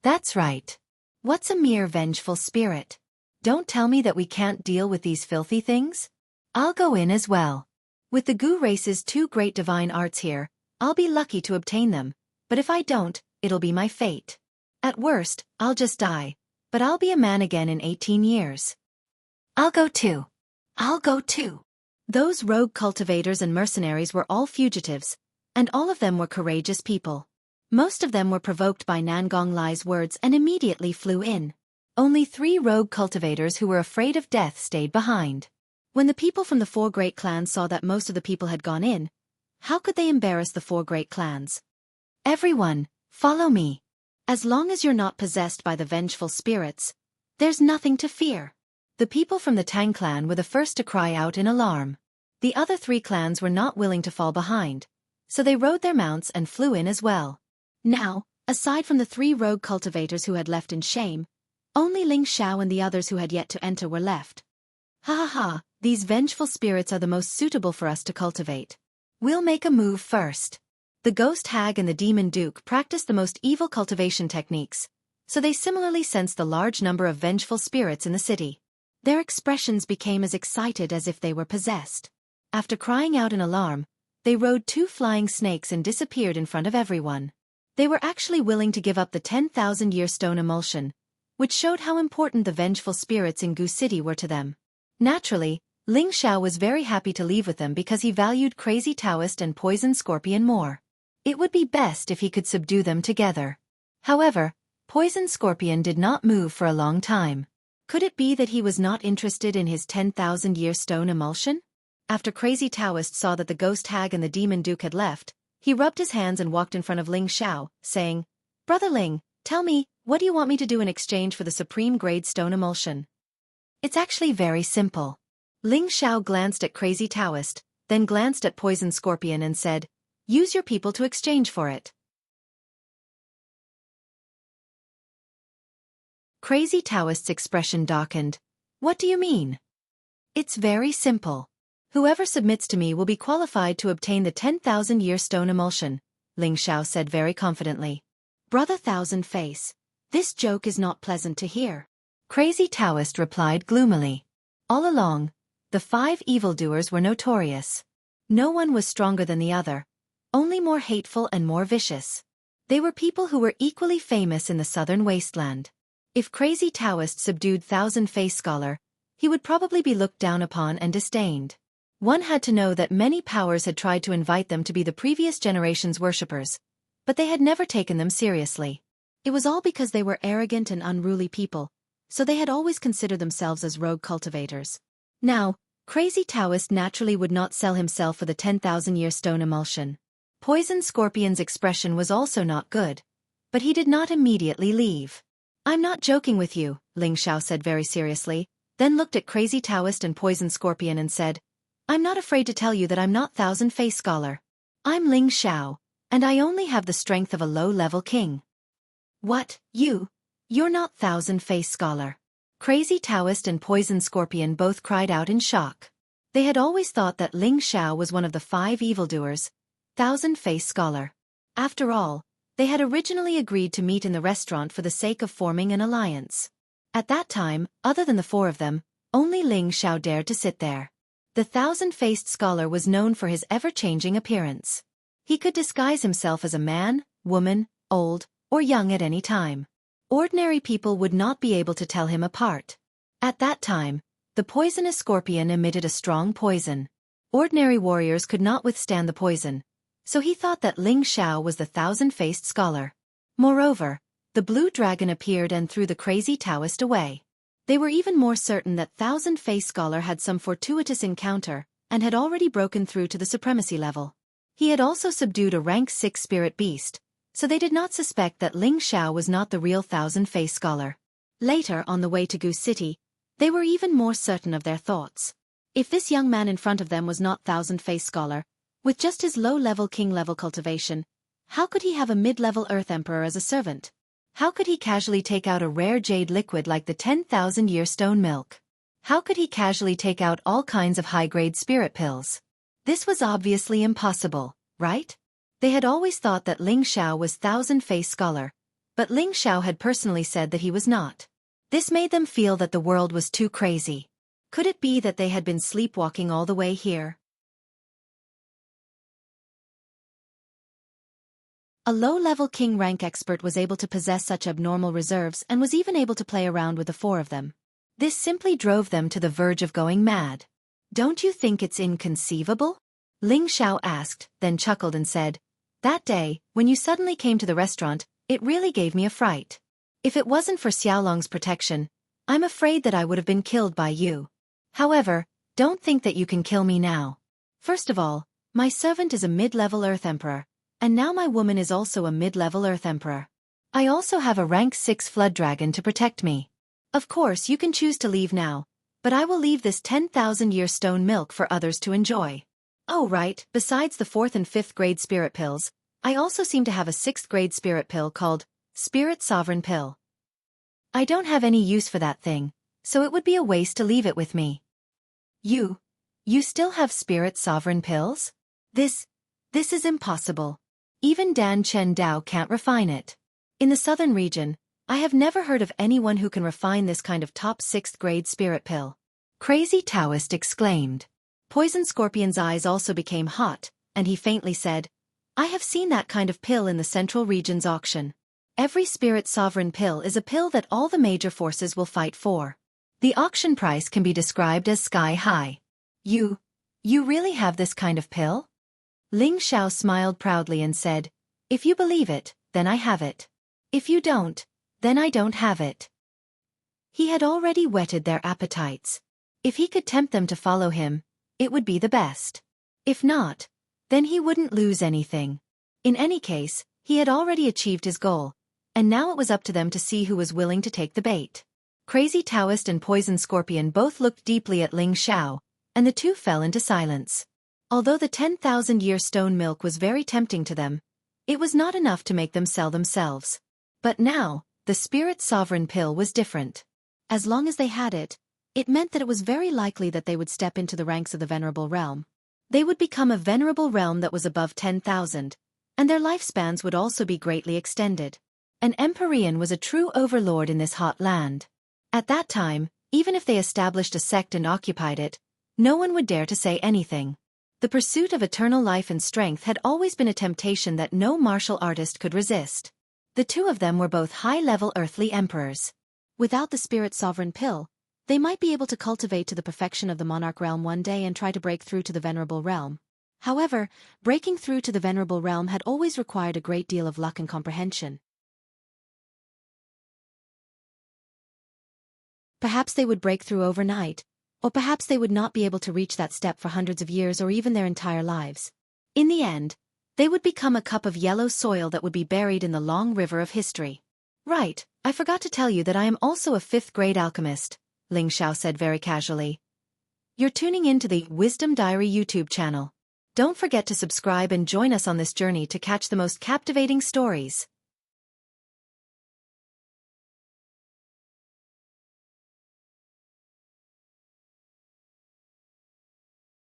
Speaker 1: That's right. What's a mere vengeful spirit? Don't tell me that we can't deal with these filthy things? I'll go in as well. With the Gu race's 2 great divine arts here, I'll be lucky to obtain them, but if I don't, it'll be my fate. At worst, I'll just die, but I'll be a man again in 18 years. I'll go too. I'll go too. Those rogue cultivators and mercenaries were all fugitives, and all of them were courageous people. Most of them were provoked by Nangong Lai's words and immediately flew in. Only 3 rogue cultivators who were afraid of death stayed behind. When the people from the 4 great clans saw that most of the people had gone in, how could they embarrass the 4 great clans? Everyone, follow me. As long as you're not possessed by the vengeful spirits, there's nothing to fear. The people from the Tang clan were the first to cry out in alarm. The other 3 clans were not willing to fall behind, so they rode their mounts and flew in as well. Now, aside from the 3 rogue cultivators who had left in shame, only Ling Xiao and the others who had yet to enter were left. Ha ha ha, these vengeful spirits are the most suitable for us to cultivate. We'll make a move first. The ghost hag and the demon duke practiced the most evil cultivation techniques, so they similarly sensed the large number of vengeful spirits in the city. Their expressions became as excited as if they were possessed. After crying out in alarm, they rode 2 flying snakes and disappeared in front of everyone. They were actually willing to give up the 10,000-year stone emulsion, which showed how important the vengeful spirits in Gu City were to them. Naturally, Ling Xiao was very happy to leave with them because he valued Crazy Taoist and Poison Scorpion more. It would be best if he could subdue them together. However, Poison Scorpion did not move for a long time. Could it be that he was not interested in his 10,000-year stone emulsion? After Crazy Taoist saw that the ghost hag and the demon duke had left, he rubbed his hands and walked in front of Ling Xiao, saying, "Brother Ling, tell me, what do you want me to do in exchange for the supreme grade stone emulsion?" It's actually very simple. Ling Xiao glanced at Crazy Taoist, then glanced at Poison Scorpion and said, "Use your people to exchange for it." Crazy Taoist's expression darkened. "What do you mean?" "It's very simple. Whoever submits to me will be qualified to obtain the 10,000-year stone emulsion," Ling Xiao said very confidently. "Brother Thousand Face, this joke is not pleasant to hear." Crazy Taoist replied gloomily. All along, the 5 evildoers were notorious. No one was stronger than the other, only more hateful and more vicious. They were people who were equally famous in the southern wasteland. If Crazy Taoist subdued Thousand Face Scholar, he would probably be looked down upon and disdained. One had to know that many powers had tried to invite them to be the previous generation's worshippers, but they had never taken them seriously. It was all because they were arrogant and unruly people, so they had always considered themselves as rogue cultivators. Now, Crazy Taoist naturally would not sell himself for the 10,000-year stone emulsion. Poison Scorpion's expression was also not good, but he did not immediately leave. "I'm not joking with you," Ling Xiao said very seriously, then looked at Crazy Taoist and Poison Scorpion and said, "I'm not afraid to tell you that I'm not Thousand Face Scholar. I'm Ling Xiao, and I only have the strength of a low-level king." "What, you're not Thousand Face Scholar?" Crazy Taoist and Poison Scorpion both cried out in shock. They had always thought that Ling Xiao was one of the 5 evildoers, Thousand Face Scholar. After all, they had originally agreed to meet in the restaurant for the sake of forming an alliance. At that time, other than the 4 of them, only Ling Xiao dared to sit there. The thousand-faced scholar was known for his ever-changing appearance. He could disguise himself as a man, woman, old, or young at any time. Ordinary people would not be able to tell him apart. At that time, the poisonous scorpion emitted a strong poison. Ordinary warriors could not withstand the poison, so he thought that Ling Xiao was the thousand-faced scholar. Moreover, the blue dragon appeared and threw the Crazy Taoist away. They were even more certain that Thousand-Face Scholar had some fortuitous encounter and had already broken through to the supremacy level. He had also subdued a rank 6 spirit beast, so they did not suspect that Ling Xiao was not the real Thousand-Face Scholar. Later, on the way to Gu City, they were even more certain of their thoughts. If this young man in front of them was not Thousand-Face Scholar, with just his low-level king-level cultivation, how could he have a mid-level Earth Emperor as a servant? How could he casually take out a rare jade liquid like the 10,000-year stone milk? How could he casually take out all kinds of high-grade spirit pills? This was obviously impossible, right? They had always thought that Ling Xiao was thousand-faced scholar, but Ling Xiao had personally said that he was not. This made them feel that the world was too crazy. Could it be that they had been sleepwalking all the way here? A low-level king rank expert was able to possess such abnormal reserves and was even able to play around with the four of them. This simply drove them to the verge of going mad. Don't you think it's inconceivable? Ling Xiao asked, then chuckled and said, "That day, when you suddenly came to the restaurant, it really gave me a fright. If it wasn't for Xiaolong's protection, I'm afraid that I would have been killed by you. However, don't think that you can kill me now. First of all, my servant is a mid-level Earth Emperor, and now my woman is also a mid-level Earth Emperor. I also have a rank 6 Flood Dragon to protect me. Of course you can choose to leave now, but I will leave this 10,000-year stone milk for others to enjoy. Oh right, besides the 4th and 5th grade spirit pills, I also seem to have a 6th grade spirit pill called Spirit Sovereign Pill. I don't have any use for that thing, so it would be a waste to leave it with me." You still have Spirit Sovereign Pills? This is impossible. Even Dan Chen Dao can't refine it. In the southern region, I have never heard of anyone who can refine this kind of top 6th grade spirit pill. Crazy Taoist exclaimed. Poison Scorpion's eyes also became hot, and he faintly said, "I have seen that kind of pill in the central region's auction. Every Spirit Sovereign Pill is a pill that all the major forces will fight for. The auction price can be described as sky high. You really have this kind of pill?" Ling Xiao smiled proudly and said, "If you believe it, then I have it. If you don't, then I don't have it." He had already whetted their appetites. If he could tempt them to follow him, it would be the best. If not, then he wouldn't lose anything. In any case, he had already achieved his goal, and now it was up to them to see who was willing to take the bait. Crazy Taoist and Poison Scorpion both looked deeply at Ling Xiao, and the two fell into silence. Although the 10,000-year stone milk was very tempting to them, it was not enough to make them sell themselves. But now, the Spirit Sovereign Pill was different. As long as they had it, it meant that it was very likely that they would step into the ranks of the Venerable Realm. They would become a Venerable Realm that was above 10,000, and their lifespans would also be greatly extended. An Empyrean was a true overlord in this hot land. At that time, even if they established a sect and occupied it, no one would dare to say anything. The pursuit of eternal life and strength had always been a temptation that no martial artist could resist. The two of them were both high-level earthly emperors. Without the Spirit Sovereign Pill, they might be able to cultivate to the perfection of the Monarch Realm one day and try to break through to the Venerable Realm. However, breaking through to the Venerable Realm had always required a great deal of luck and comprehension. Perhaps they would break through overnight, or perhaps they would not be able to reach that step for hundreds of years or even their entire lives. In the end, they would become a cup of yellow soil that would be buried in the long river of history. Right, I forgot to tell you that I am also a 5th grade alchemist, Ling Xiao said very casually. You're tuning in to the Wisdom Diary YouTube channel. Don't forget to subscribe and join us on this journey to catch the most captivating stories.